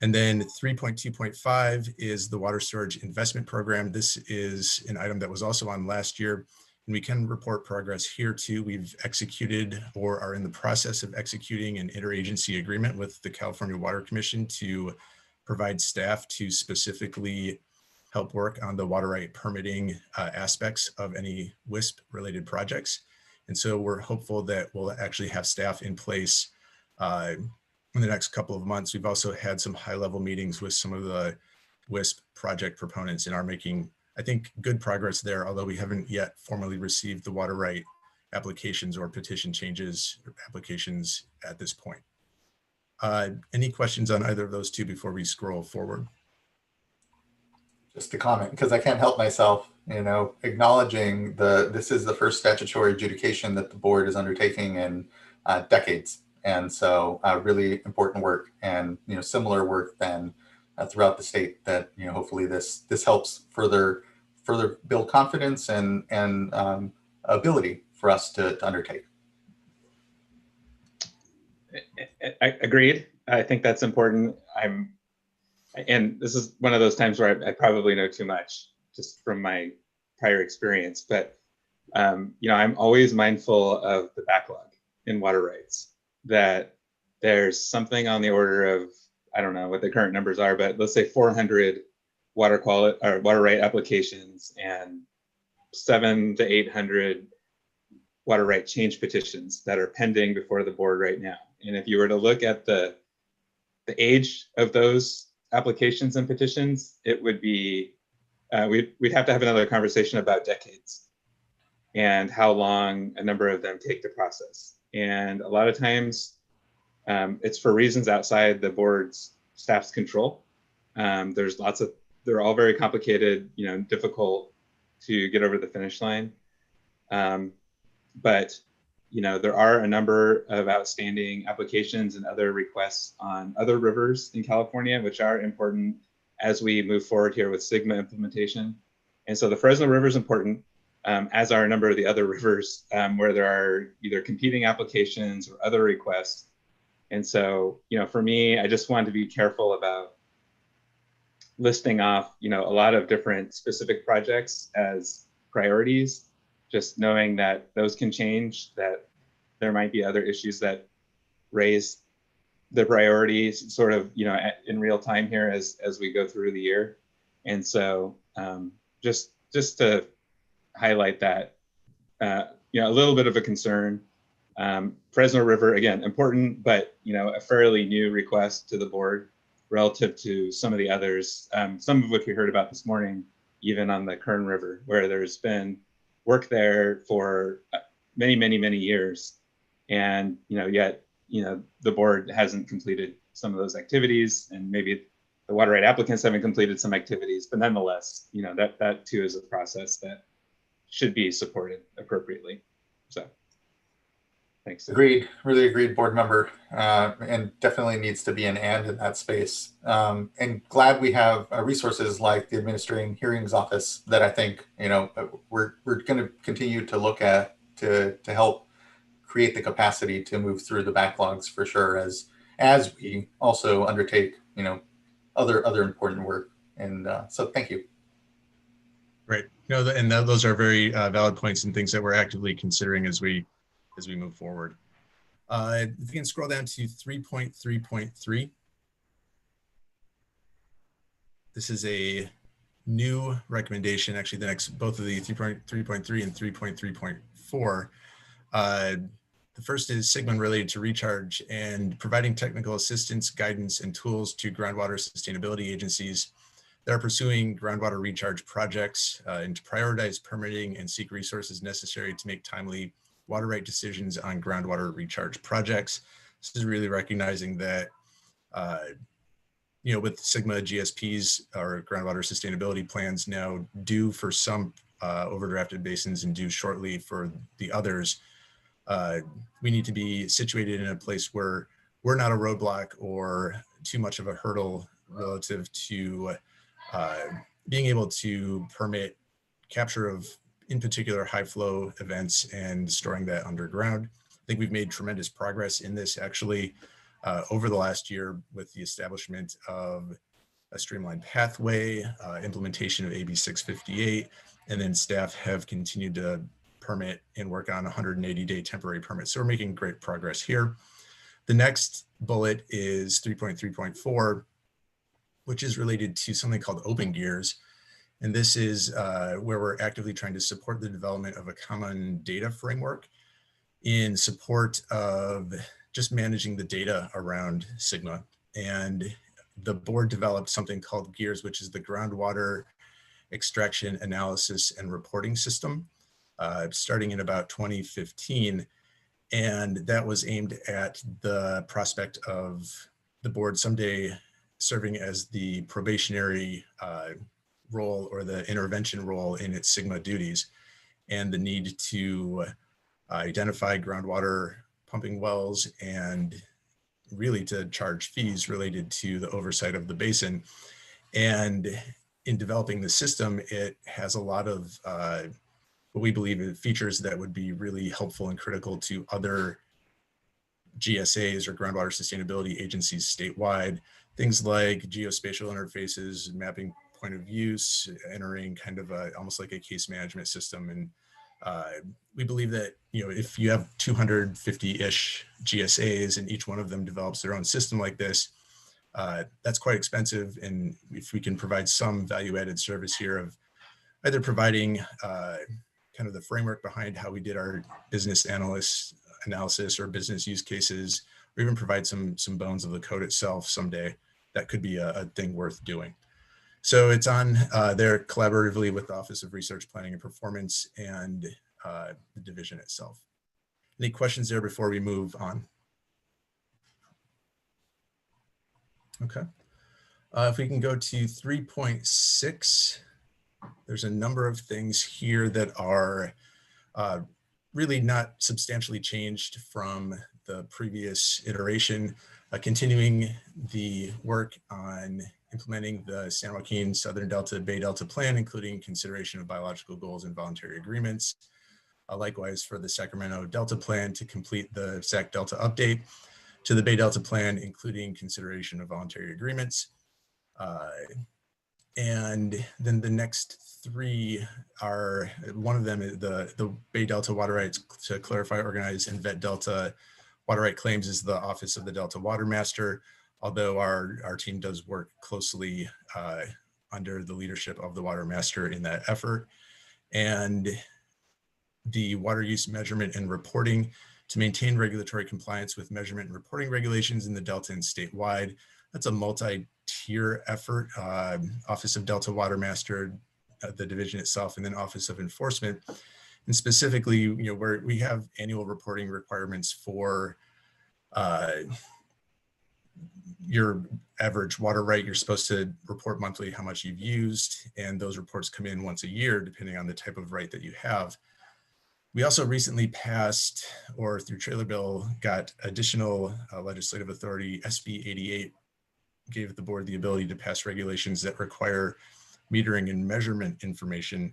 And then 3.2.5 is the Water Storage Investment Program. This is an item that was also on last year, and we can report progress here too. We've executed or are in the process of executing an interagency agreement with the California Water Commission to provide staff to specifically help work on the water right permitting aspects of any WISP related projects. And so we're hopeful that we'll actually have staff in place in the next couple of months. We've also had some high level meetings with some of the WISP project proponents and are making, I think, good progress there, although we haven't yet formally received the water right applications or petition changes or applications at this point. Any questions on either of those two before we scroll forward? Just to comment, because I can't help myself, acknowledging this is the first statutory adjudication that the board is undertaking in decades. And so really important work, and similar work then throughout the state that hopefully this helps further build confidence and ability for us to undertake. I agreed. I think that's important. And this is one of those times where I probably know too much just from my prior experience, but I'm always mindful of the backlog in water rights, that there's something on the order of, I don't know what the current numbers are, but let's say 400 water right applications and 700 to 800 water right change petitions that are pending before the board right now. And if you were to look at the age of those applications and petitions, it would be, we'd have to have another conversation about decades and how long a number of them take to process. And a lot of times it's for reasons outside the board's staff's control. They're all very complicated, difficult to get over the finish line. But there are a number of outstanding applications and other requests on other rivers in California, which are important as we move forward here with SGMA implementation. And so the Fresno River is important, as are a number of the other rivers where there are either competing applications or other requests. And so, for me, I just wanted to be careful about listing off, a lot of different specific projects as priorities, just knowing that those can change, that there might be other issues that raise the priorities sort of, in real time here as we go through the year. And so just to highlight that, a little bit of a concern. Fresno River, again, important, but a fairly new request to the board relative to some of the others, some of which we heard about this morning, even on the Kern River, where there's been work there for many, many, many years. And, yet, the board hasn't completed some of those activities, and maybe the water right applicants haven't completed some activities, but nonetheless, that too is a process that should be supported appropriately. So. Thanks. Agreed, really agreed, board member, and definitely needs to be an and in that space. And glad we have resources like the Administrating Hearings Office that I think, you know, we're going to continue to look at to help create the capacity to move through the backlogs for sure, as we also undertake, you know, other important work. And so thank you. Great. No, and those are very valid points and things that we're actively considering as we move forward. If you can scroll down to 3.3.3. This is a new recommendation, actually both of the 3.3.3 and 3.3.4. The first is SGMA related to recharge and providing technical assistance, guidance, and tools to groundwater sustainability agencies that are pursuing groundwater recharge projects and to prioritize permitting and seek resources necessary to make timely water right decisions on groundwater recharge projects. This is really recognizing that, you know, with SGMA GSPs or groundwater sustainability plans now due for some overdrafted basins and due shortly for the others, we need to be situated in a place where we're not a roadblock or too much of a hurdle relative to being able to permit capture of, in particular, high flow events and storing that underground. I think we've made tremendous progress in this actually over the last year with the establishment of a streamlined pathway, implementation of AB 658, and then staff have continued to permit and work on 180-day temporary permits. So we're making great progress here. The next bullet is 3.3.4, which is related to something called Open Gears. And this is where we're actively trying to support the development of a common data framework in support of just managing the data around SGMA. And the board developed something called GEARS, which is the Groundwater Extraction Analysis and Reporting System, starting in about 2015. And that was aimed at the prospect of the board someday serving as the probationary role or the intervention role in its SGMA duties, and the need to identify groundwater pumping wells and really to charge fees related to the oversight of the basin. And in developing the system, it has a lot of what we believe features that would be really helpful and critical to other GSAs or groundwater sustainability agencies statewide. Things like geospatial interfaces, mapping point of use, entering kind of almost like a case management system. And we believe that, you know, if you have 250-ish GSAs and each one of them develops their own system like this, that's quite expensive. And if we can provide some value-added service here of either providing kind of the framework behind how we did our business analysis or business use cases, or even provide some bones of the code itself someday, that could be a thing worth doing. So it's on there collaboratively with the Office of Research Planning and Performance and the division itself. Any questions there before we move on? Okay. If we can go to 3.6, there's a number of things here that are really not substantially changed from the previous iteration, continuing the work on implementing the San Joaquin Southern Delta Bay Delta Plan, including consideration of biological goals and voluntary agreements. Likewise for the Sacramento Delta Plan to complete the SAC Delta update to the Bay Delta Plan, including consideration of voluntary agreements. And then the next three are, one of them is the Bay Delta Water Rights to clarify, organize, and vet Delta water right claims is the Office of the Delta Watermaster, although our team does work closely under the leadership of the Watermaster in that effort. And the water use measurement and reporting to maintain regulatory compliance with measurement and reporting regulations in the Delta and statewide. That's a multi-tier effort, Office of Delta Watermaster, the division itself, and then Office of Enforcement. And specifically, you know, where we have annual reporting requirements for your average water right, you're supposed to report monthly how much you've used, and those reports come in once a year, depending on the type of right that you have. We also recently passed, or through trailer bill, got additional legislative authority. SB 88 gave the board the ability to pass regulations that require metering and measurement information.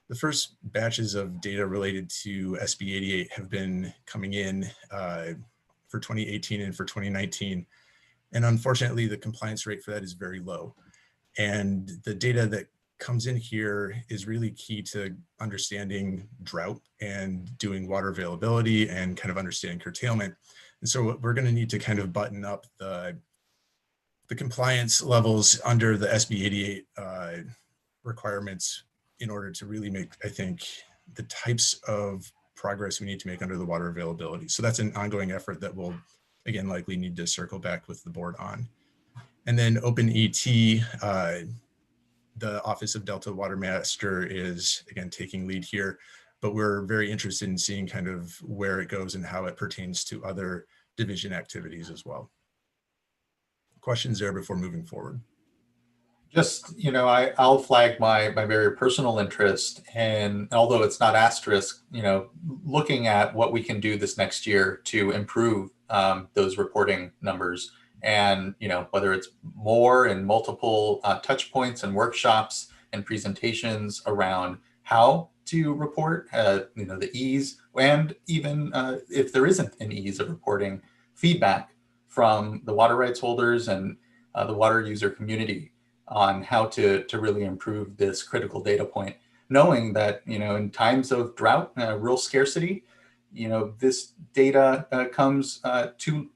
The first batches of data related to SB 88 have been coming in for 2018 and for 2019. And unfortunately, the compliance rate for that is very low. And the data that comes in here is really key to understanding drought and doing water availability and kind of understanding curtailment. And so we're going to need to kind of button up the compliance levels under the SB 88 requirements in order to really make, I think, the types of progress we need to make under the water availability. So that's an ongoing effort that we'll, again, likely need to circle back with the board on. And then Open ET, the Office of Delta Watermaster is, again, taking lead here, but we're very interested in seeing kind of where it goes and how it pertains to other division activities as well. Questions there before moving forward? Just, I'll flag my very personal interest, and although it's not asterisk, looking at what we can do this next year to improve those reporting numbers, and whether it's more and multiple touch points and workshops and presentations around how to report, the ease, and even if there isn't an ease of reporting, feedback from the water rights holders and the water user community on how to really improve this critical data point, knowing that, in times of drought, real scarcity, this data comes too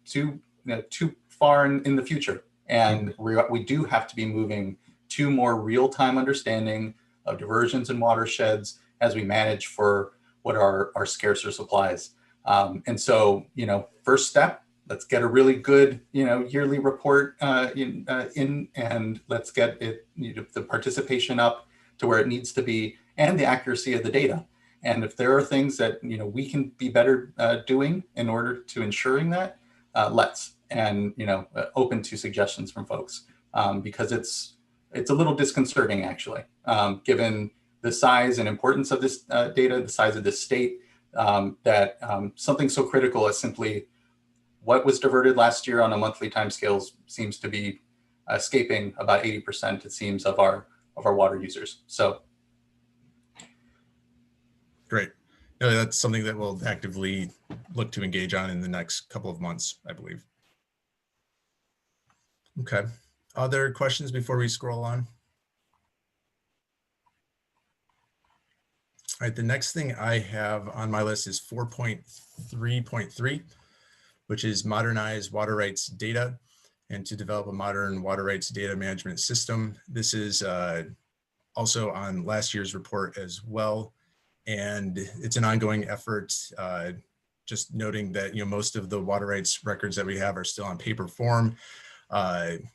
far in the future. And we do have to be moving to more real-time understanding of diversions and watersheds as we manage for what are our scarcer supplies. And so, first step, let's get a really good, yearly report in, and let's get it, the participation up to where it needs to be, and the accuracy of the data. And if there are things that we can be better doing in order to ensuring that, let's, and open to suggestions from folks, because it's a little disconcerting actually, given the size and importance of this data, the size of this state, that something so critical as simply what was diverted last year on a monthly timescales seems to be escaping about 80%, it seems, of our water users. So. Great. No, that's something that we'll actively look to engage on in the next couple of months, I believe. Okay. Other questions before we scroll on? All right, the next thing I have on my list is 4.3.3. which is modernize water rights data and to develop a modern water rights data management system. This is also on last year's report as well. And it's an ongoing effort, just noting that most of the water rights records that we have are still on paper form. And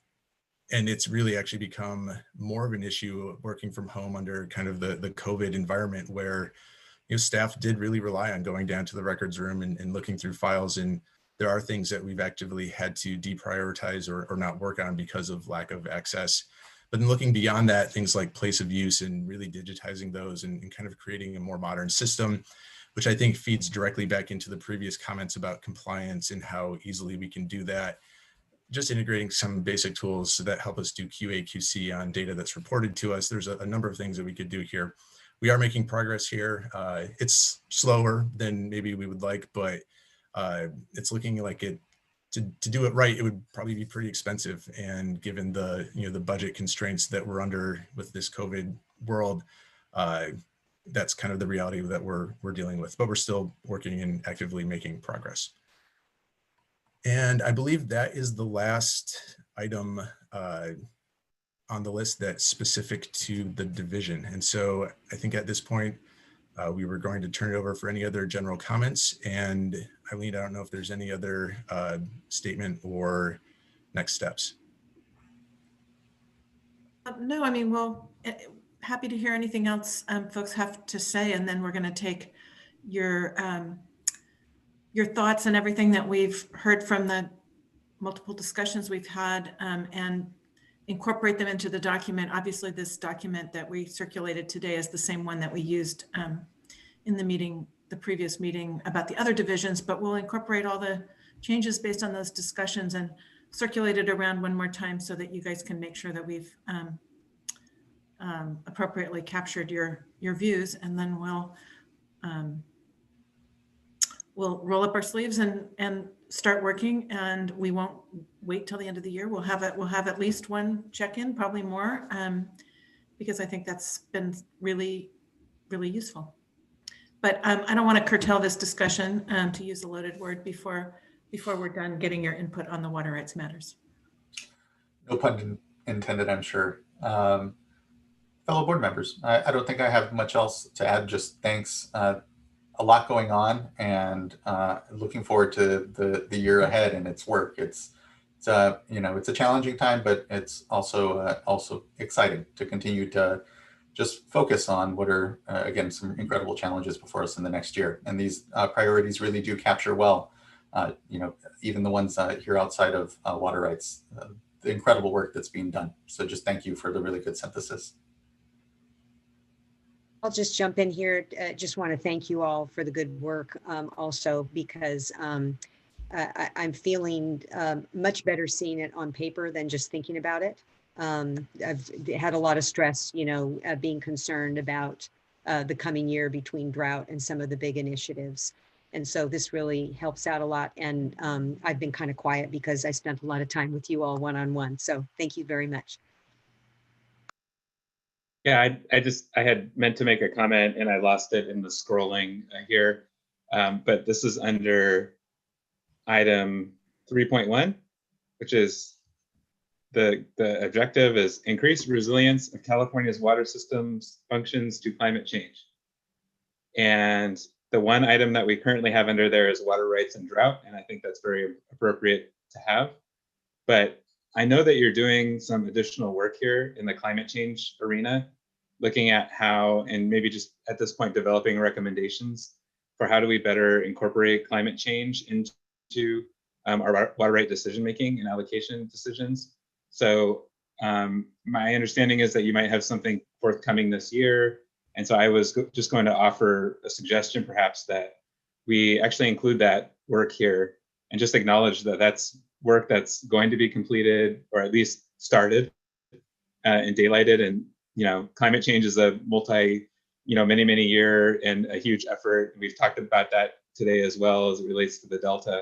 it's really actually become more of an issue working from home under kind of the COVID environment where staff did really rely on going down to the records room and looking through files, and there are things that we've actively had to deprioritize or not work on because of lack of access. But then looking beyond that, things like place of use and really digitizing those and kind of creating a more modern system, which I think feeds directly back into the previous comments about compliance and how easily we can do that. Just integrating some basic tools that help us do QA, QC on data that's reported to us. There's a number of things that we could do here. We are making progress here. It's slower than maybe we would like, but it's looking like to do it right, it would probably be pretty expensive. And given the the budget constraints that we're under with this COVID world, that's kind of the reality that we're dealing with. But we're still working and actively making progress. And I believe that is the last item on the list that's specific to the division. And so I think at this point, we were going to turn it over for any other general comments. And Eileen, I don't know if there's any other statement or next steps. No, I mean, well, happy to hear anything else folks have to say, and then we're going to take your thoughts and everything that we've heard from the multiple discussions we've had and incorporate them into the document. Obviously, this document that we circulated today is the same one that we used in the meeting the previous meeting about the other divisions, but we'll incorporate all the changes based on those discussions and circulate it around one more time so that you guys can make sure that we've appropriately captured your views, and then we'll roll up our sleeves and start working, and we won't wait till the end of the year. We'll have at least one check-in, probably more, because I think that's been really, really useful. But I don't want to curtail this discussion, to use a loaded word, before we're done getting your input on the water rights matters. No pun intended, I'm sure. Fellow board members, I don't think I have much else to add. Just thanks. A lot going on, and looking forward to the year ahead and its work. It's a challenging time, but it's also exciting to continue to just focus on what are again some incredible challenges before us in the next year. And these priorities really do capture well, even the ones here outside of water rights, the incredible work that's being done. So just thank you for the really good synthesis. I'll just jump in here. Just want to thank you all for the good work also, because I'm feeling much better seeing it on paper than just thinking about it. I've had a lot of stress, being concerned about the coming year between drought and some of the big initiatives. And so this really helps out a lot. And I've been kind of quiet because I spent a lot of time with you all one-on-one. So thank you very much. Yeah, I had meant to make a comment and I lost it in the scrolling here. But this is under item 3.1, which is the objective is increase resilience of California's water systems functions to climate change. And the one item that we currently have under there is water rights and drought. And I think that's very appropriate to have. But I know that you're doing some additional work here in the climate change arena, looking at how, and maybe just at this point, developing recommendations for how do we better incorporate climate change into our water right decision-making and allocation decisions. So my understanding is that you might have something forthcoming this year. And so I was just going to offer a suggestion, perhaps, that we actually include that work here and just acknowledge that that's work that's going to be completed, or at least started and daylighted. And climate change is a many year and a huge effort. We've talked about that today as well as it relates to the Delta.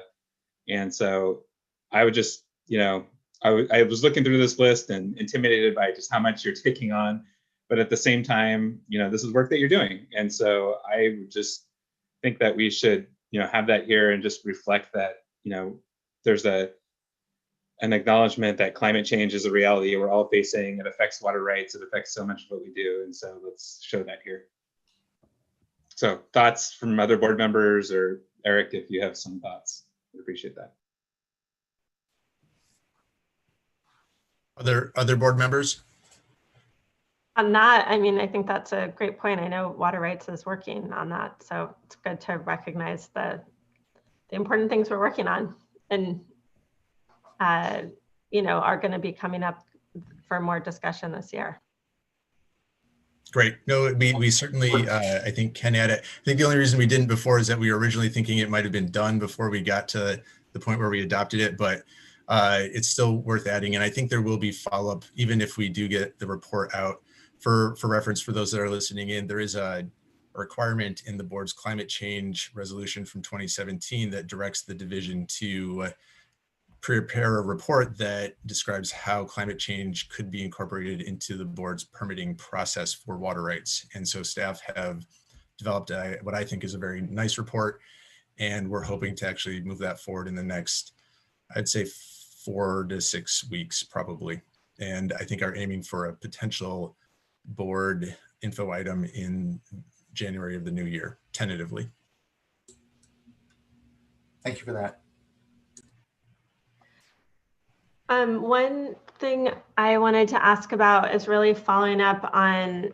And so I would just, I was looking through this list and intimidated by just how much you're taking on. But at the same time, this is work that you're doing. And so I would just think that we should, have that here and just reflect that, there's an acknowledgement that climate change is a reality we're all facing. It affects water rights. It affects so much of what we do. And so let's show that here. So thoughts from other board members, or Eric, if you have some thoughts, I'd appreciate that. Other board members? On that, I mean, I think that's a great point. I know water rights is working on that. So it's good to recognize the important things we're working on, and are going to be coming up for more discussion this year. Great. No, we certainly, I think, can add it. I think the only reason we didn't before is that we were originally thinking it might have been done before we got to the point where we adopted it, but it's still worth adding. And I think there will be follow-up, even if we do get the report out. For reference, for those that are listening in, there is a requirement in the board's climate change resolution from 2017 that directs the division to prepare a report that describes how climate change could be incorporated into the board's permitting process for water rights. And so staff have developed what I think is a very nice report, and we're hoping to actually move that forward in the next, I'd say, 4 to 6 weeks probably. And I think are aiming for a potential board info item in January of the new year, tentatively. Thank you for that. One thing I wanted to ask about is really following up on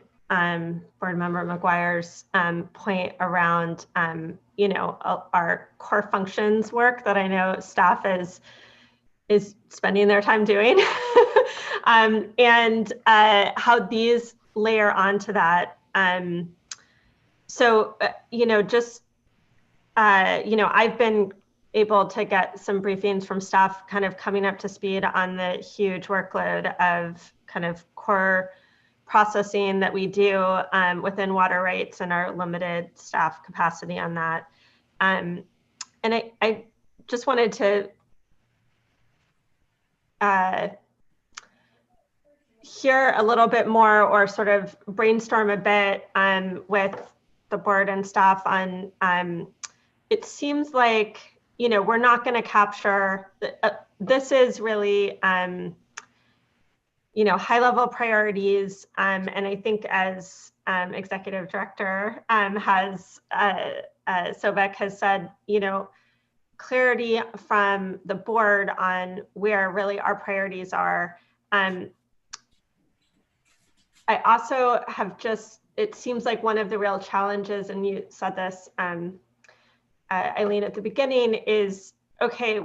Board Member McGuire's point around, our core functions work that I know staff is spending their time doing, and how these layer onto that. So, just you know, I've been able to get some briefings from staff kind of coming up to speed on the huge workload of kind of core processing that we do within water rights and our limited staff capacity on that. And I just wanted to hear a little bit more, or sort of brainstorm a bit with the board and staff on, it seems like, you know, we're not going to capture, this is really, you know, high level priorities. And I think as executive director Sobek has said, you know, clarity from the board on where really our priorities are. I also have just, it seems like one of the real challenges, and you said this, Eileen, at the beginning, is, okay,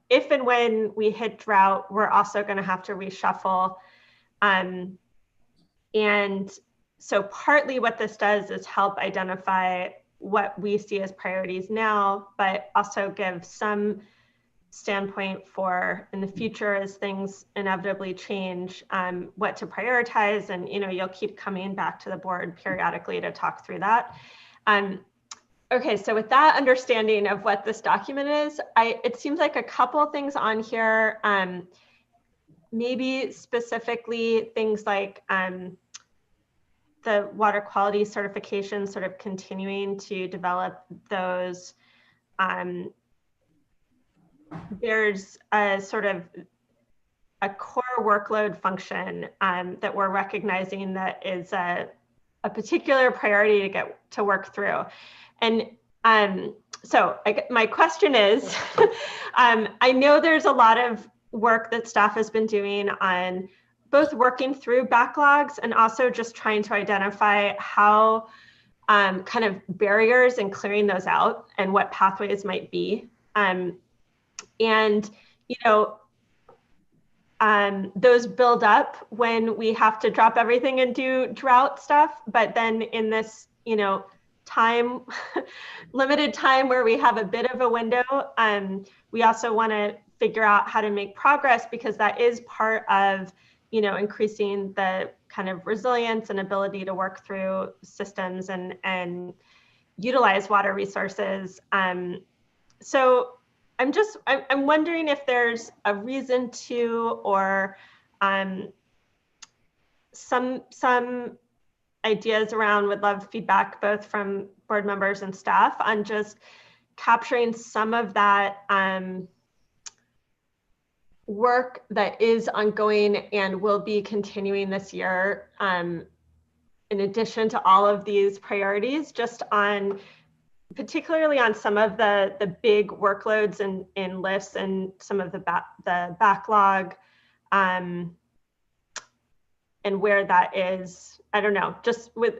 if and when we hit drought, we're also going to have to reshuffle. And so partly what this does is help identify what we see as priorities now, but also give some standpoint for in the future as things inevitably change, what to prioritize. And, you know, you'll keep coming back to the board periodically to talk through that. Okay, so with that understanding of what this document is, it seems like a couple of things on here, maybe specifically things like the water quality certification, sort of continuing to develop those. There's a sort of a core workload function that we're recognizing that is a particular priority to get to work through. And so my question is, I know there's a lot of work that staff has been doing on both working through backlogs and also just trying to identify how kind of barriers and clearing those out and what pathways might be. And, you know, those build up when we have to drop everything and do drought stuff. But then in this, you know, time, limited time where we have a bit of a window, we also want to figure out how to make progress, because that is part of, you know, increasing the kind of resilience and ability to work through systems and utilize water resources. So I'm wondering if there's a reason to, or some ideas around, would love feedback both from board members and staff on just capturing some of that work that is ongoing and will be continuing this year, in addition to all of these priorities, just on particularly on some of the big workloads in lists and some of the backlog, and where that is. I don't know, just with,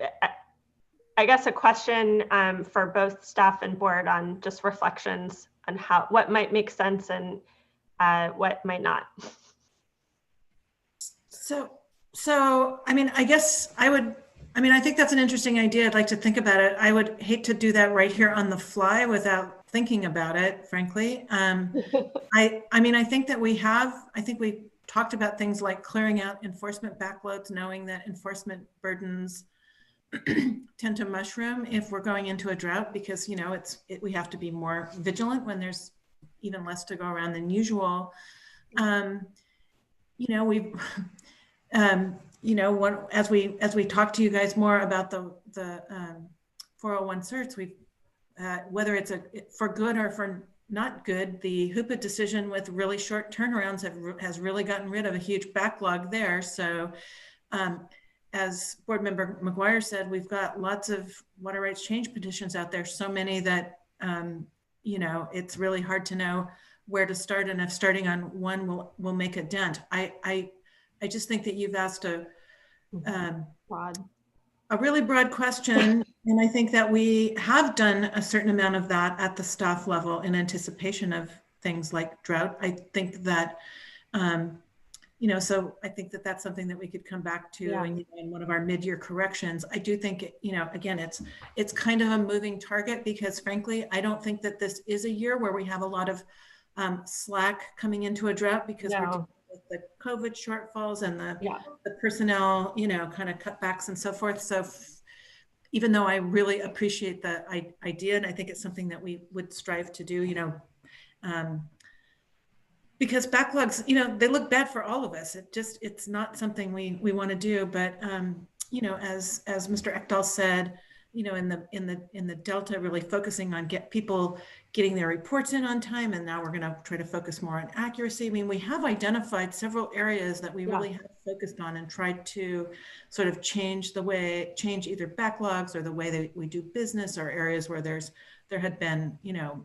I guess, a question for both staff and board on just reflections on what might make sense and what might not. So, I mean, I guess I think that's an interesting idea. I'd like to think about it. I would hate to do that right here on the fly without thinking about it, frankly. I think that we talked about things like clearing out enforcement backloads, knowing that enforcement burdens tend to mushroom if we're going into a drought, because, you know, we have to be more vigilant when there's even less to go around than usual. You know, we've, you know, as we talk to you guys more about the 401 certs, we've whether it's for good or for not good, the HOOPA decision with really short turnarounds has really gotten rid of a huge backlog there. So as board member McGuire said, we've got lots of water rights change petitions out there, so many that you know, it's really hard to know where to start, and if starting on one will make a dent. I just think that you've asked a really broad question, and I think that we have done a certain amount of that at the staff level in anticipation of things like drought. I think that so I think that that's something that we could come back to in one of our mid-year corrections. I do think, again, it's kind of a moving target because frankly, I don't think that this is a year where we have a lot of slack coming into a drought because we're dealing with the COVID shortfalls and the personnel, kind of cutbacks and so forth. So even though I really appreciate the idea, and I think it's something that we would strive to do, because backlogs, they look bad for all of us. It's not something we want to do. But as Mr. Ekdahl said, in the Delta, really focusing on people getting their reports in on time, and now we're going to try to focus more on accuracy. I mean, we have identified several areas that we really have focused on and tried to sort of change either backlogs or the way that we do business, or areas where there had been,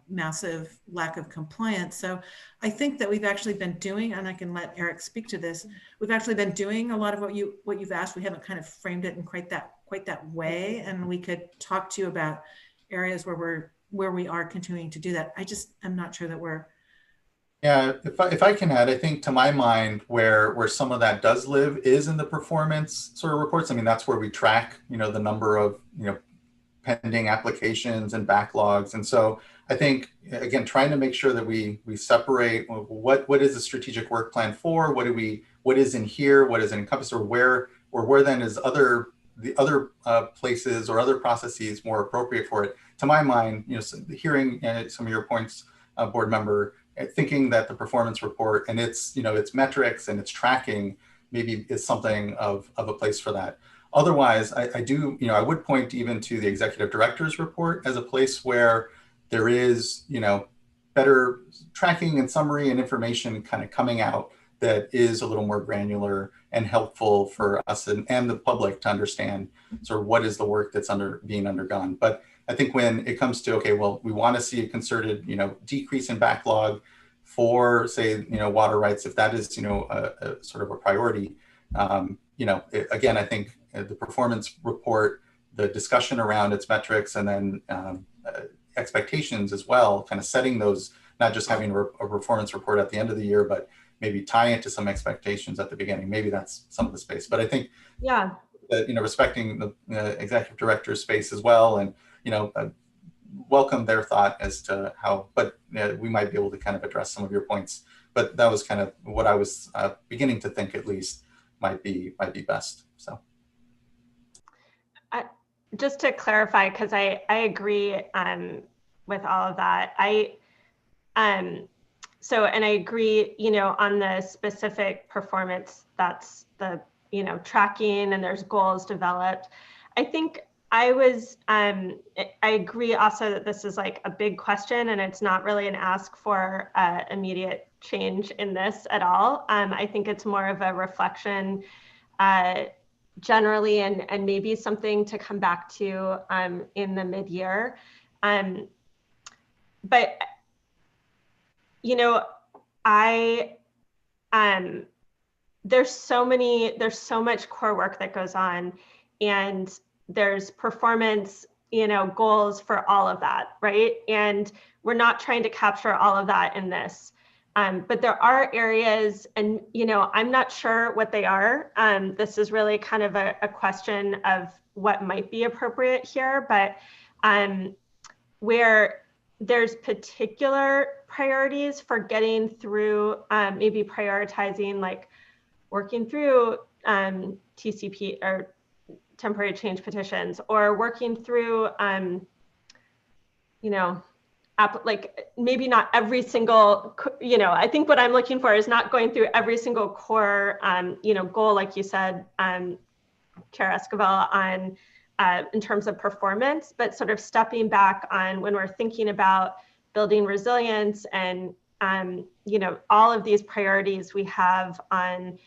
massive lack of compliance. So I think that we've actually been doing, and I can let Eric speak to this, we've actually been doing a lot of what you've asked. We haven't kind of framed it in quite that way. And we could talk to you about areas where we are continuing to do that. I'm not sure that we're. Yeah, if I can add, I think to my mind where some of that does live is in the performance sort of reports. I mean, that's where we track, the number of, pending applications and backlogs. And so I think, again, trying to make sure that we separate what is the strategic work plan for, what is in here, what is encompassed, or where then is the other places or other processes more appropriate for it. To my mind, hearing some of your points, board member, thinking that the performance report and its metrics and its tracking maybe is something of a place for that. Otherwise, I would point even to the executive director's report as a place where there is, better tracking and summary and information kind of coming out that is a little more granular and helpful for us and the public to understand sort of what is the work that's being undergone. But I think when it comes to, okay, well, we want to see a concerted, decrease in backlog for, say, water rights, if that is, a sort of a priority, again, I think the performance report, the discussion around its metrics, and then expectations as well, kind of setting those, not just having a performance report at the end of the year, but maybe tying it to some expectations at the beginning. Maybe that's some of the space. But I think that, respecting the executive director's space as well, and, welcome their thought as to how, but we might be able to kind of address some of your points. But that was kind of what I was beginning to think, at least, might be best. So. Just to clarify, because I agree with all of that. And I agree, on the specific performance, that's the, tracking, and there's goals developed. I think I agree also that this is like a big question, and it's not really an ask for immediate change in this at all. I think it's more of a reflection generally, and maybe something to come back to in the mid-year. But there's so much core work that goes on, and there's performance, goals for all of that, right? And we're not trying to capture all of that in this. But there are areas, and I'm not sure what they are. This is really kind of a question of what might be appropriate here, but where there's particular priorities for getting through, maybe prioritizing, like working through TCP or temporary change petitions, or working through, like maybe not every single, I think what I'm looking for is not going through every single core, goal, like you said, Chair Esquivel, on in terms of performance, but sort of stepping back on when we're thinking about building resilience and, all of these priorities we have on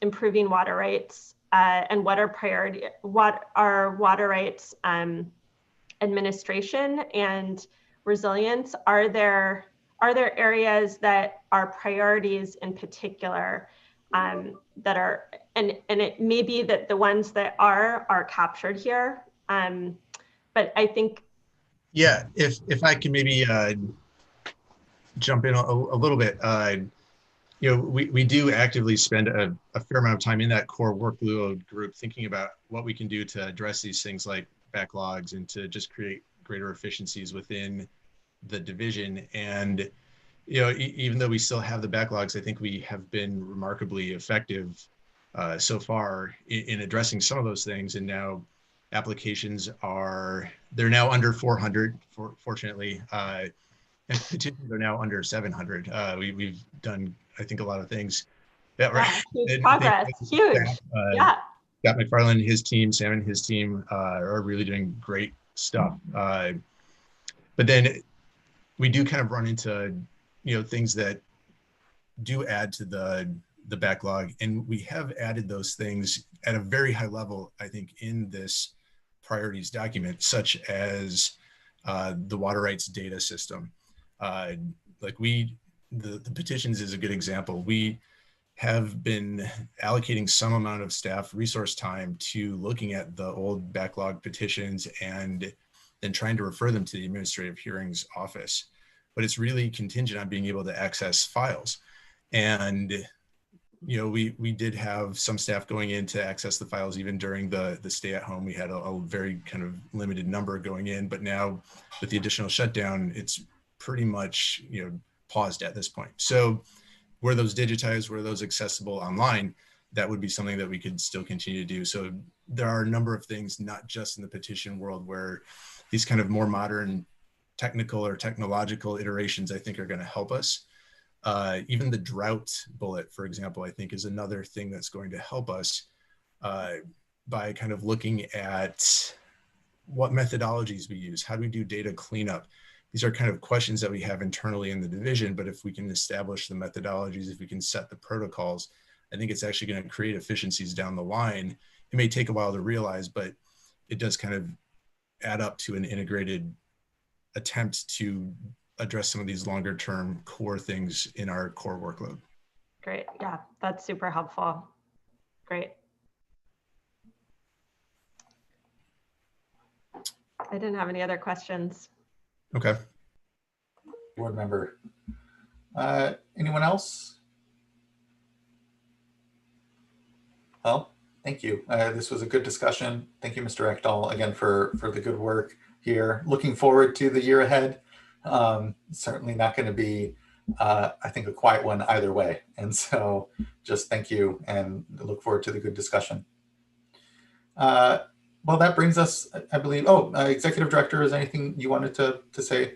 improving water rights and what are water rights administration and resilience. Are there areas that are priorities in particular that are, and it may be that the ones that are captured here, but I think. Yeah, if I can maybe jump in a little bit, we do actively spend a fair amount of time in that core workload group thinking about what we can do to address these things like backlogs and to just create greater efficiencies within the division. And even though we still have the backlogs, I think we have been remarkably effective so far in addressing some of those things. And now applications they're now under 400, fortunately, and petitions are now under 700. We've done, I think, a lot of things. Huge progress, huge. Yeah. Scott McFarland, his team, Sam and his team are really doing great stuff. But then we do kind of run into, things that do add to the backlog. And we have added those things at a very high level, I think, in this priorities document, such as the water rights data system. The petitions is a good example. We have been allocating some amount of staff resource time to looking at the old backlog petitions and then trying to refer them to the administrative hearings office. But it's really contingent on being able to access files. And, we did have some staff going in to access the files even during the stay at home. We had a very kind of limited number going in, but now with the additional shutdown, it's pretty much, paused at this point. So were those digitized, were those accessible online, that would be something that we could still continue to do. So there are a number of things, not just in the petition world, where these kind of more modern technical or technological iterations, I think, are going to help us. Even the drought bullet, for example, I think is another thing that's going to help us by kind of looking at what methodologies we use. How do we do data cleanup? These are kind of questions that we have internally in the division, but if we can establish the methodologies, if we can set the protocols, I think it's actually going to create efficiencies down the line. It may take a while to realize, but it does kind of add up to an integrated attempt to address some of these longer term core things in our core workload. Great. Yeah, that's super helpful. Great. I didn't have any other questions. Okay. Board member. Anyone else? Well, thank you. This was a good discussion. Thank you, Mr. Ekdahl, again, for the good work here. Looking forward to the year ahead. Certainly not going to be, I think, a quiet one either way. And so just thank you and look forward to the good discussion. Well, that brings us, I believe, Executive Director, is there anything you wanted to say?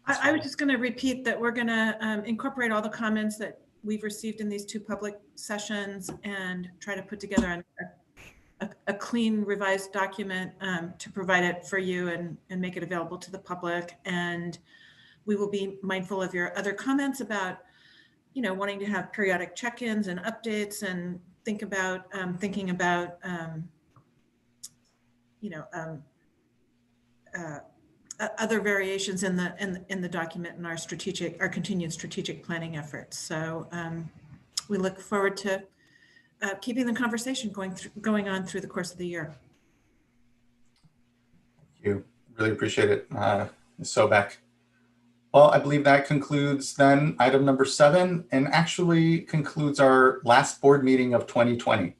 I was just going to repeat that we're going to incorporate all the comments that we've received in these two public sessions and try to put together a clean revised document to provide it for you and make it available to the public. And we will be mindful of your other comments about, wanting to have periodic check-ins and updates and thinking about other variations in the document and our continued strategic planning efforts. So we look forward to keeping the conversation going on through the course of the year. Thank you. Really appreciate it, Ms. Sobek. Well, I believe that concludes then item number 7 and actually concludes our last board meeting of 2020.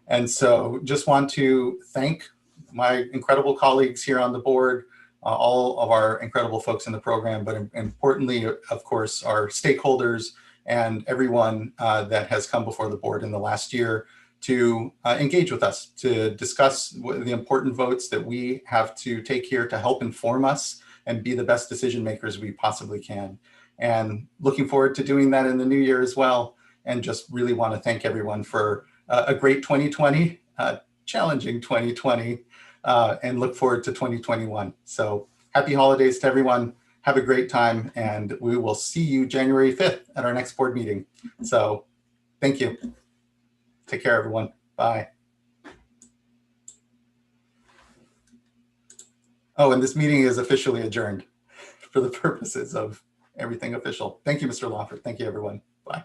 And so just want to thank my incredible colleagues here on the board, all of our incredible folks in the program, but importantly, of course, our stakeholders and everyone that has come before the board in the last year to engage with us, to discuss the important votes that we have to take here to help inform us and be the best decision makers we possibly can. And looking forward to doing that in the new year as well. And just really want to thank everyone for a great 2020, challenging 2020, and look forward to 2021. So happy holidays to everyone. Have a great time, and we will see you January 5th at our next board meeting. So thank you. Take care, everyone. Bye. Oh, and this meeting is officially adjourned for the purposes of everything official. Thank you, Mr. Lawford. Thank you, everyone. Bye.